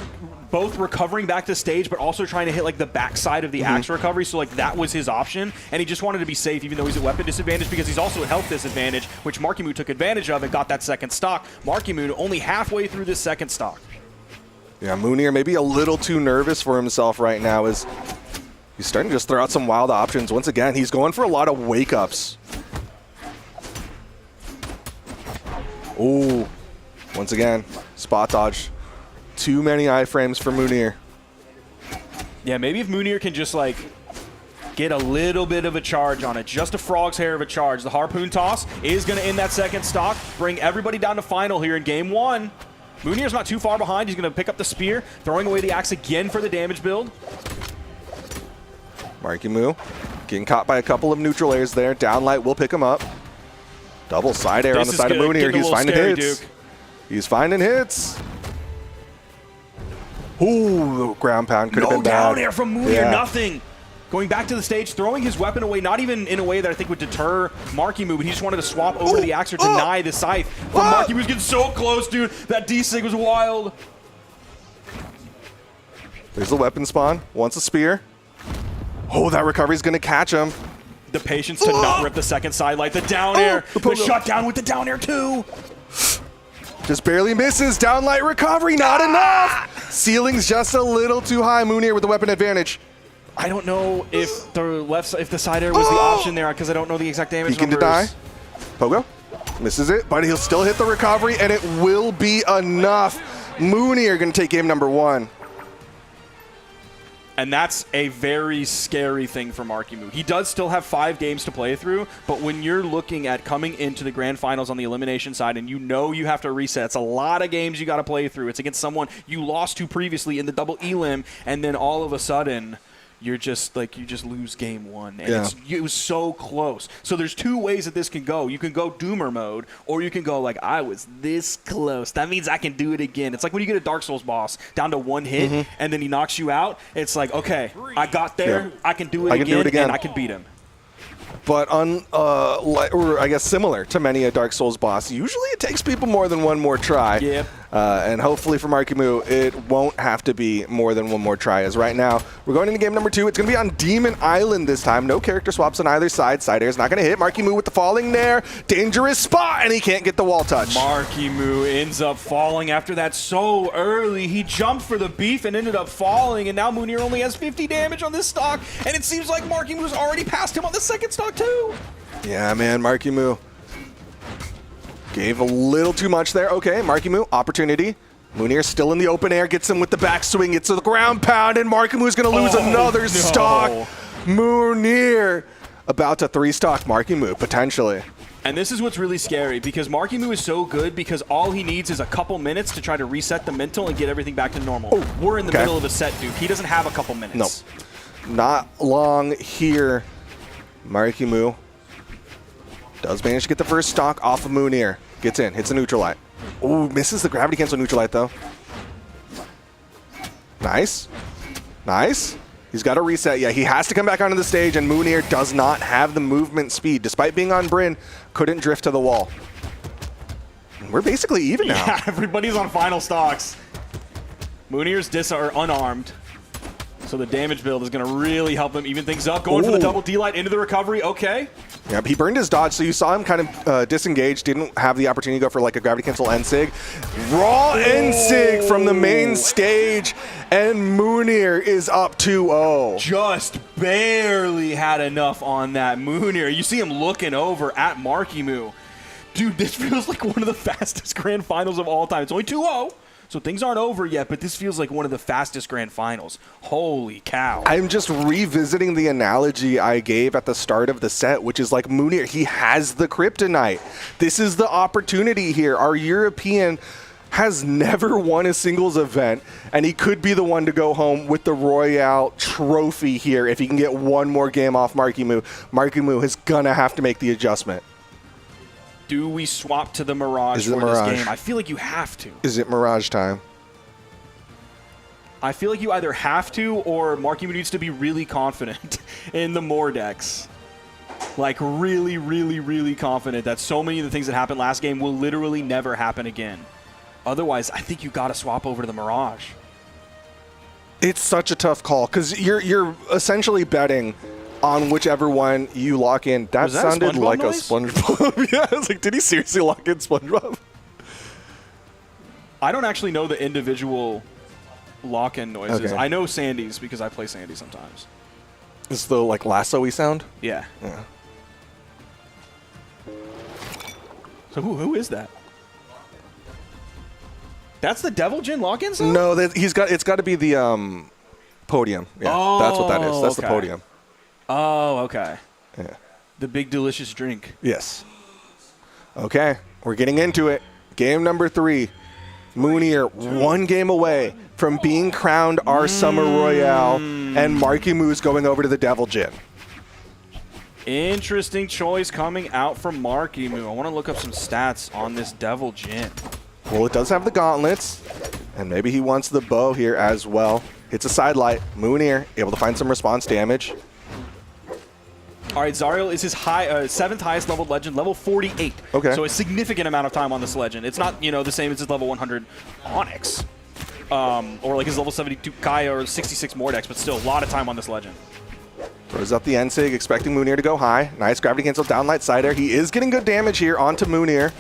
both recovering back to stage, but also trying to hit like the backside of the axe recovery. So like that was his option, and he just wanted to be safe, even though he's at weapon disadvantage, because he's also at health disadvantage, which MarkyMoo took advantage of and got that second stock. MarkyMoo only halfway through this second stock. Yeah, Mounir maybe a little too nervous for himself right now as he's starting to just throw out some wild options. Once again, he's going for a lot of wake-ups. Ooh, once again, spot dodge. Too many iframes for Mounir. Yeah, maybe if Mounir can just like get a little bit of a charge on it, just a frog's hair of a charge. The harpoon toss is going to end that second stock, bring everybody down to final here in game one. Mounir's not too far behind. He's going to pick up the spear, throwing away the axe again for the damage build. MarkyMoo getting caught by a couple of neutral airs there. Downlight will pick him up. Double side air on the side of Mounir. He's finding hits. He's finding hits. Ooh, the ground pound could have been bad. No down air from Mounir, nothing. Going back to the stage, throwing his weapon away, not even in a way that I think would deter MarkyMoo, but he just wanted to swap over to the axe or deny the scythe. From MarkyMoo was getting so close, dude. That D-Sig was wild. There's the weapon spawn. Wants a spear. Oh, that recovery's going to catch him. The patience to not rip the second side light. The down air. The shutdown with the down air, too. Just barely misses. Downlight recovery, not enough. Ceiling's just a little too high. Mounir with the weapon advantage. I don't know if the side air was the option there, because I don't know the exact damage He can numbers. deny. Pogo misses it, but he'll still hit the recovery, and it will be enough. Mounir going to take game number one. And that's a very scary thing for MarkyMoo. He does still have 5 games to play through, but when you're looking at coming into the grand finals on the elimination side and you know you have to reset, it's a lot of games you got to play through. It's against someone you lost to previously in the double elim, and then all of a sudden you're just like, you just lose game one. And it was so close. So there's 2 ways that this can go. You can go doomer mode, or you can go like, I was this close. That means I can do it again. It's like when you get a Dark Souls boss down to 1 hit and then he knocks you out. It's like, okay, I got there. I can do it again, and I can beat him. But or I guess similar to many a Dark Souls boss, usually it takes people more than one more try. Yep. And hopefully for MarkyMoo, it won't have to be more than one more try. As right now, we're going into game number 2. It's going to be on Demon Island this time. No character swaps on either side. Side air's not going to hit. MarkyMoo with the falling there. Dangerous spot, and he can't get the wall touch. MarkyMoo ends up falling after that so early. He jumped for the beef and ended up falling, and now Mounir only has 50 damage on this stock, and it seems like MarkyMoo's already passed him on the second stock too. Yeah, man, MarkyMoo gave a little too much there. Okay, MarkyMoo, opportunity. Mounir still in the open air, gets him with the backswing. It's the ground pound, and MarkyMoo's going to lose another stock. Mounir about to 3-stock MarkyMoo, potentially. And this is what's really scary, because MarkyMoo is so good because all he needs is a couple minutes to try to reset the mental and get everything back to normal. We're in the middle of a set, dude. He doesn't have a couple minutes. No, not long here. MarkyMoo does manage to get the first stock off of Mounir. Gets in, hits the neutral light. Ooh, misses the gravity cancel neutral light though. Nice. Nice. He's got to reset. Yeah, he has to come back onto the stage, and Mounir does not have the movement speed. Despite being on Bryn, couldn't drift to the wall. We're basically even now. Yeah, everybody's on final stocks. Mounir's dis are unarmed, so the damage build is going to really help him even things up. Going for the double D-light into the recovery. Okay. Yeah, he burned his dodge, so you saw him kind of disengage, didn't have the opportunity to go for like a gravity cancel N-Sig. Raw N-Sig from the main stage, and Mounir is up 2-0. Just barely had enough on that Mounir. You see him looking over at MarkyMoo. Dude, this feels like one of the fastest grand finals of all time. It's only 2-0. So things aren't over yet, but this feels like one of the fastest grand finals. Holy cow. I'm just revisiting the analogy I gave at the start of the set, which is like Mounir, he has the kryptonite. This is the opportunity here. Our European has never won a singles event, and he could be the one to go home with the Royale trophy here if he can get one more game off MarkyMoo. MarkyMoo is gonna have to make the adjustment. Do we swap to the Mirage for Mirage? this game? I feel like you have to. Is it Mirage time? I feel like you either have to or MarkyMoo needs to be really confident in the Mordex. Like really, really, really confident that so many of the things that happened last game will literally never happen again. Otherwise, I think you got to swap over to the Mirage. It's such a tough call because you're essentially betting on whichever one you lock in. That sounded like a SpongeBob. Yeah, I was like, did he seriously lock in SpongeBob? I don't actually know the individual lock-in noises. Okay. I know Sandy's because I play Sandy sometimes. It's the like lasso-y sound? Yeah. Yeah. So who is that? That's the Devil Jin lock-in sound? No, it's got to be the podium. Yeah, that's what that is. That's the podium. Oh, okay. Yeah. The big delicious drink. Yes. Okay, we're getting into it. Game number 3. Mounir, one game away from being crowned our Summer Royale, and MarkyMoo's going over to the Devil Jin. Interesting choice coming out from MarkyMoo. I want to look up some stats on this Devil Jin. Well, it does have the gauntlets, and maybe he wants the bow here as well. Hits a side light. Mounir able to find some response damage. All right, Zariel is his 7th highest leveled legend, level 48. Okay. So a significant amount of time on this legend. It's not, the same as his level 100 Onyx. Or like his level 72 Kaya or 66 Mordex, but still a lot of time on this legend. Throws up the N-Sig, expecting Mounir to go high. Nice gravity cancel downlight side air. He is getting good damage here onto Mounir.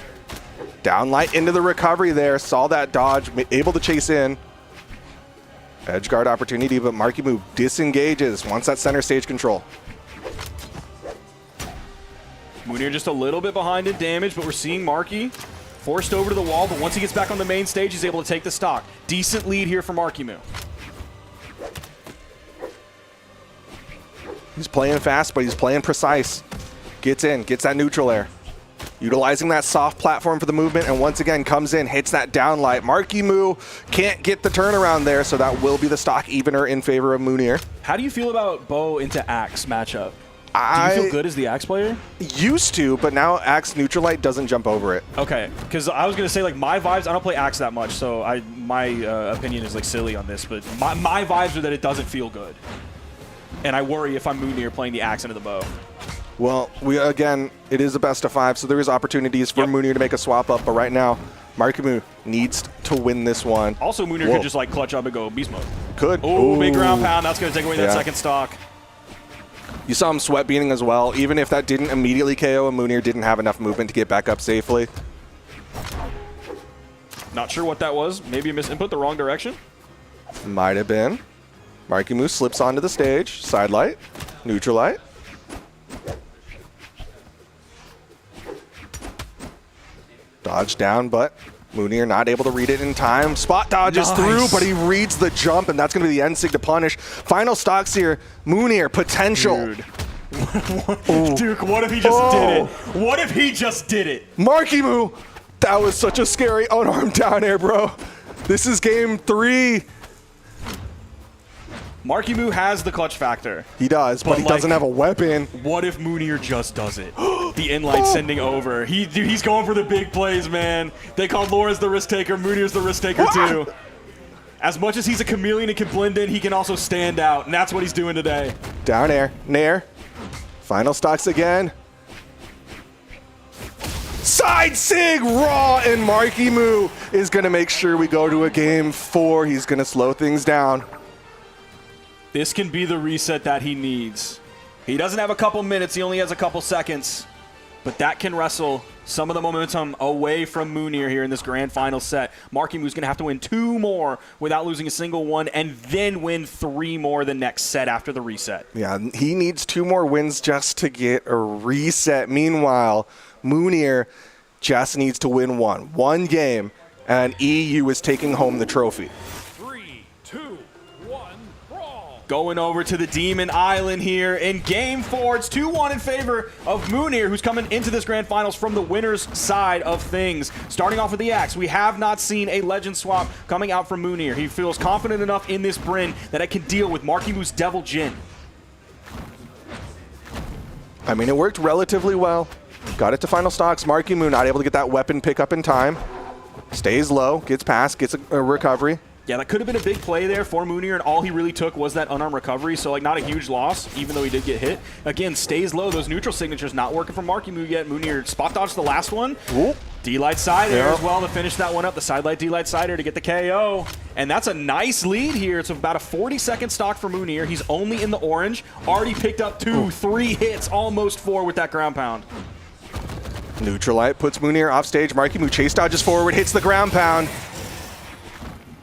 Downlight into the recovery there. Saw that dodge, able to chase in. Edge guard opportunity, but MarkyMoo disengages, wants that center stage control. Mounir just a little bit behind in damage, but we're seeing Marky forced over to the wall, but once he gets back on the main stage, he's able to take the stock. Decent lead here for MarkyMoo. He's playing fast, but he's playing precise. Gets in, gets that neutral air. Utilizing that soft platform for the movement, and once again comes in, hits that downlight. MarkyMoo can't get the turnaround there, so that will be the stock evener in favor of Mounir. How do you feel about Bo into Axe matchup? Do you feel good as the Axe player? Used to, but now Axe neutral light doesn't jump over it. Okay, because I was going to say, like, my vibes, I don't play Axe that much, so my opinion is, like, silly on this, but my vibes are that it doesn't feel good. And I worry if I'm Mounir playing the Axe into the bow. Well, again, it is a best of 5, so there is opportunities for Mounir to make a swap up, but right now, MarkyMoo needs to win this one. Also, Mounir could just, like, clutch up and go beast mode. Could. Oh, big ground pound. That's going to take away that second stock. You saw him sweat beating as well. Even if that didn't immediately KO, and Mounir didn't have enough movement to get back up safely. Not sure what that was. Maybe a misinput the wrong direction. Might have been. MarkyMoo slips onto the stage. Side light. Neutral light. Dodge down, but Mounir not able to read it in time. Spot dodges through, but he reads the jump, and that's going to be the N-Sig to punish. Final stocks here. Mounir, potential. Dude. Duke, what if he just did it? What if he just did it? MarkyMoo, that was such a scary unarmed down air, bro. This is game 3. MarkyMoo has the clutch factor. He does, but he doesn't have a weapon. What if Mounir just does it? The inlight sending over. He's going for the big plays, man. They call Laura's the risk taker. Mounir's the risk taker too. As much as he's a chameleon and can blend in, he can also stand out, and that's what he's doing today. Down air, nair. Final stocks again. Side sig raw, and MarkyMoo is going to make sure we go to a game 4. He's going to slow things down. This can be the reset that he needs. He doesn't have a couple minutes, he only has a couple seconds. But that can wrestle some of the momentum away from Mounir here in this grand final set. MarkyMoo's going to have to win 2 more without losing a single one, and then win 3 more the next set after the reset. Yeah, he needs 2 more wins just to get a reset. Meanwhile, Mounir just needs to win one game, and EU is taking home the trophy. 3, 2, 1, brawl! Going over to the Demon Island here in Game 4. It's 2-1 in favor of Mounir, who's coming into this grand finals from the winner's side of things. Starting off with the axe, we have not seen a legend swap coming out from Mounir. He feels confident enough in this Bryn that it can deal with MarkyMoo's Devil Jin. I mean, it worked relatively well. Got it to final stocks. MarkyMoo not able to get that weapon pickup in time. Stays low, gets past, gets a recovery. Yeah, that could have been a big play there for Mounir, and all he really took was that unarmed recovery, so like not a huge loss, even though he did get hit. Again, stays low. Those neutral signatures not working for MarkyMoo yet. Mounir spot dodged the last one. D-Light side air as well to finish that one up. The side light D-Light side air to get the KO. And that's a nice lead here. It's about a 40-second stock for Mounir. He's only in the orange. Already picked up 2, 3 hits, almost 4 with that ground pound. Neutralite puts Mounir off stage. MarkyMoo chase dodges forward, hits the ground pound.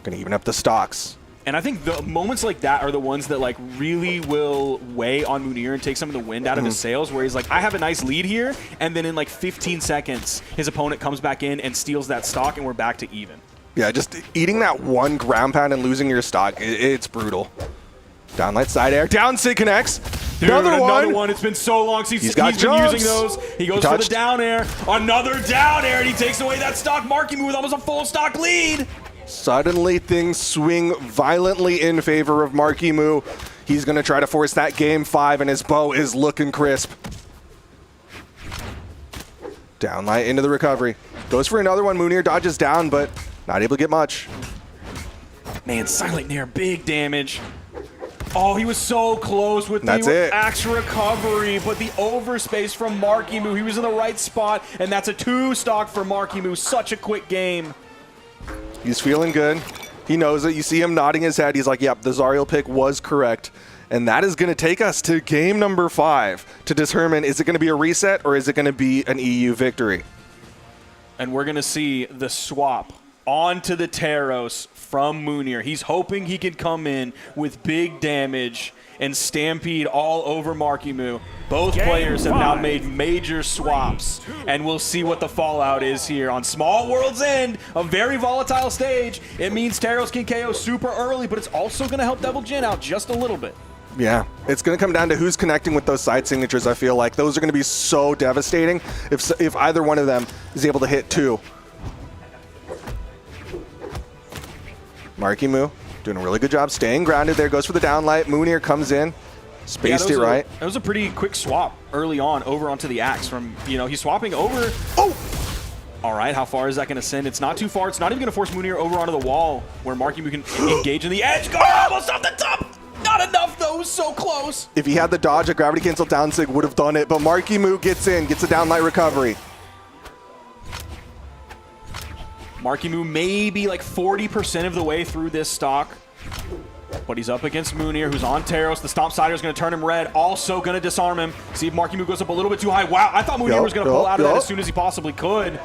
Gonna even up the stocks. And I think the moments like that are the ones that like really will weigh on Mounir and take some of the wind out of his sails, where he's like, I have a nice lead here, and then in like 15 seconds, his opponent comes back in and steals that stock, and we're back to even. Yeah, just eating that one ground pound and losing your stock, it's brutal. Downlight side air, down sig connects. Dude, another one. It's been so long since he's been jumps. using those. He goes for the down air. Another down air, and he takes away that stock. MarkyMoo with almost a full stock lead. Suddenly things swing violently in favor of MarkyMoo. He's going to try to force that game 5, and his bow is looking crisp. Downlight into the recovery. Goes for another one. Mounir dodges down, but not able to get much. Man, Silent Nair, big damage. Oh, he was so close with the axe recovery, but the overspace from MarkyMoo. He was in the right spot, and that's a 2 stock for MarkyMoo. Such a quick game. He's feeling good. He knows it. You see him nodding his head. He's like, yep, the Zariel pick was correct. And that is going to take us to game number 5 to determine, is it going to be a reset or is it going to be an EU victory? And we're going to see the swap onto the Taros from Mounir. He's hoping he can come in with big damage and stampede all over MarkyMoo. Both players have now made major swaps, and we'll see what the fallout is here on Small World's End, a very volatile stage. It means Taros can KO super early, but it's also going to help Devil Jin out just a little bit. Yeah, it's going to come down to who's connecting with those side signatures. I feel like those are going to be so devastating if either one of them is able to hit 2. MarkyMoo doing a really good job staying grounded there. Goes for the downlight. Mounir comes in, spaced it right. That was a pretty quick swap early on over onto the axe from, he's swapping over. Oh! All right, how far is that going to send? It's not too far. It's not even going to force Mounir over onto the wall where MarkyMoo can engage in the edge guard. Almost off the top. Not enough, though. It was so close. If he had the dodge, a gravity cancel down sig would have done it, but MarkyMoo gets in, gets a downlight recovery. MarkyMoo may be like 40% of the way through this stock, but he's up against Mounir, who's on Taros. The Stomp Sider is going to turn him red, also going to disarm him. See if MarkyMoo goes up a little bit too high. Wow, I thought Mounir was going to pull out of that as soon as he possibly could.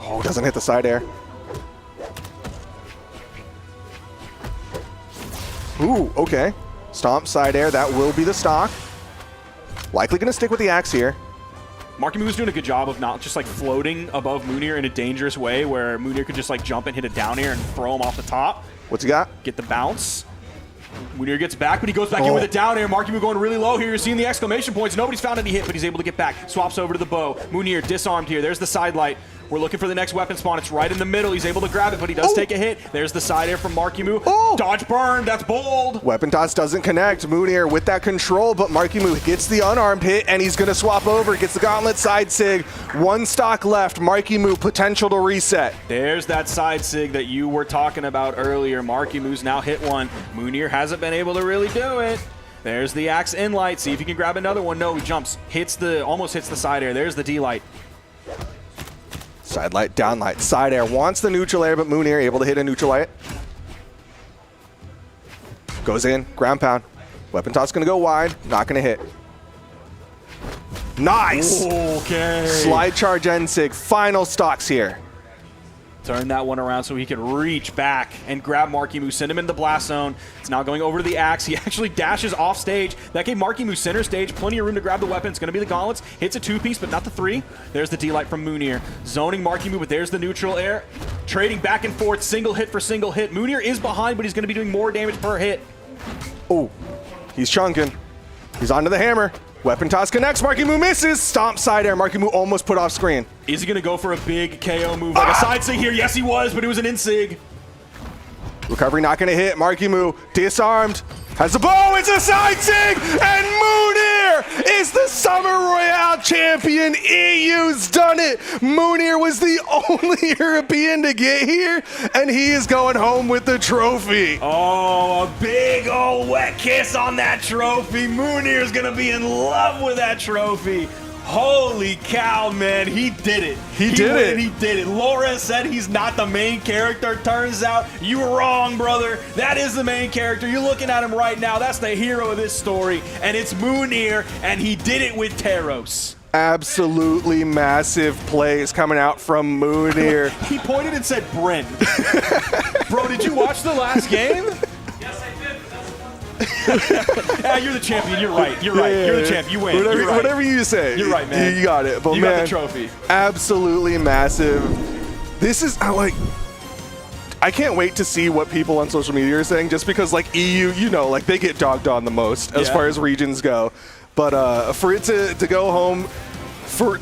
Oh, doesn't hit the side air. Ooh, okay. Stomp side air, that will be the stock. Likely going to stick with the axe here. MarkyMoo's doing a good job of not just like floating above Mounir in a dangerous way where Mounir could just like jump and hit a down air and throw him off the top. What's he got? Get the bounce. Mounir gets back, but he goes back in with a down air. MarkyMoo going really low here. You're seeing the exclamation points. Nobody's found any hit, but he's able to get back. Swaps over to the bow. Mounir disarmed here. There's the side light. We're looking for the next weapon spawn. It's right in the middle. He's able to grab it, but he does take a hit. There's the side air from MarkyMoo. Dodge burn. That's bold. Weapon toss doesn't connect. Mounir with that control, but MarkyMoo gets the unarmed hit, and he's going to swap over. Gets the gauntlet side sig. One stock left. MarkyMoo potential to reset. There's that side sig that you were talking about earlier. MarkyMoo's now hit one. Mounir hasn't been able to really do it. There's the axe in light. See if you can grab another one. No, he jumps. Almost hits the side air. There's the D light. Side light, down light, side air. Wants the neutral air, but Mounir able to hit a neutral light. Goes in, ground pound. Weapon toss gonna go wide, not gonna hit. Nice! Okay. Slide charge N-Sig, final stocks here. Turn that one around so he can reach back and grab MarkyMoo, send him in the blast zone. It's now going over to the axe. He actually dashes off stage. That gave MarkyMoo center stage, plenty of room to grab the weapon. It's going to be the gauntlets. Hits a two-piece, but not the three. There's the D-light from Mounir. Zoning MarkyMoo, but there's the neutral air. Trading back and forth, single hit for single hit. Mounir is behind, but he's going to be doing more damage per hit. Oh, he's chunking. He's onto the hammer. Weapon toss connects, MarkyMoo misses. Stomp side air, MarkyMoo almost put off screen. Is he going to go for a big KO move like a side sig here? Yes, he was, but it was an in-sig. Recovery not gonna hit, MarkyMoo disarmed. Has the bow, it's a side sig, and Mounir is the Summer Royale champion. EU's done it. Mounir was the only European to get here, and he is going home with the trophy. Oh, a big old wet kiss on that trophy. Mounir's gonna be in love with that trophy. Holy cow, man, he did it. He did it. Laura said he's not the main character. Turns out you were wrong, brother. That is the main character. You're looking at him right now. That's the hero of this story, and it's Mounir, and he did it with Teros. Absolutely massive plays coming out from Mounir. He pointed and said, Bryn. Bro, did you watch the last game? Yeah, you're the champion. You're right. You're right. You're the champ. You win. Whatever, you're right. Whatever you say. You're right, man. You got it. But you man, got the trophy. Absolutely massive. This is like, I can't wait to see what people on social media are saying, just because like EU, you know, like they get dogged on the most as far as regions go. But for it to go home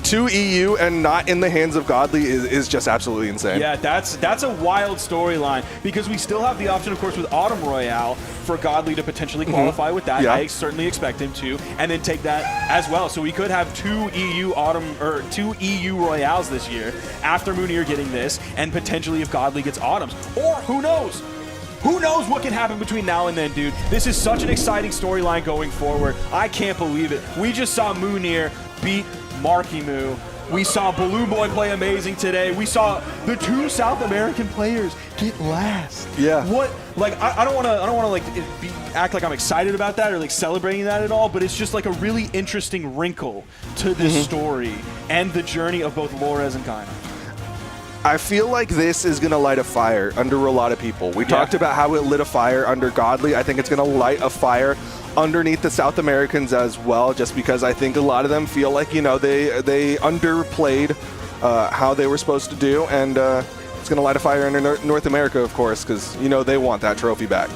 to EU and not in the hands of Godly is just absolutely insane. Yeah, that's a wild storyline, because we still have the option, of course, with Autumn Royale for Godly to potentially qualify with that. Yeah. I certainly expect him to, and then take that as well. So we could have two EU Royales this year after Mounir getting this, and potentially if Godly gets Autumns, or who knows? Who knows what can happen between now and then, dude? This is such an exciting storyline going forward. I can't believe it. We just saw Mounir beat MarkyMoo. We saw Blue Boy play amazing today. We saw the two South American players get last. Yeah. What? Like, I don't want to like act like I'm excited about that or like celebrating that at all, but it's just like a really interesting wrinkle to this story and the journey of both Lores and Kyna. I feel like this is going to light a fire under a lot of people. We talked about how it lit a fire under Godly. I think it's going to light a fire underneath the South Americans as well, just because I think a lot of them feel like, you know, they underplayed how they were supposed to do, and it's going to light a fire under North America, of course, because, you know, they want that trophy back.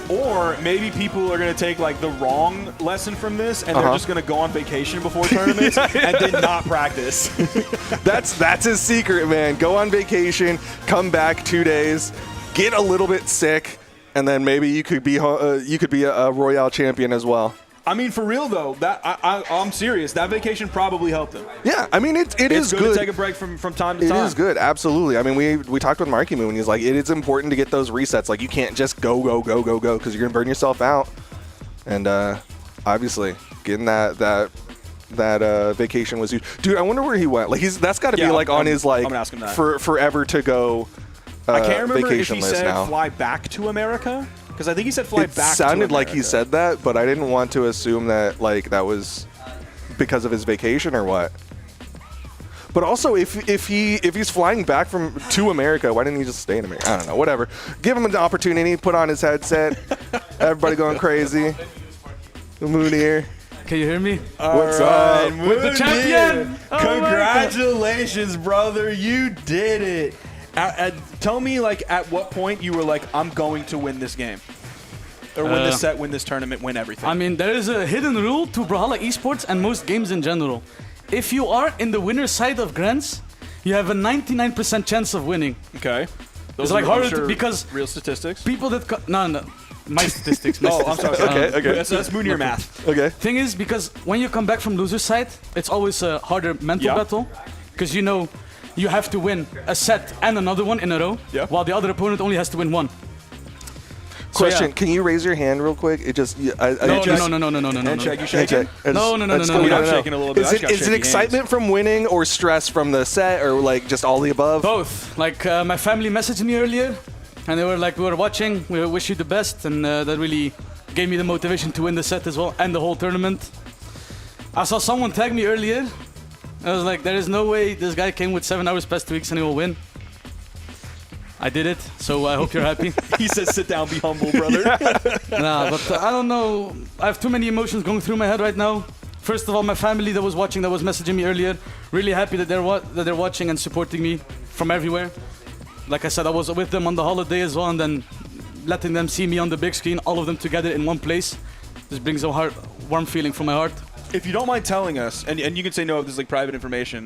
Or maybe people are going to take like the wrong lesson from this, and they're just going to go on vacation before tournaments and then not practice. That's his secret, man. Go on vacation, come back 2 days, get a little bit sick, and then maybe you could be a Royale champion as well. I mean, for real though, that I'm serious. That vacation probably helped him. Yeah, I mean, it is good to take a break from time to time. It is good, absolutely. I mean, we talked with MarkyMoo, and he's like, it is important to get those resets. Like, you can't just go, because you're gonna burn yourself out. And obviously, getting that vacation was huge. Dude, I wonder where he went. Like, that's got to be like on his like I'm gonna ask him that. forever to go. I can't remember if vacation he list said now. fly back to America. Because I think he said fly back to America. It sounded like he said that, but I didn't want to assume that like that was because of his vacation or what. But also, if he's flying back to America, why didn't he just stay in America? I don't know. Whatever. Give him an opportunity. Put on his headset. Everybody going crazy. Mounir. Can you hear me? What's up? Mounir. With the champion! Oh Congratulations, brother. You did it. Tell me, like, at what point you were like, I'm going to win this game. Or win this set, win this tournament, win everything. I mean, there is a hidden rule to Brawlhalla esports and most games in general. If you are in the winner's side of Grants, you have a 99% chance of winning. Okay. It's like are, harder sure, because real statistics. people that no, my statistics. My Oh, I'm statistics. sorry. Okay. That's Mounir math. Okay. Thing is, because when you come back from loser side, it's always a harder mental battle, because you know you have to win a set and another one in a row, while the other opponent only has to win one. Question: Can you raise your hand real quick? It just No. Handshake, you shaking? No. I'm shaking a little bit. Is it excitement from winning or stress from the set or like just all the above? Both. Like my family messaged me earlier, and they were like, "We were watching. We wish you the best," and that really gave me the motivation to win the set as well and the whole tournament. I saw someone tag me earlier. I was like, "There is no way this guy came with 7 hours past 2 weeks and he will win." I did it, so I hope you're happy. He says, "Sit down, be humble, brother." Nah, but I don't know. I have too many emotions going through my head right now. First of all, my family that was watching, that was messaging me earlier, really happy that they're watching and supporting me from everywhere. Like I said, I was with them on the holiday as well, and then letting them see me on the big screen, all of them together in one place, just brings a warm feeling from my heart. If you don't mind telling us, and you can say no if this is like private information,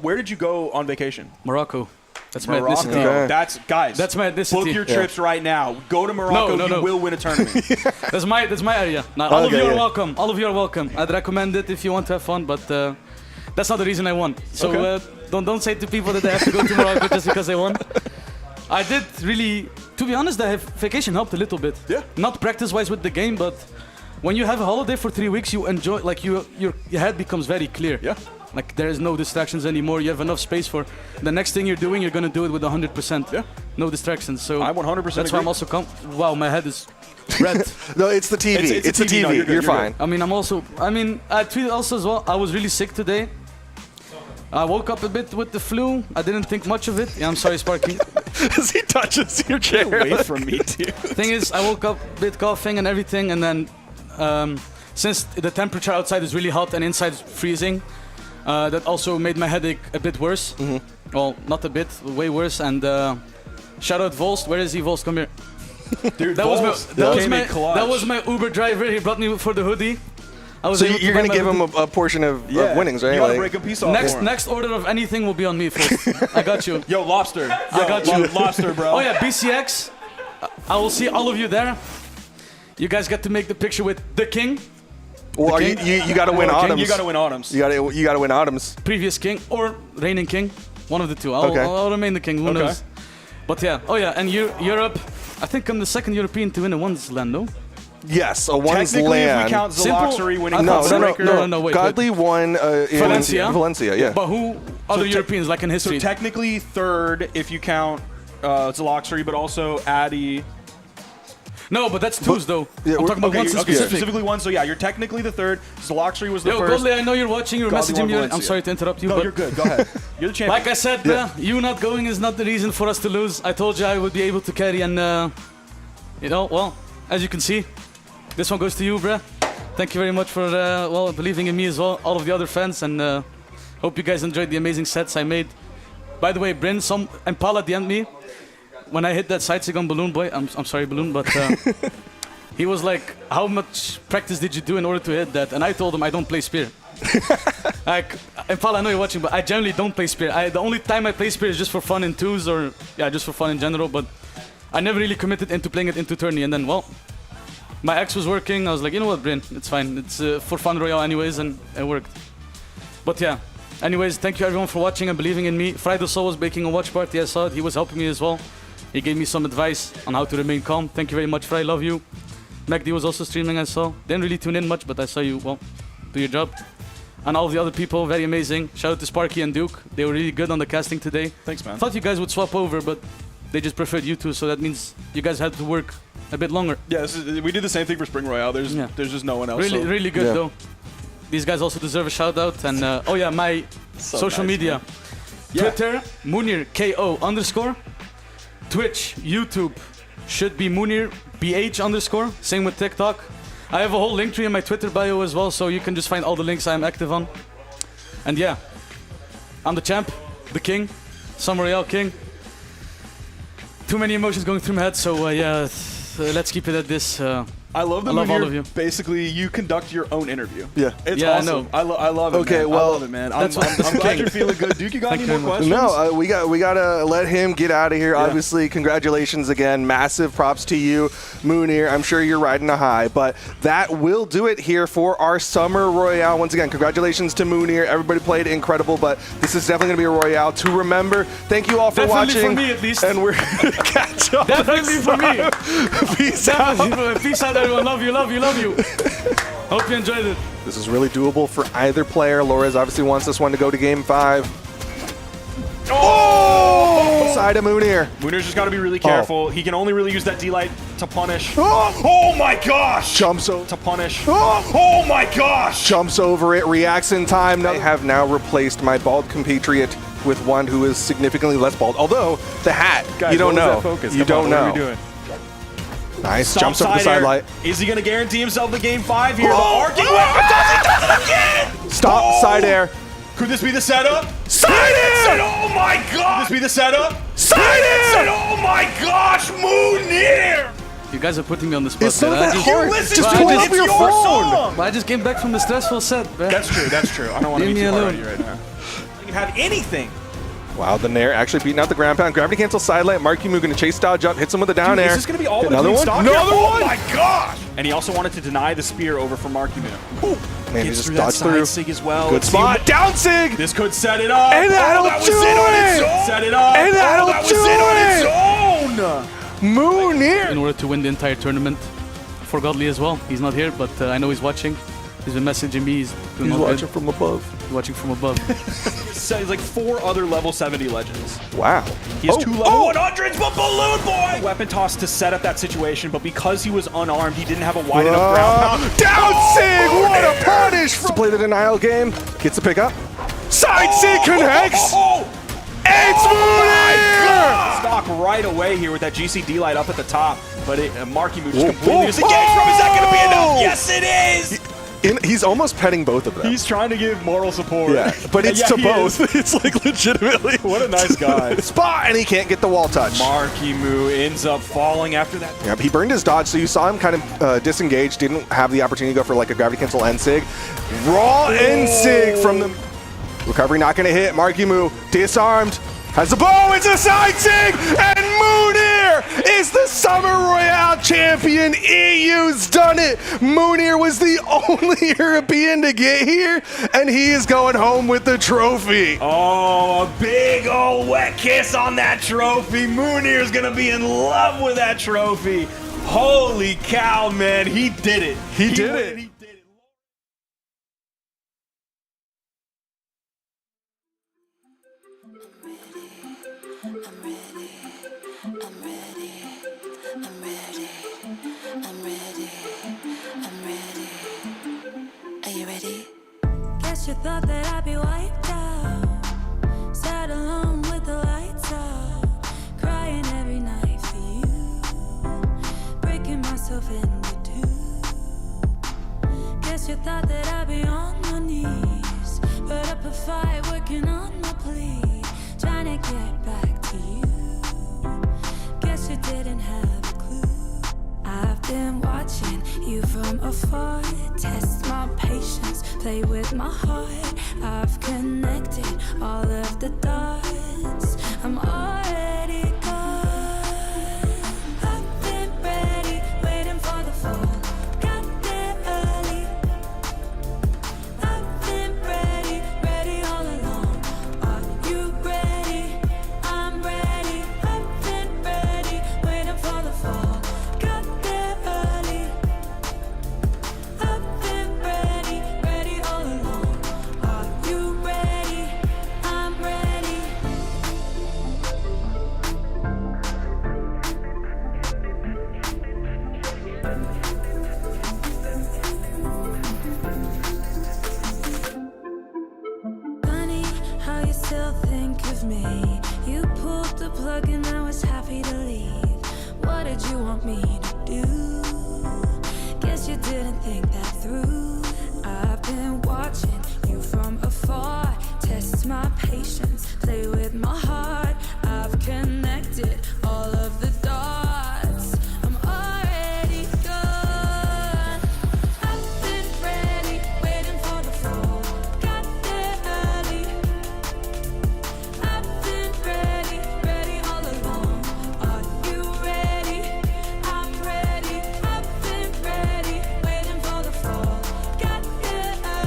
where did you go on vacation? Morocco. That's my Morocco. ethnicity. Okay. That's guys. That's my ethnicity. Book your trips right now. Go to Morocco. No. You will win a tournament. That's my area. Now, all of you are welcome. All of you are welcome. I'd recommend it if you want to have fun, but that's not the reason I won. So don't say to people that they have to go to Morocco just because they won. I did really, to be honest, the vacation helped a little bit. Yeah. Not practice-wise with the game, but when you have a holiday for 3 weeks, you enjoy. Like your head becomes very clear. Yeah. Like there is no distractions anymore. You have enough space for the next thing you're doing. You're gonna do it with 100%. Yeah. No distractions. So I 100%. That's why I'm also wow, my head is red. No, it's the TV. It's the TV. No, you're fine. I mean, I tweeted also as well. I was really sick today. I woke up a bit with the flu. I didn't think much of it. Yeah, I'm sorry, Sparky. As he touches your chair. Get away from me, dude. Thing is, I woke up a bit coughing and everything, and then since the temperature outside is really hot and inside is freezing, that also made my headache a bit worse. Well, not a bit, way worse. And shout out Volst. Where is he, Volst? Come here. Dude, that was my Uber driver. He brought me for the hoodie. So you're going to give him a portion of winnings, right? You got to break a piece off Next order of anything will be on me, folks. I got you. Yo, Lobster. I got you. Lobster, bro. Oh yeah, BCX. I will see all of you there. You guys get to make the picture with the king. Well, you got to win Autumns. You got to win Autumns. You got to win Autumns. Previous king or reigning king, one of the two. I'll remain the king. Who knows? But yeah. Oh yeah, and Europe. I think I'm the second European to win a ones land, no? Yes, a one's Technically, land. if we count Zaloxery winning No, wait. Godly won in Valencia, yeah. But who other Europeans like in history? So technically third if you count Zaloxery, but also Addy. No, but that's twos though. Yeah, I'm talking about one specific. Specifically one, so yeah, you're technically the third. Zaloxery was the Yo, first. Godly, I know you're watching. You're messaging me. I'm sorry to interrupt you. No, but you're good. Go ahead. You're the champion. Like I said, you not going is not the reason for us to lose. I told you I would be able to carry, and well, as you can see, this one goes to you, bruh. Thank you very much for believing in me as well, all of the other fans, and hope you guys enjoyed the amazing sets I made. By the way, Bryn, Impala DM'd me when I hit that side on Balloon Boy. I'm sorry, Balloon, but he was like, "How much practice did you do in order to hit that?" And I told him I don't play spear. Like, Impala, I know you're watching, but I generally don't play spear. The only time I play spear is just for fun in twos or just for fun in general. But I never really committed into playing it into tourney, and then my X was working. I was like, you know what, Bryn, it's fine. It's for fun Royale anyways, and it worked. But yeah, anyways, thank you everyone for watching and believing in me. Friday Soul was making a watch party. I saw it. He was helping me as well. He gave me some advice on how to remain calm. Thank you very much, Fry. Love you. MacD was also streaming, I saw. Didn't really tune in much, but I saw you, do your job. And all of the other people, very amazing. Shout out to Sparky and Duke. They were really good on the casting today. Thanks, man. Thought you guys would swap over, but they just preferred you two, so that means you guys had to work a bit longer. Yeah, we did the same thing for Spring Royale. There's just no one else. Really good though. These guys also deserve a shout out. And my social media. Twitter, Mounir KO_. Twitch, YouTube should be Mounir BH_. Same with TikTok. I have a whole link tree in my Twitter bio as well, so you can just find all the links I'm active on. And yeah, I'm the champ, the king, Summer Royale king. Too many emotions going through my head, so let's keep it at this. I love the I love all Mounir. of you. Basically, you conduct your own interview. Yeah. It's Yeah, I awesome. know. I love it. Okay, man. well, I love it, man. I'm glad you're feeling good. Duke, you got any more questions? No, we gotta let him get out of here. Yeah. Obviously, congratulations again. Massive props to you, Mounir. I'm sure you're riding a high, but that will do it here for our Summer Royale. Once again, congratulations to Mounir. Everybody played incredible, but this is definitely gonna be a Royale to remember. Thank you all for Definitely watching. for me, at least. And we're gonna catch up. Definitely next for me. time. Peace out. Peace out, everyone. Love you, love you, love you. Hope you enjoyed it. This is really doable for either player. Lores obviously wants this one to go to game 5. Oh! Side of Mounir. Mounir's just got to be really careful. He can only really use that D-Light to punish. Oh my gosh! Jumps over. To punish. Oh my gosh! Jumps over it, reacts in time. I have now replaced my bald compatriot with one who is significantly less bald. Although, the hat, Guys, you don't what was know. that focus? You Come on, don't what know. are we doing? Nice, Stop jumps over the side air. side light. Is he going to guarantee himself the game 5 here? Oh, The arcing weapon does it again! Stop, side air. Could this be the setup? Side it! Oh my god! Could this be the setup? Side it! Oh my gosh, Mounir! You guys are putting me on the spot. It's not man. that hard. Listen Just to pull it, up it's your your phone. song! But I just came back from the stressful set, man. That's true, that's true. I don't want to Leave be me too hard on alone. you right now. You can have anything. Wow, the Nair actually beating out the ground pound. Gravity cancel side light. MarkyMoo going to chase dodge up, hits him with a down Dude, air. is this going to be all Another between one? stock Another here? one? Oh my gosh! And he also wanted to deny the spear over for MarkyMoo. Ooh, man, he Gets just through that dodged side through. sig as well. Good Let's see spot. what- Down sig! This could set it up. And that'll that was do it on its it! own! Set it up. And that'll that was do it on its it! own! Mounir! In order to win the entire tournament. For Godly as well. He's not here, but I know he's watching. He's been messaging me. He's doing He's all watching good. from above. He's watching from above. So he's like 4 other level 70 legends. Wow. He has 2 level 100s, but Balloon Boy! weapon toss to set up that situation, but because he was unarmed, he didn't have a wide enough ground pound. Down sig! What a punish! To play the denial game. Gets the pickup. Side sig connects! It's Mounir! Stock right away here with that GCD light up at the top, but MarkyMoo just completely disengaged from. Is that going to be enough? Yes, it is! He's almost petting both of them. He's trying to give moral support. Yeah, but it's Yeah, to he both. is. It's like legitimately. What a nice guy. Spot, and he can't get the wall touch. MarkyMoo ends up falling after that. Yeah, he burned his dodge, so you saw him kind of disengaged, didn't have the opportunity to go for like a gravity cancel N-Sig. Raw N-Sig from the... Recovery not going to hit. MarkyMoo disarmed. Has the bow, it's a side sig, and Mounir is the Summer Royale champion. EU's done it. Mounir was the only European to get here, and he is going home with the trophy. Oh, a big old wet kiss on that trophy. Mounir's gonna be in love with that trophy. Holy cow, man, he did it. He did it. He did it. Are you ready? Guess you thought that I'd be wiped out. Sat alone with the lights out. Crying every night for you. Breaking myself into 2. Guess you thought that I'd be on my knees. Put up a fight, working on my plea. Trying to get back to you. Guess you didn't have a clue. I've been watching you from afar. Test my patience, play with my heart. I've connected all of the dots. I'm already gone. I've been ready, waiting for the fall. Got there early. I've been ready, ready all along. Are you ready? I'm ready. I've been ready, waiting for the fall. Got there early. I've been ready, ready all along. Are you ready? I'm ready. Funny how you still think of me. You pulled the plug and I was happy to leave. What did you want me to do? Guess you didn't think that through. I've been watching you from afar. Test my patience,